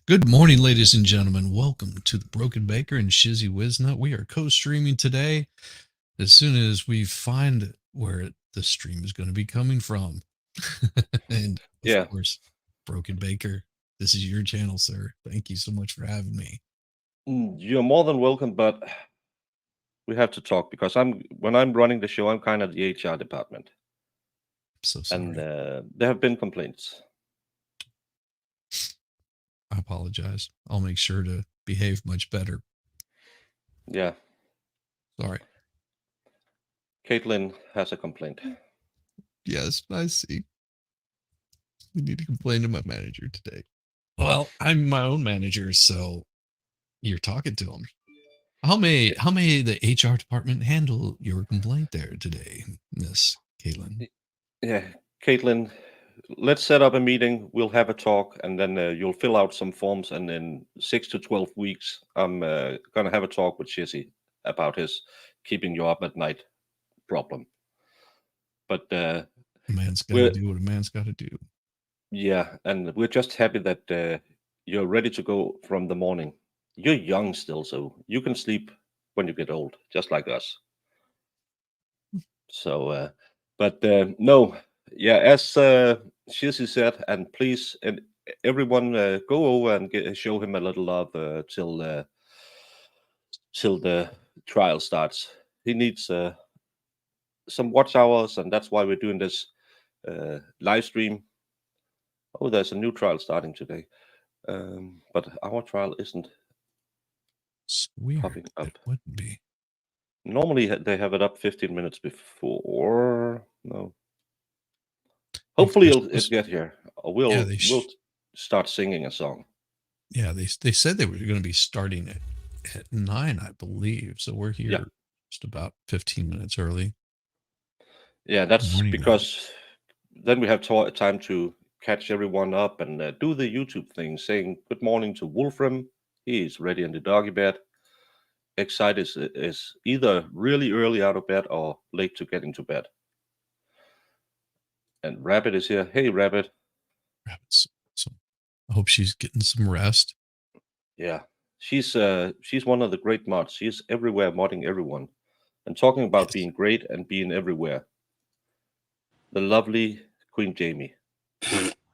Good morning, ladies and gentlemen. Welcome to the Broken Baker and Shizzy Wiznut. We are co-streaming today as soon as we find where the stream is going to be coming from. And of Yeah, course, Broken Baker, this is your channel, sir. Thank you so much for having me. you're more than welcome, but we have to talk because when I'm running the show, I'm kind of the HR department, I'm so and sorry. there have been complaints. I apologize. I'll make sure to behave much better. Yeah, Sorry. Caitlin has a complaint. Yes, I see. We need to complain to my manager today. Well, I'm my own manager, so you're talking to him. How may the HR department handle your complaint there today, Miss Caitlin? Yeah, Caitlin, let's set up a meeting. We'll have a talk, and then you'll fill out some forms, and in 6 to 12 weeks, I'm gonna have a talk with Shizzy about his keeping you up at night problem. But A man's got to we're do what a man's got to do. Yeah, and we're just happy that you're ready to go from the morning. You're young still, so you can sleep when you get old, just like us. So, but no, yeah, as Shizzy said, and please, and everyone, go over and show him a little love till the trial starts. He needs some watch hours, and that's why we're doing this live stream. Oh, there's a new trial starting today. But our trial isn't It's weird. popping It up. wouldn't be. Normally they have it up 15 minutes before. No. If Hopefully they're it'll supposed, get here. yeah, We'll start singing a song. yeah, they said they were going to be starting at 9, I believe. So we're Yeah. here just about 15 minutes early. Yeah, that's Morning, morning. because then we have time to catch everyone up and do the YouTube thing, saying good morning to Wolfram. He's ready in the doggy bed. Excited is either really early out of bed or late to get into bed. And Rabbit is here. Hey, Rabbit. Rabbits. So I hope she's getting some rest. Yeah, she's one of the great mods. She's everywhere modding everyone. And talking about Yes. being great and being everywhere. The lovely Queen Jamie.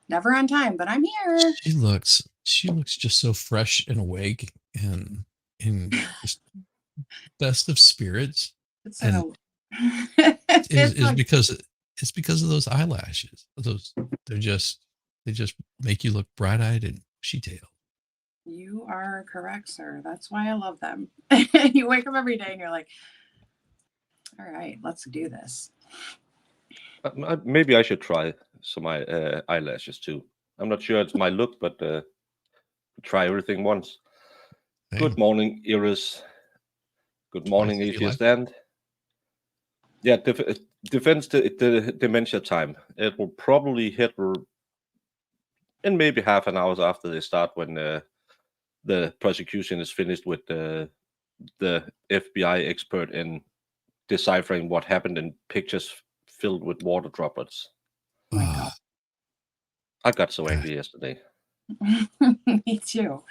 Never on time, but I'm here. She looks just so fresh and awake and in just best of spirits. It's like And is it's is like because it's because of those eyelashes. Those they're just they just make you look bright-eyed and bushy-tailed. you are correct, sir. That's why I love them. You wake up every day and you're like, all right, let's do this. Maybe I should try some eyelashes too. I'm not sure it's my look, but try everything once. Hey, Good morning, Iris. Good morning, twice as you Atheist like. Stand. Yeah, defense the dementia time. It will probably hit in maybe half an hour after they start when the prosecution is finished with the FBI expert in deciphering what happened in pictures filled with water droplets. Oh my God. I got so Yeah, angry yesterday. Me too.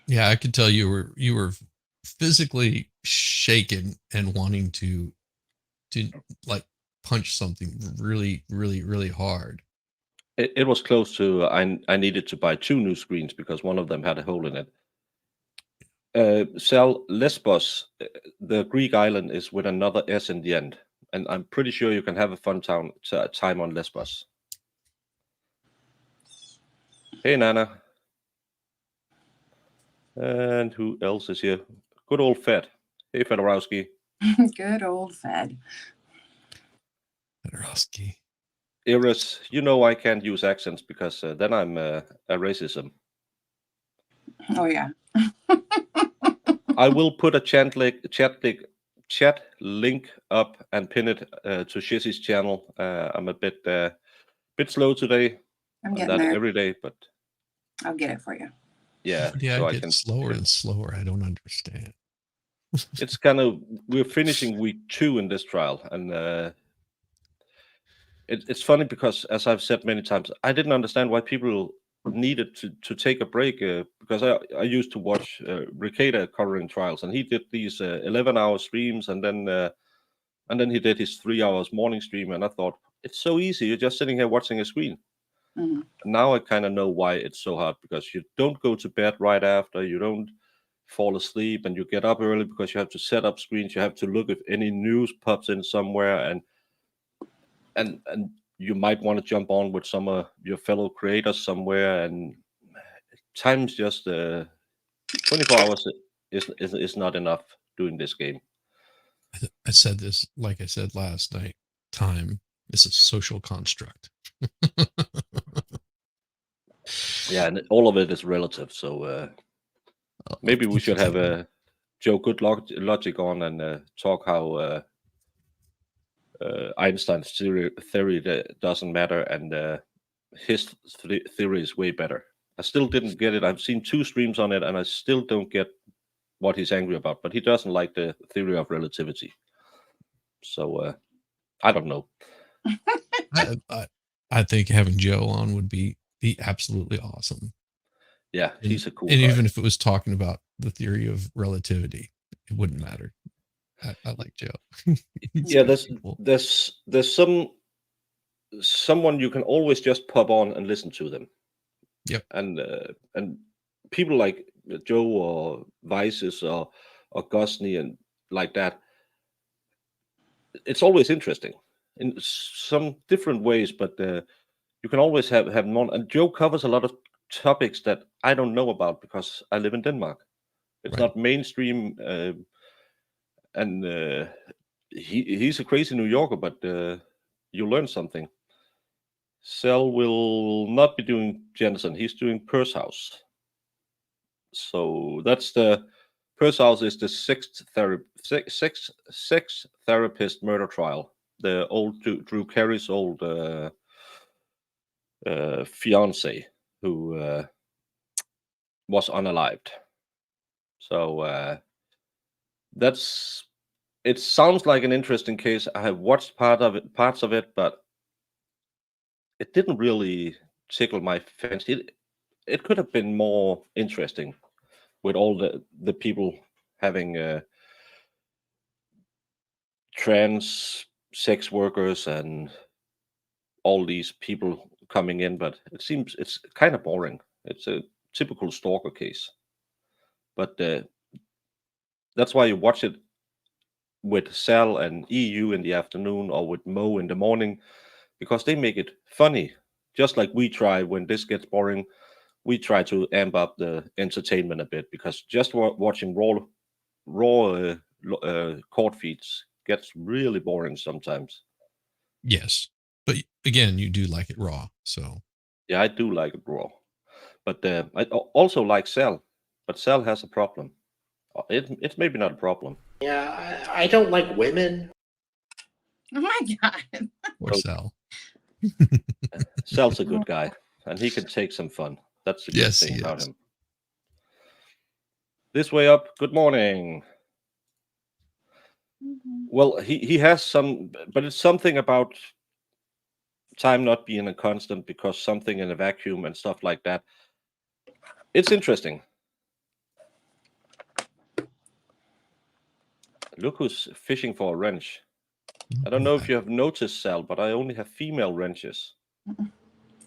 yeah, I could tell you were physically shaken and wanting to like punch something really, really, really hard. It was close to I needed to buy two new screens because one of them had a hole in it. Sal Lesbos, the Greek island, is with another S in the end, and I'm pretty sure you can have a fun time on Lesbos. Hey, Nana. And who else is here? Good old Fed. Hey, Fedorowski. Good old Fed. Fedorowski. Iris, you know I can't use accents because then I'm a racism. Oh yeah. I will put a chat link up and pin it to Shizzy's channel. I'm a bit slow today. I'm I'm getting that there. every day, but I'll get it for you. yeah, Yeah, so it I gets can. slower and slower. I don't understand. It's kind of we're finishing week 2 in this trial, and it's funny because as I've said many times, I didn't understand why people needed to take a break because I used to watch Ricada covering trials, and he did these 11-hour streams, and then he did his 3 hours morning stream, and I thought, it's so easy. You're just sitting here watching a screen. Mhm. Now I kind of know why it's so hard, because you don't go to bed right after, you don't fall asleep, and you get up early because you have to set up screens, you have to look if any news pops in somewhere, and you might want to jump on with some of your fellow creators somewhere, and time's just 24 hours is not enough doing this game. I said this, like I said last night, time is a social construct. Yeah, and all of it is relative, so maybe we should have Joe Good Logic on and talk how Einstein's theory that doesn't matter, and his theory is way better. I still didn't get it. I've seen 2 streams on it, and I still don't get what he's angry about. But he doesn't like the theory of relativity. So I don't know. I think having Joe on would be absolutely awesome. Yeah, he's a cool and guy. even if it was talking about the theory of relativity, it wouldn't matter. I like Joe. Yeah, there's someone you can always just pop on and listen to them. Yep. And people like Joe or Vices or Gosney and like that, it's always interesting in some different ways, but you can always have more. And Joe covers a lot of topics that I don't know about because I live in Denmark. It's Right. not mainstream, and he's a crazy New Yorker, but you learn something. Cell will not be doing Jensen. He's doing Purse House. So that's the Purse House is the sixth therapist murder trial. The old Drew Carey's old fiance who was unalived. So it sounds like an interesting case. I have watched parts of it, but it didn't really tickle my fancy. It could have been more interesting with all the people having trans sex workers and all these people coming in, but it seems it's kind of boring. It's a typical stalker case, but that's why you watch it with Sal and EU in the afternoon or with Mo in the morning, because they make it funny, just like we try. When this gets boring, we try to amp up the entertainment a bit, because just watching raw court feeds gets really boring sometimes. Yes, but again, you do like it raw, so Yeah, I do like it raw, but I also like Sal, but Sal has a problem. It's maybe not a problem. Yeah, I don't like women. Oh my god. or Sal. Sal's a good guy, and he can take some fun. That's the good Yes, thing he about is. him. This way up. Good morning. Well, he has some, but it's something about time not being a constant, because something in a vacuum and stuff like that. It's interesting. Look who's fishing for a wrench. I don't know if you have noticed, Sal, but I only have female wrenches,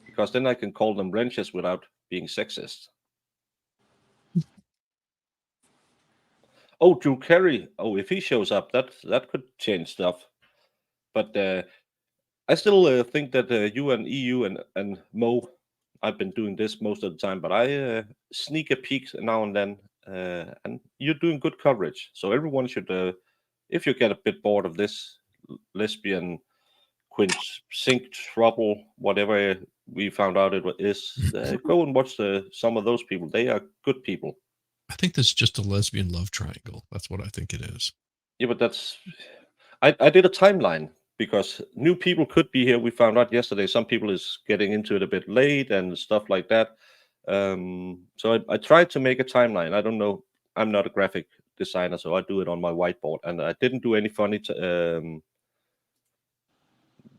because then I can call them wrenches without being sexist. Oh, Drew Carey. Oh, if he shows up, that could change stuff. But I still think that you and EU and Mo, I've been doing this most of the time, but I sneak a peek now and then, and you're doing good coverage. So everyone should, if you get a bit bored of this lesbian sink trouble, whatever we found out it is, go and watch some of those people. They are good people. I think that's just a lesbian love triangle. That's what I think it is. Yeah, but that's I did a timeline, because new people could be here. We found out yesterday some people is getting into it a bit late and stuff like that. So I tried to make a timeline. I don't know. I'm not a graphic designer, so I do it on my whiteboard, and I didn't do any funny.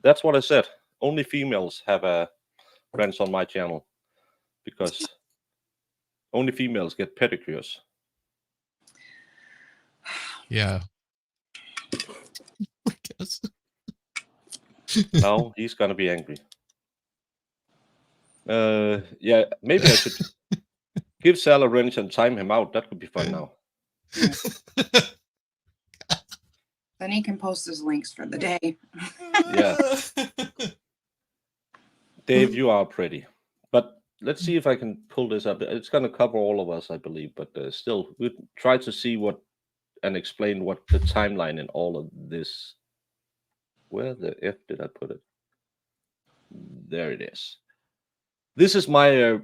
That's what I said. Only females have a friends on my channel. because only females get pedicures. Yeah. I guess. Now he's gonna be angry. Yeah, maybe I should give Sal a wrench and time him out. That could be fun now. Then he can post his links for the day. Yeah. Dave, you are pretty. But let's see if I can pull this up. It's gonna cover all of us, I believe. But still, we'll try to see what and explain what the timeline in all of this. Where the F did I put it? There it is. This is my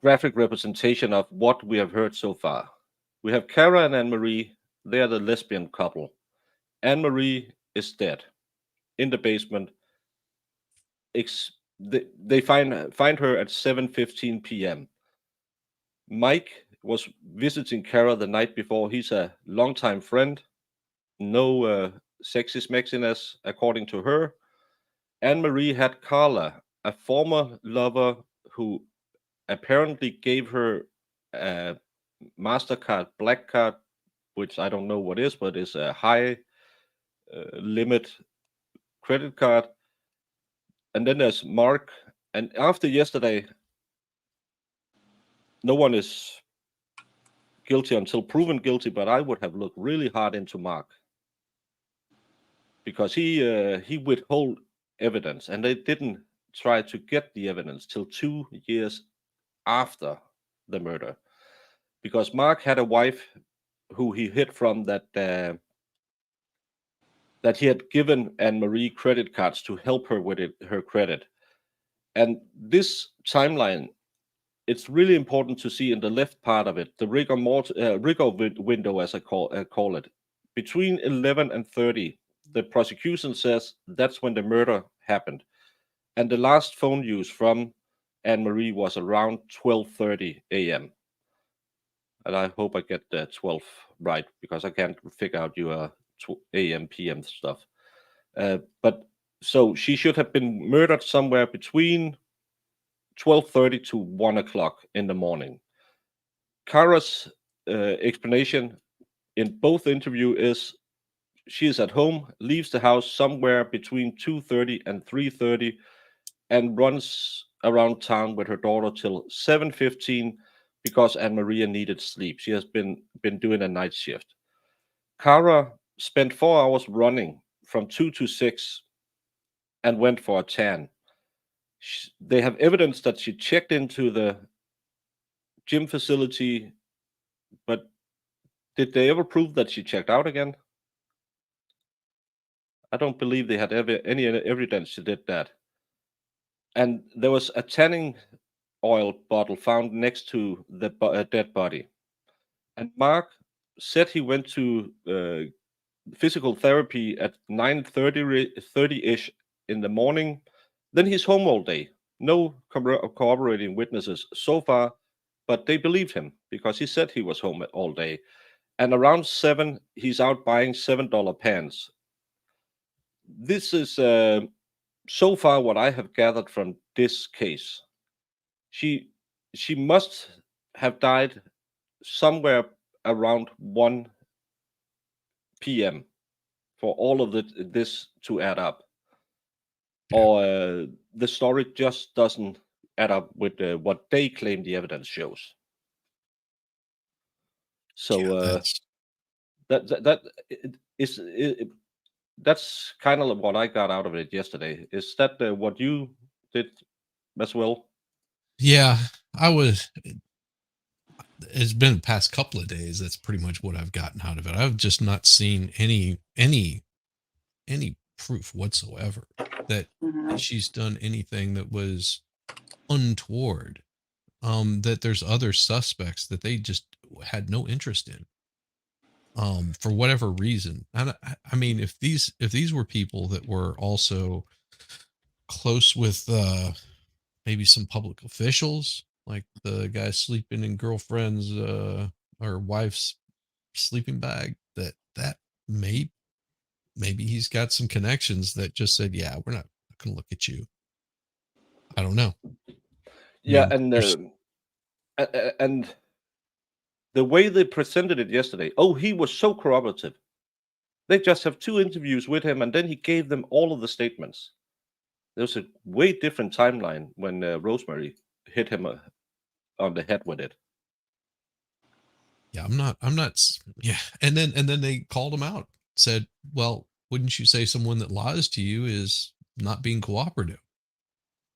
graphic representation of what we have heard so far. We have Cara and Anne-Marie. They are the lesbian couple. Anne-Marie is dead in the basement. They find her at 7:15 p.m. Mike was visiting Cara the night before. He's a longtime friend. No sexist mexiness, according to her. Anne-Marie had Carla, a former lover who apparently gave her a MasterCard Black Card, which I don't know what is, but is a high limit credit card. And then there's Mark. And after yesterday, no one is guilty until proven guilty, but I would have looked really hard into Mark because he withheld evidence, and they didn't try to get the evidence till 2 years after the murder, because Mark had a wife who he hid from that he had given Anne-Marie credit cards to help her with her credit. And this timeline, it's really important to see in the left part of it, the rigor window, as I call it. Between 11 and 30, the prosecution says that's when the murder happened. And the last phone use from Anne-Marie was around 12:30 a.m. And I hope I get the 12 right, because I can't figure out your AM, PM stuff. But so she should have been murdered somewhere between 12:30 to 1 o'clock in the morning. Cara's explanation in both interview is she is at home, leaves the house somewhere between 2:30 and 3:30, and runs around town with her daughter till 7:15 because Anne-Maria needed sleep. She has been doing a night shift. Cara spent 4 hours running from 2 to 6 and went for a tan. They have evidence that she checked into the gym facility, but did they ever prove that she checked out again? I don't believe they had any evidence she did that. And there was a tanning oil bottle found next to the dead body. And Mark said he went to physical therapy at 9:30-ish in the morning. Then he's home all day. No corroborating witnesses so far, but they believed him because he said he was home all day. And around 7, he's out buying $7 pants. This is so far what I have gathered from this case. She must have died somewhere around 1 p.m. for all of this to add up. Or the story just doesn't add up with what they claim the evidence shows. So that's kind of what I got out of it yesterday. Is that what you did as well? Yeah, I was. It's been the past couple of days. That's pretty much what I've gotten out of it. I've just not seen any proof whatsoever that she's done anything that was untoward. That there's other suspects that they just had no interest in. For whatever reason. And I mean, if these were people that were also close with maybe some public officials, like the guy sleeping in girlfriend's or wife's sleeping bag, that maybe he's got some connections that just said, yeah, we're not gonna look at you. I don't know. Yeah, I mean, and And the way they presented it yesterday, he was so corroborative. They just have 2 interviews with him, and then he gave them all of the statements. There's a way different timeline when Rosemary hit him on the head with it. Yeah, yeah. And then they called him out, said, well, wouldn't you say someone that lies to you is not being cooperative?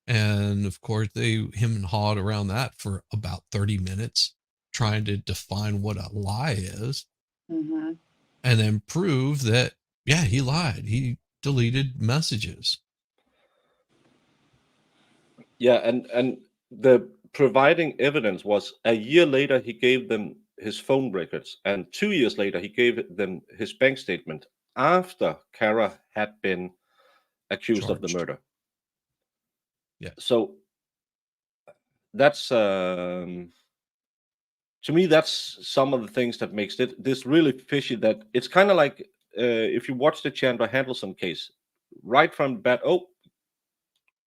And of course, him and hawed around that for about 30 minutes, trying to define what a lie is, Mm-hmm. and then prove that, yeah, he lied. He deleted messages. Yeah, and the providing evidence was a year later he gave them his phone records, and 2 years later he gave them his bank statement after Cara had been accused of the Charged. murder. Yeah. So that's to me, that's some of the things that makes this really fishy. That it's kind of like if you watch the Chandler Handelson case, right from the bat.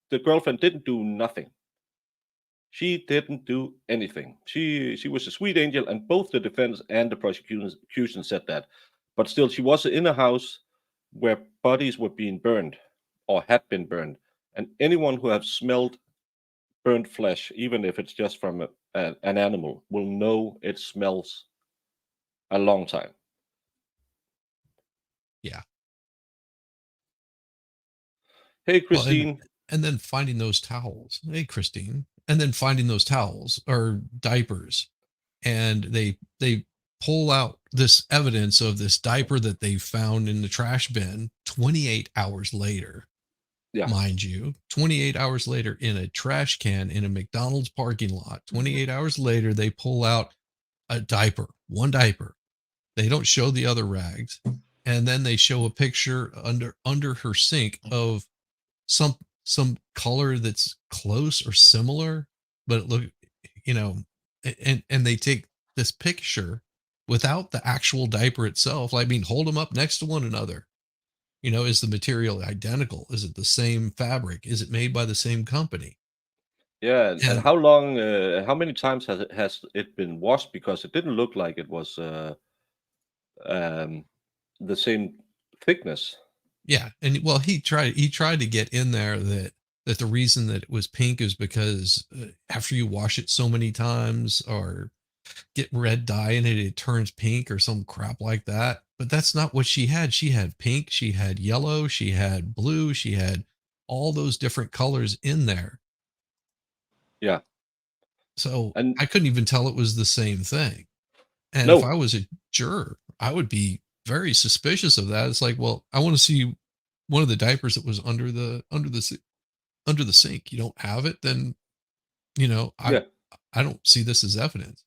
The girlfriend didn't do nothing. She didn't do anything. She was a sweet angel, and both the defense and the prosecution said that. But still, she was in a house where bodies were being burned or had been burned, and anyone who has smelled burnt flesh, even if it's just from an animal, will know it smells a long time. Yeah. Hey, Well, Christine. and then finding those towels. Hey, Christine. And then finding those towels or diapers. And they pull out this evidence of this diaper that they found in the trash bin 28 hours later. Yeah. Mind you, 28 hours later in a trash can in a McDonald's parking lot. 28 hours later, they pull out a diaper, one diaper. They don't show the other rags. And then they show a picture under her sink of some color that's close or similar, but it look, and they take this picture without the actual diaper itself. I mean, hold them up next to one another. Is the material identical? Is it the same fabric? Is it made by the same company? Yeah, and And how long? How many times has it been washed? Because it didn't look like it was the same thickness. yeah, and well, he tried to get in there that the reason that it was pink is because after you wash it so many times or get red dye in it, it turns pink or some crap like that. But that's not what she had. She had pink, she had yellow, she had blue, she had all those different colors in there. Yeah, So and I couldn't even tell it was the same thing. And if I no, was a juror, I would be very suspicious of that. It's like, well, I want to see one of the diapers that was under the sink. You don't have it, then I yeah, don't see this as evidence.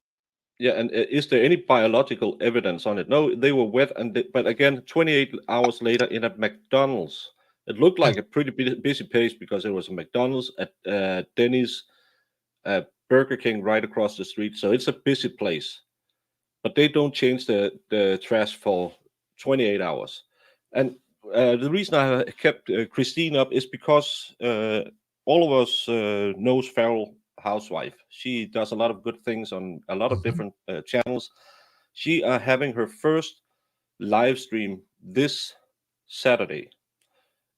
yeah. And is there any biological evidence on it? No, they were wet, but again, 28 hours later in a McDonald's, it looked Yeah. like a pretty busy place because it was a McDonald's, at Denny's, Burger King right across the street. So it's a busy place. But they don't change the trash for 28 hours. And the reason I kept Christine up is because all of us knows Feral Housewife. She does a lot of good things on a lot of Mhm. different channels. She are having her first live stream this Saturday.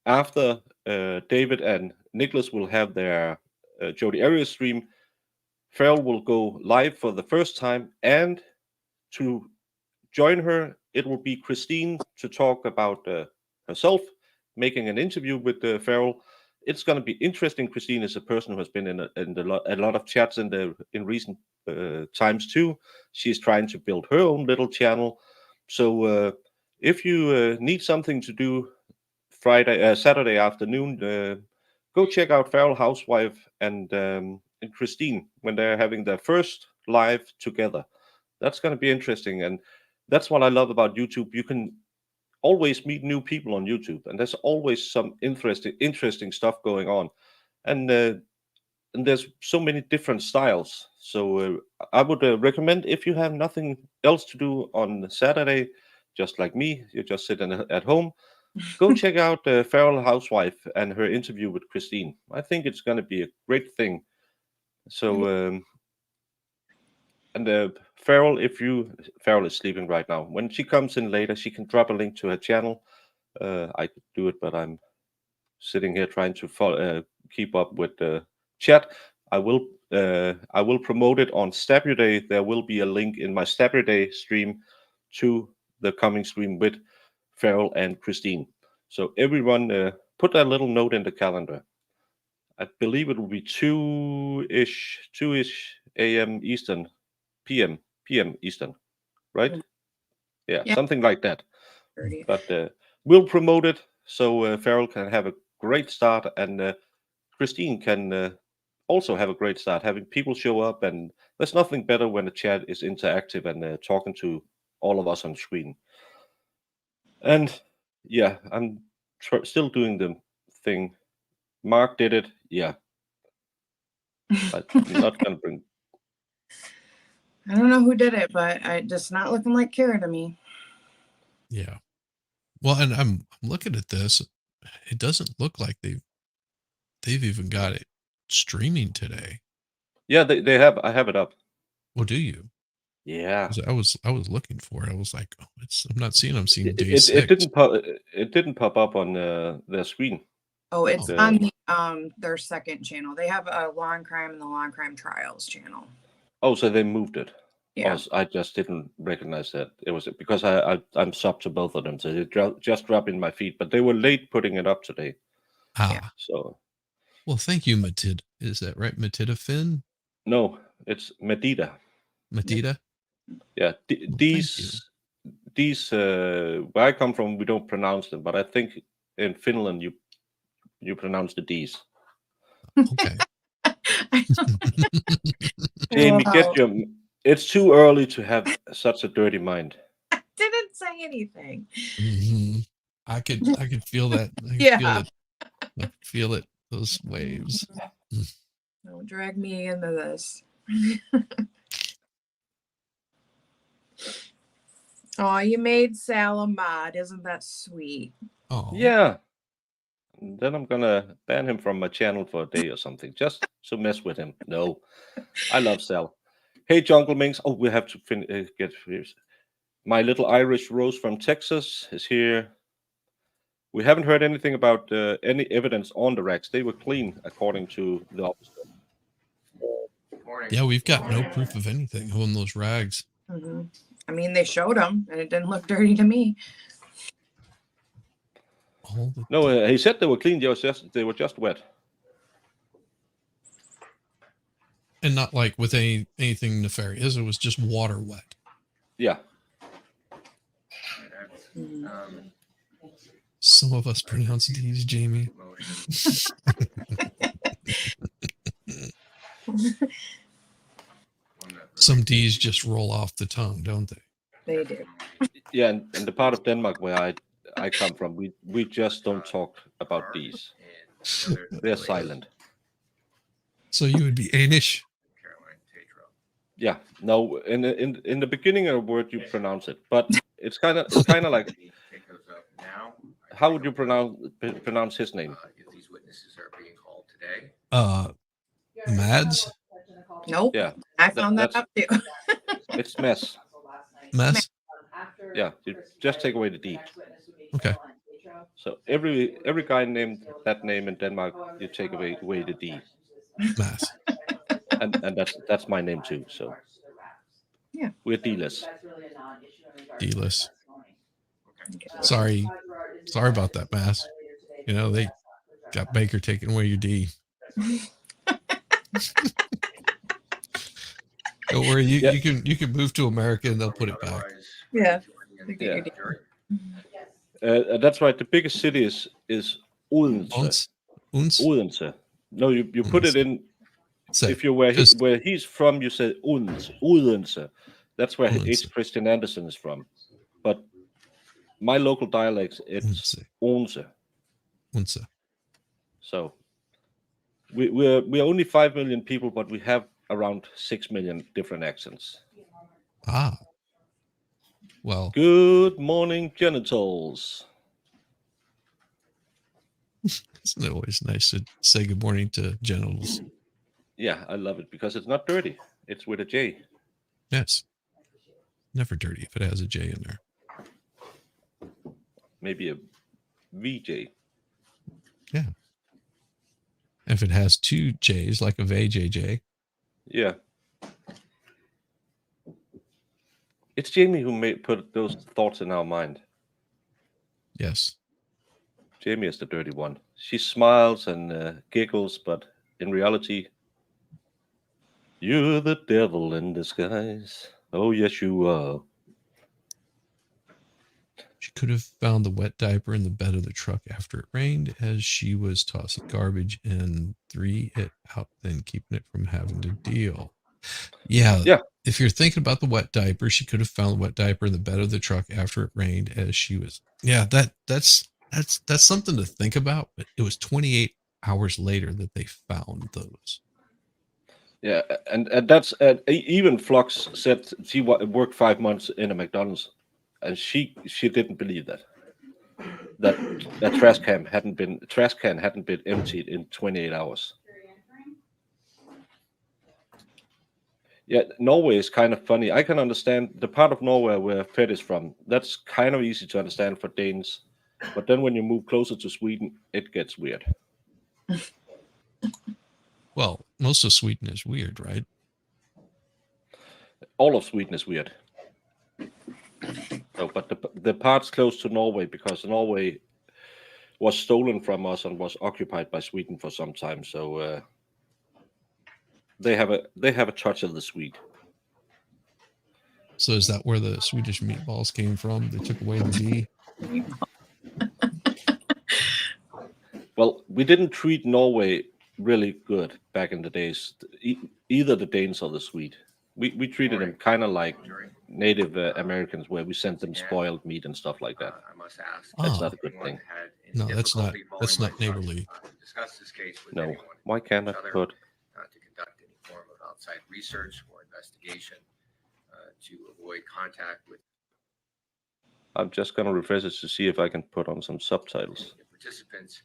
After David and Nicholas will have their Jodi Arias stream, Feral will go live for the first time, and to join her, it will be Christine to talk about herself, making an interview with Farrell. It's going to be interesting. Christine is a person who has been in a lot of chats in recent times too. She's trying to build her own little channel. So if you need something to do Saturday afternoon, go check out Feral Housewife and Christine when they're having their first live together. That's going to be interesting, and that's what I love about YouTube. You can always meet new people on YouTube, and there's always some interesting stuff going on, and there's so many different styles. So I would recommend, if you have nothing else to do on Saturday, just like me, you're just sitting at home, go check out Feral Housewife and her interview with Christine. I think it's going to be a great thing. So And Farrell is sleeping right now. When she comes in later, she can drop a link to her channel. I could do it, but I'm sitting here trying to keep up with the chat. I will promote it on Stabby Day. There will be a link in my Stabby Day stream to the coming stream with Farrell and Christine. So everyone, put that little note in the calendar. I believe it will be 2-ish a.m. Eastern, p.m. Eastern, right? Yeah, Yeah. something like that. 30. But we'll promote it so Farrell can have a great start, and Christine can also have a great start, having people show up. And there's nothing better when the chat is interactive and talking to all of us on screen. And yeah, I'm still doing the thing. Mark did it. Yeah. But I'm not going to bring. I don't know who did it, but it just not looking like Cara to me. Yeah. Well, and I'm looking at this. It doesn't look like they've even got it streaming today. Yeah, they have. I have it up. Well, do you? Yeah. 'Cause I was looking for it. I was like, oh, I'm not seeing. I'm seeing day It 6. didn't pop up on their screen. Oh, it's Oh. on the their second channel. They have a Law and Crime and the Law and Crime Trials channel. Oh, so they moved it. Yeah. I just didn't recognize that it was because I'm subbed to both of them, so it just dropped in my feed. But they were late putting it up today. Ah. So. Well, thank you, Matid. Is that right? Matida Finn? No, it's Medida. Matida? Yeah, Well, these where I come from, we don't pronounce them, but I think in Finland you pronounce the D's. Okay. Jamie, Wow. it's too early to have such a dirty mind. I didn't say anything. Mhm. I could feel that. I could Yeah. feel it. I could feel it. Those waves. Don't drag me into this. Oh, you made Sal a mod. Isn't that sweet? Oh. Yeah. And then I'm gonna ban him from my channel for a day or something, just to mess with him. No, I love Sal. Hey, Jungle Minx. Oh, we have to get my little Irish Rose from Texas is here. We haven't heard anything about any evidence on the racks. They were clean, according to the officer. Yeah, we've got no proof of anything on those rags. Mm-hmm. I mean, they showed them, and it didn't look dirty to me. No, he said they were clean. They were just wet. And not like with anything nefarious. It was just water wet. Yeah. Some of us pronounce these, Jamie. Some D's just roll off the tongue, don't they? They do. Yeah, and the part of Denmark where I come from, we just don't talk about D's. They're silent. So you would be Anish? Yeah. No, in the beginning of a word you pronounce it, but it's kind of like, how would you pronounce his name? Mads? Nope. Yeah. I found that up too. It's mess. Mess? Yeah, you just take away the D. Okay. So every guy named that name in Denmark, you take away the D. Mass. And that's my name too. So yeah, we're D-less. D-less. Sorry about that, Mass. You know, they got Baker taking away your D. Don't worry, you can move to America and they'll put it back. Yeah. That's right. The biggest city is Odense. Odense. No, you put it in. If you're where he's from, you say Odense. That's where H. Christian Andersen is from. But my local dialect, it's Odense. Odense. So we're only 5 million people, but we have around 6 million different accents. Ah. Well. Good morning, genitals. Isn't it always nice to say good morning to genitals? Yeah, I love it because it's not dirty. It's with a J. Yes. Never dirty if it has a J in there. Maybe a VJ. Yeah. If it has two J's, like a VJJ. Yeah. It's Jamie who put those thoughts in our mind. Yes. Jamie is the dirty one. She smiles and giggles, but in reality, you're the devil in disguise. Oh, yes, you are. She could have found the wet diaper in the bed of the truck after it rained as she was tossing garbage and threw it out, then keeping it from having to deal. Yeah. Yeah. If you're thinking about the wet diaper, she could have found the wet diaper in the bed of the truck after it rained as she was. Yeah, that's something to think about. But it was 28 hours later that they found those. Yeah, and that's even Flux said she worked 5 months in a McDonald's, and she didn't believe that a trash can hadn't been emptied in 28 hours. Yeah, Norway is kind of funny. I can understand the part of Norway where Fed is from. That's kind of easy to understand for Danes, but then when you move closer to Sweden, it gets weird. Well, most of Sweden is weird, right? All of Sweden is weird. No, but the parts close to Norway, because Norway was stolen from us and was occupied by Sweden for some time, so they have a touch of the Swede. So is that where the Swedish meatballs came from? They took away the D. Well, we didn't treat Norway really good back in the days, either the Danes or the Swede. We treated them kind of like Native Americans, where we sent them spoiled meat and stuff like that. I must ask. That's not a good thing. No, that's not neighborly. Discuss this case with No, anyone. why can't I put? To conduct any form of outside research or investigation to avoid contact with I'm just gonna refresh it to see if I can put on some subtitles. the participants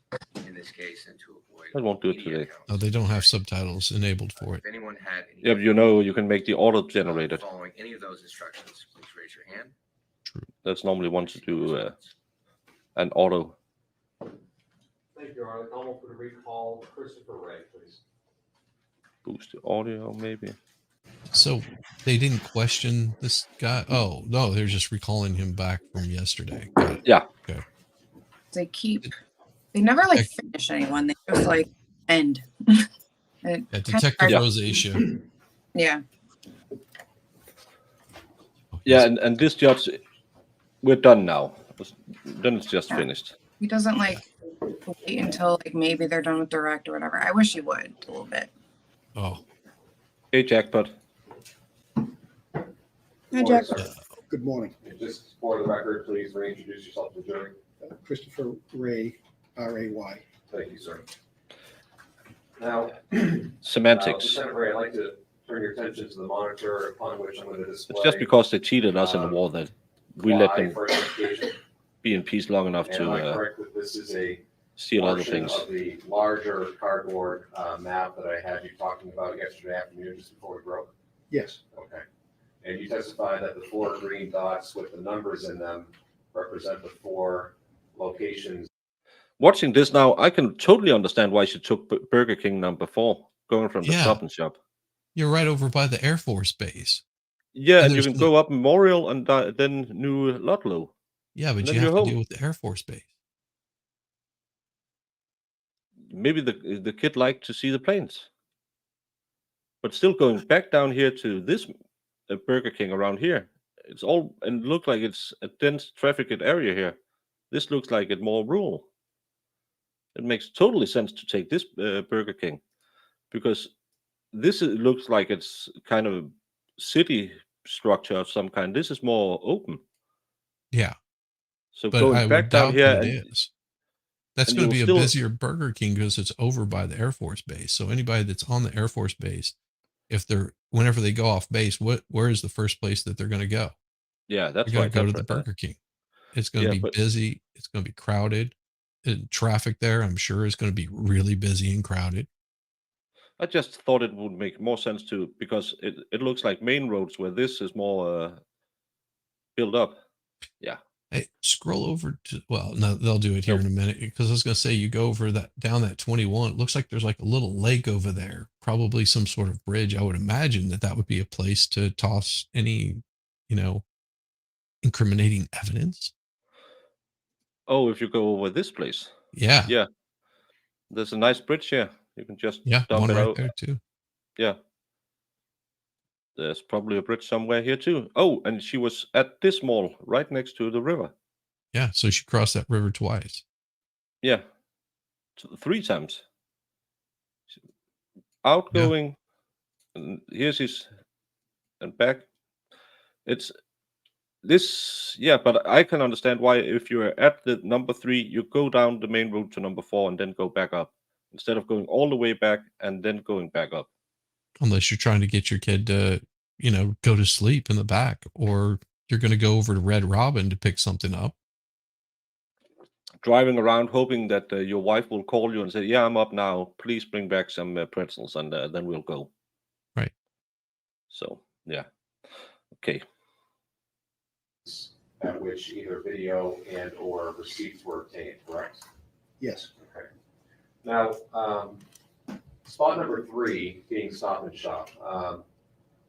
in this case and to avoid. I won't do it media today. No, they don't have subtitles enabled for it. If anyone had any Yeah, you can make the auto-generated. following any of those instructions, please raise your hand. True. That's normally one to do an auto. Thank you, Arlen. I'll open to recall Christopher Ray, please. Boost the audio, maybe. So they didn't question this guy. Oh no, they're just recalling him back from yesterday. Got it. Yeah. Okay. They never like finish anyone. They just like end. Yeah, Detective Yeah. Rosacea. Yeah. Yeah, and this judge, we're done now. Then it's just finished. He doesn't like wait until like maybe they're done with direct or whatever. I wish he would a little bit. Oh, Hey, Jackpot. Hi, Jack. Good morning. Just for the record, please reintroduce yourself to the jury. Christopher Ray, R-A-Y. Thank you, sir. Now, Semantics. Lieutenant Ray, I'd like to turn your attention to the monitor upon which I'm going to display. It's just because they cheated us in the war that we let them for investigation. be in peace long enough And am I to correct that this is a steal other portion things. of the larger cardboard map that I had you talking about yesterday afternoon, just before we broke? Yes, Okay. And you testified that the 4 green dots with the numbers in them represent the 4 locations. Watching this now, I can totally understand why she took Burger King number 4, going from the Yeah. Stop and Shop. you're right over by the Air Force Base. Yeah, And and you there's can no- go up Memorial and then New Ludlow. Yeah, but Then you have you're to home. deal with the Air Force Base. Maybe the kid liked to see the planes. But still going back down here to this Burger King around here, it's all, and look like it's a dense trafficked area here. This looks like it's more rural. It makes totally sense to take this Burger King, because looks like it's kind of city structure of some kind. This is more open. Yeah, So but going I back would down doubt here, that it and is. That's and going to you'll be a still- busier Burger King because it's over by the Air Force Base. So anybody that's on the Air Force Base, whenever they go off base, where is the first place that they're going to go? yeah, that's They're going right. to go That's to the right. Burger King. It's going to Yeah, be but- busy. It's going to be crowded. And traffic there, I'm sure, is going to be really busy and crowded. I just thought it would make more sense to, because it looks like main roads where this is more built up. Yeah. Hey, scroll over to, well, no, they'll do it here in a minute, because I was going to say, you go over that, down that 21, it looks like there's like a little lake over there, probably some sort of bridge. I would imagine that that would be a place to toss any, you know, incriminating evidence. Oh, if you go over this place. Yeah. Yeah. There's a nice bridge here. You can just Yeah. dump One it right out. there too. Yeah. There's probably a bridge somewhere here too. Oh, and she was at this mall right next to the river. Yeah. So she crossed that river twice. Yeah. 3 times. Outgoing, and here's his, and back. It's this, yeah, but I can understand why if you're at the number 3, you go down the main road to number 4 and then go back up, instead of going all the way back and then going back up. Unless you're trying to get your kid to, you know, go to sleep in the back, or you're going to go over to Red Robin to pick something up. Driving around hoping that your wife will call you and say, yeah, I'm up now. Please bring back some pretzels, and then we'll go. Right. So, yeah. Okay. At which either video and or receipts were obtained, correct? Yes, Okay. Now, spot number 3 being Stop and Shop.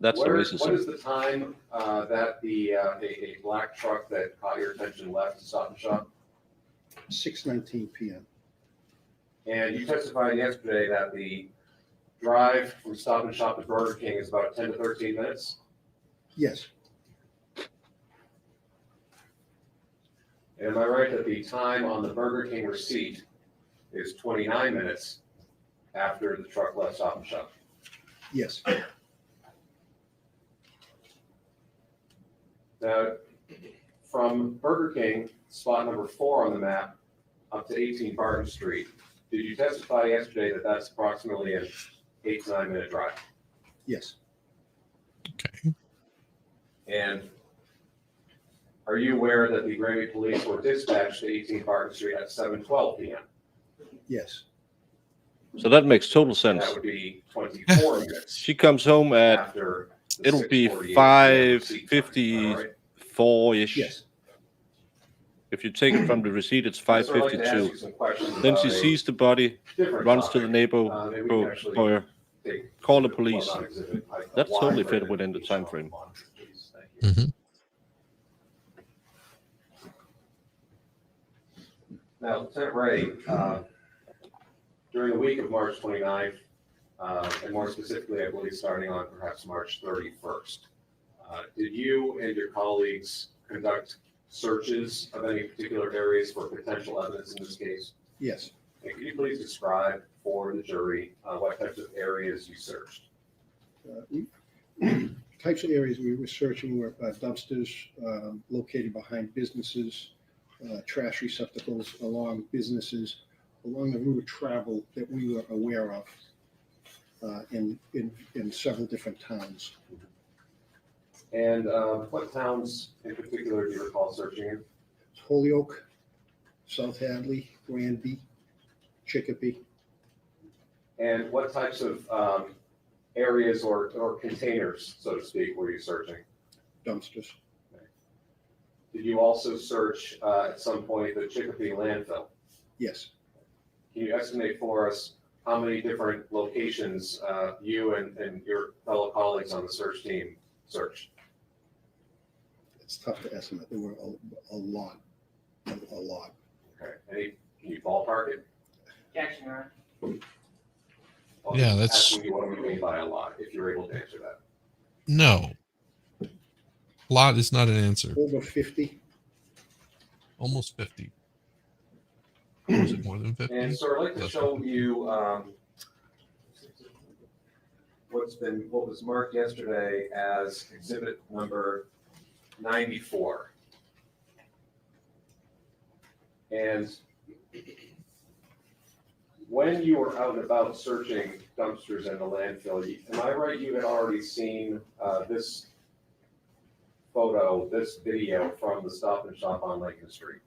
That's the reason. What is the time that a black truck that caught your attention left Stop and Shop? 6:19 p.m. And you testified yesterday that the drive from Stop and Shop to Burger King is about 10 to 13 minutes. Yes, And am I right that the time on the Burger King receipt is 29 minutes after the truck left Stop and Shop? yes, Now, from Burger King, spot number 4 on the map, up to 18 Barton Street, did you testify yesterday that that's approximately an 8 to 9 minute drive? yes, Okay. And are you aware that the Granby Police were dispatched to 18 Barton Street at 7:12 p.m.? yes, So that makes total And sense. that would be 24 minutes She comes home at, after the it'll be 6:48 receipt time. All right. 5:54-ish. yes. If you take it from the receipt, it's So I'd like to ask 5:52. you some questions Then about she a sees the body, different runs to topic. the neighbor, Maybe we can actually or take call the exhibit- police. well, not exhibit, like a That's live totally frame fit within the indication time on frame. monitor, please. Thank you. Mhm. Now, Lieutenant Ray, during the week of March 29th, and more specifically, I believe, starting on perhaps March 31st, did you and your colleagues conduct searches of any particular areas for potential evidence in this case? Yes. And can you please describe for the jury what types of areas you searched? Types of areas we were searching were dumpsters located behind businesses, trash receptacles along businesses, along the route of travel that we were aware of in several different towns. And what towns in particular do you recall searching in? Holyoke, South Hadley, Granby, Chicopee. And what types of areas or containers, so to speak, were you searching? Dumpsters. Did you also search at some point the Chicopee landfill? Yes, Can you estimate for us how many different locations you and your fellow colleagues on the search team searched? it's tough to estimate. There were a lot. Okay, can you ballpark it? Objection, Your Honor. Well, Yeah, just that's- asking you what we mean by a lot, if you're able to answer that. No. Lot is not an answer. Over 50. Almost 50. Or is it more than 50? And so I'd like to Less show than 50. you what was marked yesterday as exhibit number 94. And when you were out and about searching dumpsters in the landfill, am I right, you had already seen this photo, this video from the Stop and Shop on Lincoln Street?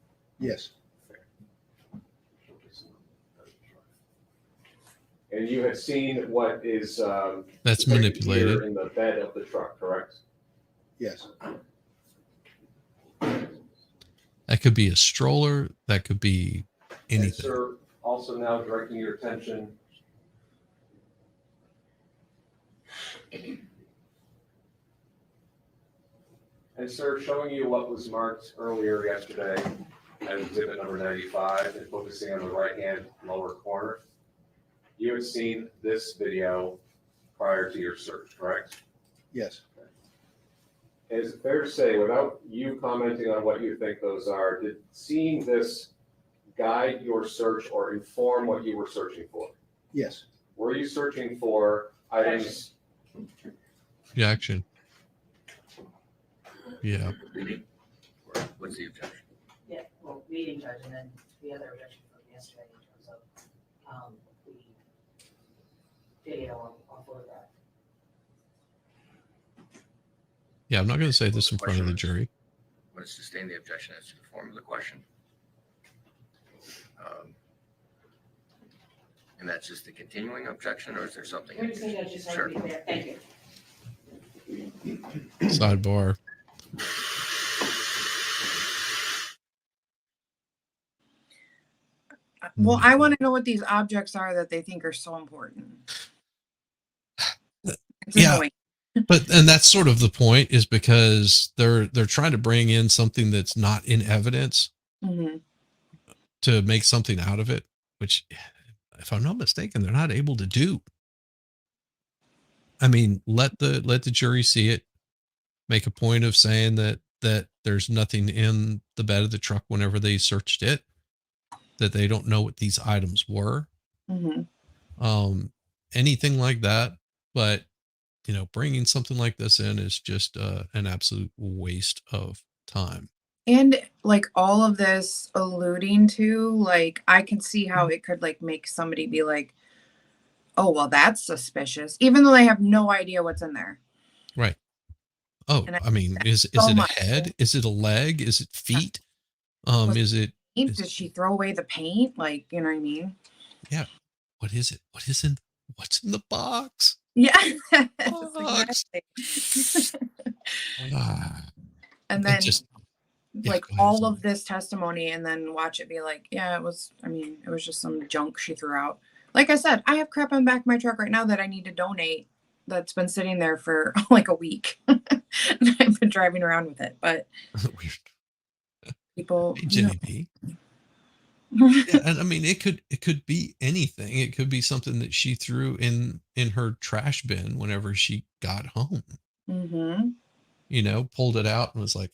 And you had seen what is That's depicted manipulated. here in the bed of the truck, correct? Yes, That could be a stroller. That could be And anything. sir, also now directing your attention. And sir, showing you what was marked earlier yesterday as exhibit number 95 and focusing on the right-hand lower corner. You had seen this video prior to your search, correct? yes, Is it fair to say, without you commenting on what you think those are, did seeing this guide your search or inform what you were searching for? yes, Were you searching for items? The action. Yeah. What's the objection? Yeah, well, meeting judge, and then the other objection from yesterday in terms of, the video on photograph. Yeah, I'm not going to say this in front of the jury. Want to sustain the objection as to the form of the question? And that's just the continuing objection, or is there something? You're just saying that just Sure. want to be there, thank you. Sidebar. Well, I want to know what these objects are that they think are so important. It's Yeah. annoying. And that's sort of the point, is because they're trying to bring in something that's not in evidence Mhm. to make something out of it, which, if I'm not mistaken, they're not able to do. I mean, let the jury see it, make a point of saying that there's nothing in the bed of the truck whenever they searched it, that they don't know what these items were, Mhm. anything like that. But bringing something like this in is just an absolute waste of time. And like all of this alluding to, like, I can see how it could like make somebody be like, oh, well, that's suspicious, even though they have no idea what's in there. Right. Oh, And I I mean, is so it much. a head? Is it a leg? Is it feet? Was Is it? Paint? Is- Did she throw away the paint? Like, you know what I mean? Yeah. What is it? What's in the box? Yeah. Box. Exactly. Ah, And it then just yeah, like go ahead. all of this testimony, and then watch it be like, yeah, it was just some junk she threw out. Like I said, I have crap on the back of my truck right now that I need to donate, that's been sitting there for like a week. And I've been driving around with it, but people, Hey, Jenny B. Yeah, and I mean, it could be anything. It could be something that she threw in her trash bin whenever she got home. Mm-hmm. Pulled it out and was like,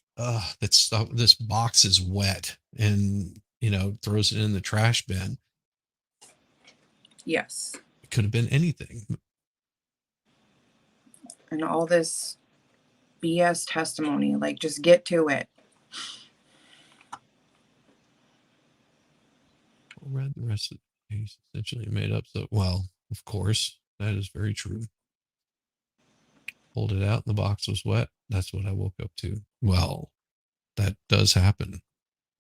this box is wet, and throws it in the trash bin. Yes. It could have been anything. And all this BS testimony, like, just get to it. Read the rest of the case, essentially made up. So, well, of course, that is very true. Pulled it out and the box was wet. That's what I woke up to. Well, that does happen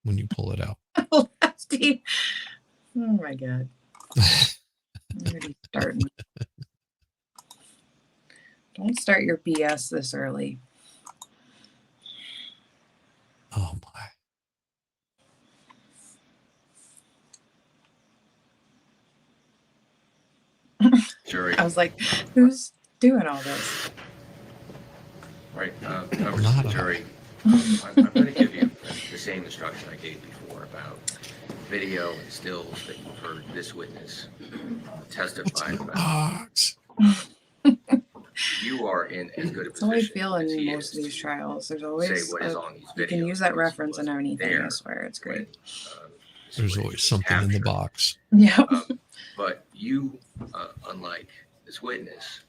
when you pull it out. Steve. Oh my God. I'm already starting. Don't start your BS this early. Oh my. Jury. I was like, who's doing all this? Right, Not members of the I. jury, I'm going to give you the same instruction I gave before about video and stills that you've heard this witness testify about. Box. You are in as good a That's how I position feel as in he most is of these to trials. There's say always what is on these you can videos use that because reference in wasn't anything. there I swear, it's when, great. this There's footage always was something in the captured. box. Yeah. But you, unlike this witness,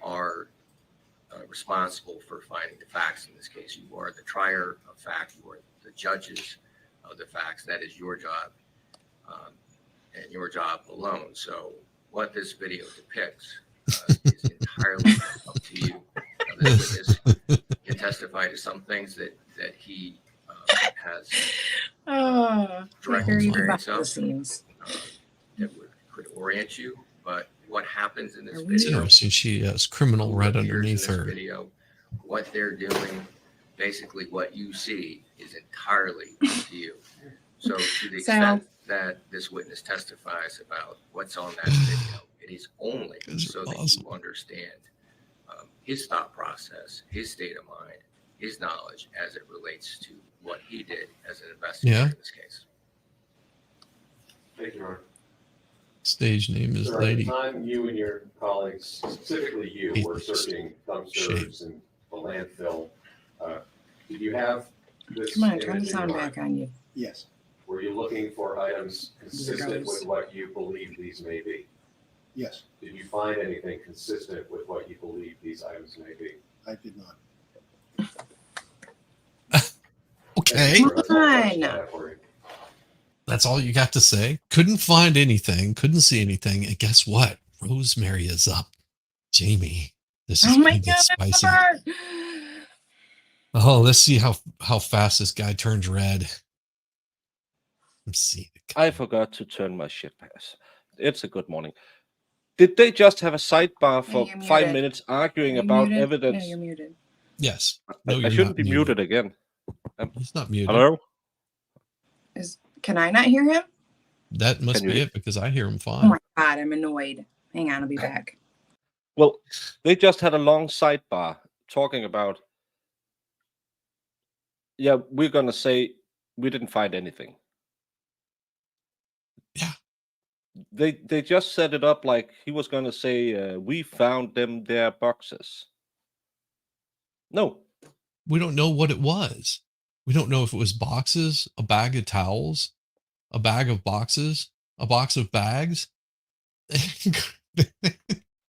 are responsible for finding the facts in this case. You are the trier of fact. You are the judges of the facts. That is your job and your job alone. So what this video depicts is entirely up to you. This witness can testify to some things that he has Oh, direct very experience behind the of scenes. that could orient you, but what happens in this It's It's video. interesting. She has criminal who right appears in underneath this her. Video, what they're doing, basically what you see is entirely up to you. So to the extent that this witness testifies about what's on that video, it is only Guys are so that awesome. you understand his thought process, his state of mind, his knowledge as it relates to what he did as an investigator in this case. Thank you, Ron. Stage name is Sir, at the Lady. time you and your colleagues, specifically you, were Atheist. searching dumpsters Shame. and the landfill, did you have this Come on, image turn the in your sound mind? back on you. Yes, Were you looking for items consistent goes. with what you believe these may be? yes, Did you find anything consistent with what you believe these items may be? I did not. Okay. Thank you, sir. That's all the questions I Come on. have for you. That's all you got to say? Couldn't find anything. Couldn't see anything. And guess what? Rosemary is up. Jamie, this is Oh my going to get God, spicy. Amber! Oh, let's see how fast this guy turns red. Let's see. I forgot to turn my shit pass. It's a good morning. Did they just have a sidebar for you're 5 muted. minutes arguing Are you about muted? evidence? No, you're muted. Yes. I- No, I you're shouldn't not be muted again. He's not muted. Hello? Can I not hear him? That must Can you be hear- it because I hear him Oh fine. my God, I'm annoyed. Hang on, I'll be back. Well, they just had a long sidebar talking about, yeah, we're going to say we didn't find anything. Yeah. They just set it up like he was going to say, we found them their boxes. No. We don't know what it was. We don't know if it was boxes, a bag of towels, a bag of boxes, a box of bags.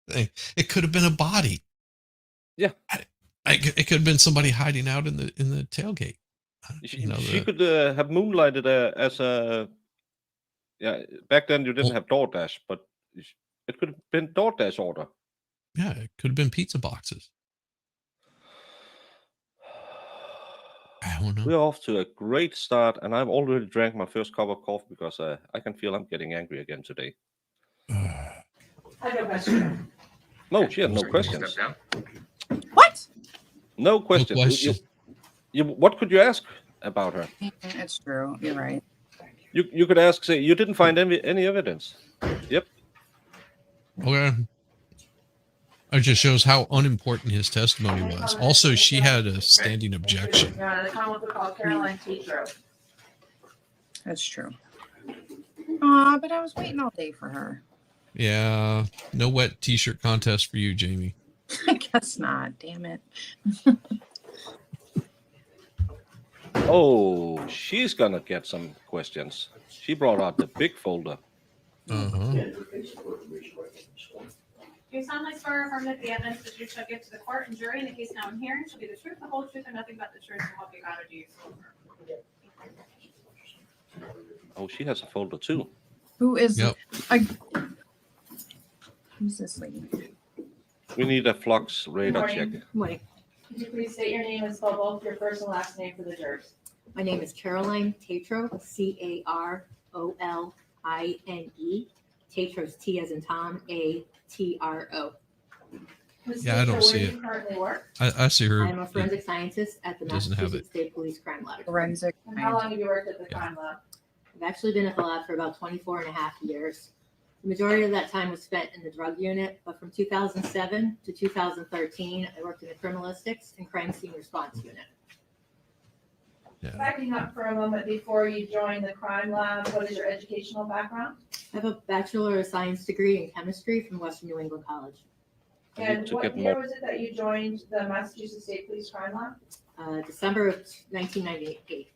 It could have been a body. Yeah. It could have been somebody hiding out in the tailgate. She could have moonlighted as a, yeah, back then you didn't have DoorDash, but it could have been DoorDash order. Yeah, it could have been pizza boxes. I don't know. We're off to a great start, and I've already drank my first cup of coffee because I can feel I'm getting angry again today. I have no question. No, she had no Step questions. down. What? No questions. question. What could you ask about her? It's true. You're right. You could ask, say, you didn't find any evidence. Yep. Okay. It just shows how unimportant his testimony was. Also, she had a standing objection. Your Honor, the Commonwealth will call Caroline Tetro. That's true. Aw, but I was waiting all day for her. Yeah, no wet t-shirt contest for you, Jamie. I guess not. Damn it. Oh, she's gonna get some questions. She brought out the big folder. Uh-huh. You solemnly swear or affirm that the evidence that you shall give to the court and jury in the case now in hearing shall be the truth, the whole truth, and nothing but the truth, and help you God or do you so affirm. Oh, she has a folder too. Who is Yep. Who's this lady? We need a flux radar check. Morning. Could you please state your name and spell both your first and last name for the jurors? My name is Caroline Tatro, Caroline. Tatro's T as in Tom, ATRO. Ms. Yeah, I don't Fisher, see where it. do you currently work? I see her. I'm a forensic scientist at the Doesn't have Massachusetts State Police Crime Lab. Forensic. And how long have you worked at the Yeah. crime lab? I've actually been at the lab for about 24 and a half years. The majority of that time was spent in the drug unit, but from 2007 to 2013, I worked in the criminalistics and crime scene response unit. Yeah. Backing up for a moment before you joined the crime lab, what is your educational background? I have a Bachelor of Science degree in chemistry from Western New England College. I need And to what get year more. was it that you joined the Massachusetts State Police Crime Lab? December of 1998.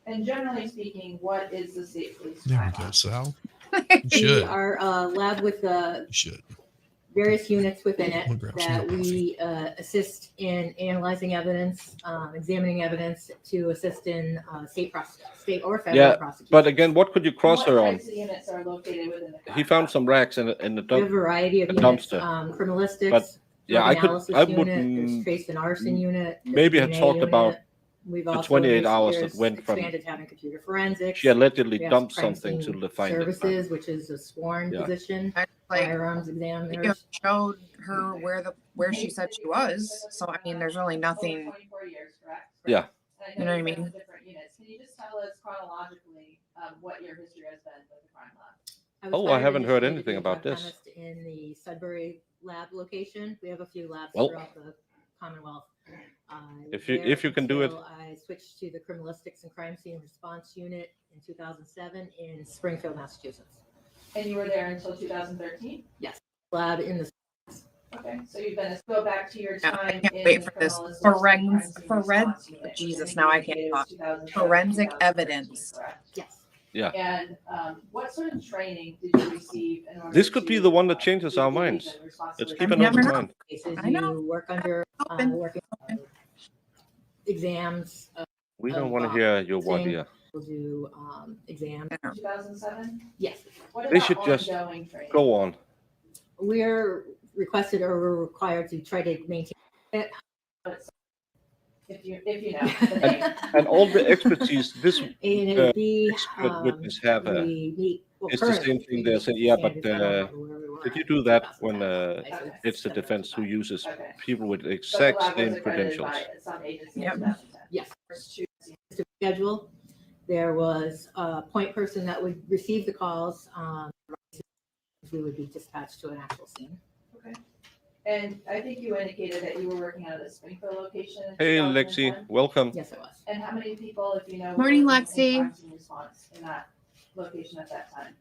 And generally speaking, what is the State Police There Crime we go, Lab? Sal. You We should. are a lab with You should. various units within I'll it grab some that more we assist in analyzing evidence, examining evidence to assist in state or federal Yeah, prosecution. But again, what could you cross What her on? types of units are located within the crime He found lab? some racks in the we have a dump. variety of a units, dumpster. criminalistics, But, yeah, drug I could- analysis I unit, wouldn't- there's trace and arson unit. there's Maybe I DNA talked unit, about We've The also 28 hours that there's went from expanded to having computer forensics. she allegedly We have dumped crime something to scene the finding. services, which is a sworn Yeah. position, Like, firearms you examiners. showed her where she said she was. So I mean, there's really nothing. 24 years, correct? Yeah. And You know what I you said mean? Different units. Can you just tell us chronologically what your history has been with the crime lab? Was Oh, I hired haven't heard initially to anything be a about drug this. chemist in the Sudbury lab location. We have a few labs Well, throughout the Commonwealth. if There you can do it, until I switched to the criminalistics and crime scene response unit in 2007 in Springfield, Massachusetts. And you were there until 2013? Lab in the Okay, so you've been, go back to your Yeah, I time can't in wait the for this. criminalistics and crime scene Forensic. response unit, which Jesus, I now I think can't you talk. indicated was 2007, Forensic 2013, evidence. correct? yes. And what sort of training did you receive in order this could be to, the one that changes our be minds. the Let's responsibility keep You an never open know. mind. Cases I know. you work under, Open. working exams. We don't Of, want to hear your thing. idea. We'll do exams. 2007? Yes, What They about should just ongoing training? Go on. we're requested or we're required to try to maintain it. If you know. the name. And all the expertise this And it'd be, expert witness have we meet. Well, it's the currently, same thing we they meet say, yeah, standards. but, I don't remember where we were did you in do that when 2007. I said it's the defense who 75. uses Okay. people with the But the exact lab was same accredited credentials? by some agency in Yep. 2010. Yes. First two- Schedule. There was a point person that would receive the calls. We would be dispatched to an actual scene. Okay. And I think you indicated that you were working out of the Springfield location. in Hey, 2010. Lexi, welcome. Yes, it was. And how many people, if you know? Morning, were in Lexi. crime scene response in that location at that time?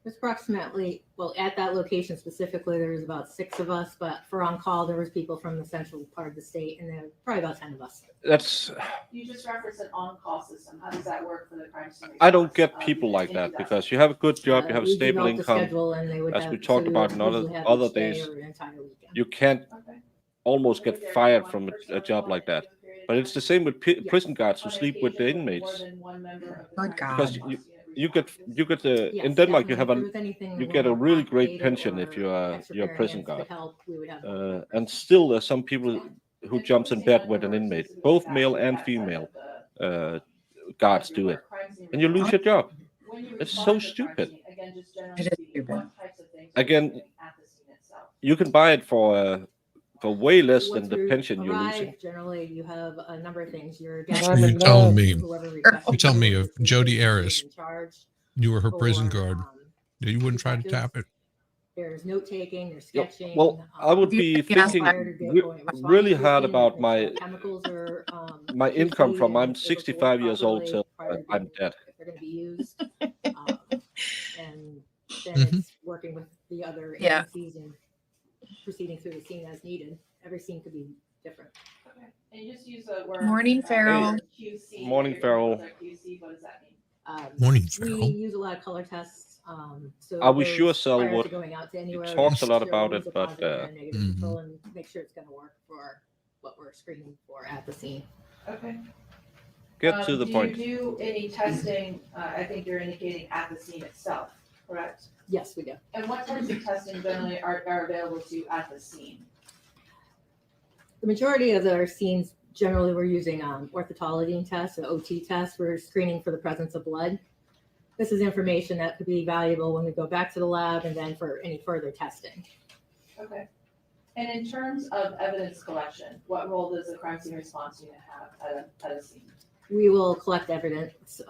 There's approximately, well, at that location specifically, there was about 6 of us, but for on-call, there was people from the central part of the state, and there were probably about 10 of us. That's You just referenced an on-call system. How does that work for the crime scene? I don't get response, people like in that 2010? because you have a good job, you have a We stable developed a income. schedule, and they would as have, we talked so about in we other- usually have other each day days. or an entire weekend. You can't Okay. almost Was get there fired one from person a job on like any that. given period of But it's time? the same with prison guards who On sleep with the occasion, more inmates. than one member of the Good crime God. Because scene response you unit get responded? the Yes, in Denmark you definitely. have If there a was anything you get a more really great complicated pension or if you're extra a pair of prison hands could guard. help, we would have more members. And still there's some people who And jumps in focusing bed on with an your inmate, specific both facts male at and that time female of the- guards of your do it, work, crime scene and you lose your response. job. When you It's respond so to crime stupid. scene, again, just generally It is speaking, stupid. what types of things are you Again, doing at the scene itself? You can buy it for way less than Once the we pension you're arrive, losing. generally, you have a number of things. Your So you're telling me, you're telling me if Jody Harris, you were her prison guard, that you wouldn't try to tap it? There's note taking, there's Yep. sketching. Well, I would If you be ask thinking that- really hard about my my income from I'm 65 years old till I'm dead. If they're going to be used. And then Mhm. it's working with the other Yeah. agencies and proceeding through the scene as needed. Every scene could be different. Okay. And you just use the word. Morning, Farrell. QC. Morning, Your Farrell. chemicals are QC, what does that mean? Morning, We Farrell. use a lot of color tests. So I wish sure those Sal prior to would. going out to anywhere, talks a lot show about what's it, a but, positive and a negative Mhm. control and make sure it's going to work for what we're screening for at the scene. Okay. Get to the point. Do you do any testing, I think you're indicating at the scene itself, correct? Yes, we do. And what types of testing generally are available to you at the scene? The majority of our scenes, generally, we're using orthotologine tests, an OT test. We're screening for the presence of blood. This is information that could be valuable when we go back to the lab and then for any further testing. Okay. And in terms of evidence collection, what role does the crime scene response unit have at a scene? We will collect evidence.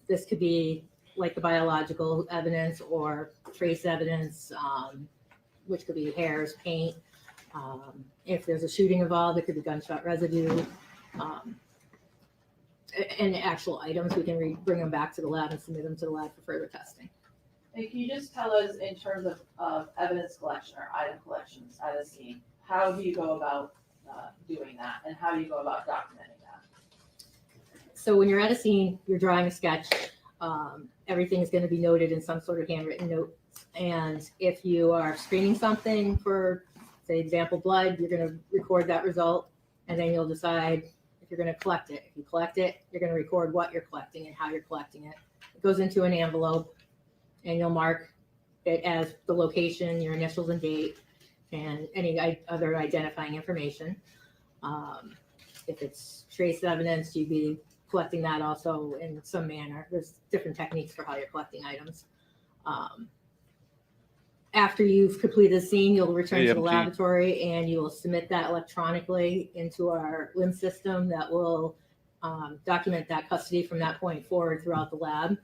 This could be like the biological evidence or trace evidence, which could be hairs, paint. If there's a shooting involved, it could be gunshot residue. And actual items, we can bring them back to the lab and submit them to the lab for further testing. And can you just tell us in terms of evidence collection or item collections at a scene, how do you go about doing that and how do you go about documenting that? So when you're at a scene, you're drawing a sketch, everything is going to be noted in some sort of handwritten note. And if you are screening something for, say, example, blood, you're going to record that result and then you'll decide if you're going to collect it. If you collect it, you're going to record what you're collecting and how you're collecting it. It goes into an envelope and you'll mark it as the location, your initials and date, and any other identifying information. If it's trace evidence, you'd be collecting that also in some manner. There's different techniques for how you're collecting items. After you've completed the scene, you'll return to the AMG. laboratory and you will submit that electronically into our LIMS system that will document that custody from that point forward throughout the lab.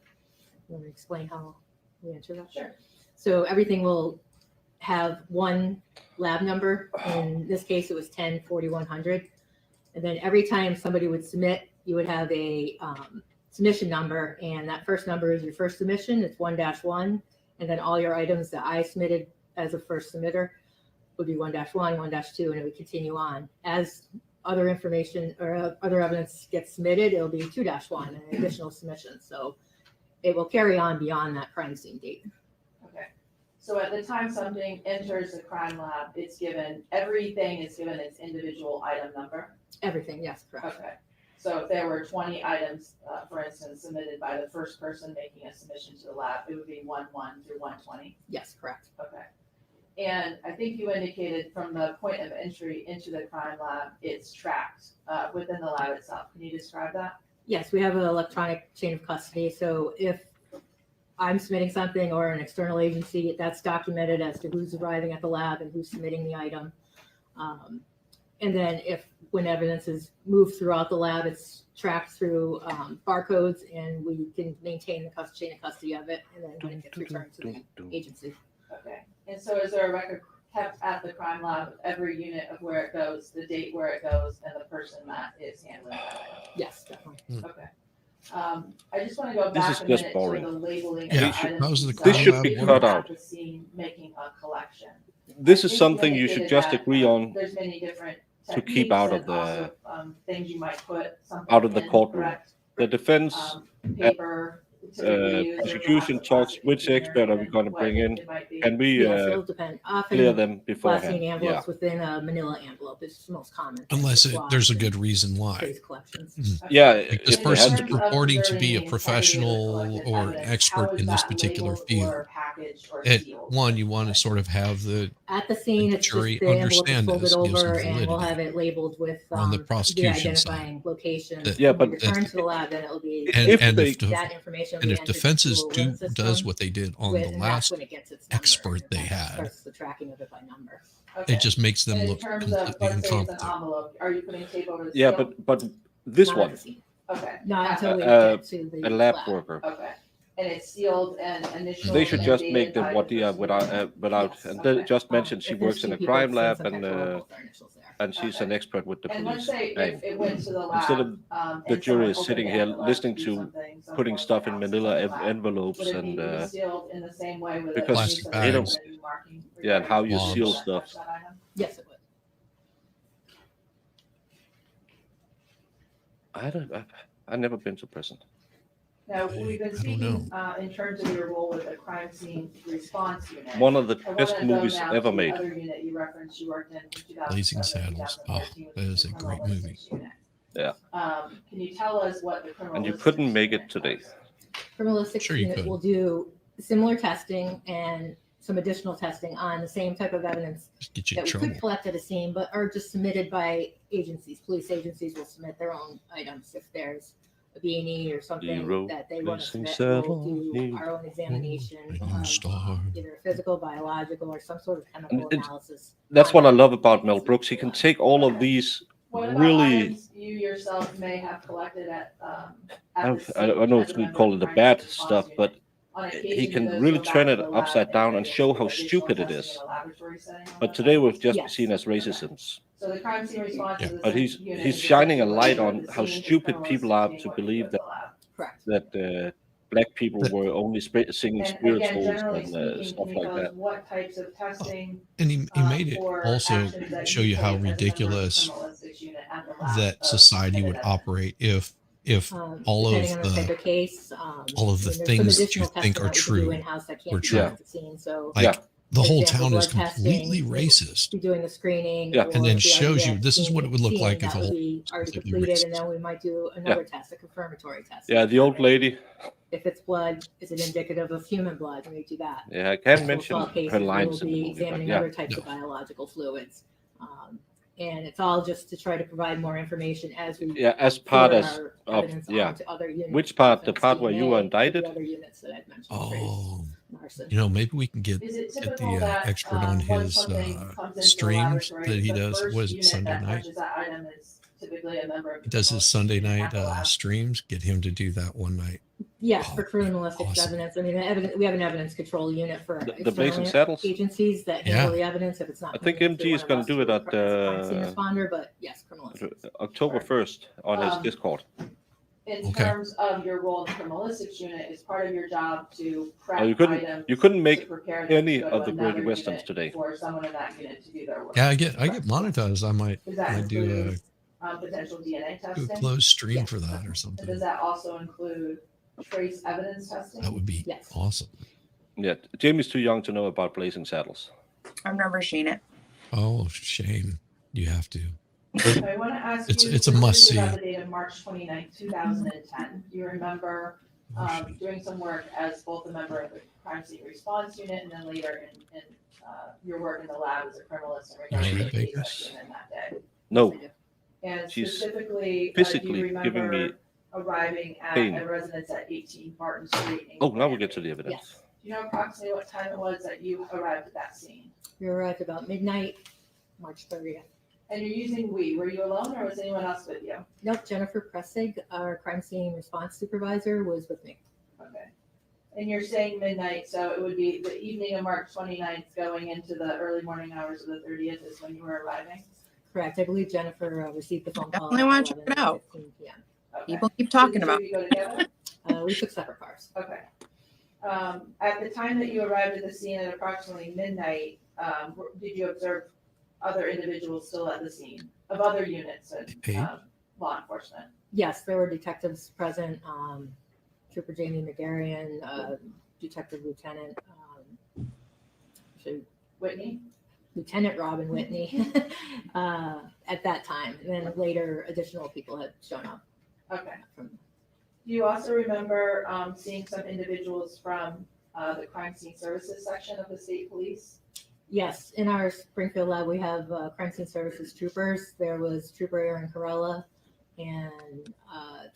Want to explain how we enter that? Sure. So everything will have one lab number. In this case, it was 104100. And then every time somebody would submit, you would have a submission number, and that first number is your first submission. It's 1-1, and then all your items that I submitted as a first submitter would be 1-1, 1-2, and it would continue on. As other information or other evidence gets submitted, it'll be 2-1, an additional submission. So it will carry on beyond that crime scene date. Okay. So at the time something enters the crime lab, everything is given its individual item number? Everything, yes, correct. Okay. So if there were 20 items, for instance, submitted by the first person making a submission to the lab, it would be 1-1 through 120? Yes, correct. Okay. And I think you indicated from the point of entry into the crime lab, it's tracked within the lab itself. Can you describe that? Yes, we have an electronic chain of custody. So if I'm submitting something or an external agency, that's documented as to who's arriving at the lab and who's submitting the item. And then when evidence is moved throughout the lab, it's tracked through barcodes, and we can maintain the chain of custody of it, and then when it gets returned to the agency. Okay. And so is there a record kept at the crime lab of every unit of where it goes, the date where it goes, and the person that is handling that item? Yes, definitely. Okay. I just want to go This back is a just minute boring. to the labeling Yeah, of items. how's the themselves. This should be Even cut at out. the scene making a collection. This I is think something you should indicated just that, agree on There's many different to keep out of techniques and also, things you might put something out of the in, courtroom. correct? The defense Paper. typically used, or prosecution glass talks, plastic which container, expert are we even going to what bring in? it might be. Can we Yes, it'll depend. clear Often them plastic beforehand? Yeah. envelopes within a manila envelope is the most common. thing Unless for there's a swaps good and reason why. case collections. Yeah, Like, this In person's terms of purporting to preserving be the a integrity of the professional collected or evidence, expert how is in this that particular labeled field. or packaged or At sealed? one, you want to sort of have the At the scene, it's jury just the envelope is understand folded this, gives some over, and we'll validity. have it labeled with On the the prosecution side. identifying location. That- Yeah, When we but return to the lab, then it'll be And, If and they- if, def- that information. will and be if entered defenses into a LIMS does system what they did on with- the and that's last when it gets its number, expert and they that had, starts the tracking of it by number. Okay. it just makes them And in look terms of, completely let's say it's an incompetent. envelope, are you putting tape over the Yeah, seal? but this Not at one, the scene. Okay. Not until we Uh, get to the a lab worker, Okay. And it's sealed and initialed. they should and just dated make them by what the they are person without. Yes. And they Okay. just mentioned she If there's works in two a people crime at the scene, lab, sometimes we'll have both our initials there. and she's an Okay. expert with the And police. let's say if it went to the lab. Instead of the and jury someone is sitting opened here the envelope listening do to something, some putting form of stuff in analysis manila in the lab, envelopes would it and be sealed in the same way with because a Plastic piece of bags. evidence and marking Yeah, and how you regarding seal that stuff. touched that item? Yes, it would. I've never been to prison. Now, we've been I don't speaking in terms of your role with the crime scene response unit. One of the I wanna best go movies now ever to the made. other unit you referenced you worked in from 2007 Blazing to Saddles. 2013, That is a which great criminalistics movie. unit. Yeah. Can you tell us what the criminal? And you couldn't make it today. Criminalistics Sure you unit could. will do similar testing and some additional testing on the same type of evidence Just get you that in we trouble. could collect at a scene, but are just submitted by agencies. Police agencies will submit their own items if there's a B&E or something Hero, that they want to blazing submit. We'll saddle, do our own examination Blazing of star. either physical, biological, or some sort of chemical And it's- analysis. That's what I on love about that. Mel Brooks. He can take all of these What about really. items you yourself may have collected at I the scene know as a we member call of it the crime bad scene stuff, response but unit? On he occasion, can do those really go back turn to it the lab upside down and they show do how additional stupid it testing is. in a laboratory setting on But that today item? we've just Yes. seen as racisms. So the crime scene response is. But he's shining a light on how stupid people are to believe Correct. that black people were only singing And spirituals again, generally and speaking, stuff can you like tell us that. what types of testing? And he made it for also actions that show you how take as a member of the ridiculous criminalistics unit at the lab that of society would committed operate if all Depending of on the type the of case, all of the and there's some things that you additional think testing are that we can do true in-house that were can't be true. done at the scene. So like Yeah. the whole example, town is blood completely testing, racist. be doing the screening. Yeah. And then or if we shows already you have this is what it would look scene, like if that a would whole be was already completely completed, racist. and then we might do another test, a confirmatory test. Yeah, the old lady. If it's blood, is it indicative of human blood? We do that. Yeah, I can't For mention assault cases, her we lines will in the be movie, but examining yeah. other types No. of biological fluids. And it's all just to try to provide more information as we Yeah, as part forward as our of evidence yeah. onto other units. Which part? The Defense part where you were DNA, indicted? The other units that I've mentioned. trace, Oh, arson. you know, maybe we can get Is it the typical that expert on once his something comes into the streams laboratory, that he the does. first Was it unit Sunday that night? touches that item is typically a member of He the does his criminal Sunday unit night at the lab? streams. Get him to do that one night. Yes, Oh, for criminalistics awesome. evidence. I mean, we have an evidence control unit for The external Blazing Saddles? agencies that handle the evidence if it's not. I think coming through MG is one going of to do us it at as a crime scene responder, but yes, criminalistics. October 1st on his Um, Discord. In Okay. terms of your role in the criminalistics unit, is part of your job to prep Oh, you couldn't items make to prepare them any to go of to the Grady another Westerns unit today. for someone in that unit to do their work. Yeah, I get monetized. I might Does that do include potential DNA a testing? closed stream Yes. for that or And something. does that also include trace evidence testing? That would be Yes. awesome. Yeah, Jamie's too young to know about Blazing Saddles. I've never seen it. Oh, shame. You have to. So I want to ask It's- you it's a must-see. about the date of March 29th, 2010. Do you remember doing some work as both a member of the crime scene response unit and then later in your work in the lab as a criminalist in regards to the case that came in that day? No, And She's specifically, physically do you giving me remember arriving at pain. a residence at 18 Barton Street? in oh, now we Granby? get to the evidence. Yes. Do you know approximately what time it was that you arrived at that scene? We arrived about midnight, March 30th. And you're using we. Were you alone or was anyone else with you? Nope, Jennifer Pressig, our crime scene response supervisor, was with me. Okay. And you're saying midnight, so it would be the evening of March 29th going into the early morning hours of the 30th is when you were arriving? Correct. I believe Jennifer received the phone call. Definitely at wanna check it out. 11:15 p.m. Okay. People keep So talking the two about of you go together? We took separate cars. Okay. At the time that you arrived at the scene at approximately midnight, did you observe other individuals still at the scene of other units Hey. and law enforcement? Yes, there were detectives present. Trooper Jamie McGarrian, Detective Lieutenant, Whitney? Lieutenant Robin Whitney at that time. And then later, additional people had shown up. Okay. Do you also remember seeing some individuals from the crime scene services section of the state police? Yes, in our Springfield lab, we have crime scene services troopers. There was Trooper Aaron Corella and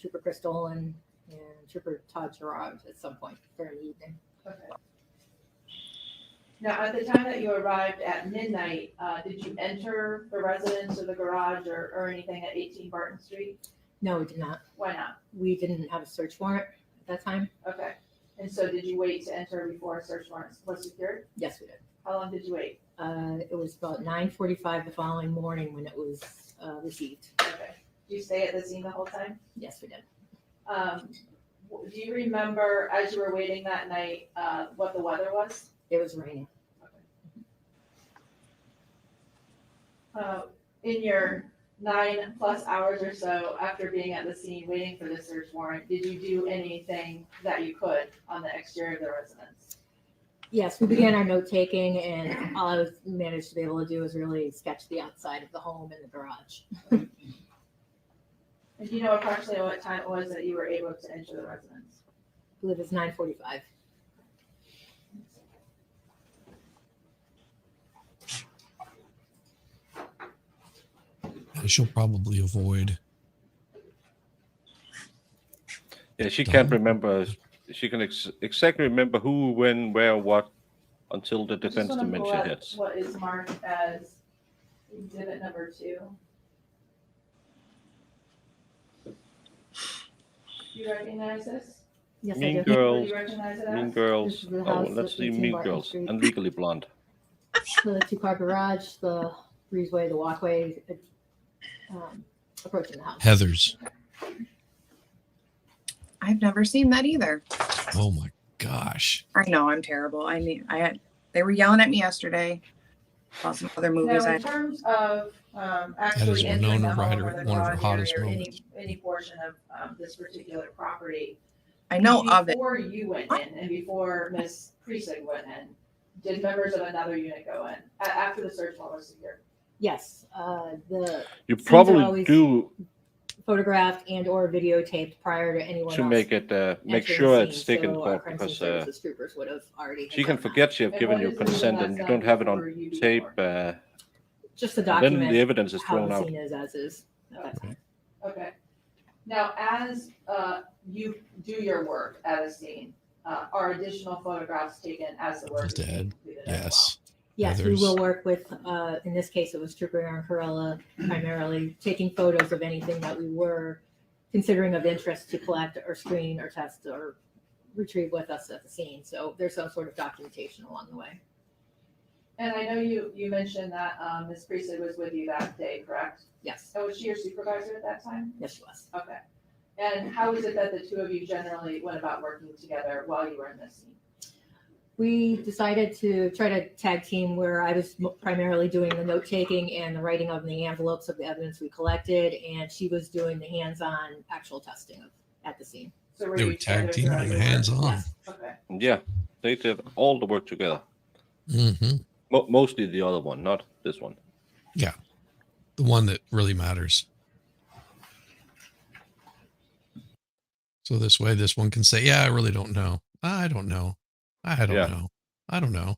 Trooper Chris Dolan and Trooper Todd Gerard at some point during the evening. Okay. Now, at the time that you arrived at midnight, did you enter the residence or the garage or anything at 18 Barton Street? No, we did not. Why not? We didn't have a search warrant at that time. Okay. And so did you wait to enter before a search warrant was secured? Yes, we did. How long did you wait? It was about 9:45 the following morning when it was received. Okay. Did you stay at the scene the whole time? Yes, we did. Do you remember as you were waiting that night, what the weather was? It was raining. In your 9+ hours or so after being at the scene waiting for the search warrant, did you do anything that you could on the exterior of the residence? Yes, we began our note taking, and all I managed to be able to do was really sketch the outside of the home and the garage. And do you know approximately what time it was that you were able to enter the residence? I believe it's 9:45. She'll probably avoid. Yeah, she can't remember. She can exactly remember who, when, where, what, until the defense Just wanna pull dementia up hits. what is marked as exhibit number 2. Do you recognize this? Yes, I Mean do. What do Girls, you recognize it Mean as? Girls. This is the Oh, house let's at see 18 Mean Barton Girls Street. and Legally Blonde. The two-car garage, the breezeway, the walkway, approaching the house. Heather's. I've never seen that either. Oh my gosh. I know I'm terrible. They were yelling at me yesterday about some other movies. Now, in terms of actually is entering the Winona home Ryder, or the one of her garage hottest area or moments. any portion of this particular property. I know of it. Before you went in and before Miss Priesig went in, did members of another unit go in after the search warrant was secured? Yes, the You Scenes are probably always do photographed and or videotaped prior to anyone to else make it make entering sure the it's scene, taken so our court crime scene because services troopers would have already she can done that. forget she have And given what you is the reason consent and that's you done don't have it before on you tape. before? Just to And then document the evidence is how thrown the out. scene is as is. at that time. Okay. Now, as you do your work at a scene, are additional photographs taken as the work is being Dead. completed as Yes. Yes, we Others. will work with, in this case, it was Trooper Aaron Corella, primarily taking photos of anything that we were considering of interest to collect or screen or test or retrieve with us at the scene. So there's some sort of documentation along the way. And I know you mentioned that Ms. Priestley was with you that day, correct? Yes, And was she your supervisor at that time? yes, she was. Okay. And how is it that the two of you generally went about working together while you were in this scene? We decided to try to tag team where I was primarily doing the note taking and the writing of the envelopes of the evidence we collected, and she was doing the hands-on actual testing at the scene. So were They you were tag together teaming throughout and your work? hands-on. Yes. Okay. Yeah, they did all the work together. Mm-hmm. Mostly the other one, not this one. Yeah. The one that really matters. So this way, this one can say, yeah, I really don't know. I don't know. I don't Yeah. know. I don't know.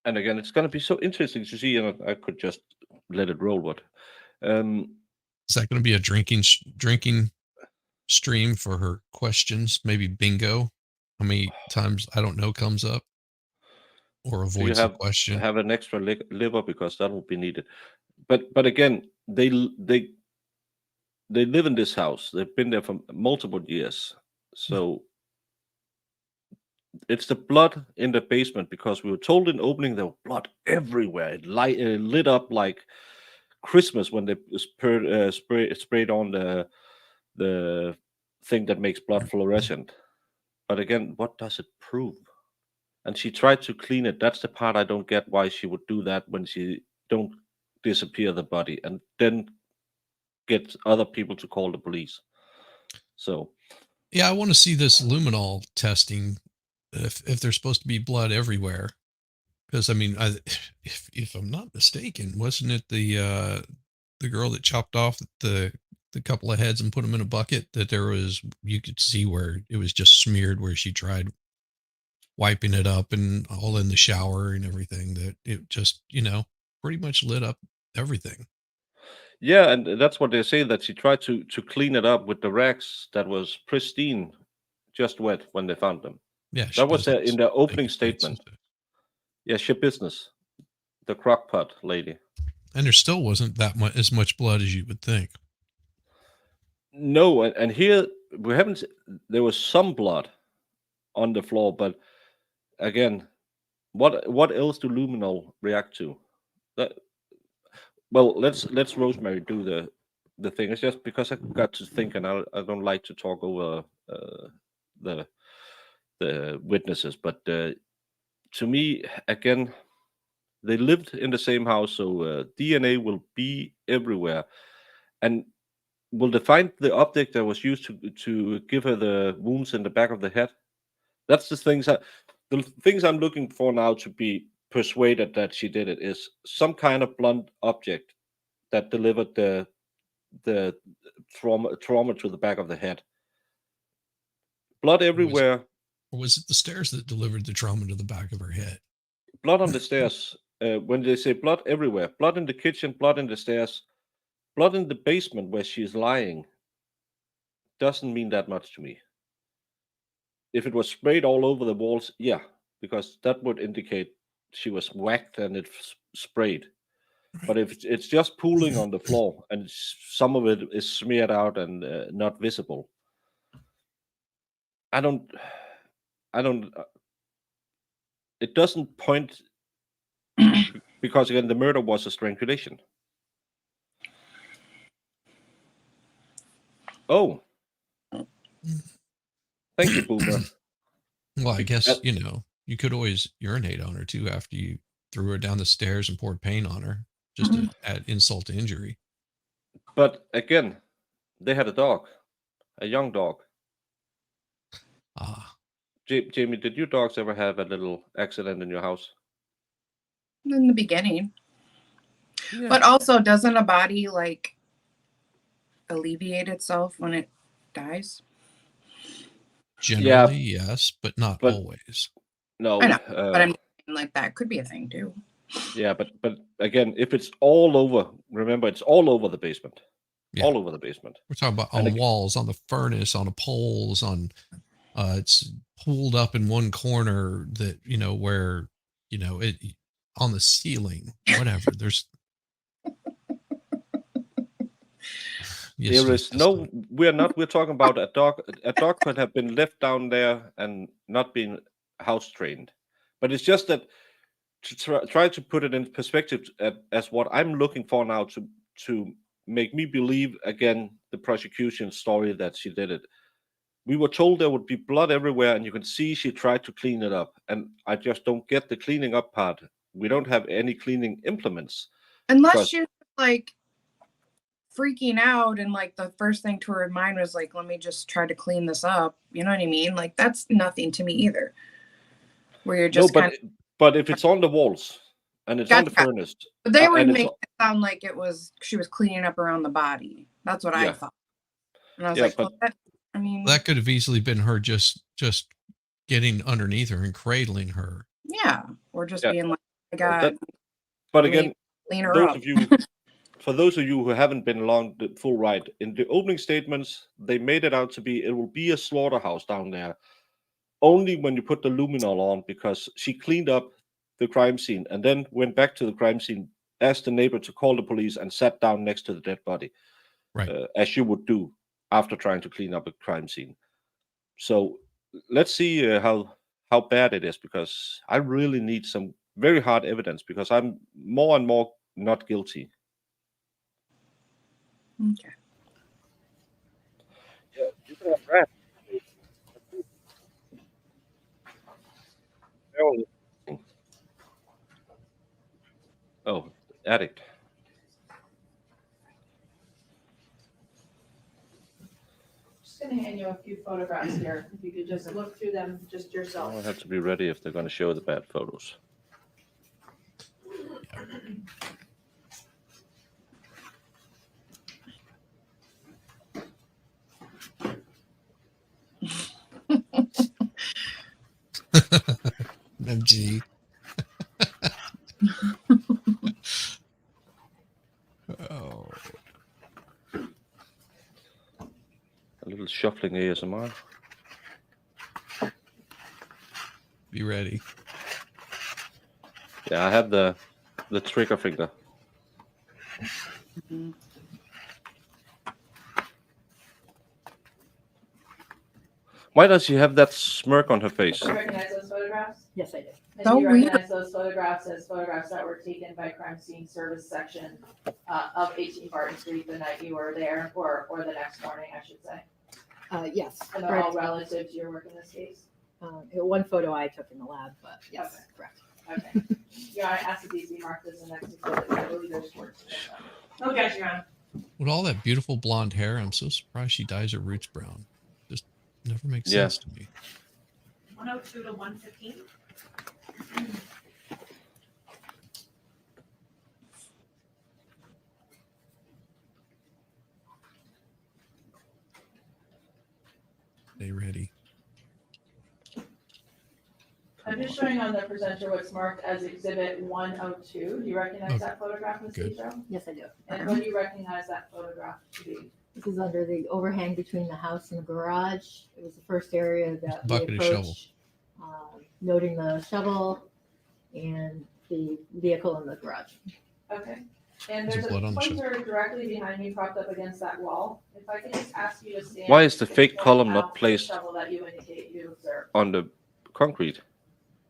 And again, it's going to be so interesting to see, and I could just let it roll. But Is that going to be a drinking stream for her questions? Maybe bingo. How many times I don't know comes up or do you avoids the question? have an extra liver because that will be needed. But again, they live in this house. They've been there for multiple years. So it's the blood in the basement because we were told in opening there was blood everywhere. It lit up like Christmas when they sprayed on the thing that makes blood fluorescent. But again, what does it prove? And she tried to clean it. That's the part I don't get why she would do that when she don't disappear the body and then get other people to call the police. So Yeah, I want to see this luminol testing if there's supposed to be blood everywhere. Because I mean, if I'm not mistaken, wasn't it the girl that chopped off the couple of heads and put them in a bucket that there was, you could see where it was just smeared where she tried wiping it up and all in the shower and everything, that it just, pretty much lit up everything. yeah, and that's what they say, that she tried to clean it up with the rags that was pristine, just wet when they found them. Yeah. That was in the opening Thank you. statement. Yeah, she business, the crockpot lady. And there still wasn't that much as much blood as you would think. No, and here we haven't. There was some blood on the floor, but again, what else do luminol react to? That, well, let's Rosemary do the thing. It's just because I got to think, and I don't like to talk over the witnesses, but to me, again, they lived in the same house, so DNA will be everywhere. And will they find the object that was used to give her the wounds in the back of the head? That's the things I'm looking for now to be persuaded that she did it is some kind of blunt object that delivered the trauma to the back of the head. Blood everywhere. Or was it the stairs that delivered the trauma to the back of her head? Blood on the stairs. When they say blood everywhere, blood in the kitchen, blood in the stairs, blood in the basement where she's lying, doesn't mean that much to me. If it was sprayed all over the walls, yeah, because that would indicate she was whacked and it sprayed. But if it's just pooling on the floor and some of it is smeared out and not visible, I don't. It doesn't point because again, the murder was a strangulation. Oh, thank you, Boomer. Well, I guess, you could always urinate on her too after you threw her down the stairs and poured paint on her, just to add insult to injury. But again, they had a dog, a young dog. Ah, Jamie, did your dogs ever have a little accident in your house? In the beginning. Yeah. But also, doesn't a body like alleviate itself when it dies? generally, yes, but not always. No, I know, but I'm like that could be a thing too. Yeah, but again, if it's all over, remember it's all over the basement. Yeah. All over the basement. We're talking about And on walls, on the furnace, on the poles, on it's pulled up in one corner that, where, it on the ceiling, whatever. There's yes, There is no, we're talking about a dog. A dog could have been left down there and not been house trained. But it's just that to try to put it in perspective as what I'm looking for now to make me believe again the prosecution story that she did it. We were told there would be blood everywhere, and you can see she tried to clean it up. And I just don't get the cleaning up part. We don't have any cleaning implements. Unless because- she was like freaking out and like the first thing to her mind was like, let me just try to clean this up. You know what I mean? Like that's nothing to me either. Where you're just but if it's on the walls and it's on the Gotcha. furnace, But they would and it's make it sound like she was cleaning up around the body. That's what I Yeah. thought. And I was Yeah, like, but- I mean, that could have easily been her just getting underneath her and cradling her. yeah, or just Yeah. being like, I got. That- but let me again, clean her those up. of you, for those of you who haven't been along the full ride, in the opening statements, they made it out to be it will be a slaughterhouse down there. Only when you put the luminol on, because she cleaned up the crime scene and then went back to the crime scene, asked the neighbor to call the police, and sat down next to the dead body, Right. As you would do after trying to clean up a crime scene. So let's see how bad it is, because I really need some very hard evidence, because I'm more and more not guilty. Okay. Yeah, you can have rats. Oh, addict. Just gonna hand you a few photographs here. If you could just look through them just yourself. I'll have to be ready if they're going to show the bad photos. MG. Oh. A little shuffling ASMR. Be ready. Yeah, I have the trigger finger. Mhm. Why does she have that smirk on her face? Do you recognize those photographs? Yes, I do. And So do you weird. recognize those photographs as photographs that were taken by crime scene service section of 18 Barton Street the night you were there, or the next morning, I should say? Yes, And they're all correct. relative to your work in this case? One photo I took in the lab, but yes, Okay. correct. Okay. Yeah, I asked the DC mark this and next exhibit. I believe there's work. Okay, Your Honor. With all that beautiful blonde hair, I'm so surprised she dyes her roots brown. Just never makes Yeah. sense to me. 102 to 115. Stay ready. I'm just showing on the presenter what's marked as exhibit 102. Do you recognize Okay. that photograph, Ms. Good. Pedro? Yes, I do. And what do you recognize that photograph to be? This is under the overhang between the house and the garage. It was the first area that we Bucket of shovel. approached, noting the shovel and the vehicle in the garage. Okay. And Is there there's a blood on the pointer directly behind me propped up against that wall. If I could just ask you to stand. Why is the and fake point column out not the placed shovel that you indicate you observed? on the concrete?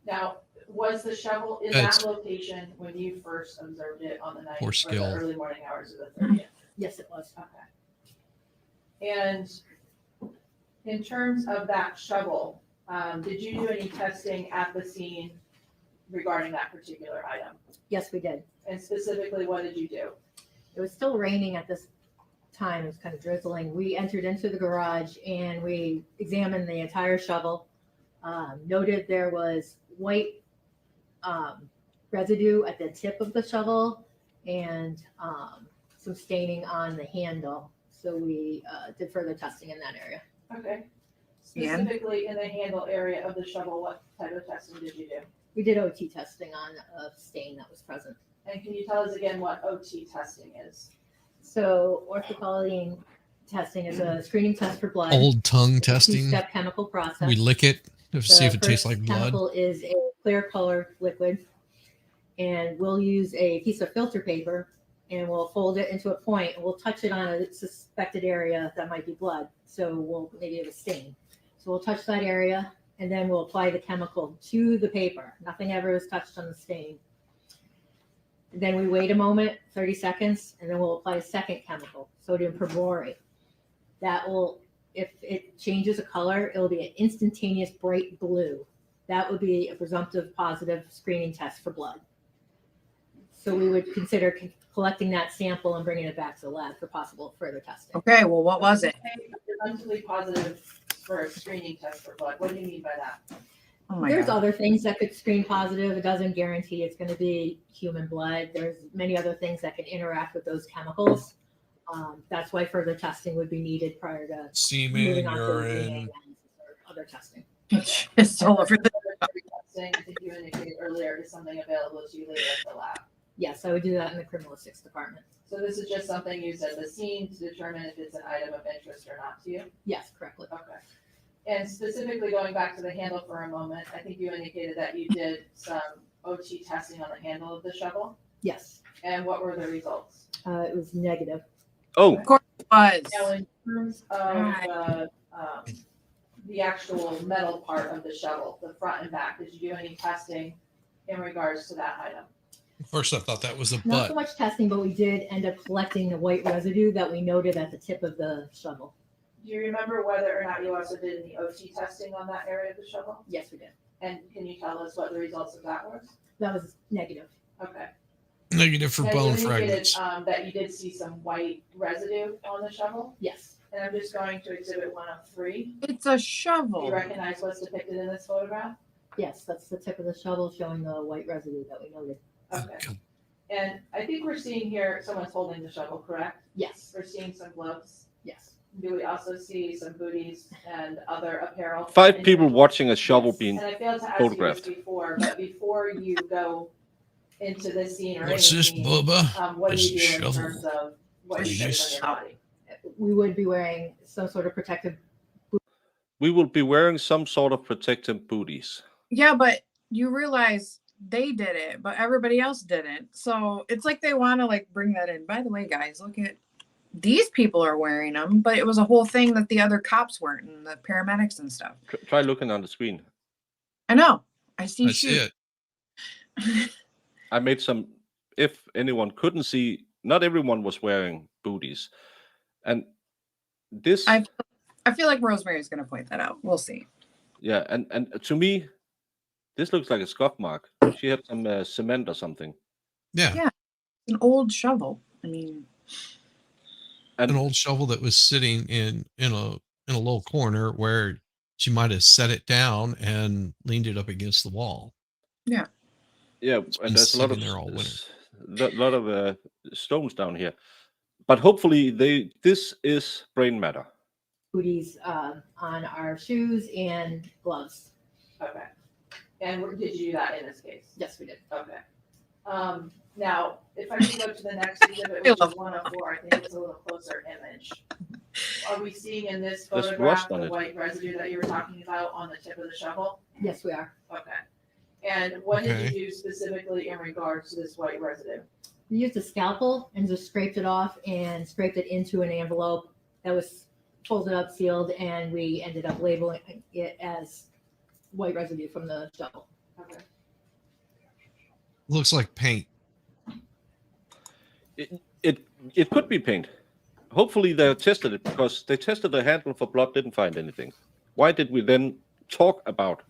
Now, was the shovel in It's- that location when you first observed it on the night Poor or skill. the early morning hours of the 30th? Yes, it was. Okay. And in terms of that shovel, did you do any testing at the scene regarding that particular item? Yes, we did. And specifically, what did you do? It was still raining at this time. It was kind of drizzling. We entered into the garage and we examined the entire shovel. Noted there was white residue at the tip of the shovel and some staining on the handle. So we did further testing in that area. Okay. And? Specifically in the handle area of the shovel, what type of testing did you do? We did OT testing on a stain that was present. And can you tell us again what OT testing is? So orthocholine testing is a screening test for blood. Old tongue It's a testing. two-step chemical process. We lick it to see if The it tastes first like blood. chemical is a clear colored liquid, and we'll use a piece of filter paper and we'll fold it into a point and we'll touch it on a suspected area that might be blood. So we'll maybe have a stain. So we'll touch that area and then we'll apply the chemical to the paper. Nothing ever is touched on the stain. Then we wait a moment, 30 seconds, and then we'll apply a second chemical, sodium perborate. That will, if it changes a color, it'll be an instantaneous bright blue. That would be a presumptive positive screening test for blood. So we would consider collecting that sample and bringing it back to the lab for possible further testing. Okay, well, what was it? Presumptively positive for a screening test for blood. What do you mean by that? Oh my There's God. other things that could screen positive. It doesn't guarantee it's going to be human blood. There's many other things that can interact with those chemicals. That's why further testing would be needed prior to Semen, moving on to DNA urine. analysis or other testing. It's all over the. Testing, I think you indicated earlier, is something available to you later at the lab. Yes, I would do that in the criminalistics department. So this is just something used at the scene to determine if it's an item of interest or not to you? Yes, correctly. Okay. And specifically going back to the handle for a moment, I think you indicated that you did some OT testing on the handle of the shovel. Yes, And what were the results? it was negative. Oh, Was. Now, in terms of the actual metal part of the shovel, the front and back, did you do any testing in regards to that item? First, I thought that was a Not so butt. much testing, but we did end up collecting the white residue that we noted at the tip of the shovel. Do you remember whether or not you also did any OT testing on that area of the shovel? Yes, we did. And can you tell us what the results of that was? That was negative. Okay. Negative for And bone you indicated, fragments. that you did see some white residue on the shovel, Yes. and I'm just going to exhibit 1 of 3. It's a Do shovel. you recognize what's depicted in this photograph? Yes, that's the tip of the shovel showing the white residue that we noted. Okay. And I think we're seeing here, someone's holding the shovel, correct? Yes, We're seeing some gloves. yes. Do we also see some booties and other apparel? 5 people watching a shovel being And I failed to ask you this photographed. before, but before you go into this scene or any What's this, scene, Bubba? what do It's you a do in shovel. terms of what you Pretty place on your body? We would be wearing some sort of protective. We will be wearing some sort of protective booties. Yeah, but you realize they did it, but everybody else didn't. So it's like they want to like bring that in. By the way, guys, look at these people are wearing them, but it was a whole thing that the other cops weren't and the paramedics and stuff. Try looking on the screen. I know. I see. I see it. I made some, if anyone couldn't see, not everyone was wearing booties. And this, I feel like Rosemary's going to point that out. We'll see. yeah, and to me, this looks like a scuff mark. She had some cement or something. Yeah. Yeah. An old shovel. I mean, And An old shovel that was sitting in a low corner where she might have set it down and leaned it up against the wall. yeah, been and there's a lot of sitting there all winter. lot of stones down here. But hopefully this is brain matter. Booties on our shoes and gloves. Okay. And did you do that in this case? Yes, we did. Okay. Now, if I can go to the next exhibit, which is 104, I think it's a little closer image. Are we seeing in this There's photograph rust on the it. white residue that you were talking about on the tip of the shovel? Yes, we are. Okay. And what did Okay. you do specifically in regards to this white residue? We used a scalpel and just scraped it off and scraped it into an envelope that was folded up, sealed, and we ended up labeling it as white residue from the shovel. Okay. Looks like paint. It could be paint. Hopefully they tested it because they tested the handle for blood, didn't find anything. Why did we then talk about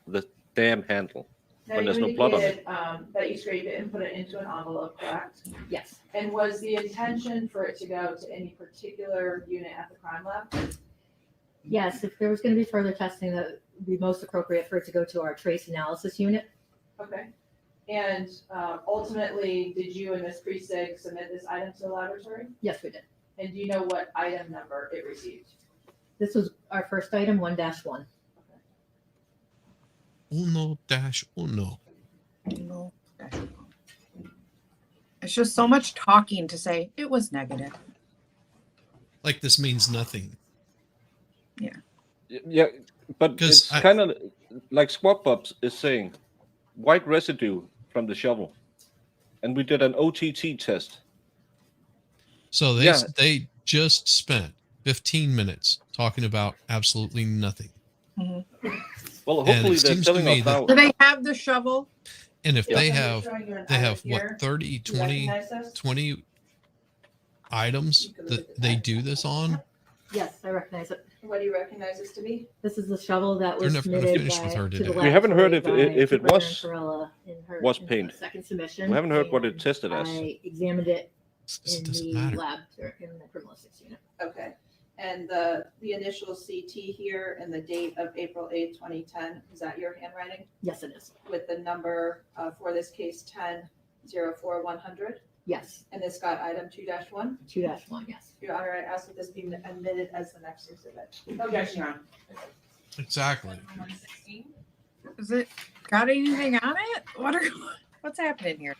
the damn handle Now, when you there's no blood on it? indicated that you scraped it and put it into an envelope, correct? Yes. And was the intention for it to go to any particular unit at the crime lab? Yes, if there was going to be further testing, that would be most appropriate for it to go to our trace analysis unit. Okay. And ultimately, did you and Ms. Priestig submit this item to the laboratory? Yes, we did. And do you know what item number it received? This was our first item, 1-1. 1-1. No. It's just so much talking to say it was negative. Like this means nothing. Yeah, but 'Cause it's kind of like Squat Bobs is saying, white residue from the shovel, and we did an OTT test. So Yeah. they just spent 15 minutes talking about absolutely nothing. Well, And hopefully it they're seems to telling me us that- now. Do they have the shovel? And if Yeah. they I'm just have showing you an they item have what here. 30, Do you 20, recognize this? 20 items that they do this on, Yes, I recognize it. What do you recognize this to be? This is the shovel that They're was never gonna submitted finish with her to the today. We haven't heard laboratory if by it was- Superintendent Carella in her was in the paint. second submission. We haven't heard what it and tested as. I examined it it in doesn't the matter. lab or in the criminalistics unit. Okay, and the initial CT here and the date of April 8th, 2010, is that your handwriting? Yes, it is. With the number for this case 10-04-100, Yes, and this got item 2-1? 2-1, yes. Your Honor, I ask that this be admitted as the next exhibit. Objection, Your Honor. Exactly. 116. Is it got anything on it? What's happening here?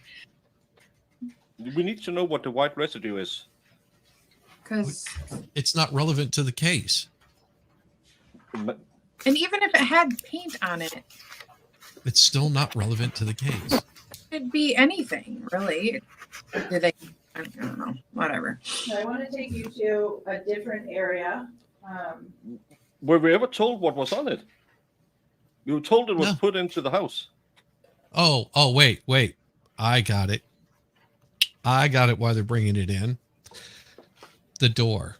We need to know what the white residue is. Because It's not relevant to the case. But and even if it had paint on it, It's still not relevant to the case. it could be anything really. Do they? I don't know. Whatever. So I want to take you to a different area. were we ever told what was on it? We were told it was No. put into the house. Oh, wait. I got it. Why they're bringing it in. The door.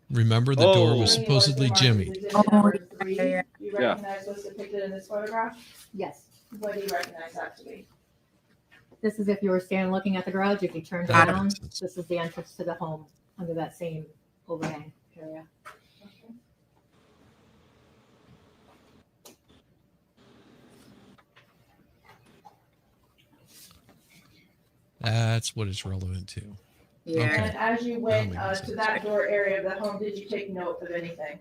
Remember, the door was Oh. supposedly Jimmy. Oh, You Yeah. recognize what's depicted in this photograph? Yes. What do you recognize that to be? This is if you were standing looking at the garage, if you turned That around, makes sense. this is the entrance to the home under that same overhang area. That's what it's relevant to. Yeah. Okay. And as you went That makes to sense. that door area of the home, did you take note of anything?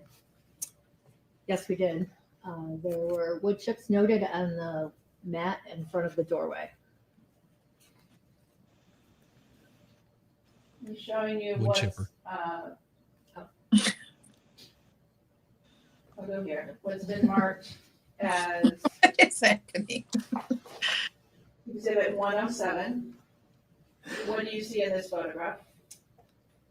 Yes, we did. There were wood chips noted on the mat in front of the doorway. I'm showing you Wood what's, chipper. I'll go here, what's been marked as What is happening? exhibit 107. What do you see in this photograph?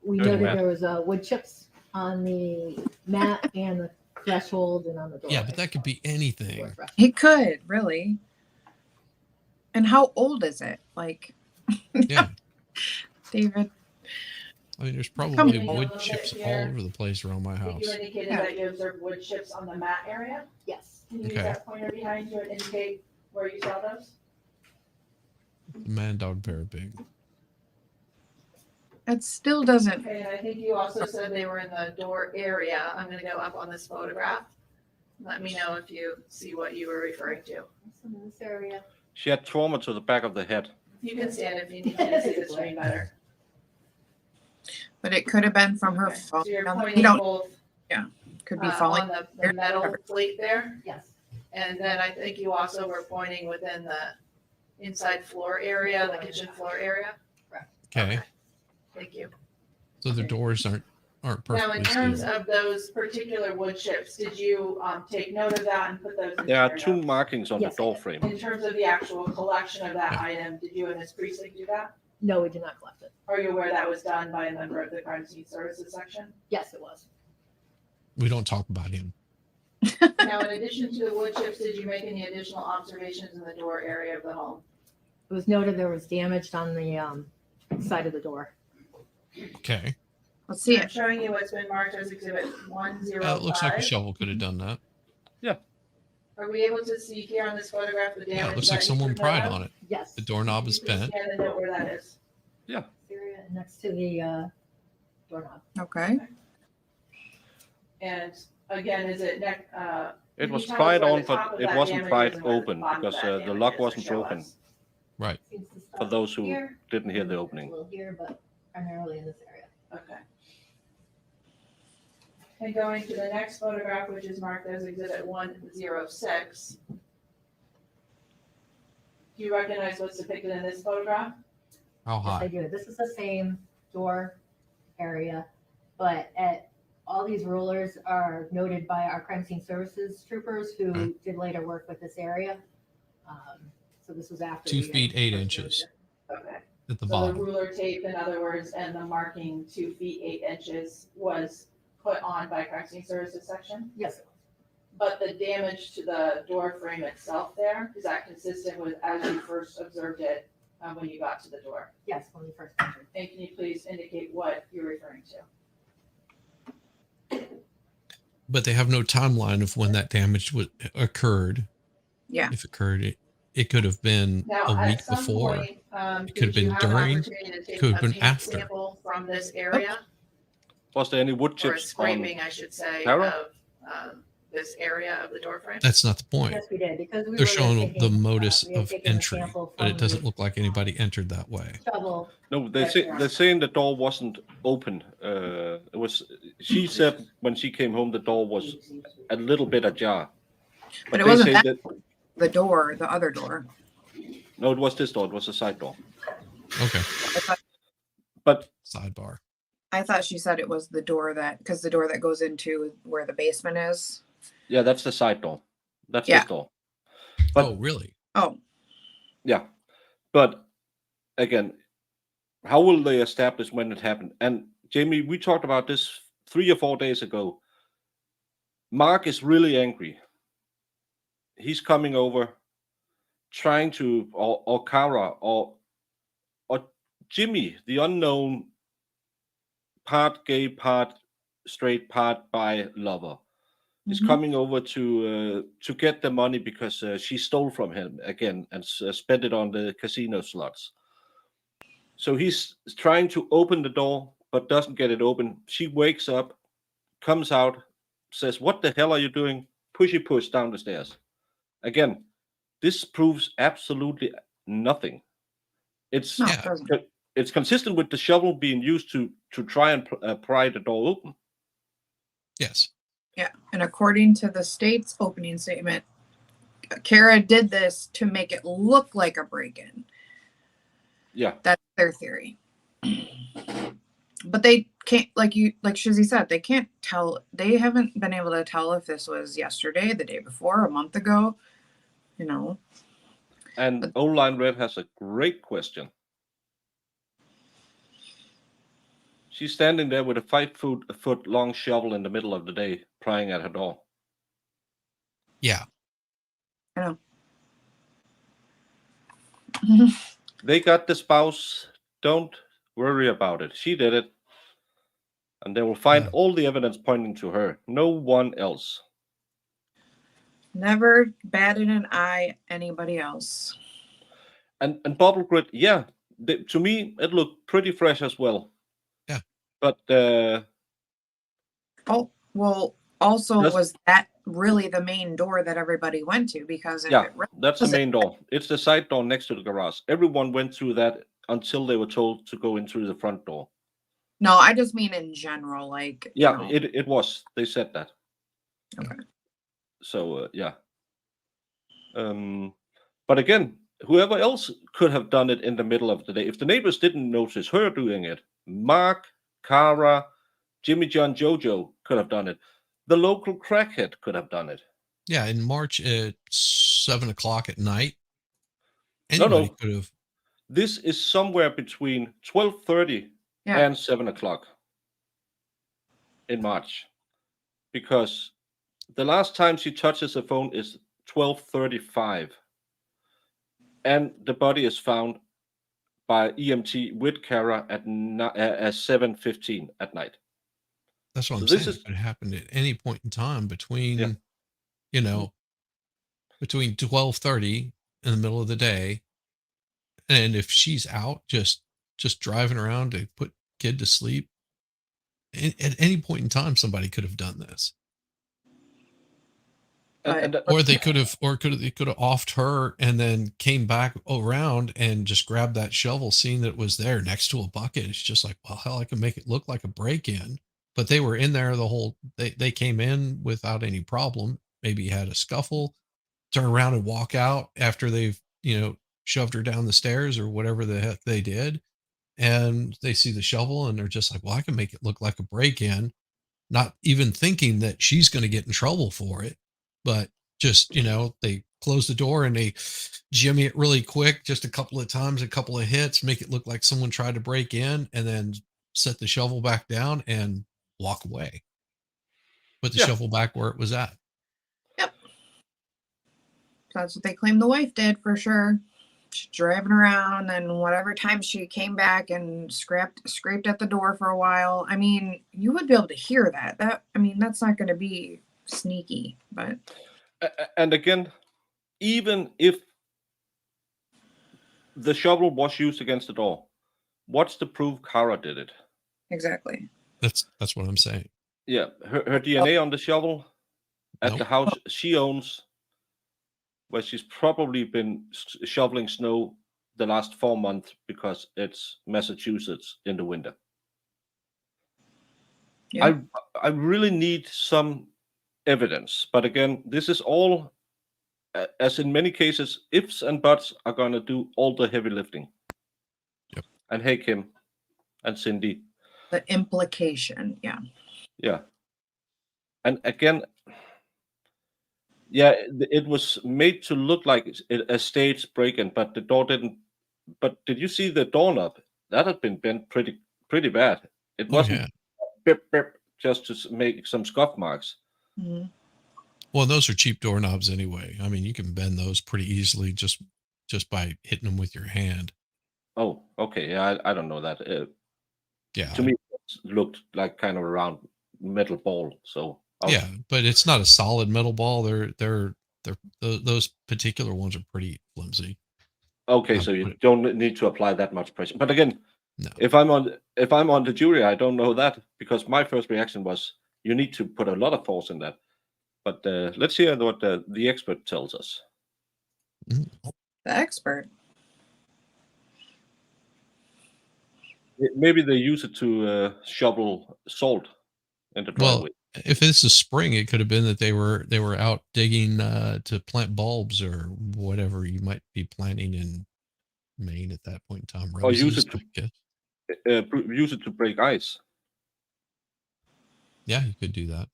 We Dirty noted mat. there was wood chips on the mat and the threshold and on the doorway. Yeah, but that could be anything. It could really. And how old is it? Like, Yeah. David. I mean, there's Come probably on. wood chips all over the place around my I think house. you indicated Yeah. that you observed wood chips on the mat area. Yes. Can you use Okay. that pointer behind you and indicate where you saw those? Man, dog, bear, pig. It still doesn't. Okay, and I think you also said they were in the door area. I'm gonna go up on this photograph. Let me know if you see what you were referring to. In this area. She had trauma to the back of the head. You can stand if you need to see the screen better. But it could have been from her Okay, phone. So you're You pointing don't. both Could be falling. on the metal plate there. Yes. And then I think you also were pointing within the inside floor area, the kitchen floor area. Okay. Thank you. So the doors aren't Now, perfectly in terms stable. of those particular wood chips, did you take note of that and put those in There are your two notes? markings on Yes, the door frame. In terms of the actual collection of that Yeah. item, did you and Ms. Priestley do that? No, we did not collect it. Are you aware that was done by a member of the crime scene services section? Yes, it was. We don't talk about him. Now, in addition to the wood chips, did you make any additional observations in the door area of the home? It was noted there was damage on the side of the door. Okay. Let's see I'm it. showing you what's been marked as exhibit 105. It looks like a shovel could have done that. Are we able to see here on this photograph the damage? Yeah, it looks that like you someone took note pried of? on it. Yes. The doorknob is Can you please bent. scan and note where that is? Area next to the doorknob. Okay. And again, is it neck? It can was you tell us pried where on, the top but of it that wasn't damage pried is and where the open bottom of because that the damage lock is to wasn't show broken. us? Right. Seems to For stop those who here, didn't hear the a opening. little here, but primarily in this area. Okay. And going to the next photograph, which is marked as exhibit 106. Do Do you recognize what's depicted in this photograph? How Yes, I high? do. This is the same door area, but all these rulers are noted by our crime scene services troopers who Okay. did later work with this area. So this was after. 2 we had feet 8 first inches noted Okay. at the So the bottom. ruler tape, in other words, and the marking 2 feet 8 inches was put on by crime scene services section? it. Yes, But the damage to the door frame itself there, is that consistent with as you first observed it when you got to the door? yes, when we first entered. And can you please indicate what you're referring to? But they have no timeline of when that damage occurred. Yeah. If it occurred, it could have been Now, a at week some before. point, It could have did you been have an during, opportunity to take could have a been paint after. sample from this area? Was there any wood Or a chips on? scraping, I should say, Cara? of this area of the door frame? That's not the point. Yes, we did, because we They're were showing the taking, modus we had of taken a entry, sample but it from doesn't the look like anybody entered that way. shovel. No, Yes, they're saying the door wasn't open. It was. She said when she came home, the door was a little bit ajar. But it they wasn't say that, that. the door, the other door. No, it was this door. It was a side door. Okay. But Sidebar. I thought she said it was the door because the door that goes into where the basement is. yeah, that's the side door. That's Yeah. this door. But Oh, really? Oh, yeah, but again, how will they establish when it happened? And Jamie, we talked about this 3 or 4 days ago. Mark is really angry. He's coming over, trying to, or Cara, or Jimmy, the unknown, part gay, part straight, part bi lover, is Mhm. coming over to get the money because she stole from him again and spent it on the casino slots. So he's trying to open the door, but doesn't get it open. She wakes up, comes out, says, "What the hell are you doing?" Pushy push down the stairs. Again, this proves absolutely nothing. It's no, Yeah. it doesn't. it's consistent with the shovel being used to try and pry the door open. Yes. Yeah. And according to the state's opening statement, Cara did this to make it look like a break-in. Yeah. That's their theory. But they can't, like Shizzy said, they can't tell. They haven't been able to tell if this was yesterday, the day before, a month ago. You know. And O-Line Red has a great question. She's standing there with a 5-foot long shovel in the middle of the day, prying at her door. Yeah. I know. They got the spouse. Don't worry about it. She did it. And they will find all the evidence pointing to her. No one else. Never batted an eye anybody else. And bubble grit, yeah. To me, it looked pretty fresh as well. Yeah. But Oh, well, also Yes. was that really the main door that everybody went to? Because if yeah, it really that's the was main door. It's the side door next to the garage. Everyone went through that until they were told to go in through the front door. No, I just mean in general, like Yeah, you know. it was. They said that. Okay. So yeah. But again, whoever else could have done it in the middle of the day. If the neighbors didn't notice her doing it, Mark, Cara, Jimmy John Jojo could have done it. The local crackhead could have done it. Yeah. In March at 7:00 at night, No, anybody no. could have. This is somewhere between 12:30 Yeah. and 7:00 in March, because the last time she touches the phone is 12:35, and the body is found by EMT with Cara at 7:15 at night. That's what So I'm this saying. is- It could happen at any point in time between, Yeah. you know, between 12:30 in the middle of the day, and if she's out just driving around to put kid to sleep, at any point in time, somebody could have done this. Or they could have offed her and then came back around and just grabbed that shovel, seeing that it was there next to a bucket. It's just like, well, hell, I can make it look like a break-in. But they were in there they came in without any problem. Maybe had a scuffle, turn around and walk out after they've, shoved her down the stairs or whatever the heck they did. And they see the shovel and they're just like, well, I can make it look like a break-in, not even thinking that she's going to get in trouble for it. But just, they close the door and they jimmy it really quick, just a couple of times, a couple of hits, make it look like someone tried to break in, and then set the shovel back down and walk away. Put the Yeah. shovel back where it was at. Yep. That's what they claim the wife did for sure. She's driving around, and whatever time she came back and scraped at the door for a while. I mean, you would be able to hear that. That's not going to be sneaky, but. And again, even if the shovel was used against the door, what's the proof Cara did it? Exactly. That's what I'm saying. Yeah, her DNA on the shovel at the house she owns, where she's probably been shoveling snow the last 4 months because it's Massachusetts in the winter. Yeah. I really need some evidence, but again, this is all, as in many cases, ifs and buts are going to do all the heavy lifting. Yep. And hey, Kim and Cindy. The implication, yeah. Yeah. And again, yeah, it was made to look like a staged break-in, but the door didn't. But did you see the doorknob? That had been bent pretty bad. It wasn't bip, bip, just to make some scuff marks. Mm-hmm. Well, those are cheap doorknobs anyway. I mean, you can bend those pretty easily just by hitting them with your hand. Oh, okay. Yeah, I don't know that. Yeah. To me, it looked like kind of a round metal ball. So yeah, but it's not a solid metal ball. They're those particular ones are pretty flimsy. Okay, so you don't need to apply that much pressure. But again, no. if I'm on the jury, I don't know that, because my first reaction was you need to put a lot of force in that. But let's hear what the expert tells us. The expert. Maybe they use it to shovel salt in the driveway. Well, if it's a spring, it could have been that they were out digging to plant bulbs or whatever you might be planting in Maine at that point in time. Or use Roses, it to break ice. Yeah, you could do that.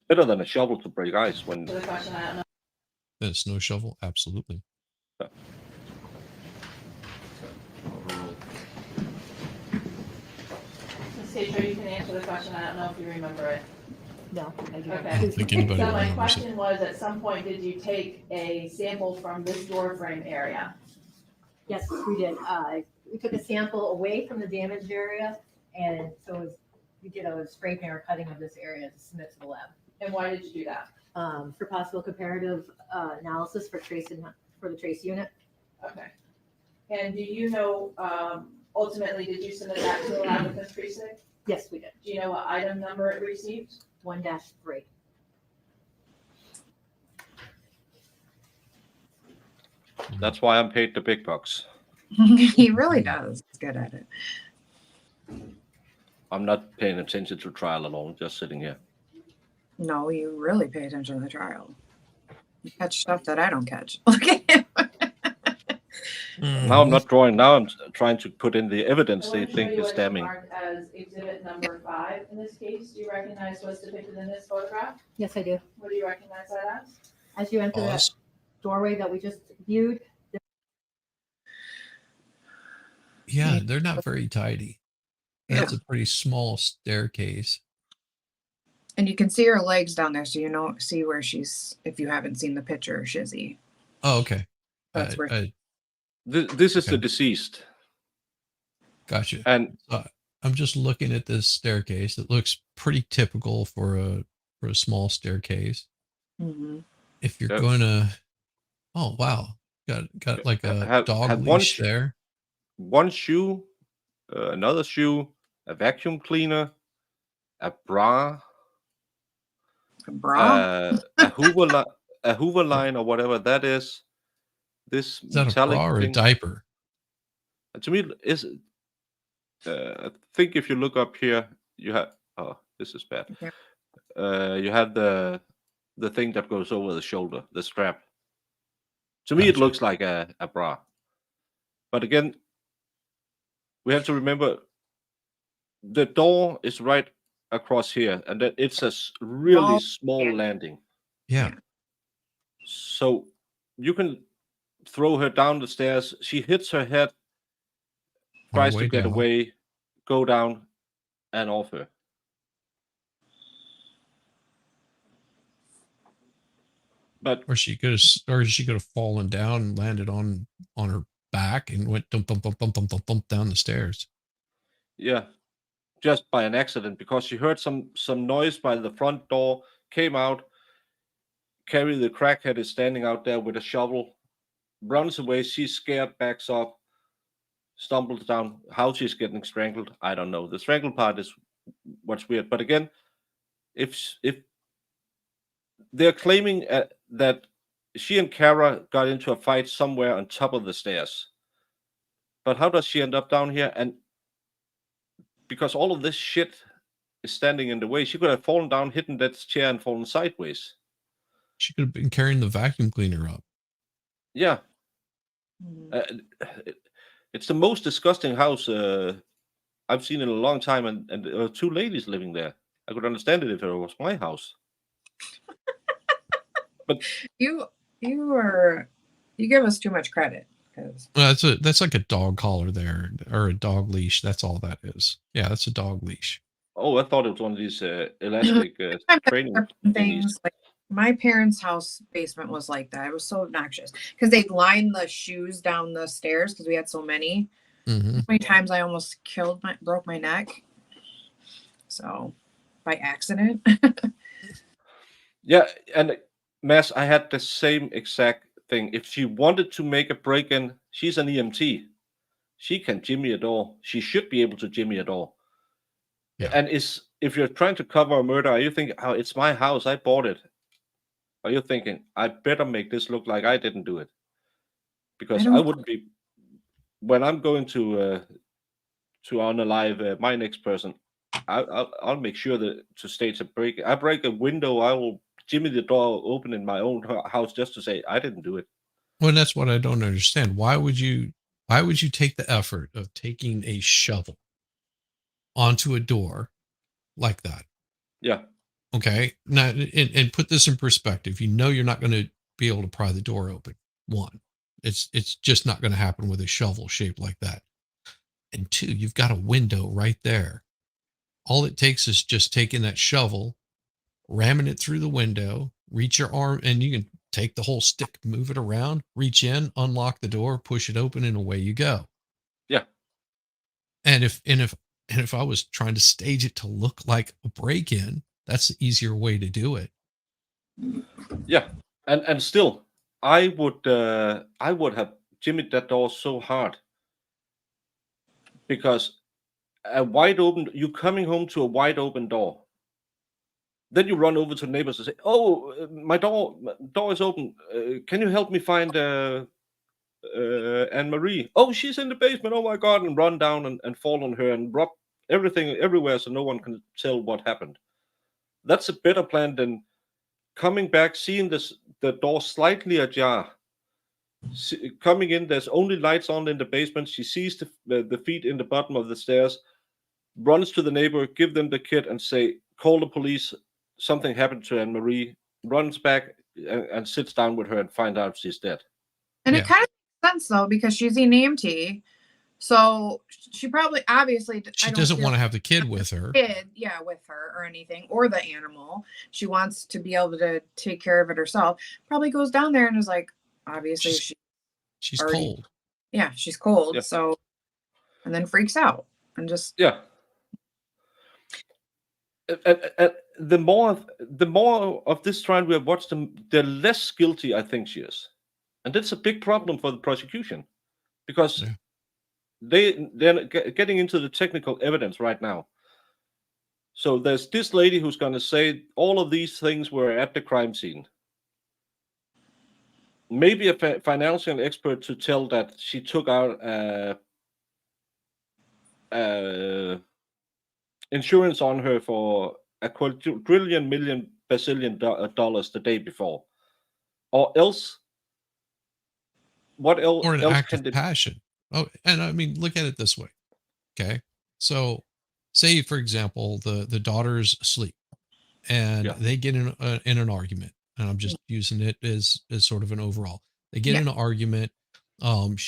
Better than a shovel to break ice when. So the question, I don't know. Then a snow shovel, absolutely. Yeah. Ms. Tatro, you can answer the question. I don't know if you remember it. No, I do not. Okay. I don't think anybody So my remembers it. question was, at some point, did you take a sample from this door frame area? Yes, we did. We took a sample away from the damaged area, and so we did a spray paint or cutting of this area to submit to the lab. And why did you do that? For possible comparative analysis for the trace unit. Okay. And do you know, ultimately, did you submit that to the lab with Ms. Priestley? Yes, we did. Do you know what item number it received? 1-3. That's why I'm paid the big bucks. He really does. He's good at it. I'm not paying attention to trial at all, just sitting here. No, you really pay attention to the trial. You catch stuff that I don't catch. Look at him. Now I'm not drawing. Now I'm trying to put in the evidence they think is damning. Marked as exhibit number 5 in this case. Do you recognize what's depicted in this photograph? Yes, I do. What do you recognize that as? As you enter that doorway that we just viewed. Yeah, they're not very tidy. That's a pretty small staircase. And you can see her legs down there, so you see where she's, if you haven't seen the picture, Shizzy. Oh, okay. That's where. This is the deceased. Gotcha. And I'm just looking at this staircase. It looks pretty typical for a small staircase. Mm-hmm. If you're going to, oh wow, got like a dog leash there. One shoe, another shoe, a vacuum cleaner, a bra, a Hoover line or whatever that is. This is that a bra or a diaper? To me, I think if you look up here, you have. Oh, this is bad. Okay. You have the thing that goes over the shoulder, the strap. To me, it looks like a bra. But again, we have to remember the door is right across here, and that it's a really small landing. Yeah. So you can throw her down the stairs. She hits her head, On her tries to way get down. away, go down, and off her. But Or she could have fallen down and landed on her back and went thump thump thump thump thump thump thump down the stairs. yeah, just by an accident, because she heard some noise by the front door, came out. Carrie the crackhead is standing out there with a shovel, runs away. She's scared, backs up, stumbles down. How she's getting strangled, I don't know. The strangled part is what's weird. But again, if they're claiming that she and Cara got into a fight somewhere on top of the stairs, but how does she end up down here? And because all of this shit is standing in the way, she could have fallen down, hit that chair, and fallen sideways. She could have been carrying the vacuum cleaner up. Yeah. It's the most disgusting house I've seen in a long time, and there are two ladies living there. I could understand it if it was my house. But You give us too much credit. Well, that's like a dog collar there, or a dog leash. That's all that is. Yeah, that's a dog leash. Oh, I thought it was one of these elastic training things. Like my parents' house basement was like that. It was so obnoxious because they'd line the shoes down the stairs because we had so many. Mm-hmm. How many times I almost broke my neck. So by accident. Yeah, and Mass, I had the same exact thing. If she wanted to make a break-in, she's an EMT. She can jimmy a door. She should be able to jimmy a door. Yeah. And if you're trying to cover a murder, are you thinking, "Oh, it's my house, I bought it"? Are you thinking, "I better make this look like I didn't do it"? Because I wouldn't be. When I'm going to unalive my next person, I'll make sure that to stage a break. I break a window, I will jimmy the door open in my own house just to say I didn't do it. Well, that's what I don't understand. Why would you take the effort of taking a shovel onto a door like that? Yeah. Okay. Now, and put this in perspective. You know you're not going to be able to pry the door open. One, it's just not going to happen with a shovel shaped like that. And two, you've got a window right there. All it takes is just taking that shovel, ramming it through the window, reach your arm, and you can take the whole stick, move it around, reach in, unlock the door, push it open, and away you go. Yeah. And if I was trying to stage it to look like a break-in, that's the easier way to do it. Yeah. And still, I would have jimmied that door so hard. Because you coming home to a wide open door. Then you run over to the neighbors and say, "Oh, my door is open. Can you help me find Anne-Marie? Oh, she's in the basement. Oh my God!" And run down and fall on her and rub everything everywhere so no one can tell what happened. That's a better plan than coming back, seeing the door slightly ajar. Coming in, there's only lights on in the basement. She sees the feet in the bottom of the stairs, runs to the neighbor, give them the kit, and say, "Call the police. Something happened to Anne-Marie." Runs back and sits down with her and find out she's dead. And it kind of makes sense though because she's an EMT, so she probably obviously she doesn't want to have the kid with her. With her or anything, or the animal. She wants to be able to take care of it herself. Probably goes down there and is like, obviously she's already, cold. Yeah, she's cold. Yeah. So, and then freaks out and just the more of this trial we have watched, the less guilty I think she is, and that's a big problem for the prosecution because they're getting into the technical evidence right now. So there's this lady who's going to say all of these things were at the crime scene. Maybe a financial expert to tell that she took out insurance on her for a quadrillion million bazillion dollars the day before, or else what else? Or an act of passion. Oh, and I mean, look at it this way. Okay. So say, for example, the daughter's asleep and Yeah. they get in an argument, and I'm just using it as sort of an overall. They get Yeah. in an argument. And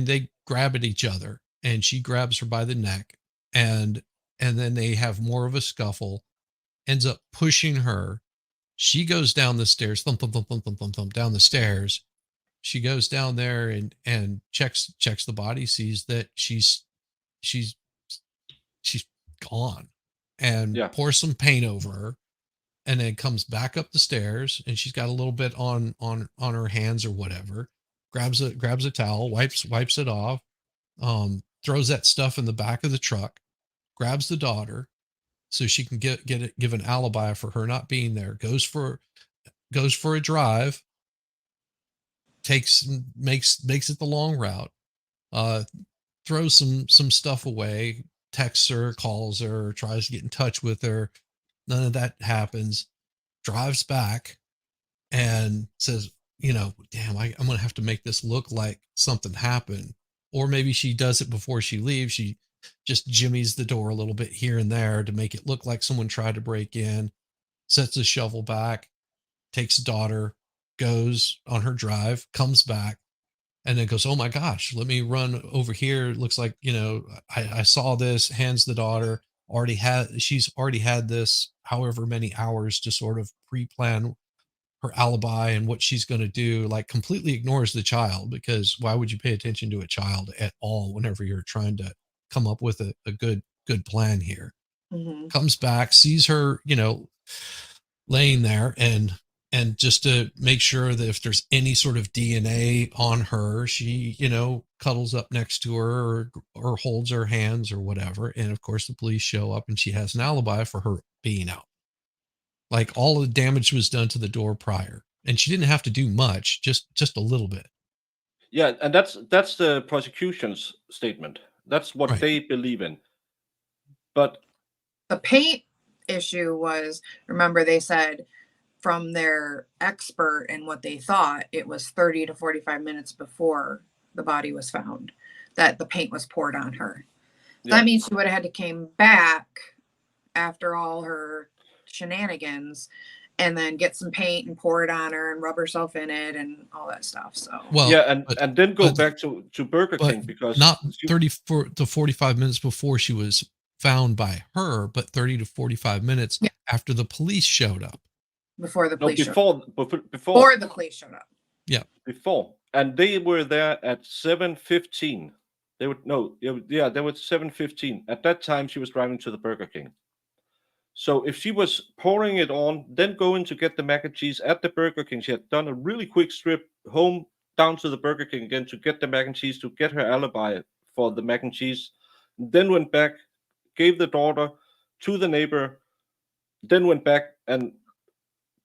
they grab at each other, and she grabs her by the neck, and then they have more of a scuffle. Ends up pushing her. She goes down the stairs, thump thump thump thump thump thump thump down the stairs. She goes down there and checks the body, sees that she's she's gone, and Yeah. pours some paint over her, and then comes back up the stairs, and she's got a little bit on her hands or whatever. Grabs a towel, wipes it off, throws that stuff in the back of the truck, grabs the daughter so she can give an alibi for her not being there. Goes for a drive, makes it the long route, uh, throws some stuff away, texts her, calls her, tries to get in touch with her. None of that happens. Drives back and says, damn, I'm gonna have to make this look like something happened. Or maybe she does it before she leaves. She just jimmies the door a little bit here and there to make it look like someone tried to break in, sets the shovel back, takes the daughter, goes on her drive, comes back, and then goes, oh my gosh, let me run over here. It looks like, I saw this, hands the daughter, she's already had this however many hours to sort of pre-plan her alibi and what she's going to do, like completely ignores the child, because why would you pay attention to a child at all whenever you're trying to come up with a good plan here? Mhm. Comes back, sees her, laying there, and just to make sure that if there's any sort of DNA on her, she, cuddles up next to her, or holds her hands or whatever. And of course the police show up, and she has an alibi for her being out. Like, all the damage was done to the door prior, and she didn't have to do much, just a little bit. Yeah, and that's the prosecution's statement. That's what Right. they believe in. But The paint issue was, remember they said from their expert and what they thought, it was 30 to 45 minutes before the body was found that the paint was poured on her. yeah, That means she would have had to came back after all her shenanigans and then get some paint and pour it on her and rub herself in it and all that stuff. So Well, yeah, and then go but- back to Burger but King, because not 34 to 45 minutes before she was found by her, but 30 to 45 minutes Yeah. after the police showed up. before the no, police showed up. before Before the police showed up. before, and they were there at 7:15. They would no, yeah, they were 7:15. At that time, she was driving to the Burger King. So if she was pouring it on, then going to get the mac and cheese at the Burger King, she had done a really quick strip home down to the Burger King again to get the mac and cheese, to get her alibi for the mac and cheese, then went back, gave the daughter to the neighbor, then went back and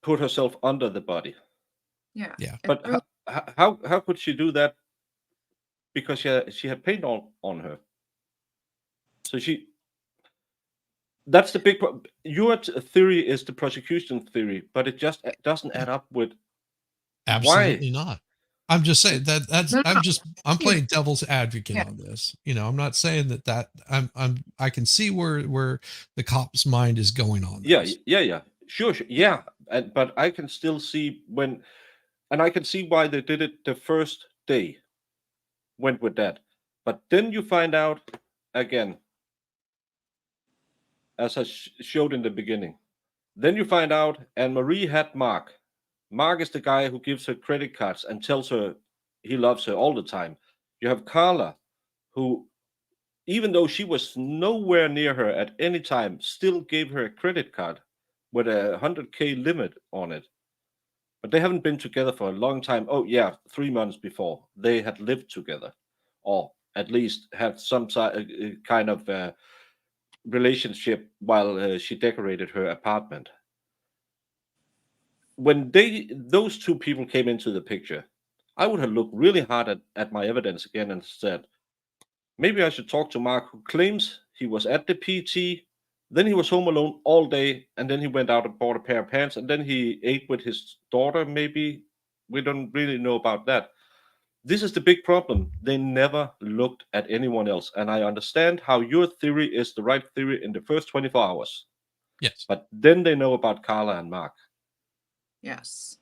put herself under the body. Yeah. Yeah. It's But really- how could she do that? Because she had paint on her. So that's the big problem. Your theory is the prosecution theory, but it just doesn't add up with Absolutely not. I'm just saying that's No, I'm playing devil's advocate Yeah. on this. I'm not saying that I can see where the cop's mind is going on this. Yeah, sure, yeah, but I can still see and I can see why they did it the first day, went with that, but then you find out again, as I showed in the beginning, then you find out Anne-Marie had Mark. Mark is the guy who gives her credit cards and tells her he loves her all the time. You have Carla, who, even though she was nowhere near her at any time, still gave her a credit card with a 100K limit on it. But they haven't been together for a long time. Oh, yeah, 3 months before. They had lived together, or at least had some kind of relationship while she decorated her apartment. When those two people came into the picture, I would have looked really hard at my evidence again and said, maybe I should talk to Mark, who claims he was at the PT, then he was home alone all day, and then he went out and bought a pair of pants, and then he ate with his daughter, maybe. We don't really know about that. This is the big problem. They never looked at anyone else. And I understand how your theory is the right theory in the first 24 hours. Yes. But then they know about Carla and Mark. Yes.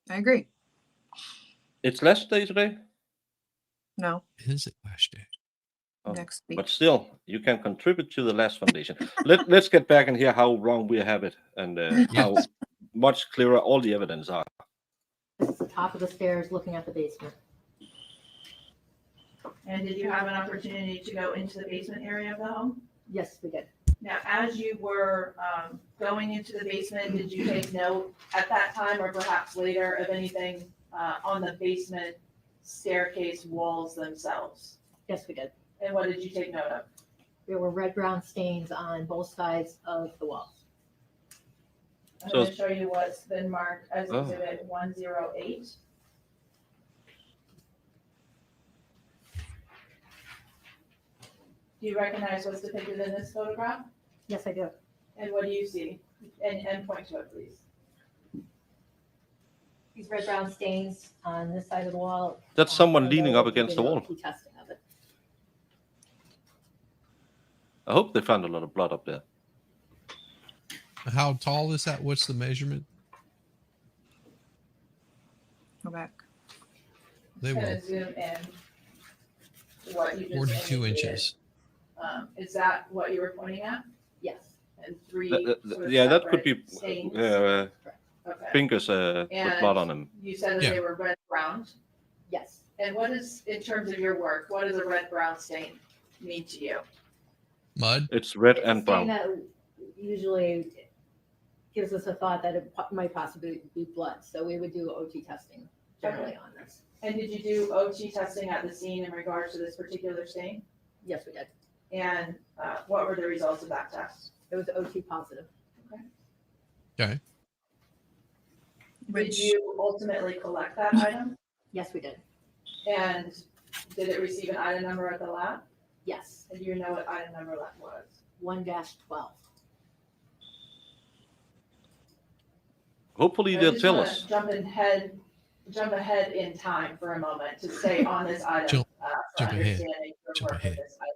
I agree. It's last day today? No, Is it last day? Oh, next week. but still, you can contribute to the last foundation. Let's get back and hear how wrong we have it and how much clearer all the evidence are. This is the top of the stairs looking at the basement. And did you have an opportunity to go into the basement area of the home? Yes, we did. Now, as you were going into the basement, did you take note at that time or perhaps later of anything on the basement staircase walls themselves? Yes, we did. And what did you take note of? There were red-brown stains on both sides of the walls. I'm So- going to show you what's been marked as Oh. exhibit 108. Do you recognize what's depicted in this photograph? Yes, I do. And what do you see? And point to it, please. These red-brown stains on this side of the wall. That's someone I leaning know up we against did the wall. OT testing of it. I hope they found a lot of blood up there. How tall is that? What's the measurement? Go back. They Kind will. of zoom in to what you just 42 indicated. inches. Is that what you were pointing at? Yes. And three sort of Yeah, that could be separate stains? Okay. fingers with And blood on them. You said that Yeah. they were red brown. Yes. And what is, in terms of your work, what does a red brown stain mean to you? Mud. It's red It's a and stain brown. that usually gives us a thought that it might possibly be blood. So we would do OT testing generally on this. And did you do OT testing at the scene in regards to this particular stain? Yes, we did. And what were the results of that test? It was OT positive. Okay. Did you ultimately collect that item? Yes, we did. And did it receive an item number at the lab? Yes. And do you know what item number that was? 1-12. Hopefully I they'll just tell wanna us. Jump ahead in time for a moment to stay on this item Jump- for jump ahead. understanding your Jump work ahead. with this item.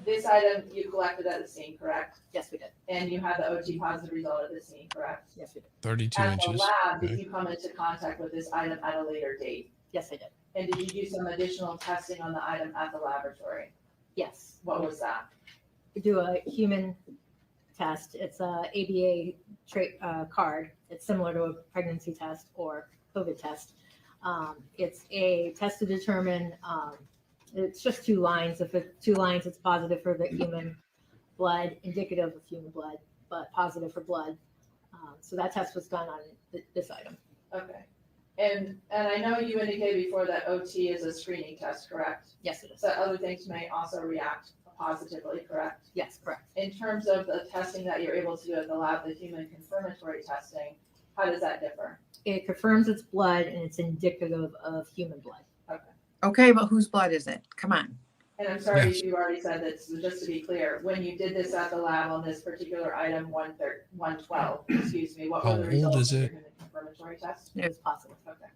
This item you collected at the scene, correct? Yes, we did. And you had the OT positive result at the scene, correct? Yes, we did. 32 At the inches. lab, did Okay. you come into contact with this item at a later date? Yes, I did. And did you do some additional testing on the item at the laboratory? Yes. What was that? We do a human test. It's a ABA card. It's similar to a pregnancy test or COVID test. It's a test to determine, it's just 2 lines. If it's 2 lines, it's positive for the human blood, indicative of human blood, but positive for blood. So that test was done on this item. Okay. And I know you indicated before that OT is a screening test, correct? Yes, it is. So other things may also react positively, correct? Yes, correct. In terms of the testing that you're able to do at the lab, the human confirmatory testing, how does that differ? It confirms it's blood and it's indicative of human blood. Okay, but whose blood is it? Come on. And I'm sorry Yes. if you already said this, so just to be clear, when you did this at the lab on this particular item, 112, excuse me, what How were the old results is of your it? human confirmatory test? It was positive. Okay.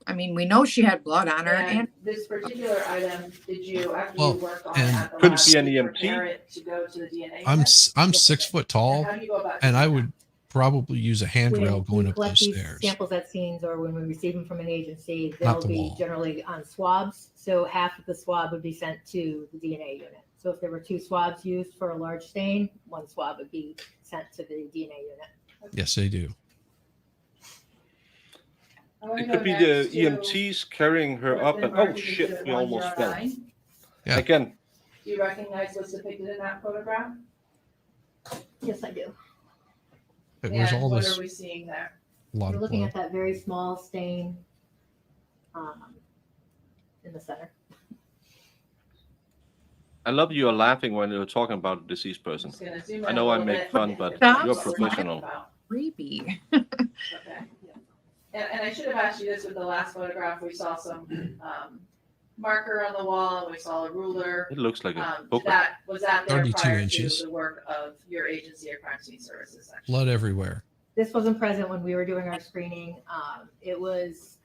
I mean, we know she had blood on her, And and this particular item, did you, after Well, you worked on and it at the Couldn't lab, see did any you EMT? prepare it to go to the DNA I'm unit? I'm 6 foot And tall, how do you go about and I doing would probably use a handrail When going we up collect those these stairs. samples at scenes or when we receive them from an agency, Not they'll the be wall. generally on swabs. So half of the swab would be sent to the DNA unit. So if there were 2 swabs used for a large stain, 1 swab would be sent to the DNA unit. Yes, they do. I wanna It go could be the next to EMTs carrying her what's up been and oh marked as shit, exhibit we almost fell. 109. Yeah. Again, Do you recognize what's depicted in that photograph? Yes, I do. Where's And all what this are we seeing there? lot We're of looking blood? at that very small stain in the center. I love you're laughing when you're talking about a deceased I'm person. just gonna zoom I in know a I little make bit fun, and but define you're what we're professional. talking about. creepy. Okay. And I should have asked you this with the last photograph. We saw some marker on the wall and we saw a ruler. It looks like a Did booklet. that, was that there 32 prior inches. to the work of your agency or crime scene services section? Blood everywhere. This wasn't present when we were doing our screening. It was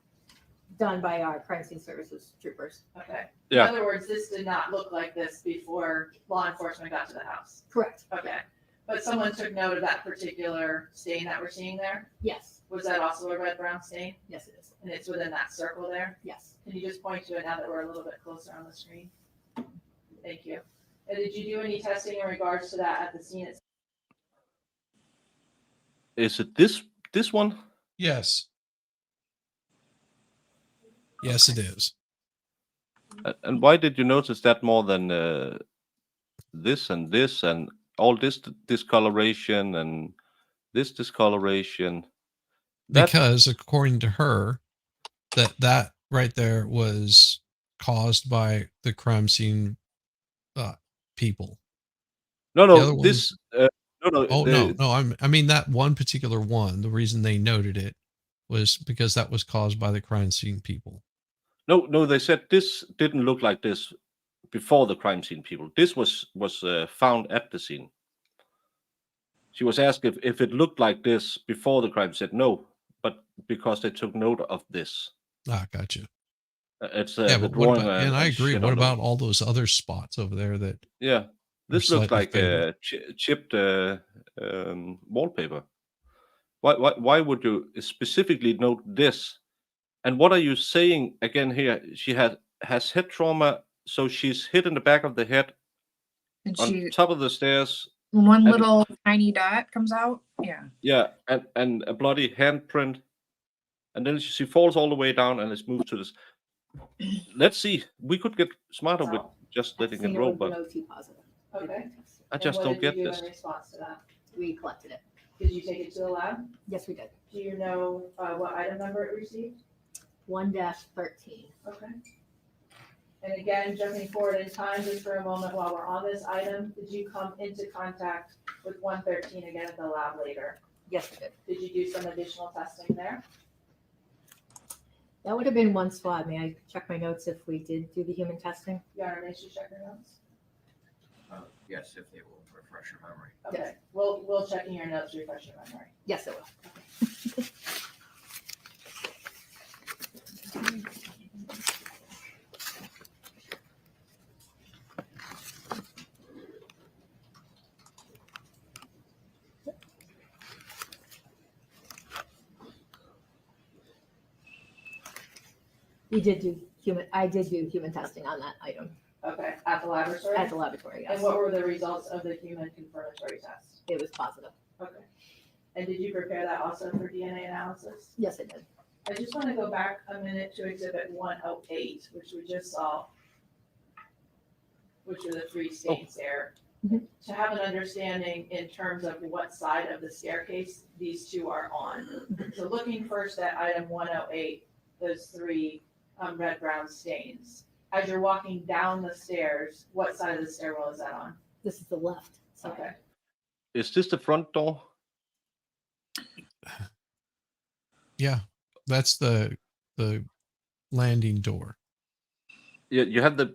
done by our crime scene services troopers. Okay. Yeah. In other words, this did not look like this before law enforcement got to the house. Correct. Okay. But someone took note of that particular stain that we're seeing there? Yes. Was that also a red-brown stain? Yes, it is. And it's within that circle there? Yes. Can you just point to it now that we're a little bit closer on the screen? Thank you. And did you do any testing in regards to that at the scene itself? Is it this one? Yes. Yes, it is. And why did you notice that more than this and all this discoloration and this discoloration? Because according to her, that right there was caused by the crime scene people. No, this. No. Oh no! I mean that one particular one. The reason they noted it was because that was caused by the crime scene people. No. They said this didn't look like this before the crime scene people. This was found at the scene. She was asked if it looked like this before the crime. Said no, but because they took note of this. Ah, gotcha. It's Yeah, the but what drawing. about, and I agree. shit What on them. about all those other spots over there that? Yeah, this looks slightly like faded. chipped wallpaper. Why would you specifically note this? And what are you saying again here? She has head trauma, so she's hit in the back of the head And on she, top of the stairs. one and- little tiny dot comes out. Yeah. Yeah, and a bloody handprint, and then she falls all the way down and is moved to this. Let's see. We could get smarter with just letting it roll, but OT positive. Okay. I just And don't what get did you do this. in response to that? We collected it. Did you take it to the lab? Yes, we did. Do you know what item number it received? 1-13. Okay. And again, jumping forward in time just for a moment while we're on this item, did you come into contact with 113 again at the lab later? Yes, we did. Did you do some additional testing there? That would have been one spot. May I check my notes if we did do the human testing? Your Honor, may you check your notes? Yes, if they will refresh your memory. Okay, we'll check in your notes, refresh your memory. Yes, it will. I did do human testing on that item Okay, at the laboratory? at the laboratory, yes. And what were the results of the human confirmatory test? It was positive. Okay. And did you prepare that also for DNA analysis? Yes, it did. I just want to go back a minute to exhibit 108, which we just saw, which are the three stains there. Mhm. To have an understanding in terms of what side of the staircase these two are on. So looking first at item 108, those three red-brown stains. As you're walking down the stairs, what side of the stairwell is that on? This is the left side. Okay. Is this the front door? Yeah, that's the landing door. Yeah, you have the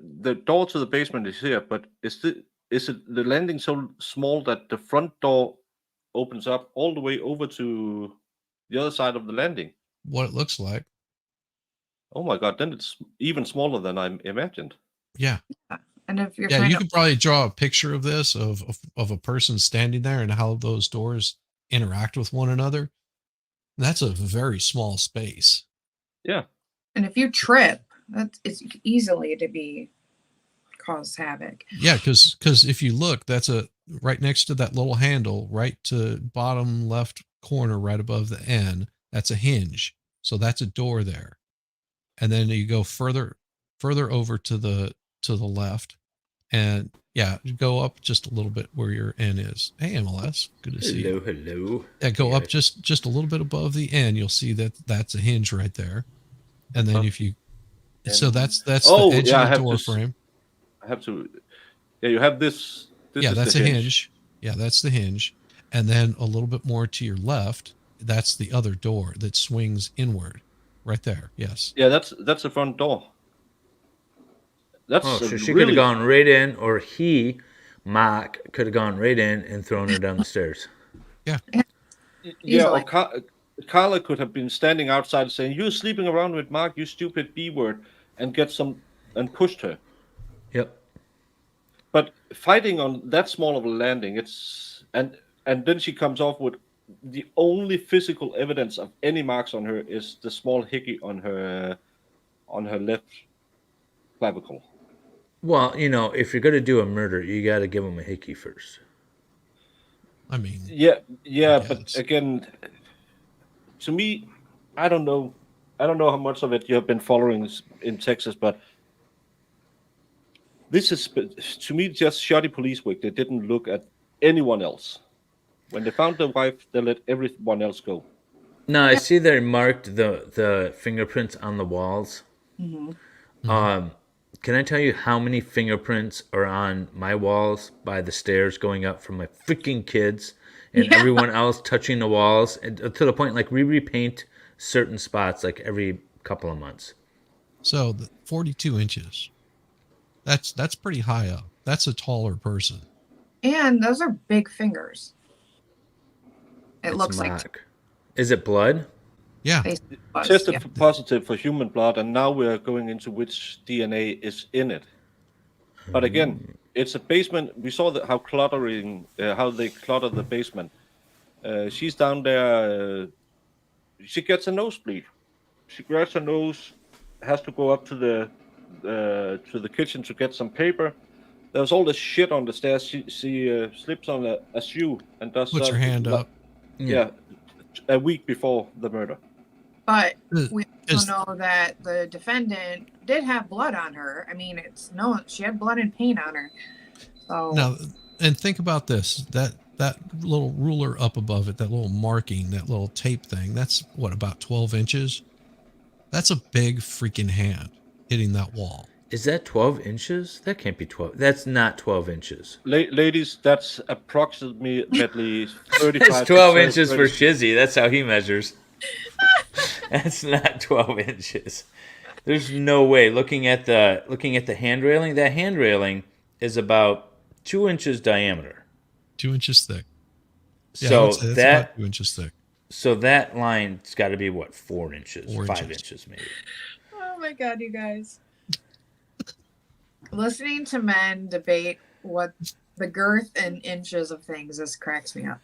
door to the basement is here, but is it the landing so small that the front door opens up all the way over to the other side of the landing? What it looks like. Oh my God, then it's even smaller than I imagined. Yeah. And if you're Yeah, trying you to, can probably draw a picture of this of a person standing there and how those doors interact with one another. That's a very small space. Yeah. and if you trip, it's easily to be cause havoc. Yeah, because if you look, that's a right next to that little handle, right to bottom left corner, right above the N. That's a hinge. So that's a door there. And then you go further over to the left, and yeah, you go up just a little bit where your N is. Hey, MLS, good to see you. Hello. Yeah, go up just a little bit above the N. You'll see that's a hinge right there. And then if you, so that's Oh, the edge yeah, I of the have door to frame. I have to. Yeah, you have this. This Yeah, is that's the a hinge. Yeah, that's the hinge. And then a little bit more to your left, that's the other door that swings inward. Right there. Yes. Yeah, that's the front door. That's Oh, so she could really, have gone right in, or Mac, could have gone right in and thrown her down the stairs. Yeah, Easily. or Carla could have been standing outside saying, "You're sleeping around with Mark, you stupid B word," and pushed her. Yep. But fighting on that small of a landing, and then she comes off with the only physical evidence of any marks on her is the small hickey on her left clavicle. Well, if you're going to do a murder, you got to give them a hickey first. I mean, Yeah, I but guess. again, to me, I don't know how much of it you have been following in Texas, but this is to me just shoddy police work. They didn't look at anyone else. When they found the wife, they let everyone else go. No, I see they marked the fingerprints on the walls. Mm-hmm. Can I tell you how many fingerprints are on my walls by the stairs going up from my freaking kids and Yeah. everyone else touching the walls, and to the point like we repaint certain spots like every couple of months. So the 42 inches. That's pretty high up. That's a taller person. And those are big fingers. It It's looks like mock. Is it blood? Yeah. Tested yeah. for positive for human blood, and now we're going into which DNA is in it. But again, it's a basement. We saw how they clutter the basement. She's down there. She gets a nosebleed. She grabs her nose, has to go up to the kitchen to get some paper. There's all this shit on the stairs. She slips on a shoe and does Puts her hand up. Yeah, a week before the murder. But we also know that the defendant did have blood on her. I mean, she had blood and paint on her. So Now, and think about this: that little ruler up above it, that little marking, that little tape thing. That's what, about 12 inches. That's a big freaking hand hitting that wall. Is that 12 inches? That can't be 12. That's not 12 inches. Ladies, that's approximately 35. That's 12 inches for Shizzy. That's how he measures. That's not 12 inches. There's no way. Looking at the hand railing, that hand railing is about 2 inches diameter. 2 inches thick. Yeah, So that's about 2 inches thick. So that line's got to be what, 4 inches, 4 5 inches maybe. Oh my God, you guys! Listening to men debate what the girth and inches of things just cracks me up.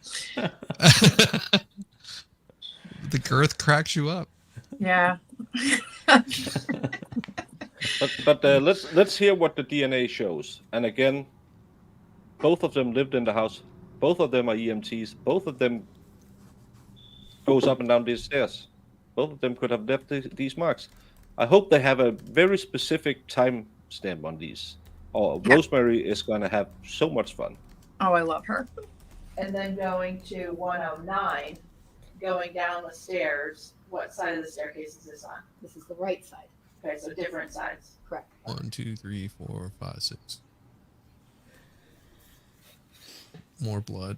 The girth cracks you up. Yeah. But let's hear what the DNA shows. And again, both of them lived in the house. Both of them are EMTs. Both of them goes up and down these stairs. Both of them could have left these marks. I hope they have a very specific time stamp on these. Or Rosemary is going to have so much fun. Oh, I love her. And then going to 109, going down the stairs, what side of the staircase is this on? This is the right side. Okay, so different sides. Correct. 1, 2, 3, 4, 5, 6. More blood.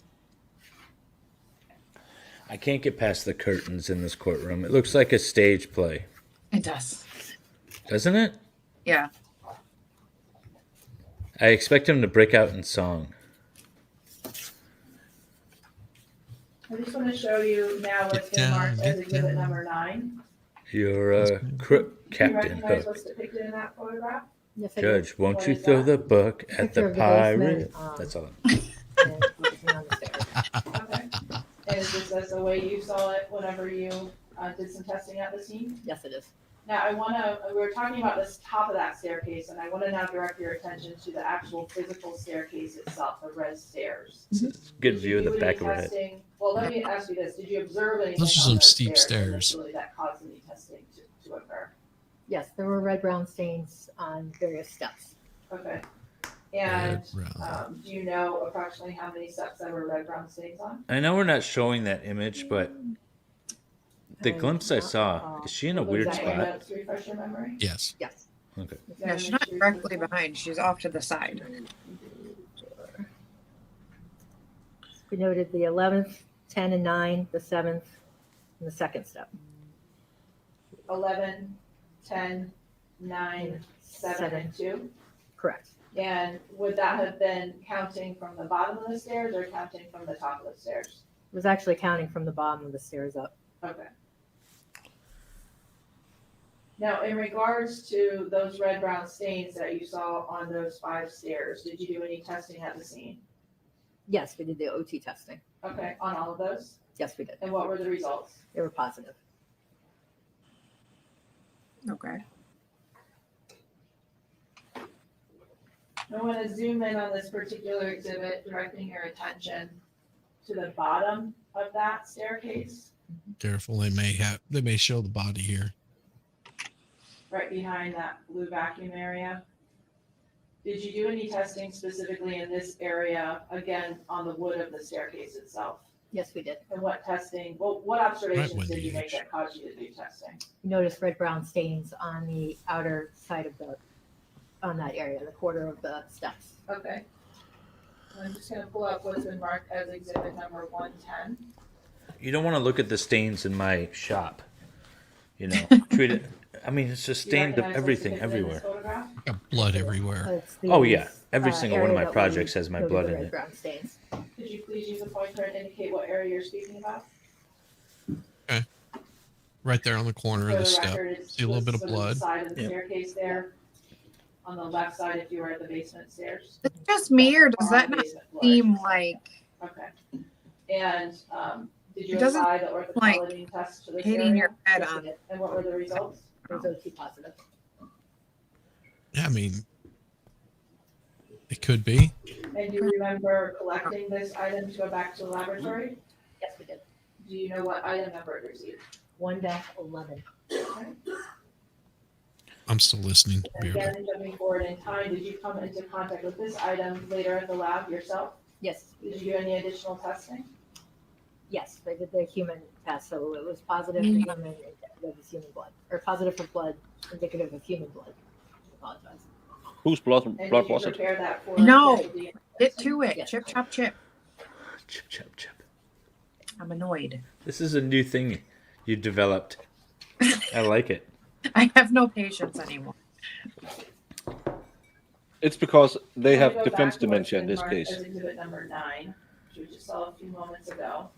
I can't get past the curtains in this courtroom. It looks like a stage play. It does. Doesn't it? Yeah. I expect him to break out in song. I just want to show you now what's been marked as exhibit number 9. You're a crook, Do you Captain recognize Hook. what's depicted in that photograph? Yes, I Judge, won't What you is throw that? the book at Picture the of the pirate? basement, That's all. and focusing on the stairs. Okay. And is this the way you saw it whenever you did some testing at the scene? Yes, it is. Now, we were talking about this top of that staircase, and I want to now direct your attention to the actual physical staircase itself, the res stairs. Good view of the Did you do back any of her head. testing- Well, let me ask you this, did you observe anything Those are on some those steep stairs. initially that caused any testing to occur? Yes, there were red-brown stains on various steps. Okay. And Red-brown. do you know approximately how many steps there were red brown stains on? I know we're not showing that image, but the I glimpse I don't saw, recall. is she in a Was weird that your spot? notes to refresh your memory? Yes. Yes. Okay. Yeah, she's not directly behind. She's off to the side. We noted the 11th, 10 and 9, the 7th, and the second step. 11, 10, 9, 7, and 2? Correct. And would that have been counting from the bottom of the stairs or counting from the top of the stairs? It was actually counting from the bottom of the stairs up. Okay. Now, in regards to those red-brown stains that you saw on those 5 stairs, did you do any testing at the scene? Yes, we did the OT testing. Okay, on all of those? Yes, we did. And what were the results? They were positive. Okay. I want to zoom in on this particular exhibit, directing your attention to the bottom of that staircase, Careful, they may show the body here. right behind that blue vacuum area. Did you do any testing specifically in this area, again, on the wood of the staircase itself? Yes, we did. And what testing, what observations Wendy, did you make H. that caused you to do testing? You noticed red-brown stains on the outer side of on that area, the quarter of the steps. Okay. I'm just gonna pull up what's been marked as exhibit number 110. You don't want to look at the stains in my shop. You know, treat it. I mean, it's just Do you stained recognize what's everything depicted in this everywhere. photograph? Got blood everywhere. It's Oh, yeah. these, Every single one of area my that projects we has my noted blood the in it. red-brown stains. Could you please use a pointer and indicate what area you're speaking about? Right there on the corner For of the the step. record, it's See a little bit of sort the blood. side of the Yep. staircase there, on the left side if you were at the basement stairs. Is it just me, or does Or on that the not basement floor, I seem should say. like Okay. And did you It doesn't apply the orthoquality test to this area? hitting your head Yes, you on? did. And what were the results? It was OT positive. Yeah, I mean, it could be. And do you remember collecting this item to go back to the laboratory? Yes, we did. Do you know what item number it received? 1-11. Okay. I'm still listening. And Be right back. again, jumping forward in time, did you come into contact with this item later at the lab yourself? Yes, Did you do any additional testing? yes, they did the human test, so it was positive for Mhm. human, it was human blood, or positive for blood, indicative of human blood. I apologize. Whose blood And did was you it? prepare that for? No. the- get to it? Yes. Chip, chop, chip. Chip, chip, chip. I'm annoyed. This is a new thing you developed. I like it. I have no patience anymore. It's because they I'm have gonna go defense back to what's dementia in been this marked case. As exhibit number 9, which we just saw a few moments ago.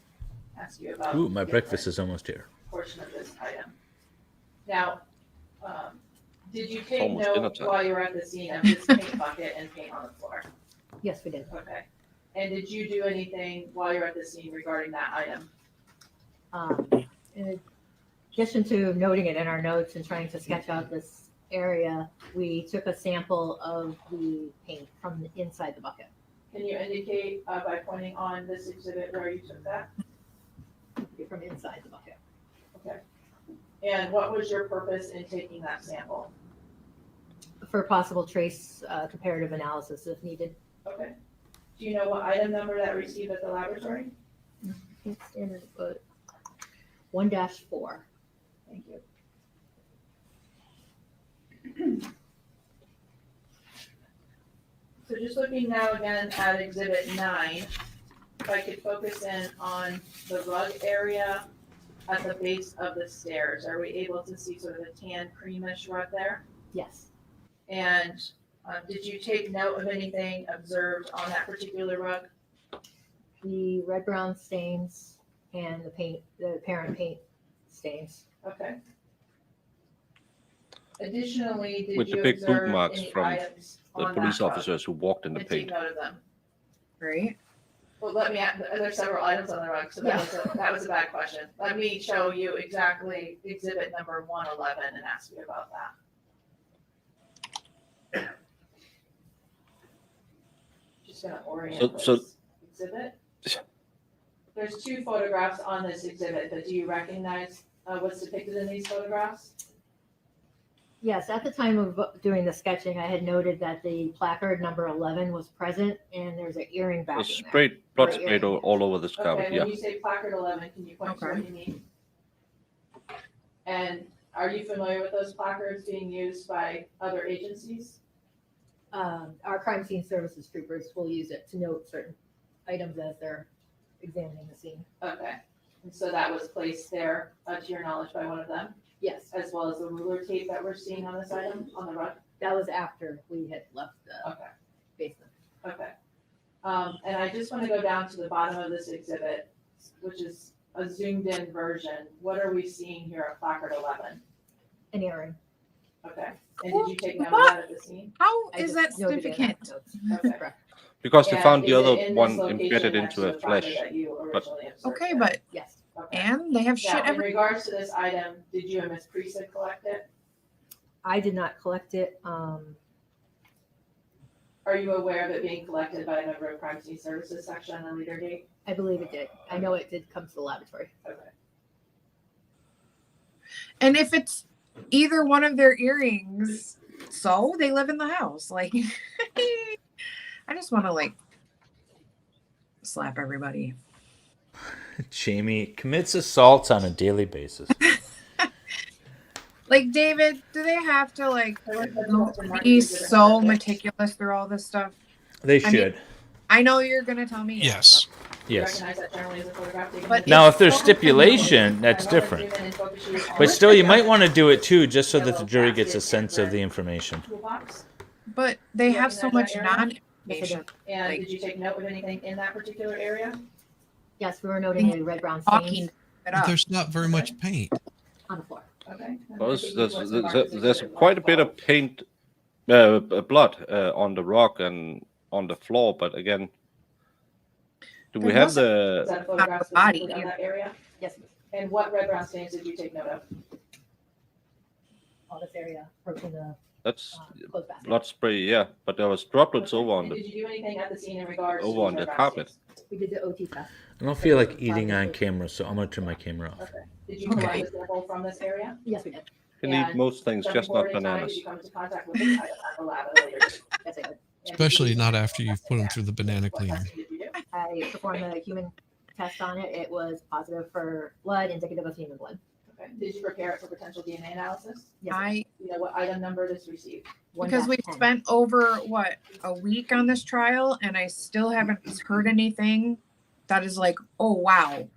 Ask you about. Ooh, my the breakfast is almost here. portion of this item. Now, did you take almost dinner note time. while you were at the scene of this paint bucket and paint on the floor? Yes, we did. Okay. And did you do anything while you're at the scene regarding that item? In addition to noting it in our notes and trying to sketch out this area, we took a sample of the paint from the inside the bucket. Can you indicate by pointing on this exhibit where you took that? From inside the bucket. Okay. And what was your purpose in taking that sample? For possible trace comparative analysis if needed. Okay. Do you know what item number that received at the laboratory? It's in 1-4. Thank you. So just looking now again at exhibit 9, if I could focus in on the rug area at the base of the stairs, are we able to see sort of a tan creamish rug there? Yes. And did you take note of anything observed on that particular rug? The red-brown stains and the apparent paint stains. Okay. Additionally, did With the you big boot observe marks any from items The on police that rug? officers who walked in the And take paint. note of them. Right? Well, there's several items on the rug, so that was a bad question. Let me show you exactly exhibit number 111 and ask you about that. Just gonna orient So- this exhibit. There's 2 photographs on this exhibit, but do you recognize what's depicted in these photographs? Yes, at the time of doing the sketching, I had noted that the placard number 11 was present and there's an earring back There's in there. sprayed, blood Right, sprayed yeah. all over this carpet, Okay, yeah. when you say placard 11, can you point to what Okay. you mean? And are you familiar with those placards being used by other agencies? Our crime scene services troopers will use it to note certain items as they're examining the scene. Okay, and so that was placed there, to your knowledge, by one of them, Yes, as well as the ruler tape that we're seeing on this item, on the rug? that was after we had left the Okay, basement. okay. And I just want to go down to the bottom of this exhibit, which is a zoomed in version, what are we seeing here at placard 11? An earring. Okay. And did you take note of that at the scene? How I is just that noted it in my significant? notes. Okay. Correct. Because they And found the is it other in this one location embedded next into to a the property flesh. that you originally observed Okay, there? but Yes. Okay. and they have shit Now, in every. regards to this item, did you and Ms. Priest collect it? I did not collect it. Are you aware of it being collected by a member of Crime Scene Services section on a later date? I believe it did. I know it did come to the laboratory. Okay. And if it's either one of their earrings, so they live in the house. Like, I just want to like slap everybody. Jamie commits assaults on a daily basis. Like, David, do they have to like be so meticulous through all this stuff? They I mean, should. I know you're gonna tell me Yes. Do you Yes. recognize that generally as a photograph taken? But Now, it's if there's so stipulation, that's I wanna different. zoom in and focus you on But still, you the might want to do it too, just so that yellow the jury gets a basket sense and of the red information. toolbox. But they Do you have so recognize much that area? non-information. And Like- did you take note of anything in that particular area? Yes, we were noting the red brown Talking stains it But up. there's not very much paint. on the floor. Okay. Well, there's quite a bit of paint, blood on the rock and on the floor. But again, do we There have Is the? that a photograph body specifically on that area? Yes, And what red brown stains did you take note of? all this area approaching the That's clothes basket. blood spray, yeah. But there was droplets Okay. over on And the. did you do anything at the scene in regards to Over on these the red brown carpet. stains? We did the OT test. I don't feel like eating on camera, so I'm going to turn my camera off. Okay. Did you collect a sample from this area? Yes, we did. You need And most things, Some just not point in time, bananas. Did you come into contact with this item at the lab at a later date? Yes, I did. And Especially did you not do after you've put them through the banana what cleaner. testing did you do? I performed a human test on it. It was positive for blood, indicative of human blood. Okay. Did you prepare it for potential DNA analysis? Yes, I You know what item number this received? because we 1-10. spent over what a week on this trial, and I still haven't heard anything that is like, oh wow.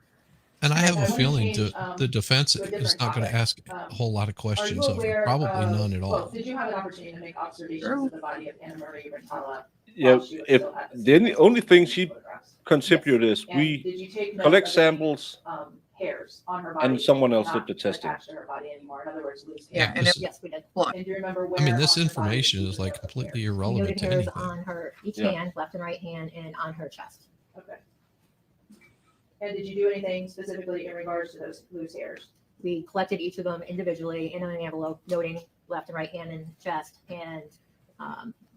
And I have I a wanna feeling change, the defense to a is different not going to topic. ask a whole lot of Are you questions of it. aware Probably of- none at well, all. did you have an opportunity to make observations Sure. of the body of Anna Marie Rintala? Yeah, while she was if still at the the scene? only thing she Photographs. contributed is And we did you take note collect of any, samples hairs on her body? and someone else not did the testing. attached to her body anymore. In other words, loose Yeah, hair. and it, Yes, we did. And do you remember where? I mean, this on her body information you is like noted completely hairs? We irrelevant noted to hairs anything. on her each Yeah. hand, left and right hand, and on her chest. Okay. And did you do anything specifically in regards to those loose hairs? We collected each of them individually in an envelope, noting left and right hand and chest, and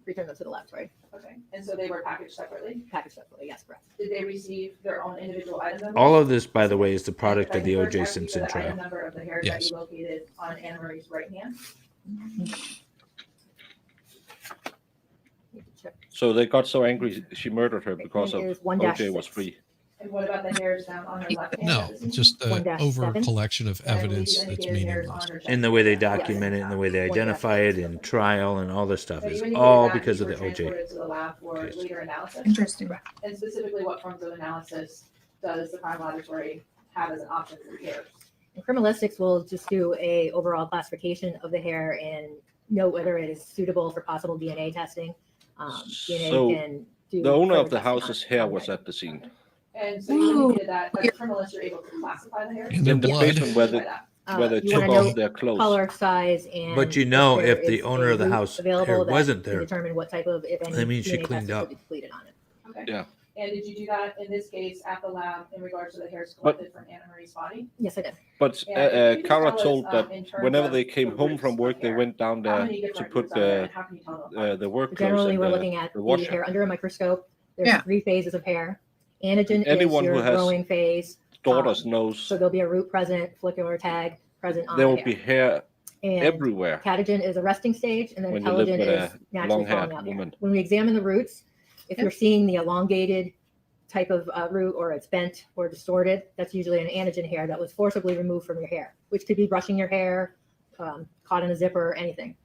returned them to the laboratory. Okay. And so they were packaged separately? Packaged separately, yes, correct. Did they receive their own individual item numbers? All of this, by the way, is the And product if I of the can O.J. first ask you for Simpson the item trial. number of the hairs that you located on Anna Marie's right hand? Need to check. So they got so angry she murdered her because It of is 1-6. OJ was free. And what about the hairs down on her left hand? No, at the scene? just the 1-7. over collection of And did you evidence that's indicate hairs on meaningless. her chest? And the way they document it and the way they identify it in trial and all this stuff So you is indicated all that because you of the were O.J. transported to the lab for case. later analysis? interesting. And specifically, what forms of analysis does the crime laboratory have as an option for the hairs? And criminalistics will just do a overall classification of the hair and note whether it is suitable for possible DNA testing. DNA So, can do The owner further of the testing house's on hair the was item. at the scene. And so you indicated that as a criminalist, you're able to classify the hairs? In their In the blood. basement where By they, that. where they You took wanna off note their clothes. color, size, and But you know, there if the is owner a of the root house available, hair that wasn't can there, determine what type of, if any, that means she DNA cleaned testing up. will be completed on it. Okay. Yeah. And did you do that in this case at the lab in regards to the hairs But- collected from Anna Marie's body? Yes, I did. But And if you could Cara tell us, told that in terms whenever of they came the home roots from of work, they hair, went down how there many to different put roots are there, and how can you tell them apart? the work clothes Generally, and we're looking at the the washer. hair under a microscope. There's Yeah. 3 phases of hair. Anagen is Anyone who your has growing phase. Daughters So knows there'll be a root present, follicular tag present on there the will hair. be hair And everywhere. catagen is a resting stage, and then When you live telogen with is a naturally long-haired falling out hair. woman. When we examine the roots, if Yep. you're seeing the elongated type of root, or it's bent or distorted, that's usually an anagen hair that was forcibly removed from your hair, which could be brushing your hair, caught in a zipper, or anything.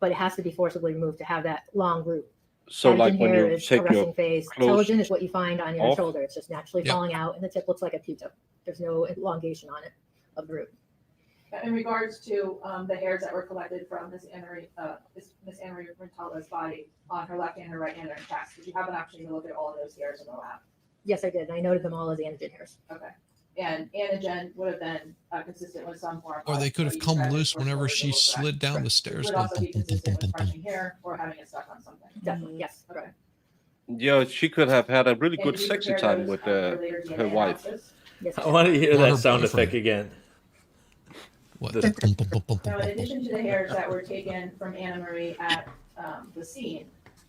But it has to be forcibly removed to have that long root. So Catagen like when hair you is a take resting your phase. clothes Telogen is what you find on your off. shoulder. It's just naturally Yep. falling out, and the tip looks like a Q-tip. There's no elongation on it of the root. In regards to the hairs that were collected from Miss Anna Marie Rintala's body on her left hand, her right hand, and her chest, did you have an opportunity to look at all of those hairs in the lab? Yes, I did. And I noted them all as anagen hairs. Okay. And antigen would have been consistent with some form. Or of they could have come either loose or whenever she visible crack. slid down the Which stairs. would also be consistent with crushing hair or having it stuck on something. Definitely, yes. Okay. Yeah, she could have had a really And good did you sexy prepare time those, with for later her DNA wife. analysis? Yes, I want to hear Or that her sound boyfriend. effect again. What? The- Now, in addition to the hairs that were taken from Anna Marie at the scene,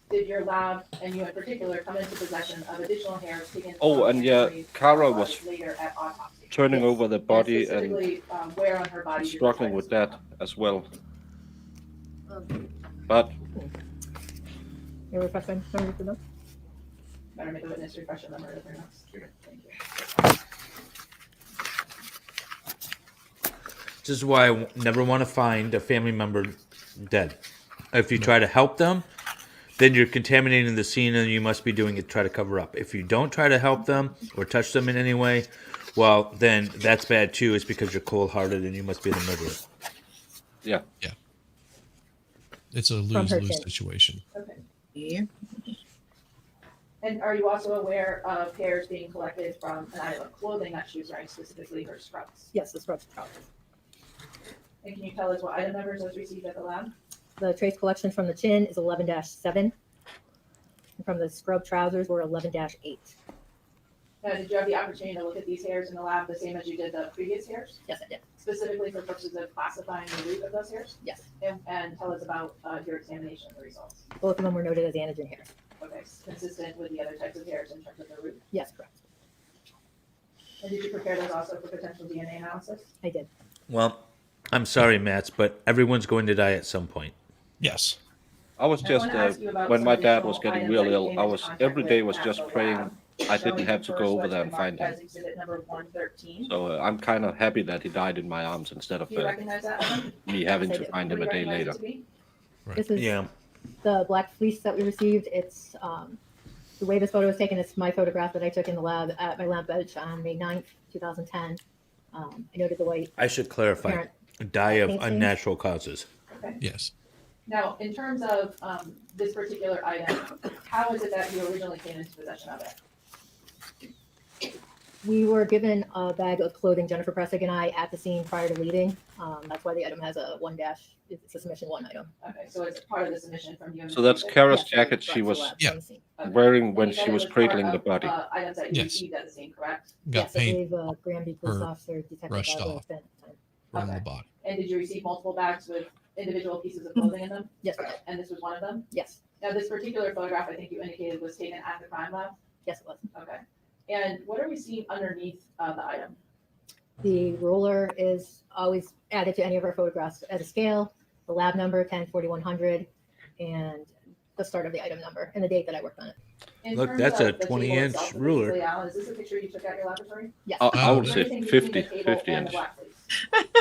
did your lab, and you in particular, come into possession of additional hairs taken Oh, from and Anna Cara Marie's was body later at autopsy? turning Yes. over the body and specifically, where on her body did the struggling with items that come as well. Um, But you refresh my memory for them? from? Better make the witness refresh the memory of their notes. Thank you. This is why I never want to find a family member dead. If you try to help them, then you're contaminating the scene and you must be doing it to try to cover up. If you don't try to help them or touch them in any way, well, then that's bad too. It's because you're cold-hearted and you must be the murderer. yeah, It's a From her lose-lose chin. situation. Okay. Yeah. And are you also aware of hairs being collected from an item of clothing that she was wearing, specifically her scrubs? Yes, the scrubs. And can you tell us what item numbers was received at the lab? The trace collection from the chin is 11-7. And from the scrub trousers were 11-8. Now, did you have the opportunity to look at these hairs in the lab the same as you did the previous hairs? Yes, I did. Specifically for purposes of classifying the root of those hairs? Yes. And tell us about your examination of the results. Both of them were noted as antigen hairs. Okay, consistent with the other types of hairs in terms of the root. Yes, correct. And did you prepare those also for potential DNA analysis? I did. Well, I'm sorry, Mats, but everyone's going to die at some point. Yes. I was I just wanna ask you about when some my dad was additional getting items real that you ill. came I into was contact every with day was at just the praying lab, I didn't showing have the to first go over was there and marked find him. as exhibit number 113. So I'm kind of happy that he died in my arms instead of Do you recognize that item? me having Yes, I to do. find What him do a you day recognize it later. to be? Right. This is Yeah. the black fleece that we received. It's the way this photo was taken. It's my photograph that I took in the lab at my lab bench on May 9th, 2010. I noted the white I should clarify. parent. Die of Paint stains? unnatural causes. Okay. Yes. Now, in terms of this particular item, how is it that you originally came into possession of it? We were given a bag of clothing, Jennifer Pressig and I, at the scene prior to leaving. That's why the item has a 1-. It's a submission 1 item. Okay, so it's part of the submission from you. So that's Investigative? Cara's Yes, jacket she from the was lab, Yeah. from the scene. Okay. wearing when And you she said it was part cradling the of, body. Items that you Yes. received at the scene, correct? Got Yes, I paint believe Granby police or officer detected brushed that off. at the time. from Okay. the body. And did you receive multiple bags with individual pieces of clothing in them? Yes, we did. And this was one of them? Yes, Now, this particular photograph, I think you indicated, was taken at the crime lab? yes, it was. Okay. And what are we seeing underneath the item? The ruler is always added to any of our photographs as a scale, the lab number 104100, and the start of the item number and the date that I worked on it. In Look, terms that's of a the table 20-inch itself, the ruler. piece layout, is this a picture you took at your laboratory? Yes, I would Is say there anything between 50, the table 50 and the inch. black plate?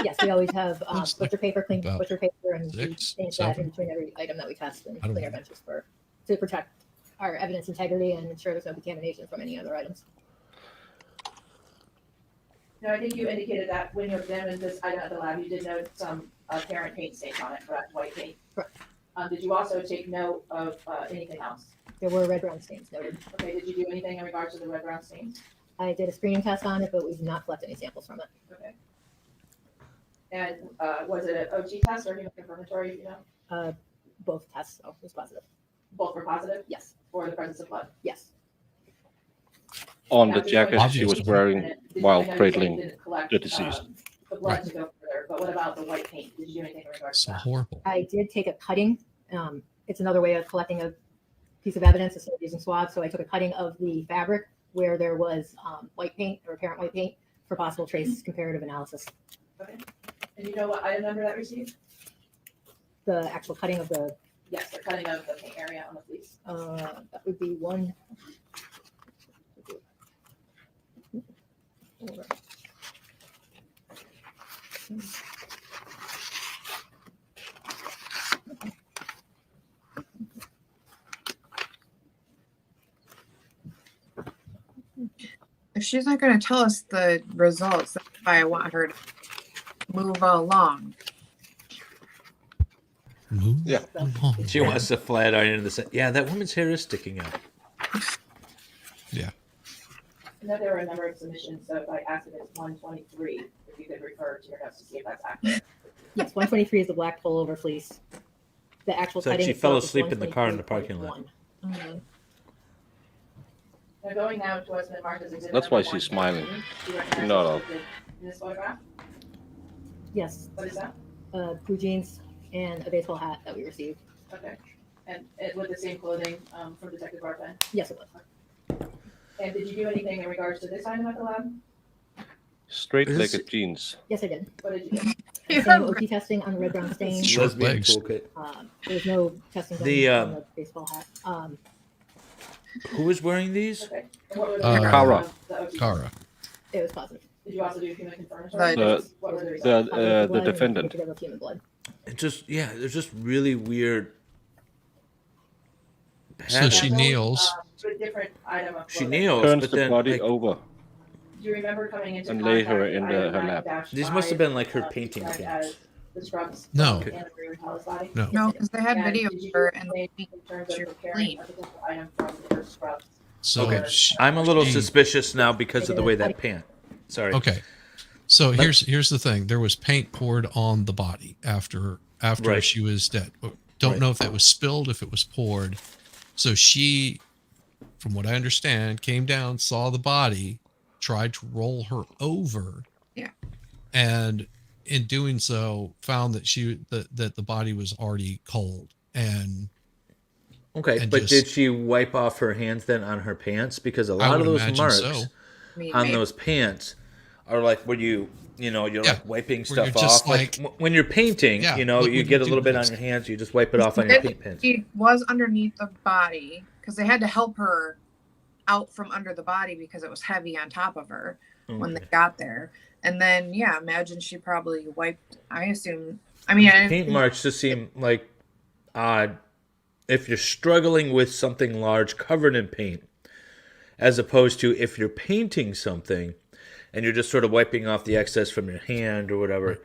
yes, we always have Looks butcher paper, clean about butcher paper, and we 6, change that in 7. between every item that we test and I don't clean our know. benches to protect our evidence integrity and ensure there's no contamination from any other items. Now, I think you indicated that when you examined this item at the lab, you did note some apparent paint stains on it, correct, white paint? Correct. Did you also take note of anything else? There were red brown stains noted. Okay, did you do anything in regards to the red brown stains? I did a screening test on it, but we did not collect any samples from it. Okay. And was it an OT test or human confirmatory, you know? Both tests, so it was positive. Both were positive Yes, for the presence of blood? yes. On Now, the just going jacket back she to was the wearing incident, did while you- I know you said you cradling didn't collect, the deceased. The blood Right. to go further, but what about the white paint? Did you do anything in regards to So that? horrible. I did take a cutting. It's another way of collecting a piece of evidence instead of using swabs. So I took a cutting of the fabric where there was white paint or apparent white paint for possible trace comparative analysis. Okay. And you know what item number that received? The actual cutting of the, Yes, the cutting of the paint area on the fleece. that would be one. If she's not going to tell us the results, that's why I want her to move along. Move Yeah. along. She wants a flat iron in the set. Yeah, that woman's hair is sticking out. Yeah. And know there were a number of submissions, so if I asked if it's 123, if you could refer to your notes to see if that's accurate. Yes, 123 is the black pullover fleece. The actual It's like cutting she fell itself is asleep in the car in the parking lot. 123.1. Mhm. Now going now to what's been marked as exhibit That's number why she's 113, smiling. do you recognize No, what's depicted in this photograph? Yes, What is that? blue jeans and a baseball hat that we received. Okay. And it with the same clothing from Detective Bartman? Yes, it was. And did you do anything in regards to this item at the lab? Straight-legged jeans. Yes, I did. What did you do? Same OT testing on the red brown stain. Short Lesbian legs. toolkit. There was no testing done The, on the baseball hat. Who was wearing these? Okay. And what were the Cara. results of the OT? Cara. It was positive. Did you also do human confirmatory? The- What were the results? Positive blood and defendant. together with human blood. It just there's just really weird. So patterns. she kneels. A different item of She clothing. kneels, Turns but the then body like, over. Do you remember coming into And contact lay her with in item her lap. 9-5, These must have been like her painting described pants. as the scrubs No. from Cara Rintala's body? No. No, because they had And video did of you her do and anything in terms of she was preparing clean. a potential item from her scrubs? So Okay. she- I'm a little she- suspicious now because of the way that pant. Sorry. Okay. So here's the thing. There was paint poured on the body after Right. she was dead. Don't Right. know if that was spilled, if it was poured. So she, from what I understand, came down, saw the body, tried to roll her over. Yeah. And in doing so, found that that the body was already cold. And Okay, And but just- did she wipe off her hands then on her pants? Because a I lot would of those imagine marks so. I mean, on maybe. those pants are like when you're Yeah, like wiping where stuff you're just off. Like, when you're painting, Yeah, you what you would get you a little do bit next? on your hands, you just wipe it off on your paint pens. She was underneath the body because they had to help her out from under the body because it was heavy on top of her when they Okay. got there. And then, yeah, imagine she probably wiped. I assume. I mean, I Paint marks just seem like odd if you're struggling with something large covered in paint, as opposed to if you're painting something and you're just sort of wiping off the excess from your hand or whatever.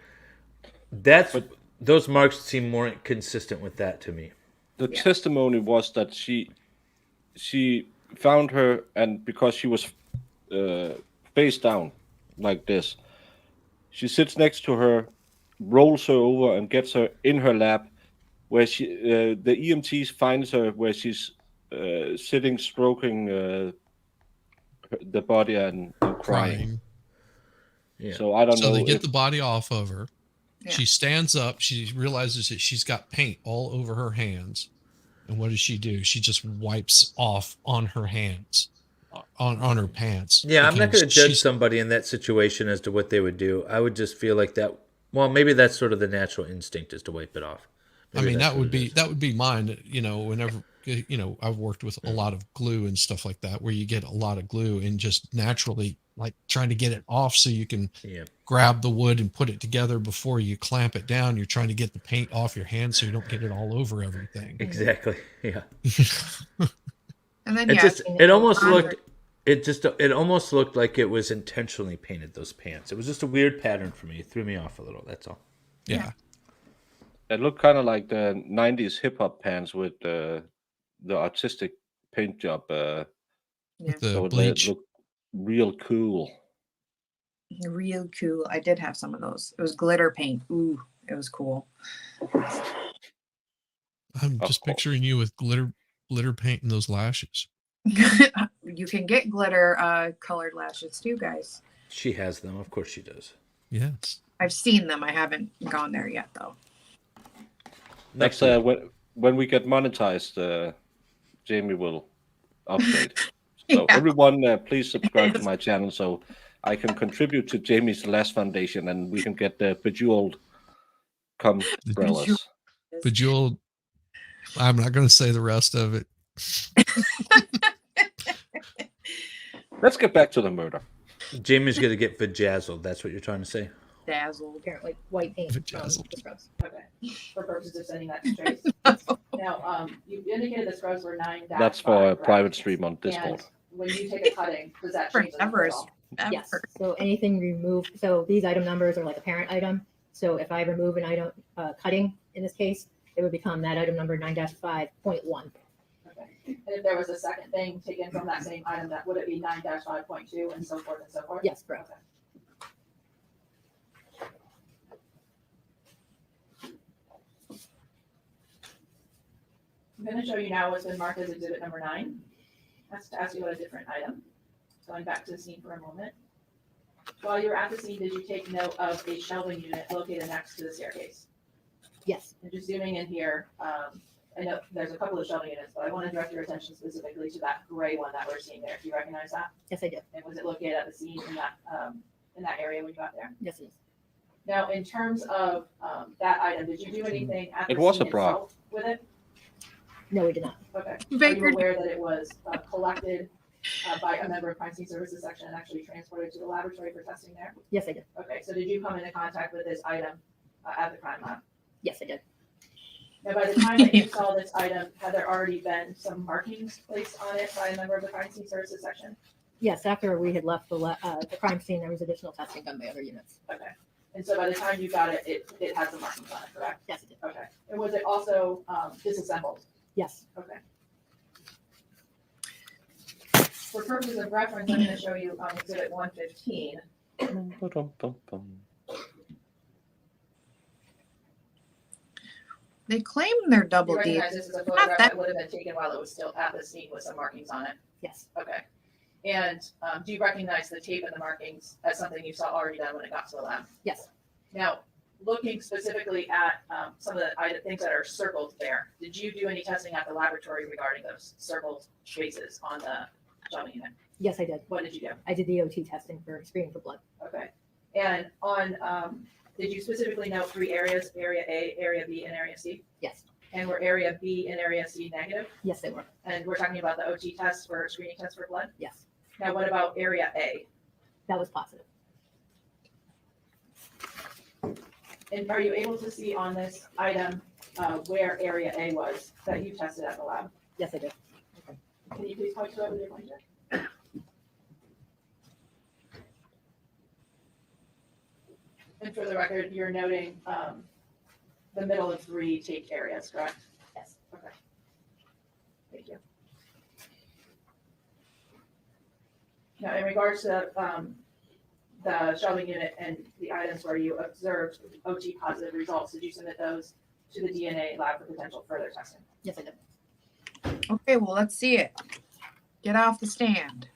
Those marks seem more consistent with that to me. The Yeah. testimony was that she found her, and because she was face down like this, she sits next to her, rolls her over, and gets her in her lap, where the EMTs finds her where she's sitting, stroking the body and crying. crying. Yeah. So I don't So know. they get if- the body off of her. Yeah. She stands up. She realizes that she's got paint all over her hands. And what does she do? She just wipes off on her hands, on her pants. Yeah, I'm not because going to judge she's- somebody in that situation as to what they would do. I would just feel like that. Well, maybe that's sort of the natural instinct is to wipe it off. I Maybe mean, that's that what would it be is. that would be mine. Whenever I've worked with a lot of glue and stuff like that, where you get a lot of glue and just naturally like trying to get it off so you can Yeah. grab the wood and put it together before you clamp it down. You're trying to get the paint off your hand so you don't get it all over everything. Exactly. Yeah. and then It yeah, just it almost on looked her- it almost looked like it was intentionally painted, those pants. It was just a weird pattern for me. It threw me off a little, that's all. Yeah. It looked kind of like the '90s hip hop pants with the artistic paint job. With the So they bleach. look real cool. real cool. I did have some of those. It was glitter paint. Ooh, it was cool. I'm Of just course. picturing you with glitter paint in those lashes. You can get glitter colored lashes too, guys. She has them, of course she does. Yes. I've seen them. I haven't gone there yet though. That's Next week. when we get monetized, Jamie will update. So Yeah. everyone, please subscribe to my channel so I can contribute to Jamie's Lash Foundation and we can get the Bejeweled umbrellas. Bejeweled. I'm not going to say the rest of it. Let's get back to the murder. Jamie's gonna get vajazzled, that's what you're trying to say. Dazzled. Apparently, white paint from Vajazzled. the scrubs. Okay, for purposes of sending that to Trace. Now, you indicated the scrubs were 9-5. That's for a private correct? stream on And Discord. when you take a cutting, does that change the number Forever at is all? Yes. ever. So anything removed. So these item numbers are like a parent item. So if I remove an item cutting in this case, it would become that item number 9-5.1. Okay. And if there was a second thing taken from that same item, that would it be 9-5.2 and so forth and so forth? Yes, correct. Okay. I'm going to show you now what's been marked as exhibit number 9. That's to ask you about a different item. Going back to the scene for a moment. While you were at the scene, did you take note of a shelving unit located next to the staircase? Yes. And just zooming in here, I know there's a couple of shelving units, but I want to direct your attention specifically to that gray one that we're seeing there. Do you recognize that? Yes, I do. And was it located at the scene in that area when you got there? Yes, it is. Now, in terms of that item, did you do anything at the It was scene a bra. itself with it? No, we did not. Okay. Are Baker- you aware that it was collected by a member of Crime Scene Services section and actually transported to the laboratory for testing there? Yes, I did. Okay, so did you come into contact with this item at the crime lab? Yes, I did. Now, by the time that you saw this item, had there already been some markings placed on it by a member of the Crime Scene Services section? Yes, after we had left the crime scene, there was additional testing done by other units. Okay. And so by the time you got it, it had some markings on it, correct? Yes, it did. Okay. And was it also disassembled? Yes. Okay. For purposes of reference, I'm going to show you exhibit 115. They claim they're You double D. recognize this is a Not photograph that- that would have been taken while it was still at the scene with some markings on it? Yes. Okay. And do you recognize the tape and the markings as something you saw already done when it got to the lab? Yes. Now, looking specifically at some of the things that are circled there, did you do any testing at the laboratory regarding those circled spaces on the shelving unit? Yes, I did. What did you do? I did the OT testing for screening for blood. Okay. And on, did you specifically note 3 areas, area A, area B, and area C? Yes. And were area B and area C negative? Yes, they were. And we're talking about the OT tests for screening tests for blood? Yes. Now, what about area A? That was positive. And are you able to see on this item where area A was that you tested at the lab? Yes, I did. Can you please point to it with your pointer? And for the record, you're noting the middle of 3 taped areas, correct? Yes. Okay. Thank you. Now, in regards to the shelving unit and the items where you observed OT positive results, did you submit those to the DNA lab for potential further testing? Yes, I did. Okay, well, let's see it. Get off the stand.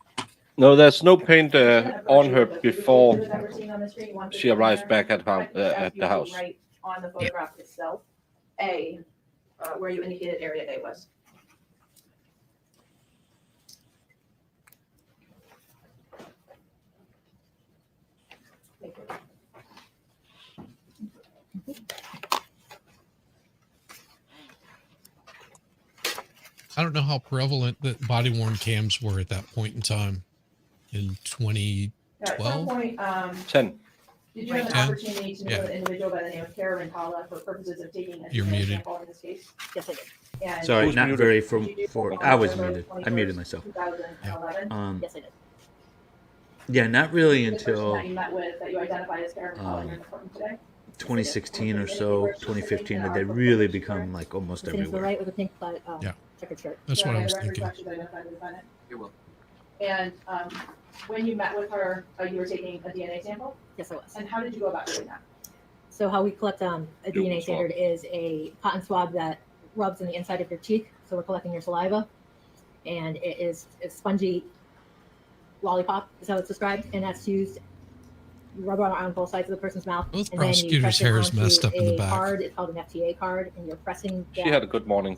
No, there's no paint on her The before photos that we're seeing on the screen, one she picture arrives there, back at I could ask at you the to house. write on the photograph itself, A, where you indicated area A was. Thank you. I don't know how prevalent that body worn cams were at that point in time in 20. Now, at some 12? point, 10. did you have an 10? opportunity to meet with an individual by the name of Cara Rintala for purposes of taking a You're DNA muted. sample in this case? Yes, I did. And Sorry, Who's not muted? very did you do for. on I was November muted. I 21st, muted myself. 2011? Yes, I did. Yeah, not really The person until that you met with, that you identified as Cara Rintala here in the courtroom today? 2016 or so, 2015, that they really become like almost Sitting to the everywhere. right with a pink Yeah. checkered shirt. That's what I was thinking. You will. And when you met with her, you were taking a DNA sample? Yes, I was. And how did you go about doing that? So how we collect a DNA swab. standard is a cotton swab that rubs in the inside of your cheek. So we're collecting your saliva, and it is a spongy lollipop is how it's described, and that's used. You rub it on both sides of the person's mouth, Both and then you prosecutors' press it hair is onto messed up in the a back. card. It's called an FTA card, and you're pressing She that had a good morning.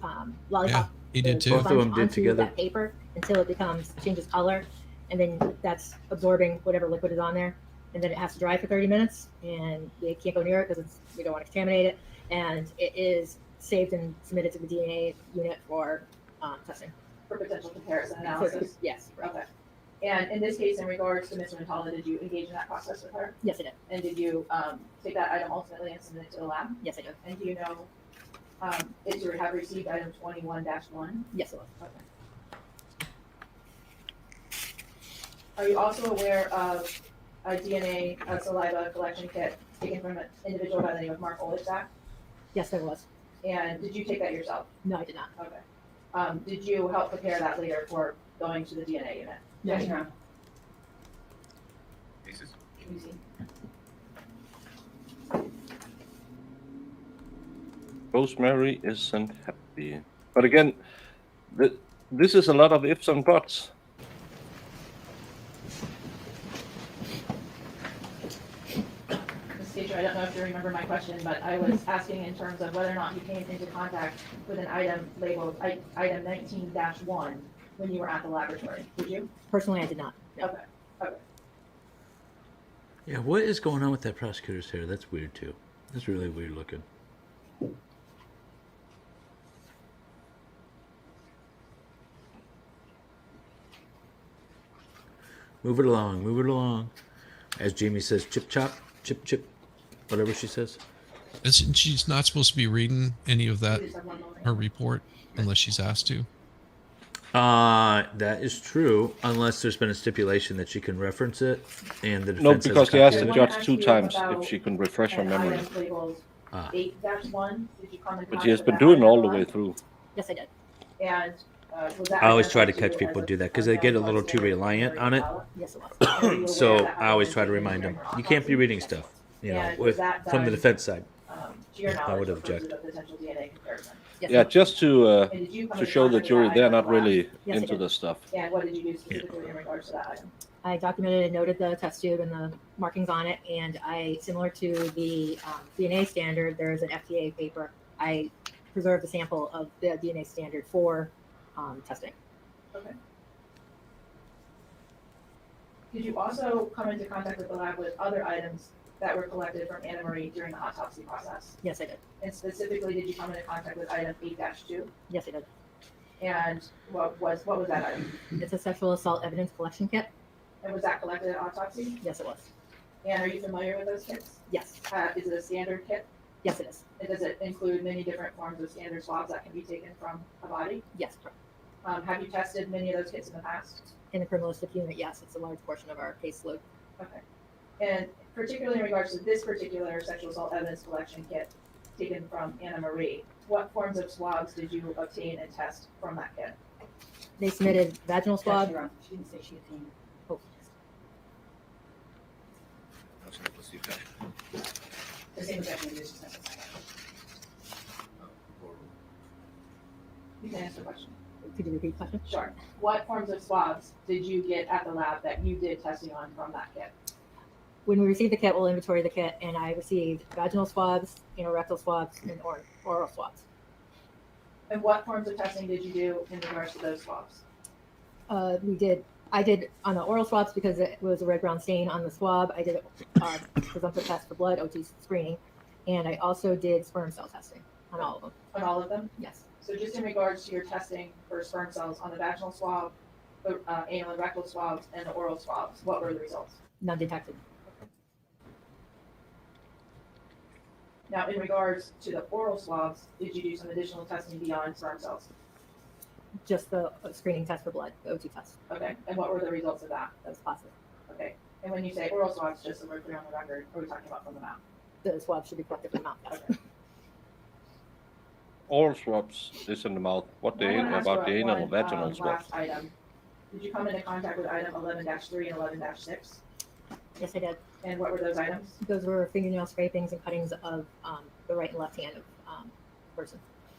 lollipop. He did the too. Both of them sponge did onto together. That paper until it changes color, and then that's absorbing whatever liquid is on there, and then it has to dry for 30 minutes, and they can't go near it because we don't want to contaminate it, and it is saved and submitted to the DNA unit for testing. For potential comparison analysis? Yes, right. Okay. And in this case, in regards to Ms. Rintala, did you engage in that process with her? Yes, I did. And did you take that item ultimately and submit it to the lab? Yes, I did. And do you know if you have received item 21-1? Yes, it was. Okay. Are you also aware of a DNA saliva collection kit taken from an individual by the name of Mark Olichak? Yes, there was. And did you take that yourself? No, I did not. Okay. Did you help prepare that later for going to the DNA unit? Yes, ma'am. Can you see? Rosemary isn't happy. But again, this is a lot of ifs and buts. Ms. Teacher, I don't know if you remember my question, but I was asking in terms of whether or not you came into contact with an item labeled item 19-1 when you were at the laboratory. Did you? Personally, I did not. No. Okay. Okay. Yeah, what is going on with that prosecutor's hair? That's weird too. That's really weird looking. Move it along, move it along. As Jamie says, chip chop, chip chip, whatever she says. She's not supposed to be reading any of that, her report, unless she's asked to. That is true, unless there's been a stipulation that she can reference it, and the defense No, has a because they copy asked of the it. judge 2 times if she can refresh her An memory. item labeled Ah. 8-1. Did you come in But she has contact been with doing that all the item way a lot? through. Yes, I did. And was that I always try to identified catch you people as do a that because they get a little too standard reliant on it. Yes, it was. Are you aware So that I always had try to been remind them, taken during you can't be autopsy? reading stuff, you know, And was with that from the done, defense side. To your I knowledge, would for object. purposes of potential DNA comparison. Yes, Yeah, I did. just to And did you come to in show the contact with jury that they're item not in the lab? really Yes, I into did. this stuff. And what did you do specifically in regards to that item? I documented and noted the test tube and the markings on it, and similar to the DNA standard, there is an FDA paper. I preserved a sample of the DNA standard for testing. Okay. Did you also come into contact with the lab with other items that were collected from Anna Marie during the autopsy process? Yes, I did. And specifically, did you come into contact with item 8-2? Yes, I did. And what was that item? It's a sexual assault evidence collection kit. And was that collected at autopsy? Yes, it was. And are you familiar with those kits? Yes. Is it a standard kit? Yes, it is. And does it include many different forms of standard swabs that can be taken from a body? Yes, correct. Have you tested many of those kits in the past? In the criminalistic unit, yes, it's a large portion of our caseload. Okay. And particularly in regards to this particular sexual assault evidence collection kit taken from Anna Marie, what forms of swabs did you obtain and test from that kit? They submitted vaginal swab. She didn't say she obtained. Oh, The same section you just said. You can answer the question. could you repeat the question? Sure. What forms of swabs did you get at the lab that you did testing on from that kit? When we received the kit, we'll inventory the kit, and I received vaginal swabs, rectal swabs, and oral swabs. And what forms of testing did you do in regards to those swabs? I did on the oral swabs because it was a red-brown stain on the swab. I did a presumptive test for blood, OT screening, and I also did sperm cell testing on all of them. On all of them? Yes. So just in regards to your testing for sperm cells on the vaginal swab, the anal and rectal swabs, and the oral swabs, what were the results? None detected. Now, in regards to the oral swabs, did you do some additional testing beyond sperm cells? Just the screening test for blood, the OT test. Okay, and what were the results of that? That was positive. Okay, and when you say oral swabs, just so we're clear on the record, are we talking about from the mouth? The swab should be collected from the mouth. Yes. Okay. All swabs is in the mouth. What I wanna ask about the anal one, and vaginal swabs? last item. Did you come into contact with item 11-3 and 11-6? Yes, I did. And what were those items? Those were fingernail scrapings and cuttings of the right and left hand of person.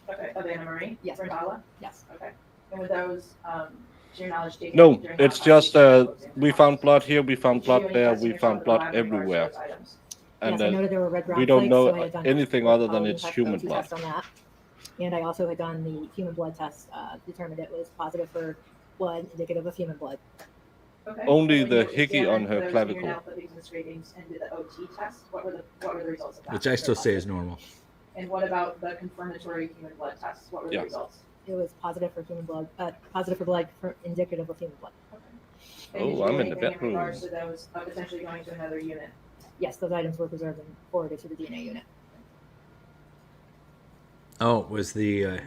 Okay, of Anna Marie? Yes. Rintala? Yes. Okay. And were those, to your knowledge, taken No, during the it's autopsy? just we found blood here, we found Did you do blood any there, testing we yourself found at the blood lab in regards to everywhere, those items? and Yes, I noted there were red brown we don't flakes, know so I had done anything a other than collagen it's test, human OT blood. test on that. And I also had done the human blood test, determined it was positive for blood, indicative of human blood. Okay. Only And when the you hickey on examined her those clavicle. fingernail clippings and scrapings and did the OT test, what were the results of that? Which I still say is normal. And what about the confirmatory human blood tests? What were the Yeah. results? It was positive for human blood, for indicative of human blood. And Oh, did you I'm do in the anything bedroom. In regards to those potentially going to another unit? Yes, those items were preserved and forwarded to the DNA unit. Oh, was the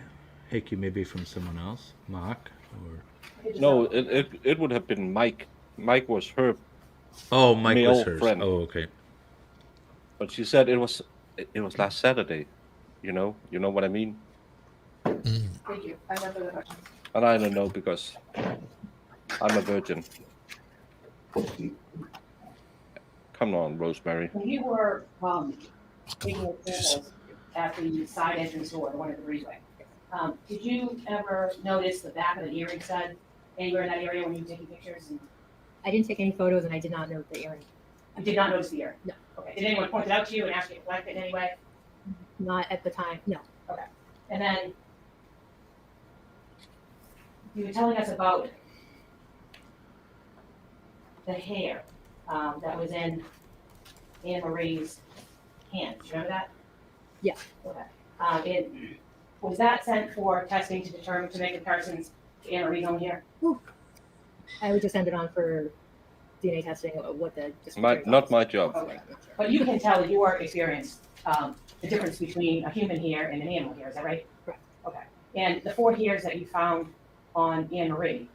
hickey maybe from someone else? Mock? Or Okay, just No, tell- it would have been Mike. Mike was her, oh, Mike was Male hers. friend. Oh, okay. but she said it was last Saturday. You know what I mean? Thank you. I have no further questions. And I don't know because I'm a virgin. Come on, Rosemary. When you were taking samples at the side entrance door, the one at the breezeway, did you ever notice the back of the earring stud anywhere in that area when you were taking pictures? And I didn't take any photos and I did not note the earring. you did not notice the earring? No. Okay. Did anyone point it out to you and ask you to collect it in any way? Not at the time, no. Okay. And then you were telling us about the hair that was in Anne Marie's hand. Do you remember that? Yeah. Okay. Was that sent for testing to make comparisons to Anne Marie's own hair? I would just send it on for DNA testing of what the. Not my job. Okay. But you can tell your experience the difference between a human hair and an animal hair. Is that right? Correct. Okay. And the 4 hairs that you found on Anne Marie,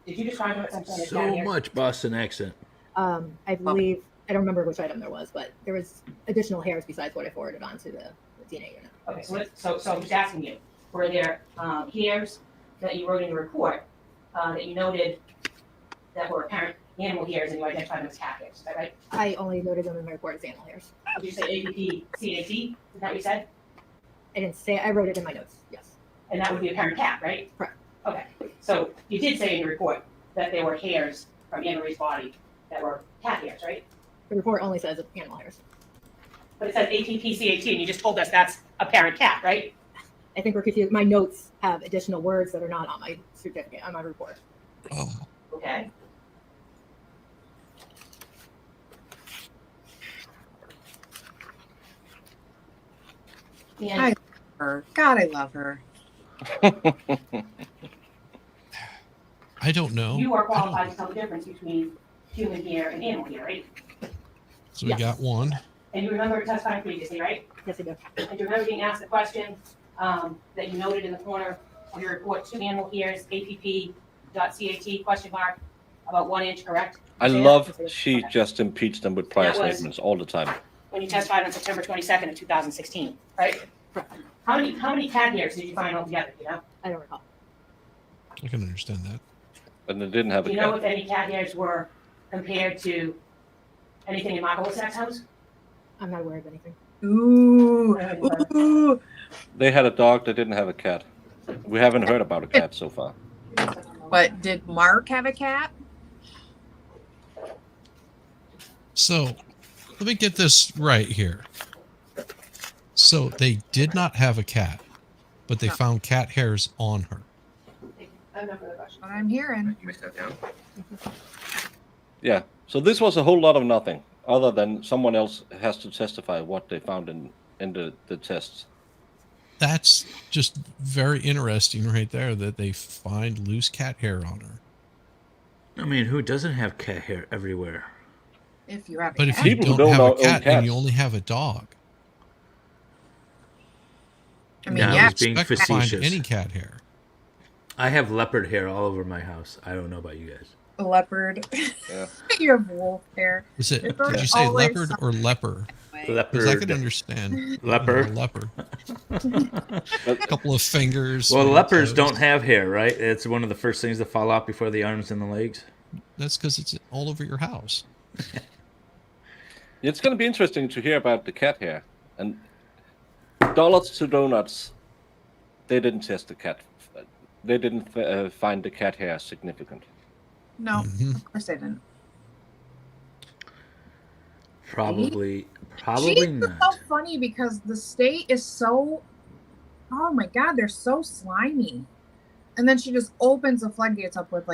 did you describe them as something like So much Boston accent. I believe, I don't remember which item there was, but there was additional hairs besides what I forwarded onto the DNA unit. Okay, so I'm just asking you, were there hairs that you wrote in your report that you noted that were apparent animal hairs and you identified them as cat hairs? Is that right? I only noted them in my report as animal hairs. Did you say APP CAT? Is that what you said? I didn't say, I wrote it in my notes, yes. And that would be a parent cat, right? Correct. Okay, so you did say in your report that there were hairs from Anne Marie's body that were cat hairs, right? The report only says animal hairs. But it says APP CAT and you just told us that's a parent cat, right? I think we're confused. My notes have additional words that are not on my certificate, on my report. Oh, Okay. I love her. God, I love her. I don't know. You are I don't- qualified to tell the difference between human hair and animal hair, right? So we got one. And you remember testifying previously, right? Yes, I do. And you remember being asked the question that you noted in the corner of your report, 2 animal hairs, APP.CAT, question mark, about 1 inch, correct? I Say that? love she just impeached them with prior That was- statements all the time. When you testified on September 22nd of 2016, right? How many cat hairs did you find altogether, do you know? I don't recall. I can understand that. And they didn't have Do a you know cat. if any cat hairs were compared to anything in Mark Olsak's house? I'm not aware of anything. Ooh. Ooh. They had a dog, they didn't have a cat. We haven't heard about a cat so far. But did Mark have a cat? So let me get this right here. So they did not have a cat, but they No. found cat hairs on her. I have no further questions. What I'm hearing. You missed that down. Yeah, so this was a whole lot of nothing, other than someone else has to testify what they found in the tests. That's just very interesting right there that they find loose cat hair on her. I mean, who doesn't have cat hair everywhere? If you have a But if cat. you People who don't don't have a own cat and you cats. only have a dog, I mean, Yeah, I yeah. was being expect to find facetious. any cat hair. I have leopard hair all over my house. I don't know about you guys. Leopard. Yeah. You have wolf hair. Is it? It's Did you say always leopard or leper? Because I could Leopard. understand Leopard. leper. A couple of fingers. Well, on the leopards toes. don't have hair, right? It's one of the first things that fall out before the arms and the legs. That's because it's all over your house. It's going to be interesting to hear about the cat hair. And dollars to donuts, they didn't test the cat. They didn't find the cat hair significant. No, Mhm. of course I didn't. Probably She's not. so funny because the state is so, oh my God, they're so slimy. And then she just opens the floodgates up with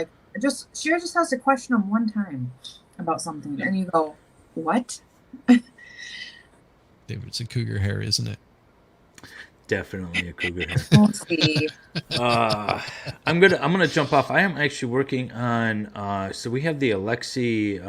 she just has to question them one time about something. And you go, what? David, it's a cougar hair, isn't it? Definitely a cougar hair. We'll see. I'm gonna jump off. I am actually working on. So we have the Alexi.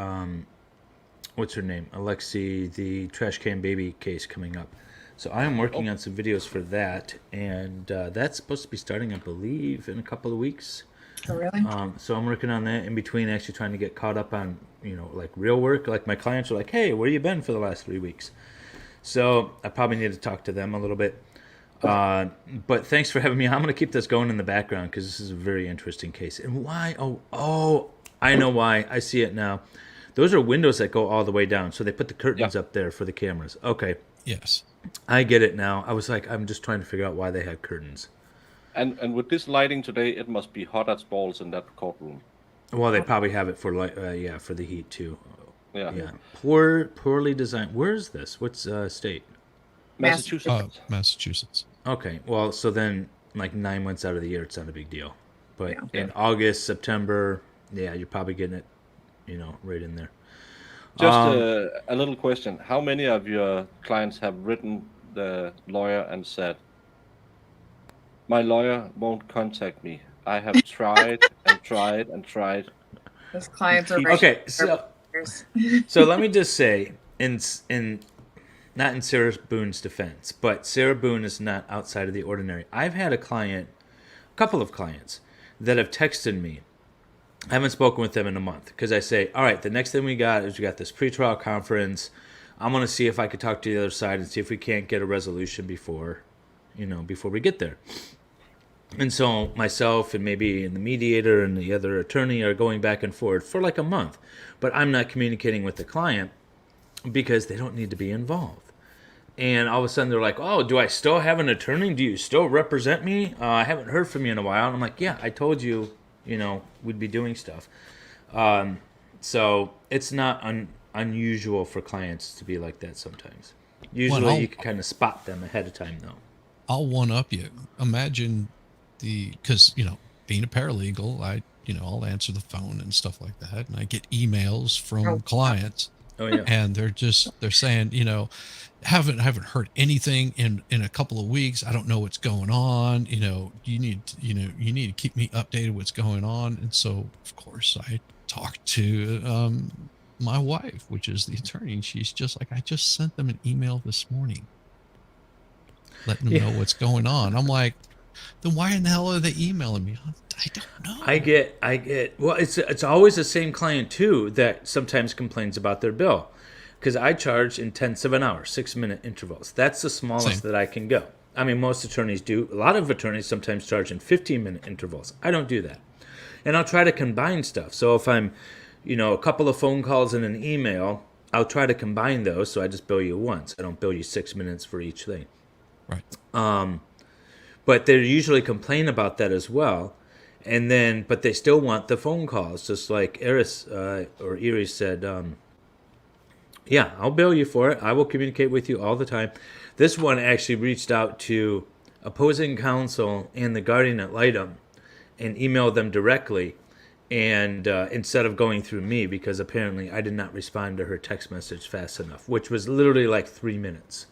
What's her name? Alexi, the trash can baby case coming up. So I am working on some videos for that, and that's supposed to be starting, I believe, in a couple of weeks. Oh, really? So I'm working on that in between, actually trying to get caught up on, like real work. Like my clients are like, "Hey, where you been for the last 3 weeks?" So I probably need to talk to them a little bit. But thanks for having me. I'm going to keep this going in the background because this is a very interesting case. And why? Oh, I know why. I see it now. Those are windows that go all the way down. So they put the curtains up there for the cameras. Okay. Yes. I get it now. I was like, I'm just trying to figure out why they had curtains. And with this lighting today, it must be hot as balls in that courtroom. Well, they probably have it for for the heat too. Yeah. Poorly designed. Where is this? What's state? Massachusetts. Massachusetts. Okay. Well, so then like 9 months out of the year, it's not a big deal. But Yeah. in August, September, yeah, you're probably getting it, right in there. Just a little question. How many of your clients have written the lawyer and said, my lawyer won't contact me. I have tried and tried and tried. Those clients are Okay, so let me just say, in not in Sarah Boone's defense, but Sarah Boone is not outside of the ordinary. I've had a couple of clients that have texted me. I haven't spoken with them in a month because I say, all right, the next thing we got this pretrial conference. I'm going to see if I could talk to the other side and see if we can't get a resolution before we get there. And so myself and maybe the mediator and the other attorney are going back and forth for like a month. But I'm not communicating with the client because they don't need to be involved. And all of a sudden they're like, oh, do I still have an attorney? Do you still represent me? I haven't heard from you in a while. And I'm like, yeah, I told you, we'd be doing stuff. So it's not unusual for clients to be like that sometimes. Usually you can kind of spot them ahead of time, though. I'll one up you. Imagine because being a paralegal, I'll answer the phone and stuff like that, and I get emails from clients. Oh yeah, and they're saying, haven't heard anything in a couple of weeks. I don't know what's going on. You need to keep me updated what's going on. And so of course I talked to my wife, which is the attorney, and she's just like, I just sent them an email this morning letting them know what's going on. I'm like, then why in the hell are they emailing me? I don't know. I get. Well, it's always the same client too that sometimes complains about their bill, because I charge in tenths of an hour, 6-minute intervals. That's the smallest that I can go. I mean, most attorneys do. A lot of attorneys sometimes charge in 15-minute intervals. I don't do that, and I'll try to combine stuff. So if I'm, a couple of phone calls and an email, I'll try to combine those. So I just bill you once. I don't bill you 6 minutes for each thing. Right. But they usually complain about that as well. And then, but they still want the phone calls, just like Iris said, yeah, I'll bill you for it. I will communicate with you all the time. This one actually reached out to opposing counsel and the guardian ad litem and emailed them directly, and instead of going through me, because apparently I did not respond to her text message fast enough, which was literally like 3 minutes.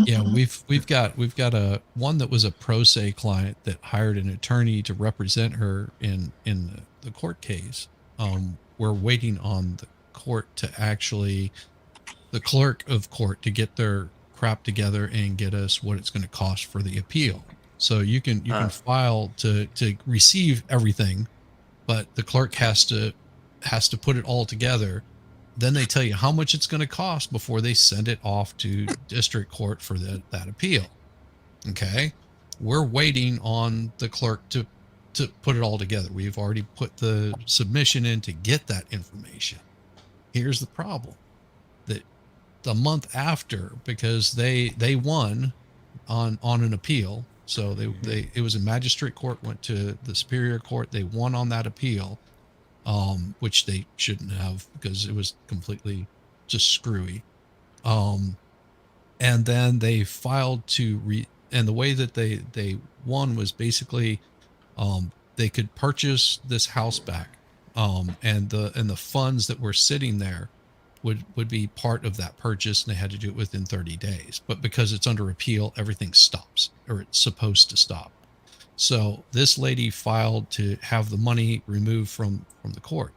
Yeah, we've got a one that was a pro se client that hired an attorney to represent her in the court case. We're waiting on the court to the clerk of court to get their crap together and get us what it's going to cost for the appeal. So you can file to receive everything, but the clerk has to put it all together. Then they tell you how much it's going to cost before they send it off to district court for that appeal. Okay. We're waiting on the clerk to put it all together. We've already put the submission in to get that information. Here's the problem: that the month after, because they won on an appeal. So it was a magistrate court, went to the superior court. They won on that appeal. Which they shouldn't have, because it was completely just screwy. And then they filed and the way that they won was basically, they could purchase this house back. And the funds that were sitting there would be part of that purchase, and they had to do it within 30 days. But because it's under appeal, everything stops, or it's supposed to stop. So this lady filed to have the money removed from the court,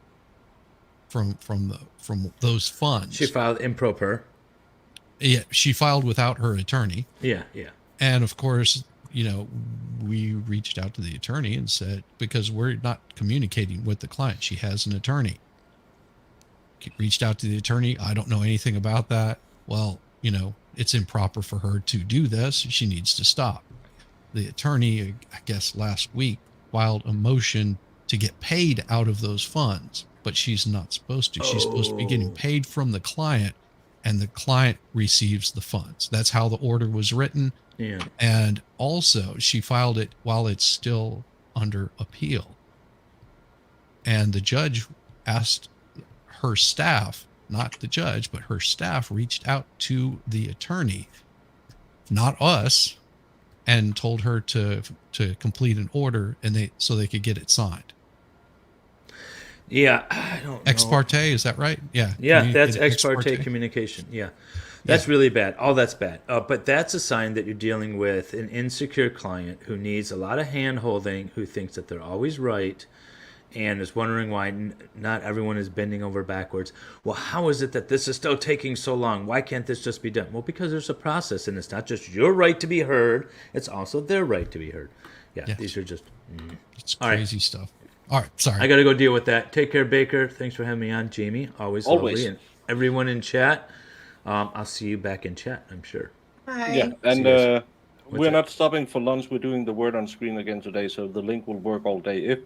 from those funds. She filed improper. Yeah, she filed without her attorney. Yeah. And of course, we reached out to the attorney and said, because we're not communicating with the client, she has an attorney. Reached out to the attorney. I don't know anything about that. Well, it's improper for her to do this. She needs to stop. The attorney, I guess last week, filed a motion to get paid out of those funds, but she's not supposed to. She's supposed to be getting paid from the client, and the client receives the funds. That's how the order was written. Yeah. And also, she filed it while it's still under appeal. And the judge asked her staff, not the judge, but her staff reached out to the attorney, not us, and told her to complete an order, and so they could get it signed. Yeah, I don't know. Ex parte, is that right? Yeah. Yeah, that's ex parte communication. Yeah. That's really bad. All that's bad. But that's a sign that you're dealing with an insecure client who needs a lot of hand-holding, who thinks that they're always right, and is wondering why not everyone is bending over backwards. Well, how is it that this is still taking so long? Why can't this just be done? Well, because there's a process, and it's not just your right to be heard, it's also their right to be heard. Yeah, yes. These are just... It's crazy stuff. All right, sorry. I got to go deal with that. Take care, Baker. Thanks for having me on, Jamie. Always. Lovely. And everyone in chat, I'll see you back in chat, I'm sure. Bye. Yeah, and we're not stopping for lunch. We're doing the word on screen again today, so the link will work all day. If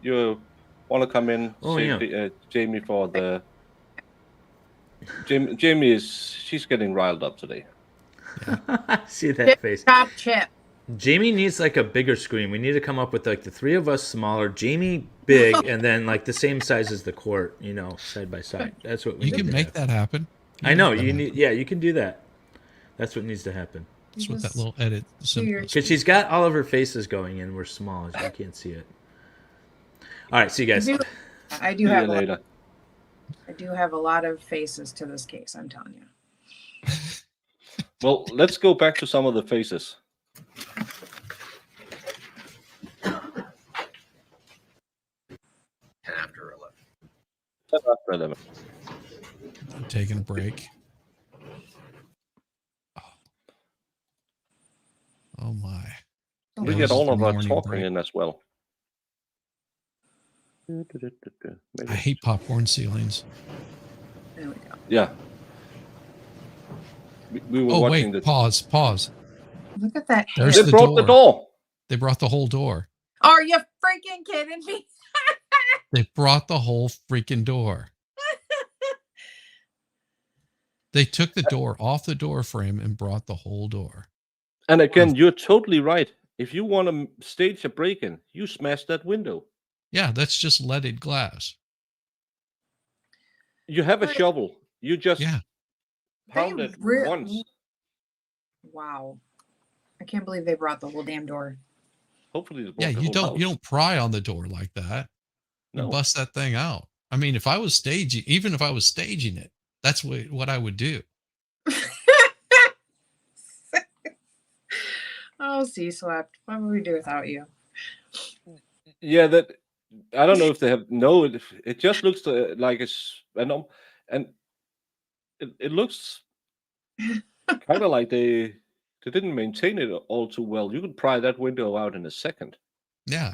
you want to come in, Jamie for the... Jamie she's getting riled up today. I see that face. Chop chip. Jamie needs like a bigger screen. We need to come up with like the three of us smaller, Jamie big, and then like the same size as the court, side by side. That's what we need. You can make that happen. I know you need. Yeah, you can do that. That's what needs to happen. That's what that little edit. Because she's got all of her faces going in. We're small, so you can't see it. All right, see you guys. I do have a lot of faces to this case. I'm telling you. Well, let's go back to some of the faces. 10 after 11. 10 after 11. I'm taking a break. Oh my. We get all of our talking in as well. I hate popcorn ceilings. There we go. Yeah. We were watching the... Pause. Look at that. They brought the door. They brought the whole door. Are you freaking kidding me? They brought the whole freaking door. They took the door off the door frame and brought the whole door. And again, you're totally right. If you want to stage a break-in, you smash that window. Yeah, that's just leaded glass. You have a shovel. You just pound it once. Wow. I can't believe they brought the whole damn door. Hopefully, you don't pry on the door like that. You bust that thing out. I mean, if I was staging it, that's what I would do. Oh, C-slept. What would we do without you? Yeah, that I don't know if they have. No, it just looks like it's and it looks kind of like they didn't maintain it all too well. You could pry that window out in a second. Yeah.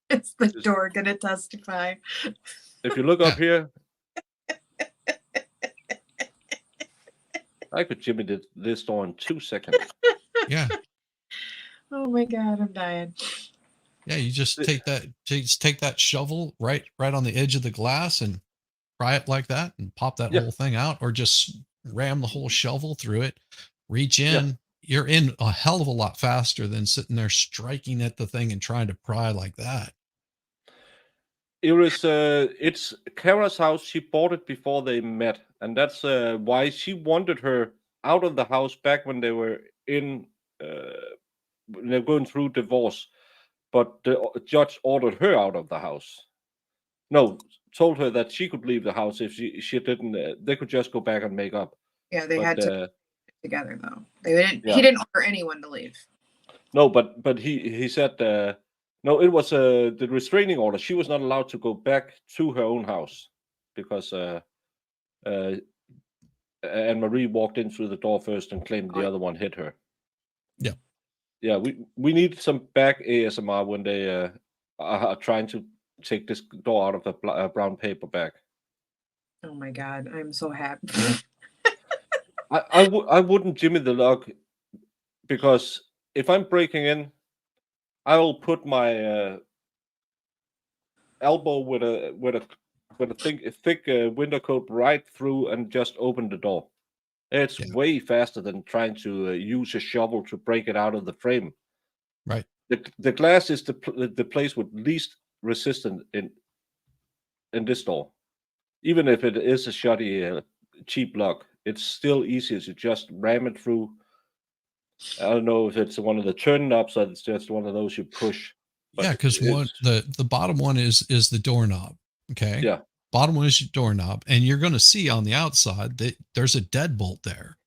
It's the door gonna testify. If you look up here, I could jimmy this door in 2 seconds. Yeah. Oh my God, I'm dying. Yeah, you just take that shovel right on the edge of the glass and pry it like that and pop that whole thing out, or just ram the whole shovel through it, reach in. Yeah. You're in a hell of a lot faster than sitting there striking at the thing and trying to pry like that. It's Cara's house. She bought it before they met, and that's why she wanted her out of the house back when they were in they're going through divorce. But the judge ordered her out of the house. No, told her that she could leave the house if she didn't. They could just go back and make up. Yeah, they had to together though. They didn't. Yeah. He didn't order anyone to leave. No, but he said no. It was the restraining order. She was not allowed to go back to her own house because Anne-Marie walked in through the door first and claimed the other one hit her. Yeah. Yeah, we need some back ASMR when they are trying to take this door out of the brown paper bag. Oh my God, I'm so happy. I wouldn't jimmy the lock, because if I'm breaking in, I will put my elbow with a thick window coat right through and just open the door. It's Yeah. way faster than trying to use a shovel to break it out of the frame. Right. The glass is the place with least resistance in this door. Even if it is a shoddy, cheap lock, it's still easier to just ram it through. I don't know if it's one of the turn knobs or it's just one of those you push. But Yeah, because the bottom one is the doorknob. Okay. Yeah. Bottom one is your doorknob, and you're going to see on the outside that there's a deadbolt there.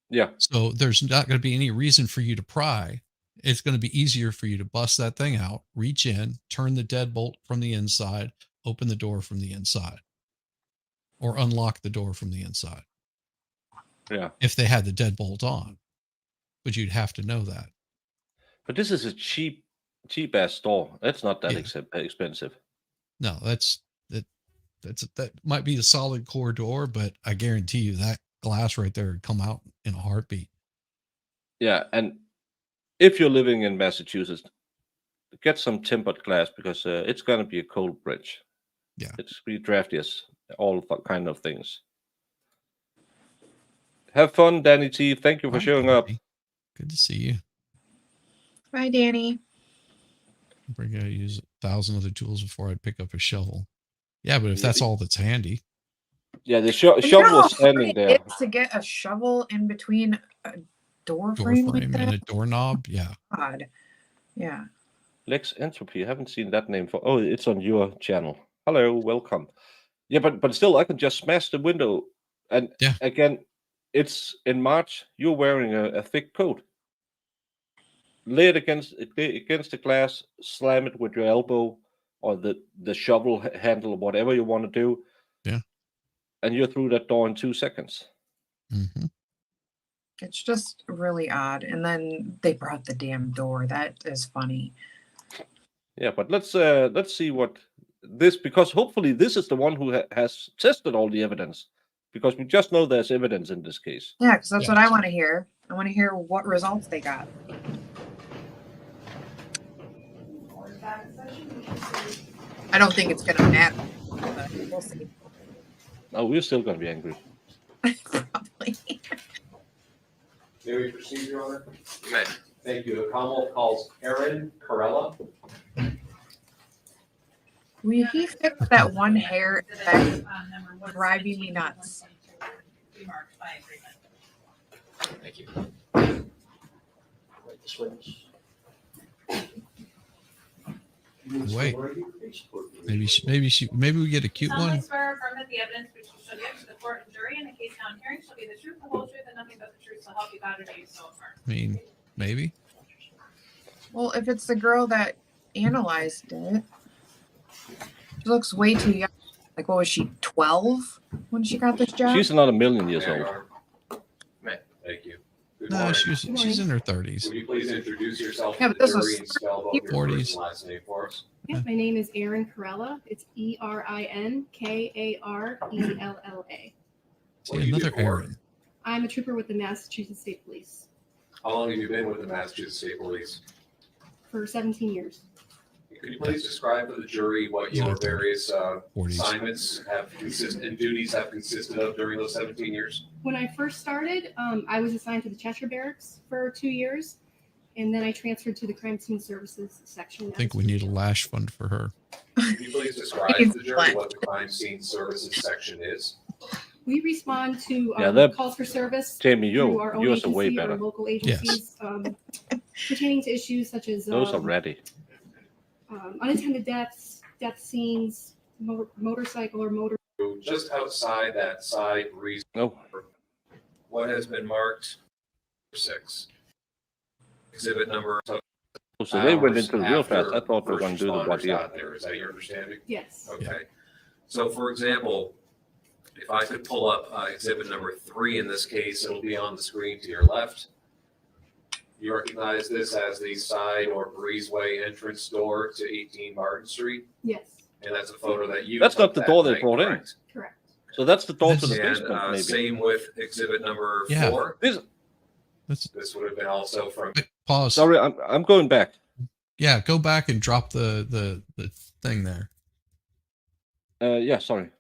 Yeah. So there's not going to be any reason for you to pry. It's going to be easier for you to bust that thing out, reach in, turn the deadbolt from the inside, open the door from the inside, or unlock the door from the inside. Yeah. If they had the deadbolt on, but you'd have to know that. But this is a cheap ass door. That's not that Yeah. expensive. No, that might be a solid core door, but I guarantee you that glass right there would come out in a heartbeat. Yeah, and if you're living in Massachusetts, get some tempered glass, because it's gonna be a cold bridge. Yeah. It's be drafty as all kind of things. Have fun, Danny T. Thank you for Bye, showing up. Danny. Good to see you. Bye, Danny. I gotta use 1,000 other tools before I pick up a shovel. Yeah, but if that's all that's handy. Yeah, the You shovel know is how hard standing it there. is to get a shovel in between a door Door frame like frame that? and a doorknob. Yeah. God. Yeah. Lex Entropy. I haven't seen that name for. Oh, it's on your channel. Hello, welcome. Yeah, but still, I can just smash the window. And Yeah. again, it's in March. You're wearing a thick coat. Lay it against the glass. Slam it with your elbow or the shovel handle or whatever you want to do. Yeah. And you're through that door in 2 seconds. Mm-hmm. It's just really odd. And then they brought the damn door. That is funny. Yeah, but let's see what this, because hopefully this is the one who has tested all the evidence, because we just know there's evidence in this case. Yeah, because that's Yeah. what I want to hear. I want to hear what results they got. I don't think it's going to matter, but we'll see. Oh, we're still going to be angry. Probably. May we proceed, Your Honor? You may. Thank you. The Commonwealth calls Aaron Carella. Will he fix that one hair that's driving me nuts? Thank you. This witness. Wait. Maybe we get a cute one. Solemnly swear or affirm that the evidence which you shall give to the court and jury in the case now in hearing shall be the truth, the whole truth, and nothing but the truth, so help you God, or do you so affirm. I mean, maybe. Well, if it's the girl that analyzed it, she looks way too young. Like, what was she, 12 when she got this job? She's not a million years There you old. are. May. Thank you. Good No, morning. she's in her 30s. Would you please introduce yourself Yeah, to but the this was jury and spell both your 40s. first and last name for us? Yeah, my name is Erin Carella. It's ERINKARELLA. What do See, you do another for work? Aaron. I'm a trooper with the Massachusetts State Police How long have you been with the Massachusetts State Police? for 17 years. Could you please describe for the jury what He's in your his 30s. various 40s. assignments and duties have consisted of during those 17 years? When I first started, I was assigned to the Cheshire Barracks for 2 years, and then I transferred to the Crime Scene Services section. I think we need a lash fund for her. Could you please describe to the jury what the Crime Scene Services section is? We respond to Yeah, that- calls for service Jamie, through our own yours are way agency or better. local agencies pertaining to issues such as Those are ready. unattended deaths, death scenes, motorcycle or motor. Just outside that side reason, Oh, what has been marked 6? Exhibit number. so they went hours into it real fast. I after thought they were going to do the first what responders deal. got there. Is that your understanding? Yes. Okay. So for example, if I could pull up exhibit number 3 in this case, it'll be on the screen to your left. You recognize this as the side or breezeway entrance door to 18 Martin Street, Yes. and that's a photo that you. That's took not the that door they night, brought in. correct? Correct. So that's the door to the This- basement, maybe. Same with exhibit number Yeah. 4. This would have been also from. Wait, pause. Sorry, I'm going back. Yeah, go back and drop the thing there. Yeah, sorry.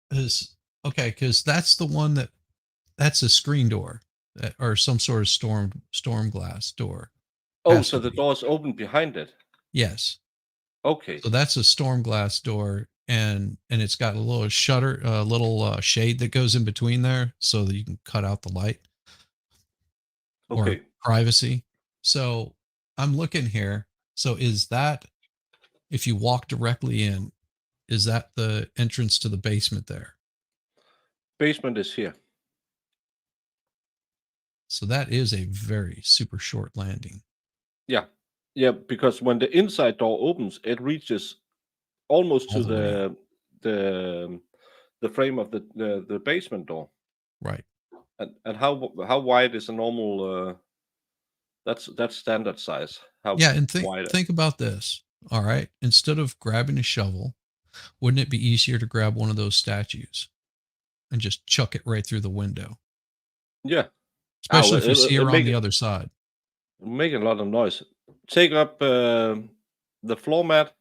Because that's the one that's a screen door or some sort of storm glass door. Oh, Has so to the be. door's open behind it. Yes. Okay. So that's a storm glass door, and it's got a little shutter, a little shade that goes in between there, so that you can cut out the light or Okay. privacy. So I'm looking here. So is that, if you walk directly in, is that the entrance to the basement there? Basement is here. So that is a very super short landing. Yeah. Yeah, because when the inside door opens, it reaches almost All to the the frame of the basement door. Right. And how wide is a normal? That's standard size. How Yeah, and wide? think about this. All right. Instead of grabbing a shovel, wouldn't it be easier to grab one of those statues and just chuck it right through the window? Yeah. Especially if you it'll- see her it'll on make the it- other side. Make a lot of noise. Take up the floor mat,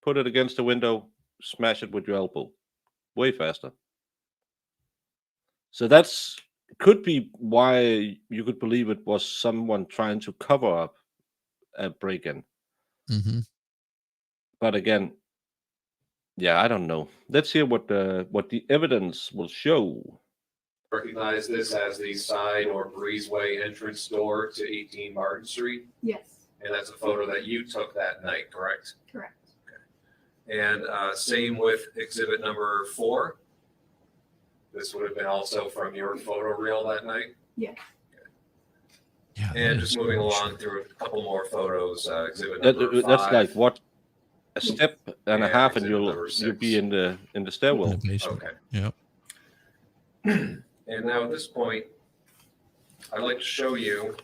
put it against the window, smash it with your elbow. Way faster. So that's could be why you could believe it was someone trying to cover up a break-in. Mm-hmm. But again, yeah, I don't know. Let's hear what the evidence will show. Recognize this as the side or breezeway entrance door to 18 Martin Street, Yes, and that's a photo that you took that night, correct? correct. And same with exhibit number 4. This would have been also from your photo reel that night. Yes. Yeah. that And is just moving really along short. through a couple more photos. Exhibit That, number 5. that's like what, a step and a Yeah, half, and exhibit number you'll be 6. in the In stairwell. the basement. Okay. Yep. And now at this point, I'd like to show you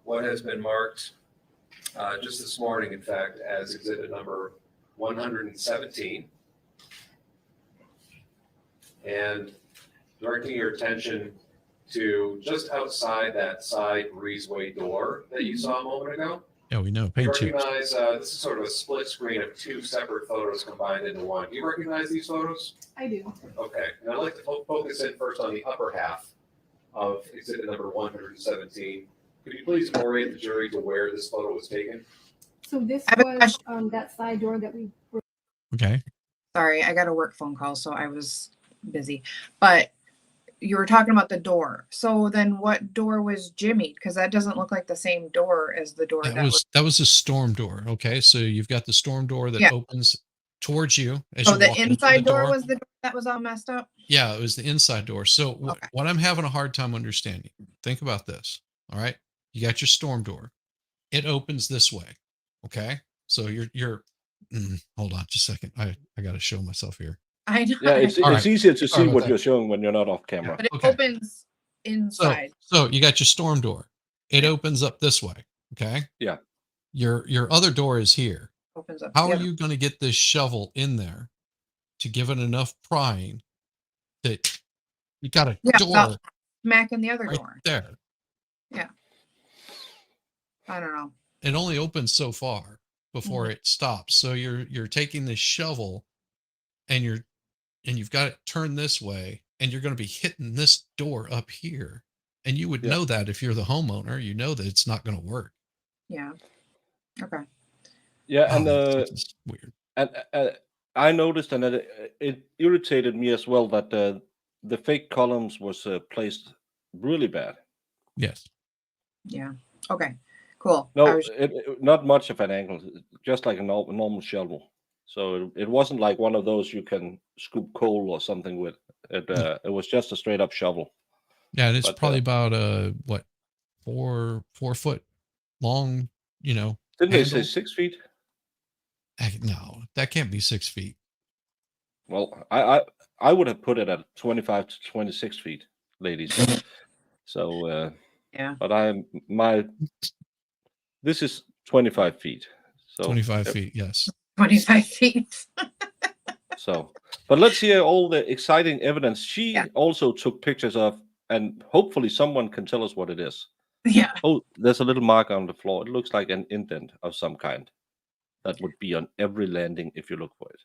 what has been marked just this morning, in fact, as exhibit number 117. And directing your attention to just outside that side breezeway door that you saw a moment ago. Yeah, we know. You Paint chips. recognize this is sort of a split screen of 2 separate photos combined into one. Do you recognize these photos? I do. Okay, and I'd like to focus in first on the upper half of exhibit number 117. Could you please orient the jury to where this photo was taken? So this I have a was question. that side door that we were. Okay. Sorry, I got a work phone call, so I was busy. But you were talking about the door. So then what door was jimmied? Because that doesn't look like the same door as the door That was a storm door. Okay. So you've got the storm door that Yeah. opens towards you as So you the walk into inside the door was the door that was all messed up? Yeah, it was the inside door. So Okay. what I'm having a hard time understanding, think about this. All right. You got your storm door. It opens this way. Okay. So hold on just a second. I got to show myself here. I know. Yeah, it's All it's right. easier to Sorry see about what that. you're showing when you're not off camera. But it Okay. opens So, inside. so you got your storm door. It opens up this way. Okay. Yeah. Your other door is here. Opens up. How the are other- you going to get this shovel in there to give it enough prying that you got a Yeah, door without smacking the other right door? there? I don't know. It only opens so far before it stops. So you're taking this shovel and you've got it turned this way and you're going to be hitting this door up here. And you would Yeah. know that if you're the homeowner, you know that it's not going to work. Yeah. Okay. Yeah, and That's just weird. and I noticed, and it irritated me as well that the fake columns was placed really bad. Yes. Yeah. Okay. Cool. I No, was- not much of an angle, just like a normal shovel. So it wasn't like one of those you can scoop coal or something with. It was just a straight up shovel. Yeah. And it's But, probably about 4 foot long, Didn't they say handle? 6 feet? No, that can't be 6 feet. Well, I would have put it at 25 to 26 feet, ladies. So yeah. but this is 25 feet. So 25 feet. Yes. 25 feet. So, but let's hear all the exciting evidence she Yeah. also took pictures of, and hopefully someone can tell us what it is. Yeah. Oh, there's a little mark on the floor. It looks like an indent of some kind. That would be on every landing if you look for it.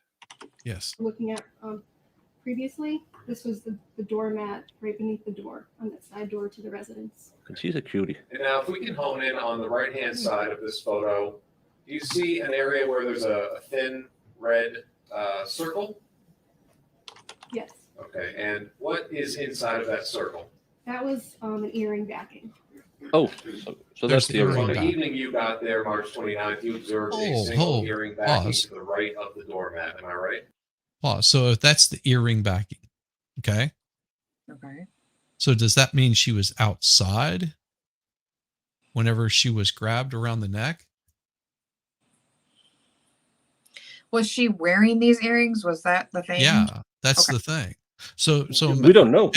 Yes. Looking at previously, this was the doormat right beneath the door on that side door to the residence. And she's a cutie. And now, if we can hone in on the right-hand side of this photo, do you see an area where there's a thin red circle? Yes, Okay, and what is inside of that circle? that was an earring backing. Oh, so There's that's the the earring On earring. the back. evening you got there, March 29th, you observed a Oh, single earring backing pause. to the right of the doormat. Am I right? Pause. So if that's the earring backing, okay. Okay. So does that mean she was outside whenever she was grabbed around the neck? Was she wearing these earrings? Was that the thing? Yeah, that's Okay. the thing. So We don't know.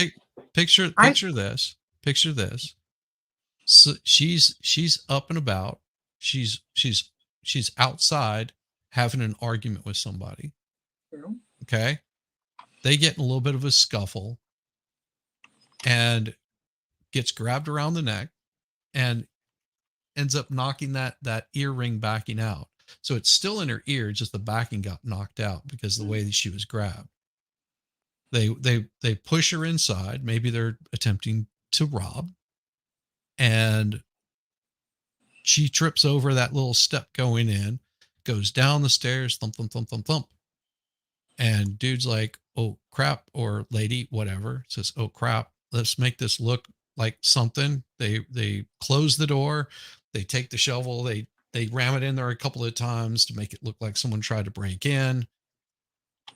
Picture this. Picture this. So she's up and about. She's outside having an argument with somebody. True. Okay. They get in a little bit of a scuffle and gets grabbed around the neck and ends up knocking that earring backing out. So it's still in her ear, just the backing got knocked out because of the way that she was grabbed. They push her inside. Maybe they're attempting to rob, and she trips over that little step going in, goes down the stairs, thump, thump, thump, thump, thump. And dude's like, oh crap, or lady, whatever, says, oh crap, let's make this look like something. They close the door, they take the shovel, they ram it in there a couple of times to make it look like someone tried to break in.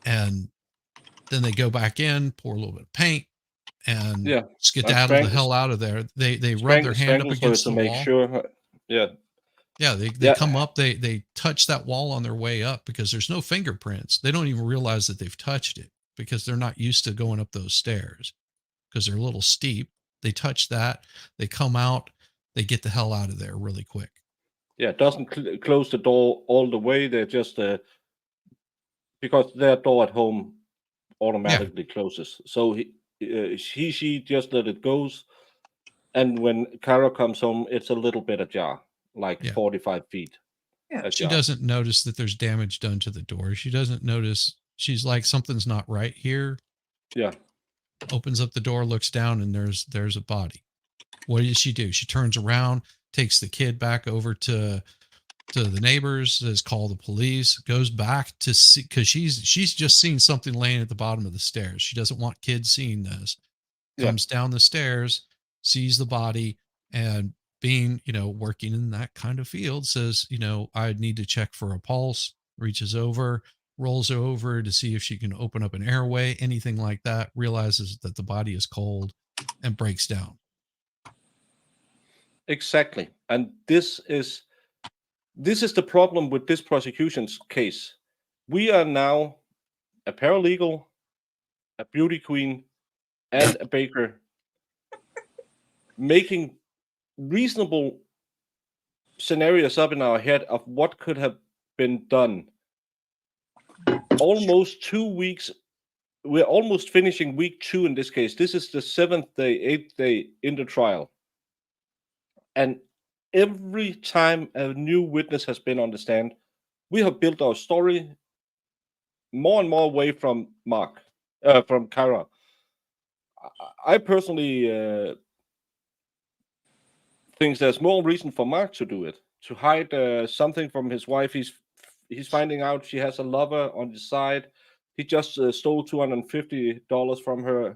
And then they go back in, pour a little bit of paint, and Yeah. skedaddle the hell out of there. They rub their hand up against the to make wall. sure. Yeah. Yeah, they come up, they touch that wall on their way up because there's no fingerprints. They don't even realize that they've touched it because they're not used to going up those stairs because they're a little steep. They touch that, they come out, they get the hell out of there really quick. Yeah, it doesn't close the door all the way. They're just because their door at home automatically closes. So she just let it goes, and when Cara comes home, it's a little bit ajar, like 45 feet. Yeah. She doesn't notice that there's damage done to the door. She doesn't notice. She's like, something's not right here. Yeah. Opens up the door, looks down, and there's a body. What does she do? She turns around, takes the kid back over to the neighbors, says call the police, goes back to see, because she's just seen something laying at the bottom of the stairs. She doesn't want kids seeing this. Comes down the stairs, sees the body, and being, working in that kind of field, says, I need to check for a pulse, reaches over, rolls over to see if she can open up an airway, anything like that, realizes that the body is cold and breaks down. Exactly. And this is the problem with this prosecution's case. We are now a paralegal, a beauty queen, and a baker making reasonable scenarios up in our head of what could have been done. Almost 2 weeks. We're almost finishing week 2 in this case. This is the 7th day, 8th day in the trial. And every time a new witness has been on the stand, we have built our story more and more away from from Cara. I personally think there's more reason for Mark to do it, to hide something from his wife. He's finding out she has a lover on the side. He just stole $250 from her.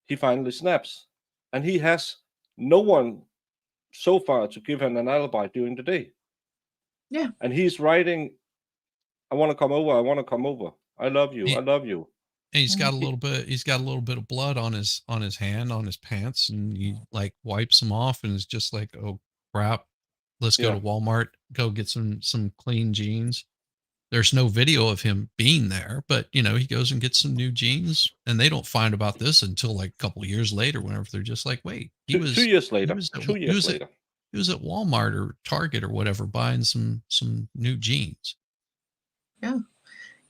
He finally snaps, and he has no one so far to give him an alibi during the day. Yeah. And he's writing, I want to come over. I want to come over. I love you. I love you. And he's got a little bit of blood on his hand, on his pants, and he like wipes them off and is just like, oh crap, let's go to Walmart, go get some clean jeans. There's no video of him being there, but he goes and gets some new jeans, and they don't find about this until like a couple of years later, whenever they're just like, wait, he was 2 years later. He was at Walmart or Target or whatever buying some new jeans. Yeah.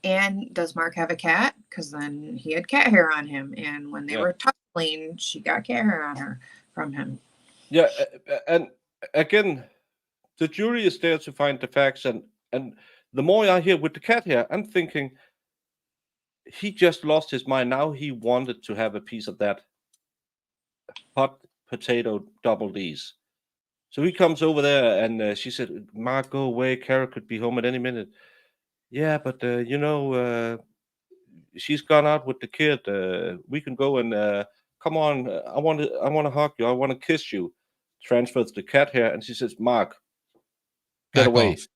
And does Mark have a cat? Because then he had cat hair on him. And when they Yeah. were tussling, she got cat hair on her from him. Yeah, and again, the jury is there to find the facts, and the more I hear with the cat hair, I'm thinking he just lost his mind. Now he wanted to have a piece of that hot potato double D's. So he comes over there, and she said, "Mark, go away. Cara could be home at any minute." Yeah, but she's gone out with the kid. We can go and come on. I want to hug you. I want to kiss you. Transfers the cat hair, and she says, "Mark, get Back away." off.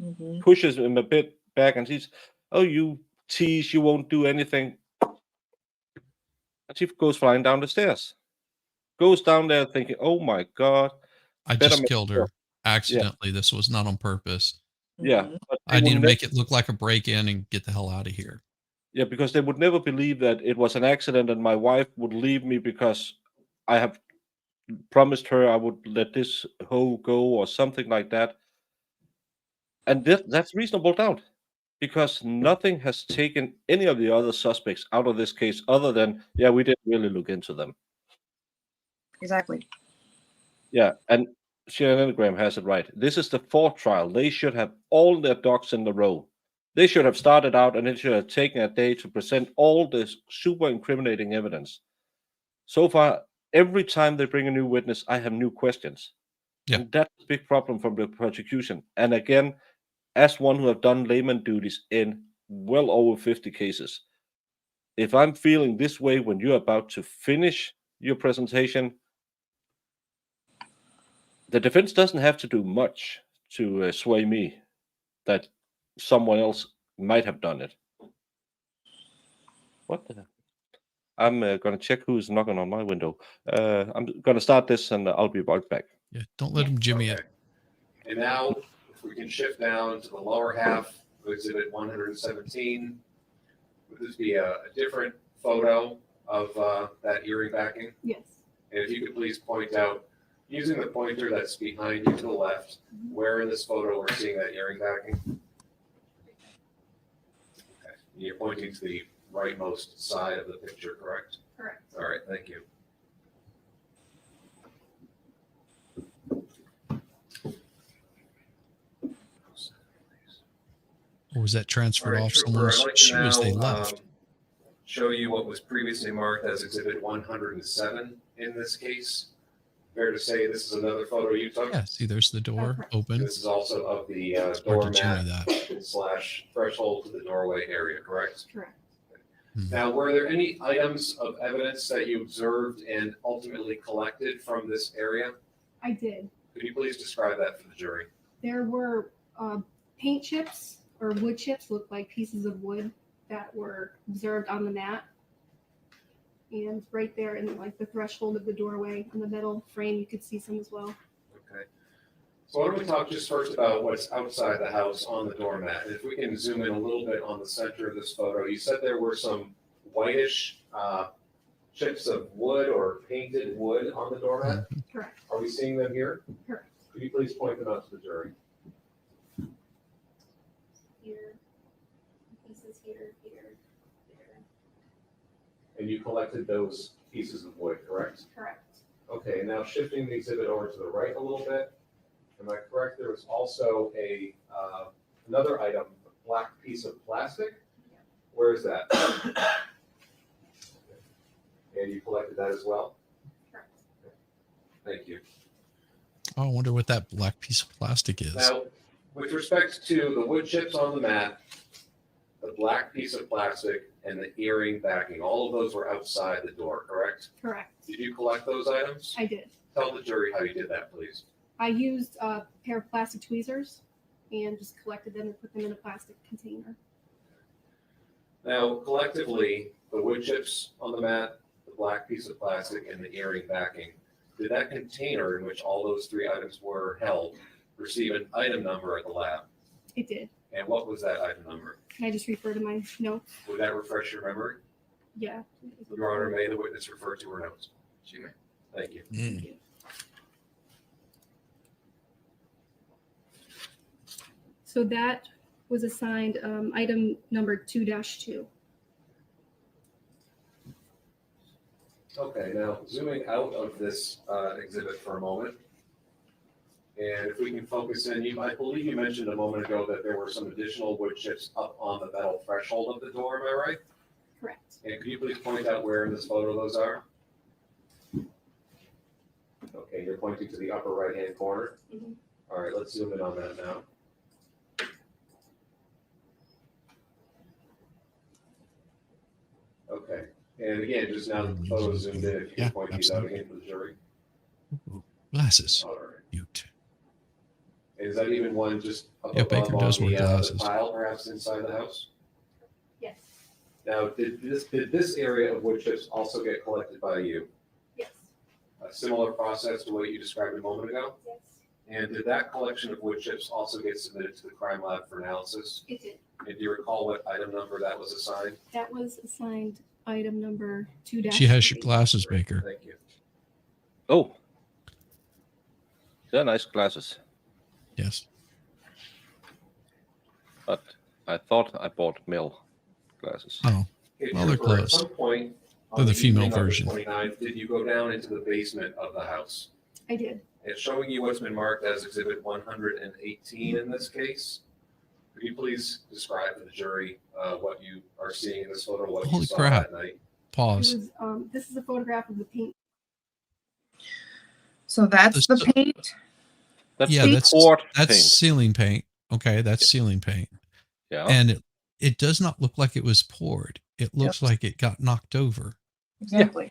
Mm-hmm. Pushes him a bit back, and she's, "Oh, you tease. You won't do anything." And she goes flying down the stairs. Goes down there thinking, "Oh my God, I better just make killed sure." her accidentally. This was not on purpose. Yeah, Mhm. but they I need would to never, make it look like a break in and get the hell out of here. yeah, because they would never believe that it was an accident, and my wife would leave me because I have promised her I would let this hoe go or something like that. And that's reasonable doubt because nothing has taken any of the other suspects out of this case other than, yeah, we didn't really look into them. Exactly. Yeah, and Shannon Graham has it right. This is the fourth trial. They should have all their ducks in the row. They should have started out and it should have taken a day to present all this super incriminating evidence. So far, every time they bring a new witness, I have new questions. Yeah. And that's a big problem from the prosecution. And again, as one who have done layman duties in well over 50 cases, if I'm feeling this way when you're about to finish your presentation, the defense doesn't have to do much to sway me that someone else might have done it. What the? I'm going to check who's knocking on my window. I'm going to start this and I'll be right back. Yeah, don't let him jimmy Okay. it. And now, if we can shift down to the lower half of exhibit 117, would this be a different photo of that earring backing? Yes. And if you could please point out, using the pointer that's behind you to the left, where in this photo we're seeing that earring backing? Okay. You're pointing to the rightmost side of the picture, correct? Correct. All right, thank you. Or was that All transferred right, off Trooper, someone's I'd like shoe to as they now left? show you what was previously marked as exhibit 107 in this case. Fair to say this is another photo you took? Yeah, see, there's the door open. This is also of the Hard to jimmy doormat that. / threshold to the doorway area, correct? Correct. Now, were there any items of evidence that you observed and ultimately collected from this area? I did. Could you please describe that for the jury? There were paint chips or wood chips, looked like pieces of wood that were observed on the mat. And right there in like the threshold of the doorway in the metal frame, you could see some as well. Okay. So why don't we talk just first about what's outside the house on the doormat? And if we can zoom in a little bit on the center of this photo, you said there were some whitish chips of wood or painted wood on the doormat. Correct. Are we seeing them here? Correct. Could you please point them out to the jury? Here, pieces here, here, here. And you collected those pieces of wood, correct? Correct. Okay, now shifting the exhibit over to the right a little bit. Am I correct? There was also another item, a black piece of plastic. Where is that? And you collected that as well? Correct. Thank you. Oh, I wonder what that black piece of plastic is. Now, with respect to the wood chips on the mat, the black piece of plastic, and the earring backing, all of those were outside the door, correct? Correct. Did you collect those items? I did. Tell the jury how you did that, please. I used a pair of plastic tweezers and just collected them and put them in a plastic container. Now, collectively, the wood chips on the mat, the black piece of plastic, and the earring backing, did that container in which all those three items were held receive an item number at the lab? It did. And what was that item number? Can I just refer to my notes? Would that refresh your memory? Yeah. Your Honor, may the witness refer to her notes? She may. Thank you. So that was assigned item number 2-2. Okay, now zooming out of this exhibit for a moment. And if we can focus in, I believe you mentioned a moment ago that there were some additional wood chips up on the metal threshold of the door, am I right? Correct. And could you please point out where in this photo those are? Okay, you're pointing to the upper right-hand corner. Mhm. All right, let's zoom in on that now. Okay, and again, just now that the photo zoomed in, if you can point these out again for the jury. Ooh, glasses. All right. Mute. Is that even one just up Yeah, Baker above does on wear the glasses. tile, perhaps inside the house? Yes. Now, did this area of wood chips also get collected by you? Yes. A similar process to what you described a moment ago? Yes. And did that collection of wood chips also get submitted to the crime lab for analysis? It did. And do you recall what item number that was assigned? That was assigned item number 2-3. She has your glasses, Baker. Thank you. Oh, they're nice glasses, Yes. but I thought I bought male glasses. Oh, If well, you they're remember, close. At some point, They're on the female evening of the version. 29th, did you go down into the basement of the house? I did. It's showing you what's been marked as exhibit 118 in this case. Could you please describe to the jury what you are seeing in this photo, what Holy you saw crap. that night? Pause. It was, this is a photograph of the paint. So that's the So- paint. That's Yeah, the that's poured paint. ceiling paint. Okay, that's ceiling paint. Yeah, And it does not look like it was poured. It looks like it got knocked over. Exactly.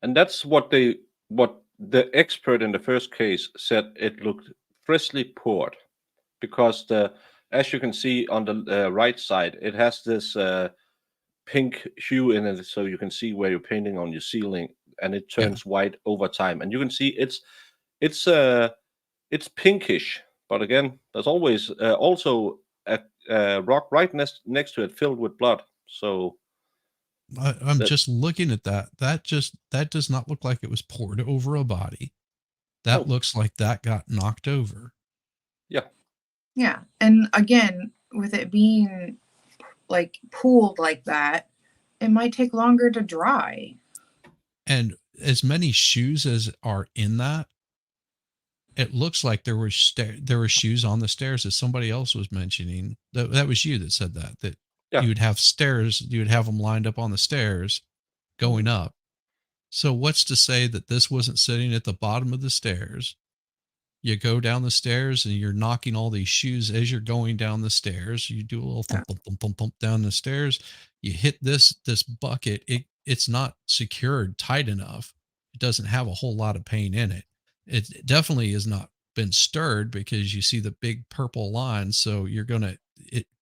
and that's what the expert in the first case said. It looked freshly poured because as you can see on the right side, it has this pink hue in it, so you can see where you're painting on your ceiling, and it turns white over time. And you can see it's pinkish, but again, there's always also a rock right next to it filled with blood. So I'm just looking at that. That does not look like it was poured over a body. That looks like that got knocked over. Yeah. And again, with it being like pooled like that, it might take longer to dry. And as many shoes as are in that, it looks like there were shoes on the stairs, as somebody else was mentioning. That was you that said that you would have stairs, you would have them lined up on the stairs going up. So what's to say that this wasn't sitting at the bottom of the stairs? You go down the stairs and you're knocking all these shoes as you're going down the stairs. You do a little thump, thump, thump, thump, thump down the stairs. You hit this bucket. It's not secured tight enough. It doesn't have a whole lot of paint in it. It definitely has not been stirred because you see the big purple lines. So you're gonna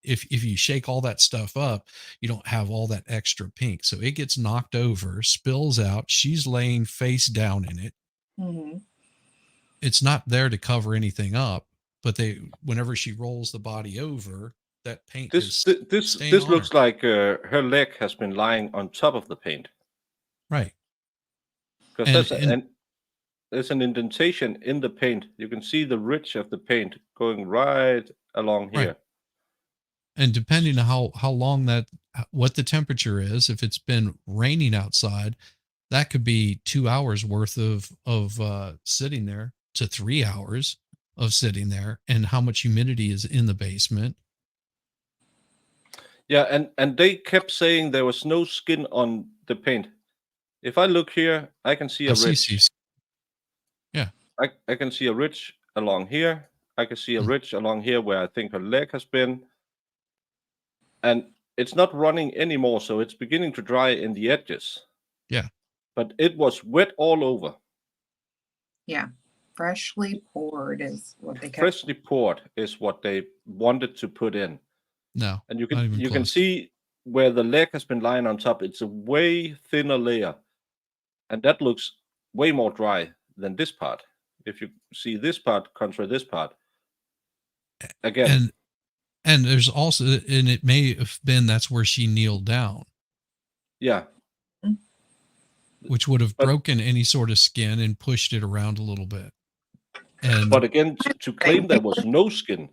if you shake all that stuff up, you don't have all that extra pink. So it gets knocked over, spills out. She's laying face down in it. Mm-hmm. It's not there to cover anything up, but whenever she rolls the body over, that paint this on looks like her leg has been lying on top of the paint. Right. Because there's an indentation in the paint. You can see the ridge of the paint going right along here. Right. And depending on how long what the temperature is, if it's been raining outside, that could be 2 hours worth of sitting there to 3 hours of sitting there, and how much humidity is in the basement. Yeah, and they kept saying there was no skin on the paint. If I look here, I can see a ridge. Yeah. I can see a ridge along here. I can see a ridge along here where I think her leg has been. And it's not running anymore, so it's beginning to dry in the edges. Yeah. But it was wet all over. Yeah. Freshly poured is what they kept. Freshly poured is what they wanted to put in. No. And you can see where the leg has been lying on top. It's a way thinner layer. And that looks way more dry than this part. If you see this part contra this part. Again. And there's also, and it may have been that's where she kneeled down. Yeah. Which would have broken any sort of skin and pushed it around a little bit. But again, to claim there was no skin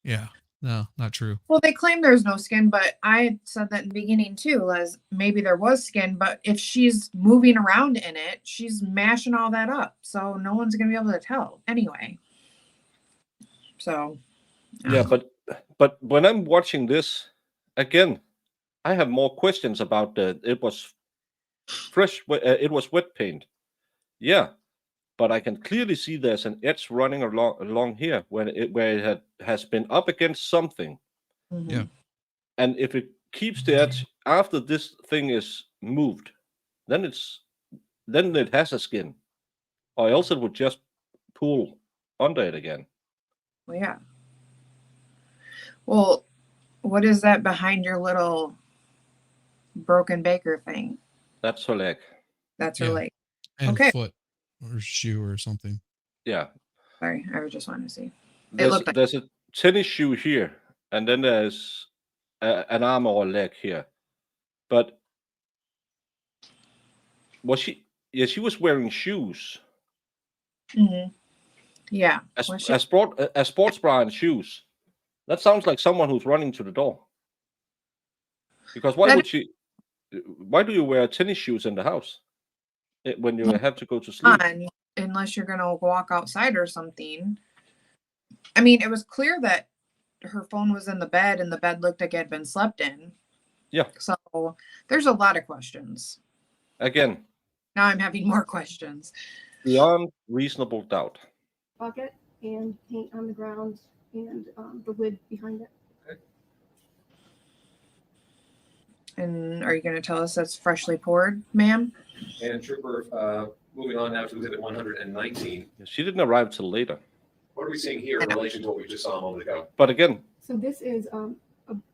Yeah. No, not true. Well, they claim there's no skin, but I had said that in the beginning too, as maybe there was skin, but if she's moving around in it, she's mashing all that up. So no one's gonna be able to tell anyway. So Yeah, but when I'm watching this again, I have more questions about it was fresh. It was wet paint. Yeah, but I can clearly see there's an edge running along here where it has been up against something. Yeah. And if it keeps the edge after this thing is moved, then it has a skin, or else it would just pull under it again. well, yeah. Well, what is that behind your little broken baker thing? That's her leg. That's her Yeah. leg. And Okay. foot or shoe or something. Yeah. Sorry, I just wanted to see. There's a tennis shoe here, and then there's an arm or a leg here. But was she? Yeah, she was wearing shoes. Yeah. A sports bra and shoes. That sounds like someone who's running to the door. Because why would she? Why do you wear tennis shoes in the house when you have to go to sleep? Unless you're gonna walk outside or something. I mean, it was clear that her phone was in the bed, and the bed looked like it had been slept in. Yeah. So there's a lot of questions. Again. Now I'm having more questions. Beyond reasonable doubt. Bucket and paint on the ground and the lid behind it. And are you going to tell us that's freshly poured, ma'am? And Trooper, moving on now to exhibit 119. She didn't arrive till later. What are we seeing here in relation to what we just saw a moment ago? But again, So this is a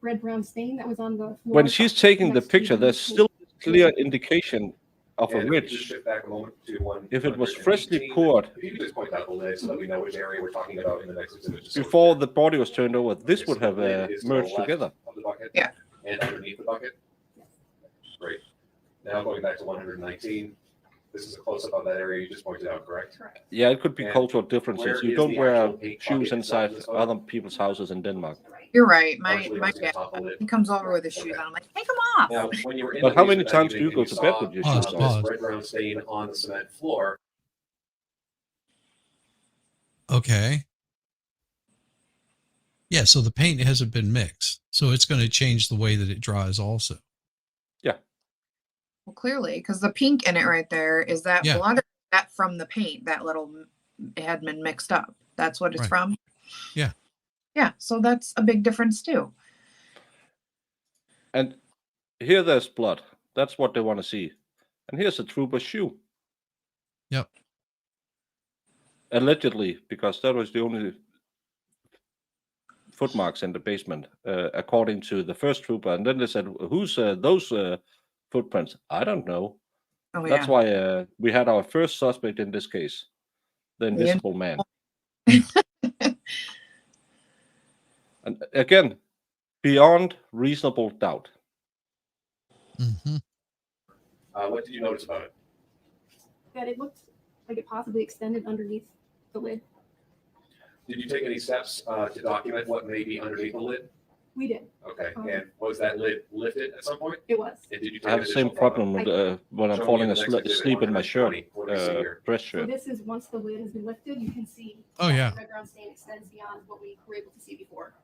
red brown stain that was on the floor. when she's taking the next to picture, the there's paint. still clear indication of a And ridge. just shift back a moment to one. If it was freshly poured If you could just point out the lid so that we know which area we're talking about in the next exhibit. just so we're before clear. the body was turned over, this Okay, would so have the lid is to the merged left together. of the bucket? Yeah. And underneath the bucket? Great. Now going back to 119, this is a close-up of that area you just pointed out, correct? Correct. Yeah, it could be And cultural where differences. You is don't the wear actual paint shoes bucket inside itself in this photo? other people's houses in Denmark. You're right. My Partially my resting dad, atop the lid. he comes over with his shoes on. I'm like, take them off. Now, when you were in But the how basement many that times do evening you go and to bed saw, with your Pause, shoes on? pause. this red brown stain on the cement floor, Okay. Yeah, so the paint hasn't been mixed. So it's going to change the way that it dries also. Well, clearly, because the pink in it right there is that Yeah. blood or that from the paint, that little it had been mixed up. That's what it's Right. from. Yeah. Yeah. So that's a big difference too. And here there's blood. That's what they want to see. And here's a trooper's shoe. Yep. Allegedly, because that was the only footmarks in the basement, according to the first trooper. And then they said, who's those footprints? I don't know. Oh That's yeah. why we had our first suspect in this case, the invisible man. And again, beyond reasonable doubt. Mm-hmm. what did you notice about it? That it looked like it possibly extended underneath the lid. Did you take any steps to document what may be underneath the lid? We did. Okay, and was that lid lifted at some point? It was. And did you take I have the same additional photo? problem with, when I'm Showing falling you the next exhibit, asleep in my shirt, 120. What do we see here? dress So shirt. this is once the lid has been lifted, you can see. Oh, that yeah. the red brown stain extends beyond what we were able to see before.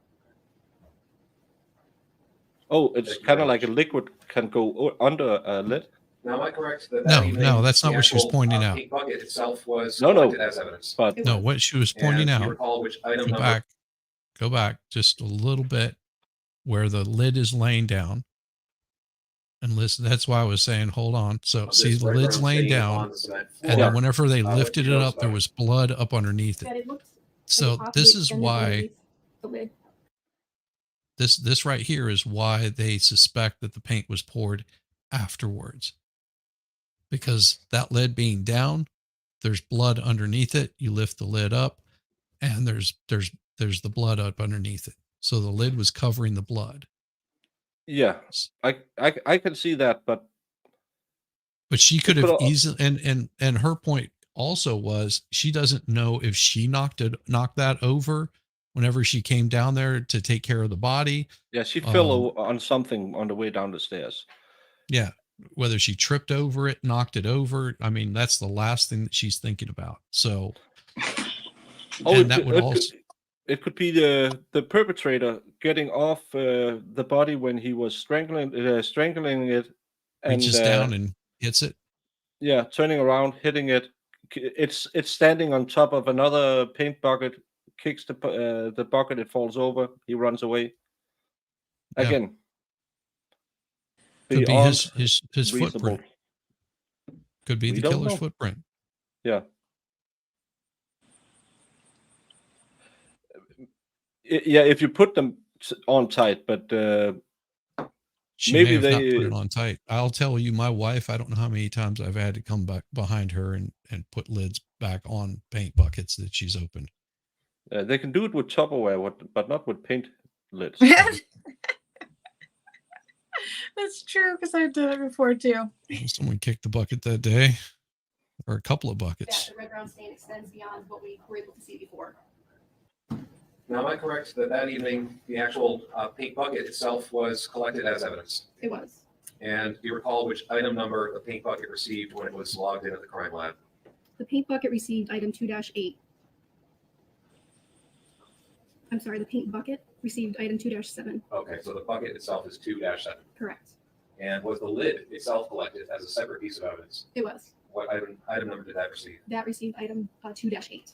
Oh, it's Thank you kind very of like a much. liquid can go under a lid. Now, am I correct that No, that evening, no, that's not the what she was actual, pointing out. paint bucket itself was No, collected as evidence? But It No, was. what she was pointing And do you out, recall which item go number? go back just a little bit where the lid is laying down. And listen, that's why I was saying, hold on. So of see, this the red lid's brown laying stain down. on the cement And floor? then whenever they what lifted did you it notice up, there about was blood up underneath it. That it looked like So it possibly this is extended why underneath the lid. this right here is why they suspect that the paint was poured afterwards. Because that lid being down, there's blood underneath it. You lift the lid up, and there's the blood up underneath it. So the lid was covering the blood. yeah, I can see that, but But she could But, have easily, and her point also was she doesn't know if she knocked that over whenever she came down there to take care of the body. Yeah, she fell on something on the way down the stairs. Yeah. Whether she tripped over it, knocked it over. I mean, that's the last thing that she's thinking about. So, and that would also. It could be the perpetrator getting off the body when he was strangling it, and Reaches down and hits it. Yeah, turning around, hitting it. It's standing on top of another paint bucket. Kicks the bucket, it falls over. He runs away. Yeah. Again, could be his reasonable. footprint. Could be the killer's footprint. Yeah. Yeah, if you put them on tight, but she maybe may have not put it on tight. I'll tell you, my wife, I don't know how many times I've had to come back behind her and put lids back on paint buckets that she's opened. They can do it with Tupperware, but not with paint lids. That's true, because I've done it before too. Someone kicked the bucket that day, or a couple of buckets. Yeah, the red brown stain extends beyond what we were able to see before. Now, am I correct that evening the actual paint bucket itself was collected as evidence? It was. And do you recall which item number the paint bucket received when it was logged in at the crime lab? The paint bucket received item 2-8. I'm sorry, the paint bucket received item 2-7. Okay, so the bucket itself is 2-7. Correct. And was the lid itself collected as a separate piece of evidence? It was. What item number did that receive? That received item 2-8.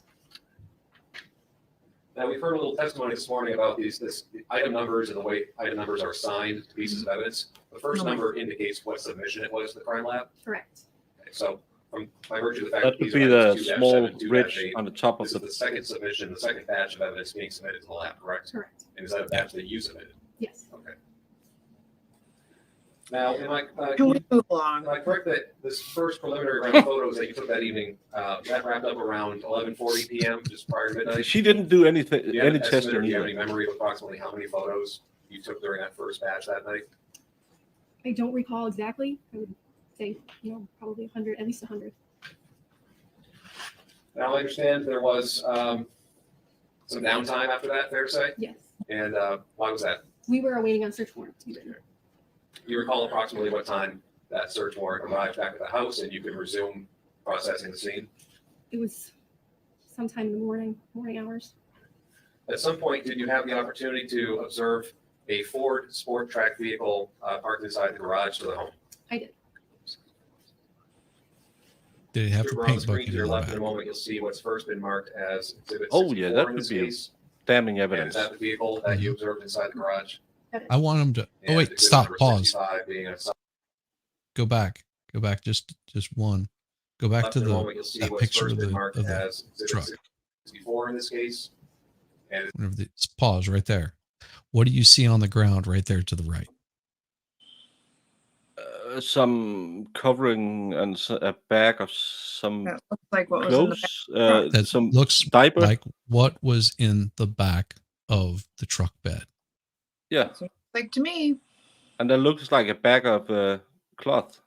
Now, we've heard a little testimony this morning about these item numbers and the way item numbers are assigned to pieces of evidence. The first number indicates what submission it was to the crime lab. Correct. Okay, so by virtue of the fact That would be the small ridge on the top of the second submission, the second batch of evidence being submitted to the lab, correct? Correct. And is that a batch that you submitted? Yes. Okay. Now, am I correct that this first preliminary round of photos that you took that evening, that wrapped up around 11:40 p.m., just prior to midnight? She didn't do anything, Do you have any an estimate, testing or do you have either. any memory of approximately how many photos you took during that first batch that night? I don't recall exactly. I would say, probably 100, at least 100. Now, I understand there was some downtime after that, fair to say? Yes. And why was that? We were awaiting on search warrant to be written. You recall approximately what time that search warrant arrived back at the house and you could resume processing the scene? It was sometime in the morning hours. At some point, did you have the opportunity to observe a Ford Sport Track vehicle parked inside the garage to the home? I did. Did it have Over the on the paint screen bucket to your in the left in back? a moment, you'll see what's first been marked as Exhibit 64 Oh, yeah, that in would this be case. damning And evidence. is that the vehicle that you observed inside the garage? I want them to. Oh And wait, exhibit stop. number Pause. 65 being outside. Go back. Just one. Go back Left to in a moment, you'll see that what's picture first of been the marked as Exhibit truck. 64 in this case. And Pause right there. What do you see on the ground right there to the right? Some covering and a bag of some That looks like what was in the clothes. That Some looks diaper. like what was in the back of the truck bed. Yeah, like to me. and that looks like a bag of cloth.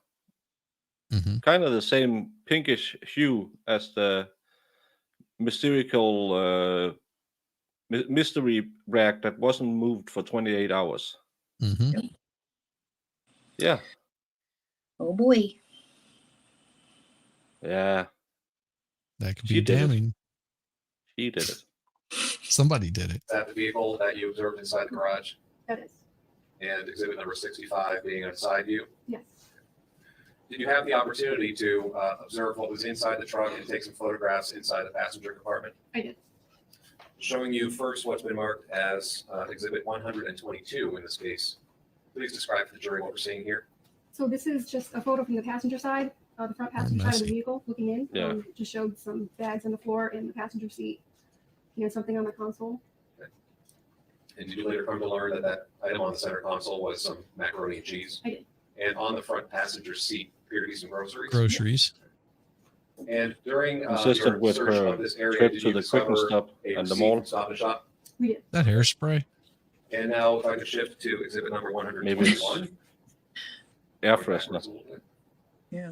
Mm-hmm. Kind of the same pinkish hue as the mystical mystery rag that wasn't moved for 28 hours. Mm-hmm. Yeah. Oh boy. Yeah. That could She be did it. damning. She did it. Somebody did it. is that the vehicle that you observed inside the garage? That is. And exhibit number 65 being outside you? Yes. Did you have the opportunity to observe what was inside the truck and take some photographs inside the passenger compartment? I did. Showing you first what's been marked as exhibit 122 in this case. Please describe to the jury what we're seeing here. So this is just a photo from the passenger side, the front passenger side of the messy. vehicle, looking in. Yeah. Just showed some bags on the floor in the passenger seat. Something on the console. And did you later come to learn that that item on the center console was some macaroni and cheese? I did. And on the front passenger seat appear to be some groceries? Groceries. And during Consistent your with search her of this area, trip did to you the Quick and discover Stop a and the receipt mall. from Stop and Shop? We did. That hairspray. And now if I could shift to exhibit number Maybe it's 121. air freshener. Yeah.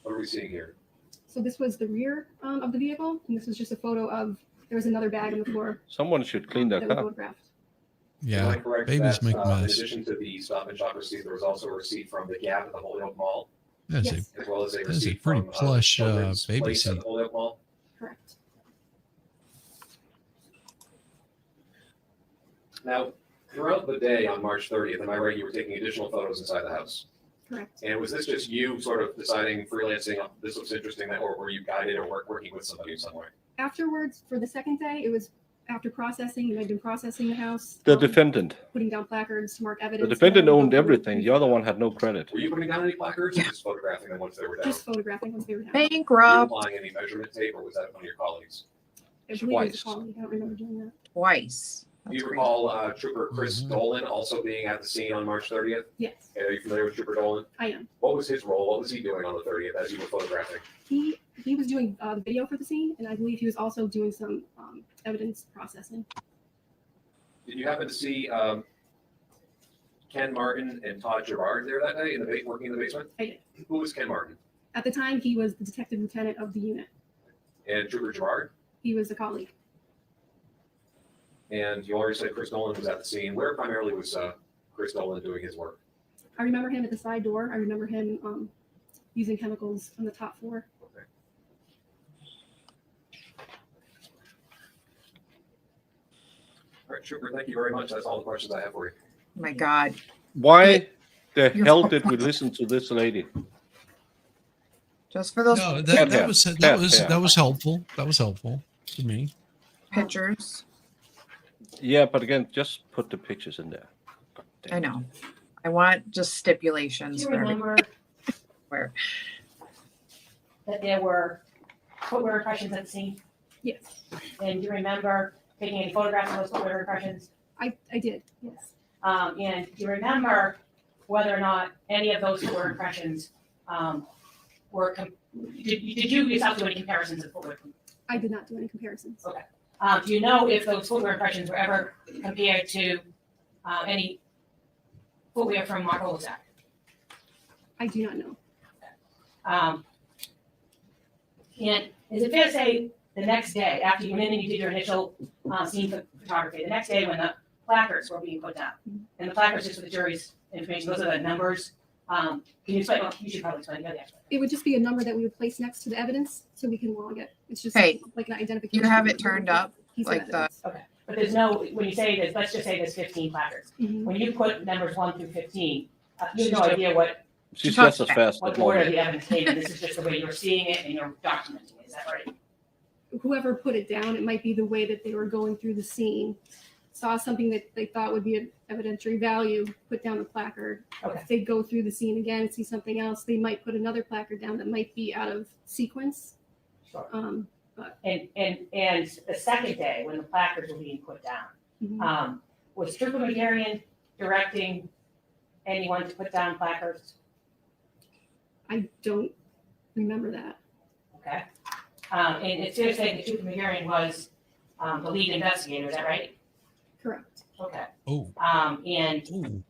What are we seeing here? So this was the rear of the vehicle, and this was just a photo of There was another bag on the floor Someone should clean their that we car. photographed. Am Yeah, I correct babies that, make a in mess. addition to the Stop and Shop receipt, there was also a receipt from the Gap at the Holyoke Mall, That's Yes. as well as a That is a receipt pretty from plush, Children's baby Place at seat. the Holyoke Mall? Correct. Now, throughout the day on March 30th, am I right, you were taking additional photos inside the house? Correct. And was this just you sort of deciding, freelancing, this looks interesting, or were you guided or working with somebody somewhere? Afterwards, for the second day, it was after processing, and I'd been processing the house. The defendant. Putting down placards to mark The evidence. defendant and then owned we go through everything. The other one had no credit. Were you putting down any placards or just photographing them once they were down? Just photographing once they were down. Were you Bankrupt applying any measurement tape, or was that one of your colleagues? I believe it was Twice. a colleague. I don't remember doing that. twice. Do That's you crazy. recall Trooper Chris Mhm. Dolan also being at the scene on March 30th? Yes, Are you familiar with Trooper Dolan? I am. What was his role? What was he doing on the 30th as you were photographing? He was doing the video for the scene, and I believe he was also doing some evidence processing. Did you happen to see Ken Martin and Todd Gerard there that day working in the basement? I did. Who was Ken Martin? At the time, he was the detective lieutenant of the unit. And Trooper Gerard? He was a colleague. And you already said Chris Dolan was at the scene. Where primarily was Chris Dolan doing his work? I remember him at the side door. I remember him using chemicals on the top floor. Okay. All right, Trooper, thank you very much. That's all the questions I have for you. Oh my God. Why the You're hell so did we listen to this lady? Just for those No, Cat that hair. was Cat that was hair. that was helpful. That was helpful to me. pictures. Yeah, but again, just put the pictures in there. God damn I it. know. I want just Do stipulations you for everything. remember Where? that there were footwear impressions at the scene? Yes, And do you remember taking any photographs of those footwear impressions? I did. Yes. And do you remember whether or not any of those footwear impressions did you yourself do any comparisons of footwear? I did not do any comparisons. Do you know if those footwear impressions were ever compared to any footwear from Mark Olczak? I do not know. And is it fair to say the next day, after you went in and you did your initial scene photography, the next day when the placards were being put down, and the placards just for the jury's information, those are the numbers. Can you explain? Well, you should probably explain. You're the expert. It would just be a number that we would place next to the evidence so we can log it. It's just Hey, like an identification. You have it turned up Piece of like the. evidence. Okay. But there's no, when you say this, let's just say there's 15 placards. Mhm. When you put numbers 1 through 15, you have no idea what She's just as fast what as order Molly. the evidence came in. This is just the way you're seeing it and you're documenting it. Is that right? Whoever put it down, it might be the way that they were going through the scene, saw something that they thought would be an evidentiary value, put down the placard. Okay. If they go through the scene again and see something else, they might put another placard down that might be out of sequence. Sure. But And the second day when the placards were being put down, mhm. was Trooper McGarian directing anyone to put down placards? I don't remember that. Okay. And it's fair to say that Trooper McGarian was the lead investigator. Is that right? Correct. Okay. Oh, And ooh.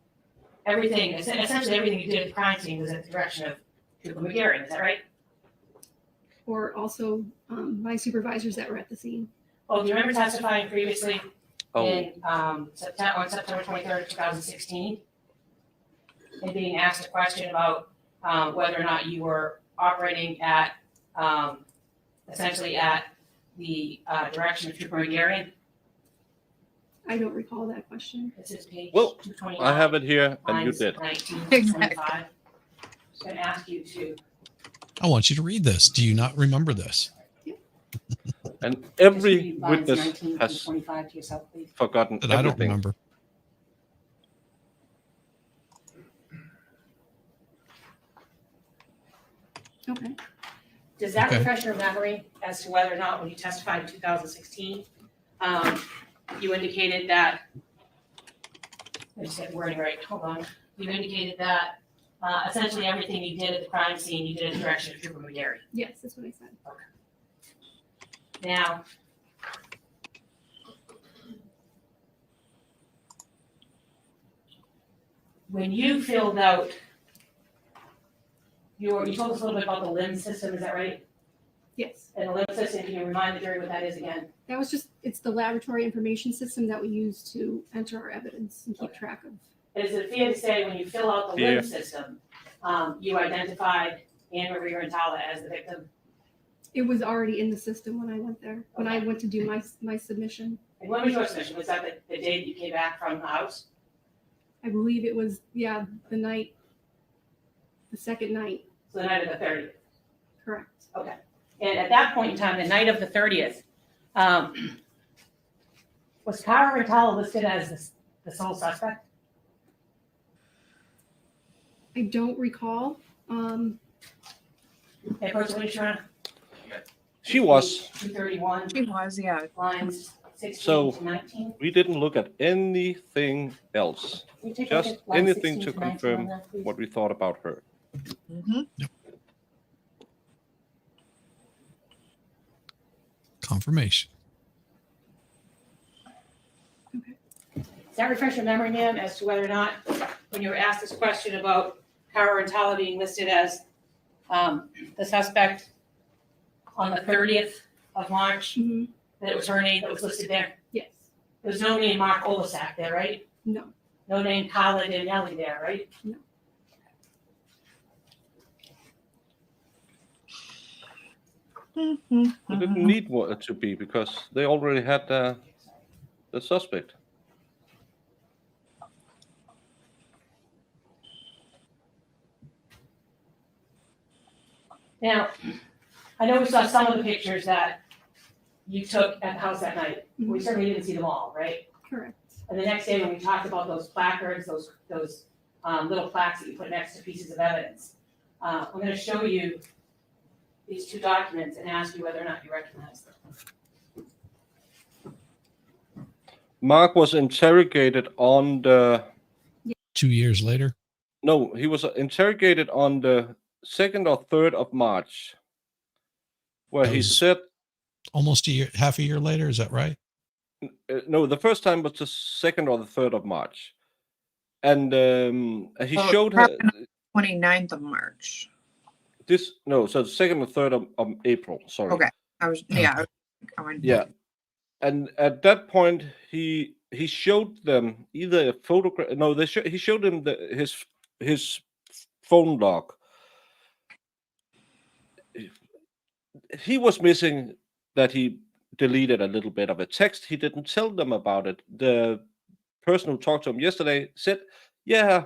everything, essentially everything you did at the crime scene was at the direction of Trooper McGarian. Is that right? Or also my supervisors that were at the scene. Oh, do you remember testifying previously Oh, in September 23rd, 2016? And being asked a question about whether or not you were operating at essentially at the direction of Trooper McGarian? I don't recall that question. This is page Well, 229. I have it here, and you lines did. 19 Exactly. 25. Just going to ask you to I want you to read this. Do you not remember this? And just every read lines witness 19 through has 25 to yourself, please. forgotten That I don't everything. remember. Okay. Does that Okay. refresh your memory as to whether or not when you testified in 2016, you indicated that, I just get the wording right, hold on. You indicated that essentially everything you did at the crime scene, you did in the direction of Trooper McGarry. Yes, that's what I said. Now, when you filled out you told us a little bit about the limb system, is that right? Yes. And the LIMS system, can you remind the jury what that is again? That was just, it's the laboratory information system that we use to enter our evidence and keep track of. Is it fair to say when you fill out the LIMS system, you identified Cara Rintala as the victim? It was already in the system when I went there, when I went to do my submission. And when was your submission? Was that the day that you came back from the house? I believe it was, the second night. So the night of the 30th? Correct. Okay. And at that point in time, the night of the 30th, was Cara Rintala listed as the sole suspect? I don't recall. Hey, Coach Alicia, She was. 231, She was, yeah. lines 16 So to 19. we didn't look at anything else, Can you take a look just at lines anything 16 to 19 on confirm that, please? what we thought about her. Confirmation. Does that refresh your memory, ma'am, as to whether or not, when you were asked this question about Cara Rintala being listed as the suspect on the 30th of March, Mhm. that it was her name that was listed there? Yes. There's no name Mark Olasak there, right? No. No name Carla Daniele there, right? No. They didn't need one to be because they already had the suspect. Now, I know we saw some of the pictures that you took at the house that night. We certainly didn't see them all, right? Correct. And the next day when we talked about those placards, those little plaques that you put next to pieces of evidence, I'm going to show you these two documents and ask you whether or not you recognize them. Mark was interrogated on the. 2 years later. No, he was interrogated on the 2nd or 3rd of March, where That he was said. Almost a year, half a year later. Is that right? No, the first time was the 2nd or the 3rd of March. And he showed her. 29th of March. So the 2nd or 3rd of April, sorry. Okay. I was, yeah. Yeah. And at that point, he showed them either a photograph. No, he showed them his phone log. He was missing that he deleted a little bit of a text. He didn't tell them about it. The person who talked to him yesterday said, "Yeah,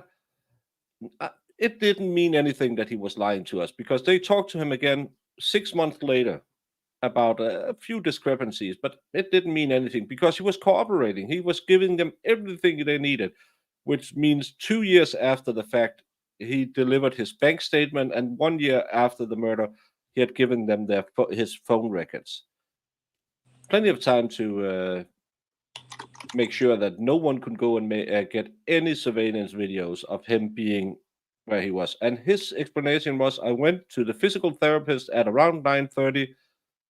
it didn't mean anything that he was lying to us," because they talked to him again 6 months later about a few discrepancies, but it didn't mean anything because he was cooperating. He was giving them everything they needed, which means 2 years after the fact, he delivered his bank statement, and 1 year after the murder, he had given them his phone records. Plenty of time to make sure that no one could go and get any surveillance videos of him being where he was. And his explanation was, I went to the physical therapist at around 9:30,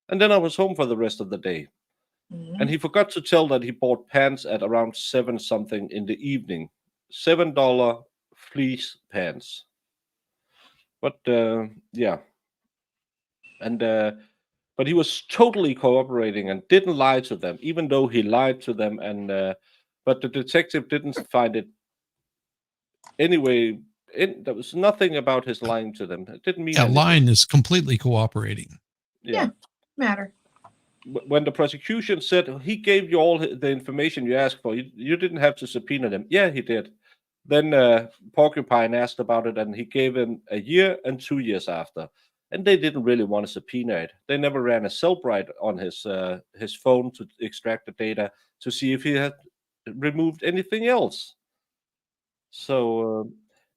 and then I was home for the rest of the day. And he forgot to tell that he bought pants at around 7 something in the evening. $7 fleece pants. But yeah. And but he was totally cooperating and didn't lie to them, even though he lied to them. And but the detective didn't find it anyway. There was nothing about his lying to them. It didn't mean That anything. line is completely cooperating. Yeah. Matter. When the prosecution said he gave you all the information you asked for, you didn't have to subpoena them. Yeah, he did. Then Porcupine asked about it, and he gave him a year and 2 years after. And they didn't really want to subpoena it. They never ran a Cellbrite on his phone to extract the data to see if he had removed anything else. So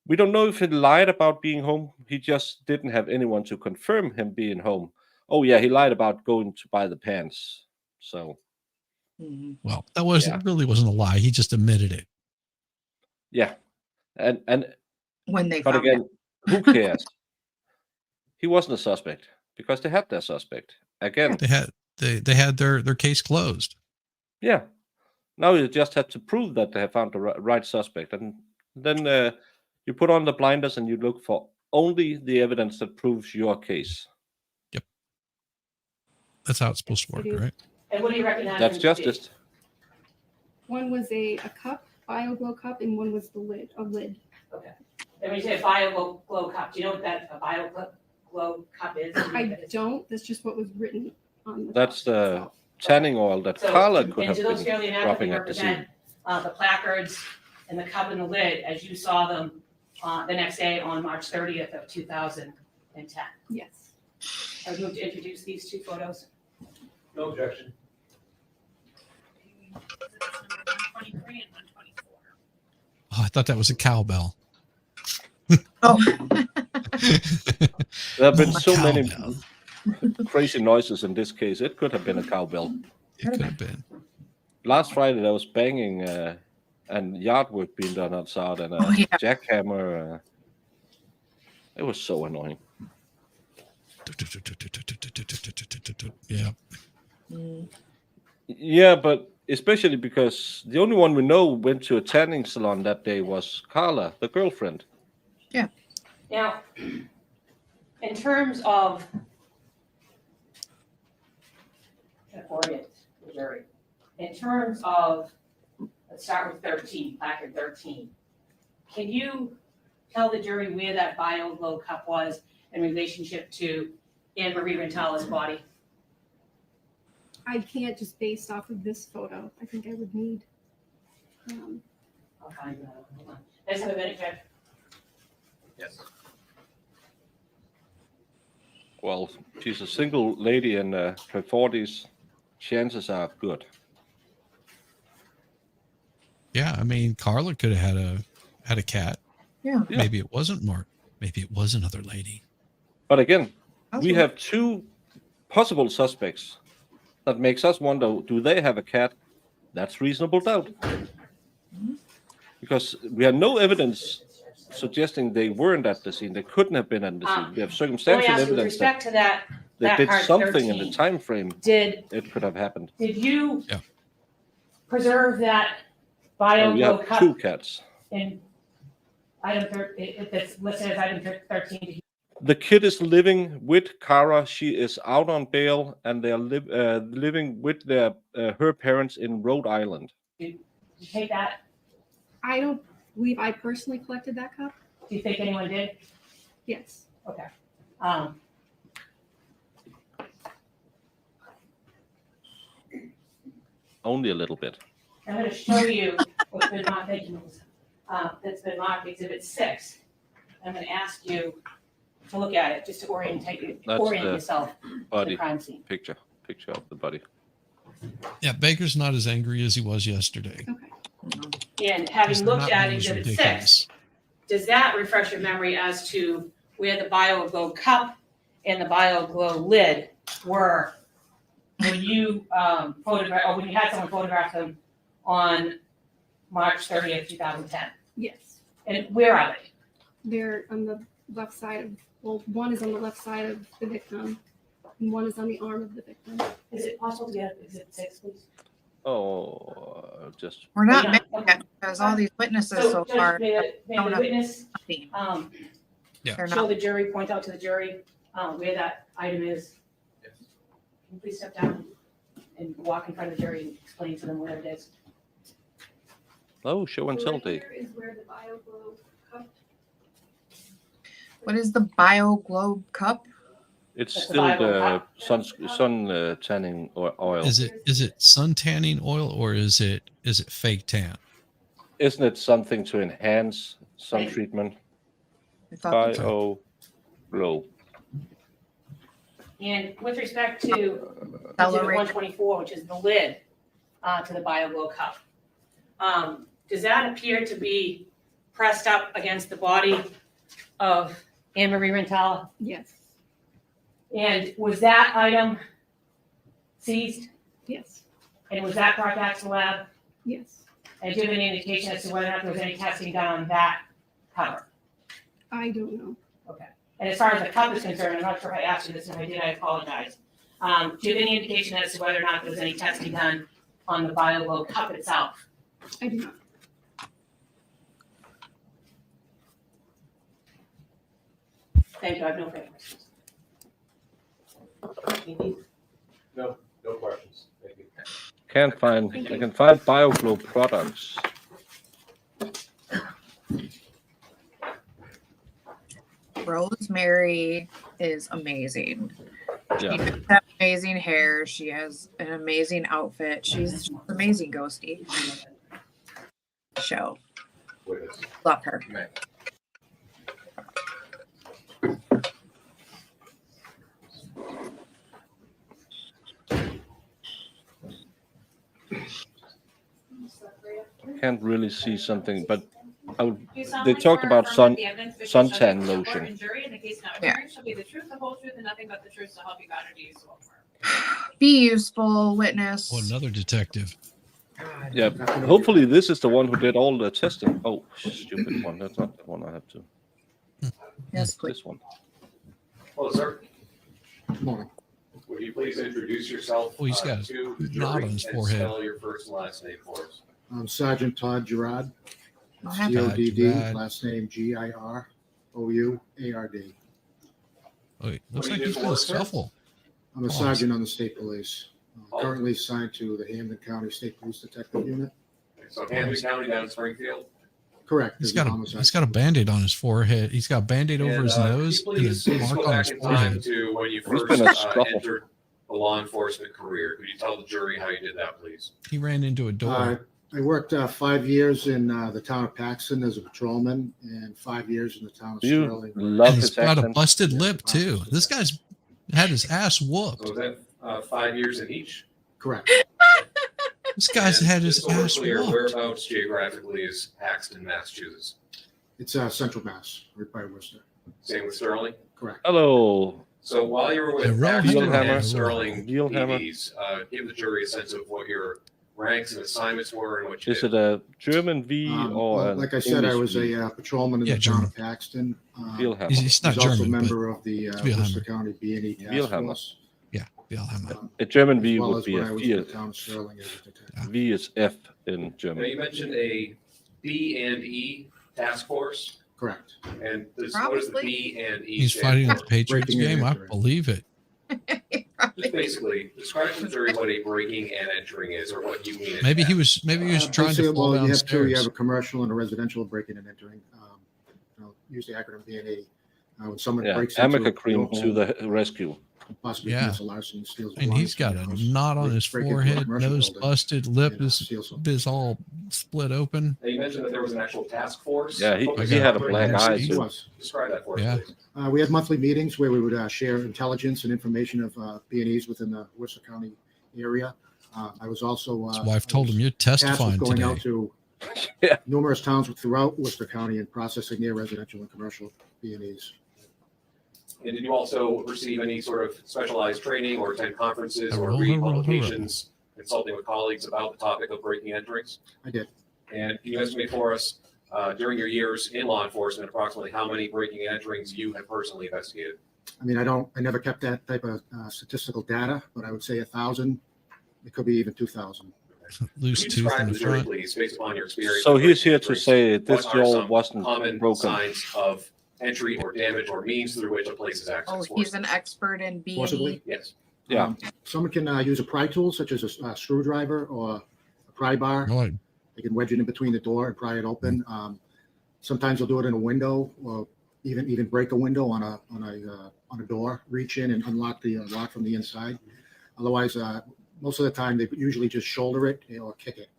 we don't know if he lied about being home. He just didn't have anyone to confirm him being home. Oh yeah, he lied about going to buy the pants. So, well, that really wasn't a lie. He just admitted it. Yeah, and when they but found again, it. who cares? He wasn't a suspect because they had their suspect again. They had their case closed. Yeah, now you just have to prove that they have found the right suspect, and then you put on the blinders and you look for only the evidence that proves your case. That's how it's supposed to work, It is. right? And what do you recognize? That's them to be? justice. One was a cup, BioGlow cup, and one was a lid. Okay. And when you say BioGlow cup, do you know what that a BioGlow cup is? I don't. That's just what was written on the. That's top the itself. tanning oil that So, Carla could and have do those been fairly accurately dropping at the scene. represent the placards and the cup and the lid as you saw them the next day on March 30th of 2010? Yes. I would move to introduce these two photos. No objection. 123 and 124. Oh, I thought that was a cowbell. Oh, There have been Oh, so many cowbell. crazy noises in this case. It could have been a cowbell. It could have been. Last Friday there was banging and yard work being done outside and a yeah. jackhammer. It was so annoying. Yeah. Mm. Yeah, but especially because the only one we know went to a tanning salon that day was Carla, the girlfriend. Now, in terms of orient the jury, in terms of, let's start with 13, placard 13. Can you tell the jury where that BioGlow cup was in relationship to Anne Marie Rintala's body? I can't just based off of this photo. I think I would need. I'll find that. Hold on. Let's have a minute, Jeff. Yes. Well, she's a single lady in her 40s. Chances are good. Yeah, I mean, Carla could have had a cat. Yeah. Maybe it wasn't Mark. Maybe it was another lady. But again, That's we what- have two possible suspects. That makes us wonder, do they have a cat? That's reasonable doubt. Because we have no evidence suggesting they weren't at the scene. They couldn't have been at the scene. We have Let me circumstantial ask you, with evidence that respect to that, they that did card something in 13, the time frame did it could have happened. you Yeah. preserve that Oh, we BioGlow have cup two cats. in item that's listed as item 13? The kid is living with Cara. She is out on bail, and they are living with their her parents in Rhode Island. Did you take that? I don't believe I personally collected that cup. Do you think anyone did? Yes. Okay. Only a little bit. I'm going to show you what's been marked, that's been marked Exhibit 6. I'm going to ask you to look at it just to orient That's yourself to the Buddy crime scene. picture of the buddy. Yeah, Baker's not as angry as he was yesterday. Okay. And having He's looked not at being as Exhibit 6, ridiculous. does that refresh your memory as to where the BioGlow cup and the BioGlow lid were when you photographed, or when you had someone photograph them on March 30th, 2010? Yes. And where are they? They're on the left side of. Well, one is on the left side of the victim, and one is on the arm of the victim. Is it possible to get Exhibit 6, please? Oh, just We're not Yeah. making it because all these witnesses so Judge, far may the don't have witness nothing. Yeah. They're show not. the jury, point out to the jury where that item is? Yes. Can you please step down and walk in front of the jury and explain to them where it is? oh, show and tell Right day. here is where the BioGlow cup. What is the BioGlow cup? It's That's the still Bible the cup. sun tanning oil. Is it sun tanning oil or is it fake tan? Isn't it something to enhance sun treatment? I thought Bio glow. And with respect to Exhibit Celery. 124, which is the lid to the BioGlow cup, does that appear to be pressed up against the body of Anne Marie Rintala? Yes. And was that item seized? Yes. And was that brought back to the lab? Yes. And do you have any indication as to whether or not there was any testing done on that cover? I don't know. Okay. And as far as the cup is concerned, I'm not sure if I asked you this, and if I did, I apologize. Do you have any indication as to whether or not there was any testing done on the BioGlow cup itself? I do not. Thank you, I have no further questions. No questions. Thank you. I can find BioGlow products. Rosemary is amazing. She Yeah. does have amazing hair. She has an amazing outfit. She's amazing, Ghosty. Show. Love her. Can't really see something, but Do you they solemnly talked swear or about affirm that the evidence which you shall suntan give before lotion. and jury in the case now Yeah. hearing shall be the truth, the whole truth, and nothing but the truth, so help you God, or do you so affirm? Be useful, witness. Oh, another detective. Yeah, hopefully this is the one who did all the testing. Oh, stupid one. That's not the one I have to. Yes, please. This one. Hello, sir. Good morning. Would you please introduce yourself Oh, he's got a to the knot jury on his and forehead. spell your first and last name for us? I'm Sergeant Todd Girard, I'll have CODD, Girard. last name GIROUARD. Oh, it looks What do like you he's do got for a work, sir? scuffle. I'm a Oh, sergeant on the state police, Oh. currently assigned to the Hampden County State Police Detective Unit. So Hampton County down in Springfield. Correct. He's there's got a homicide. he's got a Band-Aid on his forehead. He's got a Band-Aid over And, his nose could and you a please mark go on back his in time forehead. to when you There's first been a scuffle. entered the law enforcement career. Could you tell the jury how you did that, please? He ran into a door. I worked 5 years in the town of Paxton as a patrolman and 5 years in the town of You Sterling. love And he's his got a accent. busted lip too. This guy's had his ass So whooped. was that 5 years in each? Correct. This guy's And had his just so we're ass clear, whooped. whereabouts geographically is Paxton, Massachusetts? It's Central Mass, right by Worcester. Same with Sterling. Correct. Hello. So while you were with Hello, Paxton hello, and hello. Sterling Hammer. PDs, give the jury a sense of what your ranks and assignments were and what you Is did. it a German V or Well, an like I said, I English was V? a patrolman in Yeah, the town German. of Paxton. Vielhammer. He's not I was also a German, but member of the Vielhammer. Worcester County B&E Task Vielhammer. Force. yeah, Vielhammer. A German As V well would as be when a I was in the V. town of Sterling as a detective. V is F in Now, German. you mentioned a B&E task force, Correct. and what does the Probably. B&E He's stand fighting for? at the Patriots Breaking and game. I entering. believe it. Just basically describe to the jury what a breaking and entering is, or what you mean. Maybe he was trying Basically, to fall well, you have two. You have downstairs. a commercial and a residential breaking and entering. Use the acronym B&E. When someone Yeah, breaks into Amica your cream home, to the rescue. possibly Yeah. commits a larceny, steals And he's got a belongings from knot on house, his break into a forehead, commercial nose building, busted, lip and, is steal something. all split open. Now, you mentioned that there was an actual task force. Yeah, he focused he on had a breaking black and eye, entering. He was. Describe that for us, Yeah. please. We had monthly meetings where we would share intelligence and information of B&Es within the Worcester County area. I was also His wife told him you're tasked with testifying going today. out to Yeah. numerous towns throughout Worcester County and processing their residential and commercial B&Es. And did you also receive any sort of specialized training or attend conferences or Hurrah, read hurrah, publications consulting with colleagues about the topic of breaking and enterings? I did. And can you estimate for us, during your years in law enforcement, approximately how many breaking and enterings you have personally investigated? I mean, I never kept that type of statistical data, but I would say 1,000. It could be even 2,000. Loose Can you tooth describe in to the the jury, front. please, based upon your experience? So with he's breaking here and to enterings, say this what are door some wasn't common broken. signs of entry or damage or means through which a place is accessed? Oh, for he's you? an expert in B&E. Forcibly? Yes. Yeah. Someone can use a pry tool such as a screwdriver or a pry bar. Oh, They can wedge it in between the door and pry it open. Sometimes they'll do it in a window or even break a window on a door, reach in and unlock the lock from the inside. Otherwise, most of the time they usually just shoulder it or kick it.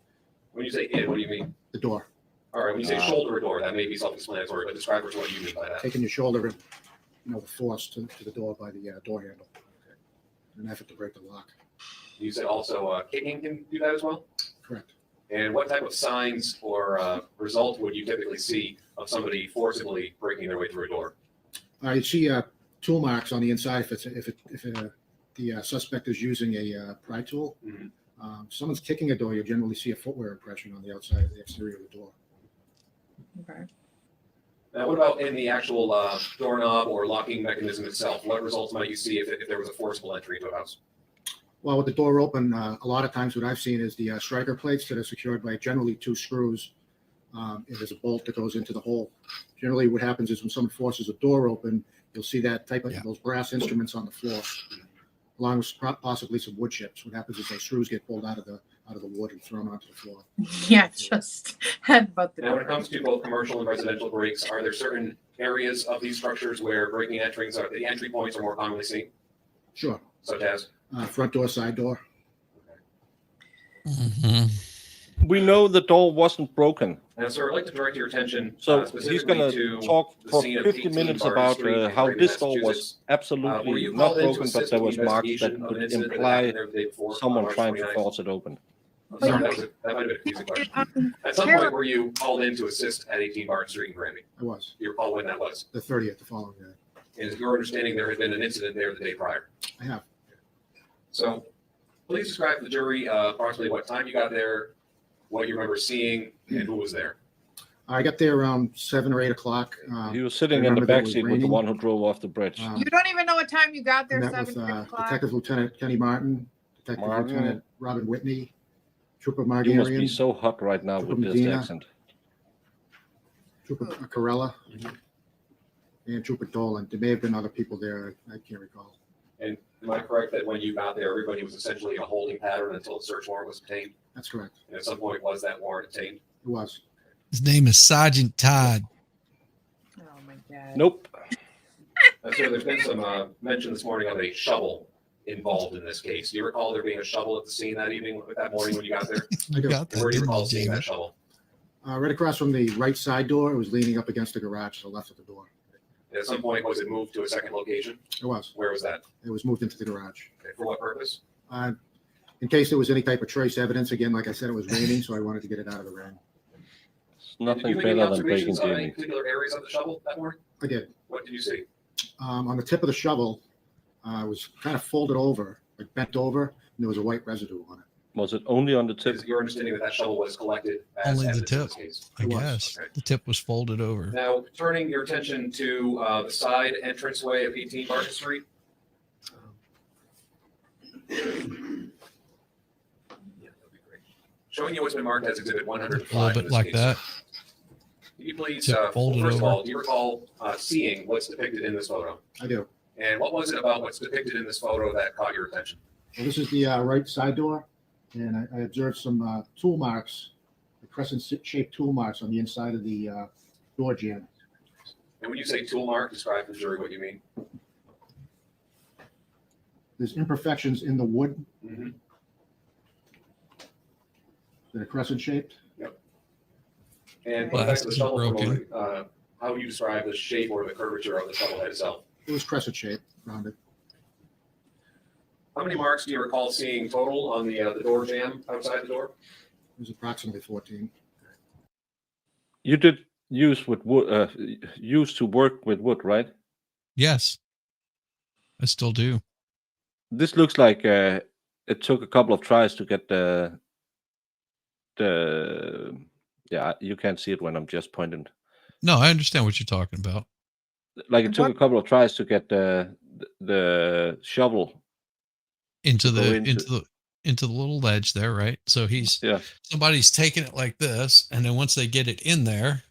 When you say it, what do you mean? The door. All right, when you say shoulder door, that may be self-explanatory, but describe what you mean by that. Taking your shoulder and the force to the door by the door handle. In an effort to break the lock. You said also kicking can do that as well? Correct. And what type of signs or result would you typically see of somebody forcibly breaking their way through a door? You see tool marks on the inside if the suspect is using a pry tool. Mhm. Someone's kicking a door, you generally see a footwear impression on the outside of the exterior of the door. Okay. Now, what about in the actual doorknob or locking mechanism itself? What results might you see if there was a forcible entry into a house? Well, with the door open, a lot of times what I've seen is the striker plates that are secured by generally 2 screws. And there's a bolt that goes into the hole. Generally, what happens is when someone forces a door open, you'll see that type of those brass instruments on the floor. along with possibly some wood chips. What happens is those screws get pulled out of the wood and thrown onto the floor. Yeah, just headbutt the Now, when it door. comes to both commercial and residential breaks, are there certain areas of these structures where breaking and enterings are the entry points are more commonly seen, Sure. such as? Front door, side door. Mhm. We know the door wasn't broken. And sir, I'd like to direct your attention So he's specifically going to to talk the for scene of 50 18 minutes Barton about Street in how Brandon, this door was Massachusetts. Were absolutely you not called in to broken, but assist there in was the marks that investigation of an could incident that imply happened there the day before, on someone March trying to 29th? force it open. I'm sorry, that might have been a confusing question. At some point, were you called in to assist at 18 Barton Street in Granby? I was. You recall when that was? The 30th, the following day. And is your understanding there had been an incident there the day prior? I have. So please describe to the jury approximately what time you got there, what you remember seeing, and who was there. I got there around 7 or 8 o'clock. He was sitting in the remember that it back was seat with the raining. one who drove off the bridge. You don't even know what time you got there. I met with 7 o'clock. Detective Lieutenant Kenny Martin, Detective Martin. Lieutenant Robin Whitney, Trooper You must be Margarian, so hot right now Trooper with this Medina. accent. Trooper Corella, and Trooper Dolan. There may have been other people there. I can't recall. And am I correct that when you got there, everybody was essentially in a holding pattern until the search warrant was obtained? That's correct. And at some point, was that warrant obtained? It was. His name is Sergeant Todd. Oh my god. Nope. So there's been some mention this morning of a shovel involved in this case. Do you recall there being a shovel at the scene that evening, that morning when you got there? I do. Got And where that, do you didn't recall you, seeing that David? shovel? Right across from the right side door. It was leaning up against the garage to the left of the door. And at some point, was it moved to a second location? It was. Where was that? It was moved into the garage. Okay, for what purpose? In case there was any type of trace evidence. Again, like I said, it was raining, so I wanted to get it out of the rain. It's Did nothing you make any better than breaking observations on any gaming. particular areas of the shovel that morning? I did. What did you see? On the tip of the shovel, it was kind of folded over, like bent over, and there was a white residue on it. Was it only on the tip? Is your understanding that that shovel was collected as Only the evidence in tip. this case? I It was. guess Okay. the tip was folded over. Now, turning your attention to the side entranceway of 18 Barton Street. Yeah, that'd be great. Showing you what's been marked as Exhibit 105. A little in bit this like case. that. Can you please, Tip folded first of over. all, do you recall seeing what's depicted in this photo? I do. And what was it about what's depicted in this photo that caught your attention? Well, this is the right side door, and I observed some tool marks, the crescent-shaped tool marks on the inside of the door jamb. And when you say tool mark, describe to the jury what you mean. There's imperfections in the wood Mm-hmm. that are crescent-shaped. And going back to the Glasses are shovel for a broken. moment, how would you describe the shape or the curvature of the shovel head itself? It was crescent-shaped, rounded. How many marks do you recall seeing total on the door jamb outside the door? It was approximately 14. You did use with wood, used to work with wood, right? Yes, I still do. This looks like it took a couple of tries to get the yeah, you can't see it when I'm just pointing. No, I understand what you're talking about. Like it took a couple of tries to get the shovel Into go the into- into the little ledge there, right? So Yeah. somebody's taking it like this, and then once they get it in there,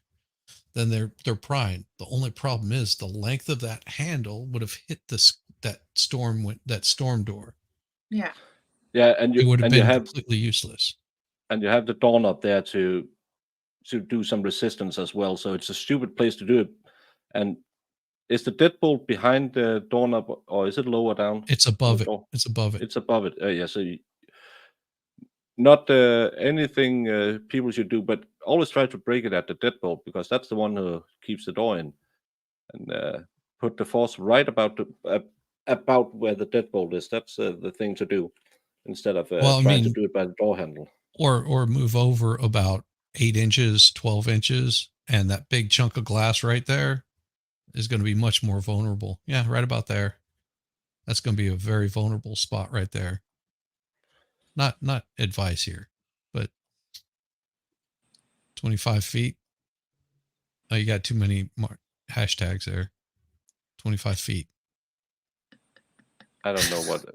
then they're prying. The only problem is the length of that handle would have hit that storm door. Yeah. Yeah, and It would have been have completely useless. and you have the doorknob there to do some resistance as well. So it's a stupid place to do it. And is the deadbolt behind the doorknob or is it lower down? It's above the it. door? It's above it. It's above it. Yeah. So not anything people should do, but always try to break it at the deadbolt because that's the one who keeps the door in, and put the force right about where the deadbolt is. That's the thing to do instead of Well, I trying to mean- do it by the door handle. Or move over about 8 inches, 12 inches, and that big chunk of glass right there is going to be much more vulnerable. Yeah, right about there. That's going to be a very vulnerable spot right there. Not advice here, but 25 feet. Oh, you got too many hashtags there. 25 feet. I don't know what.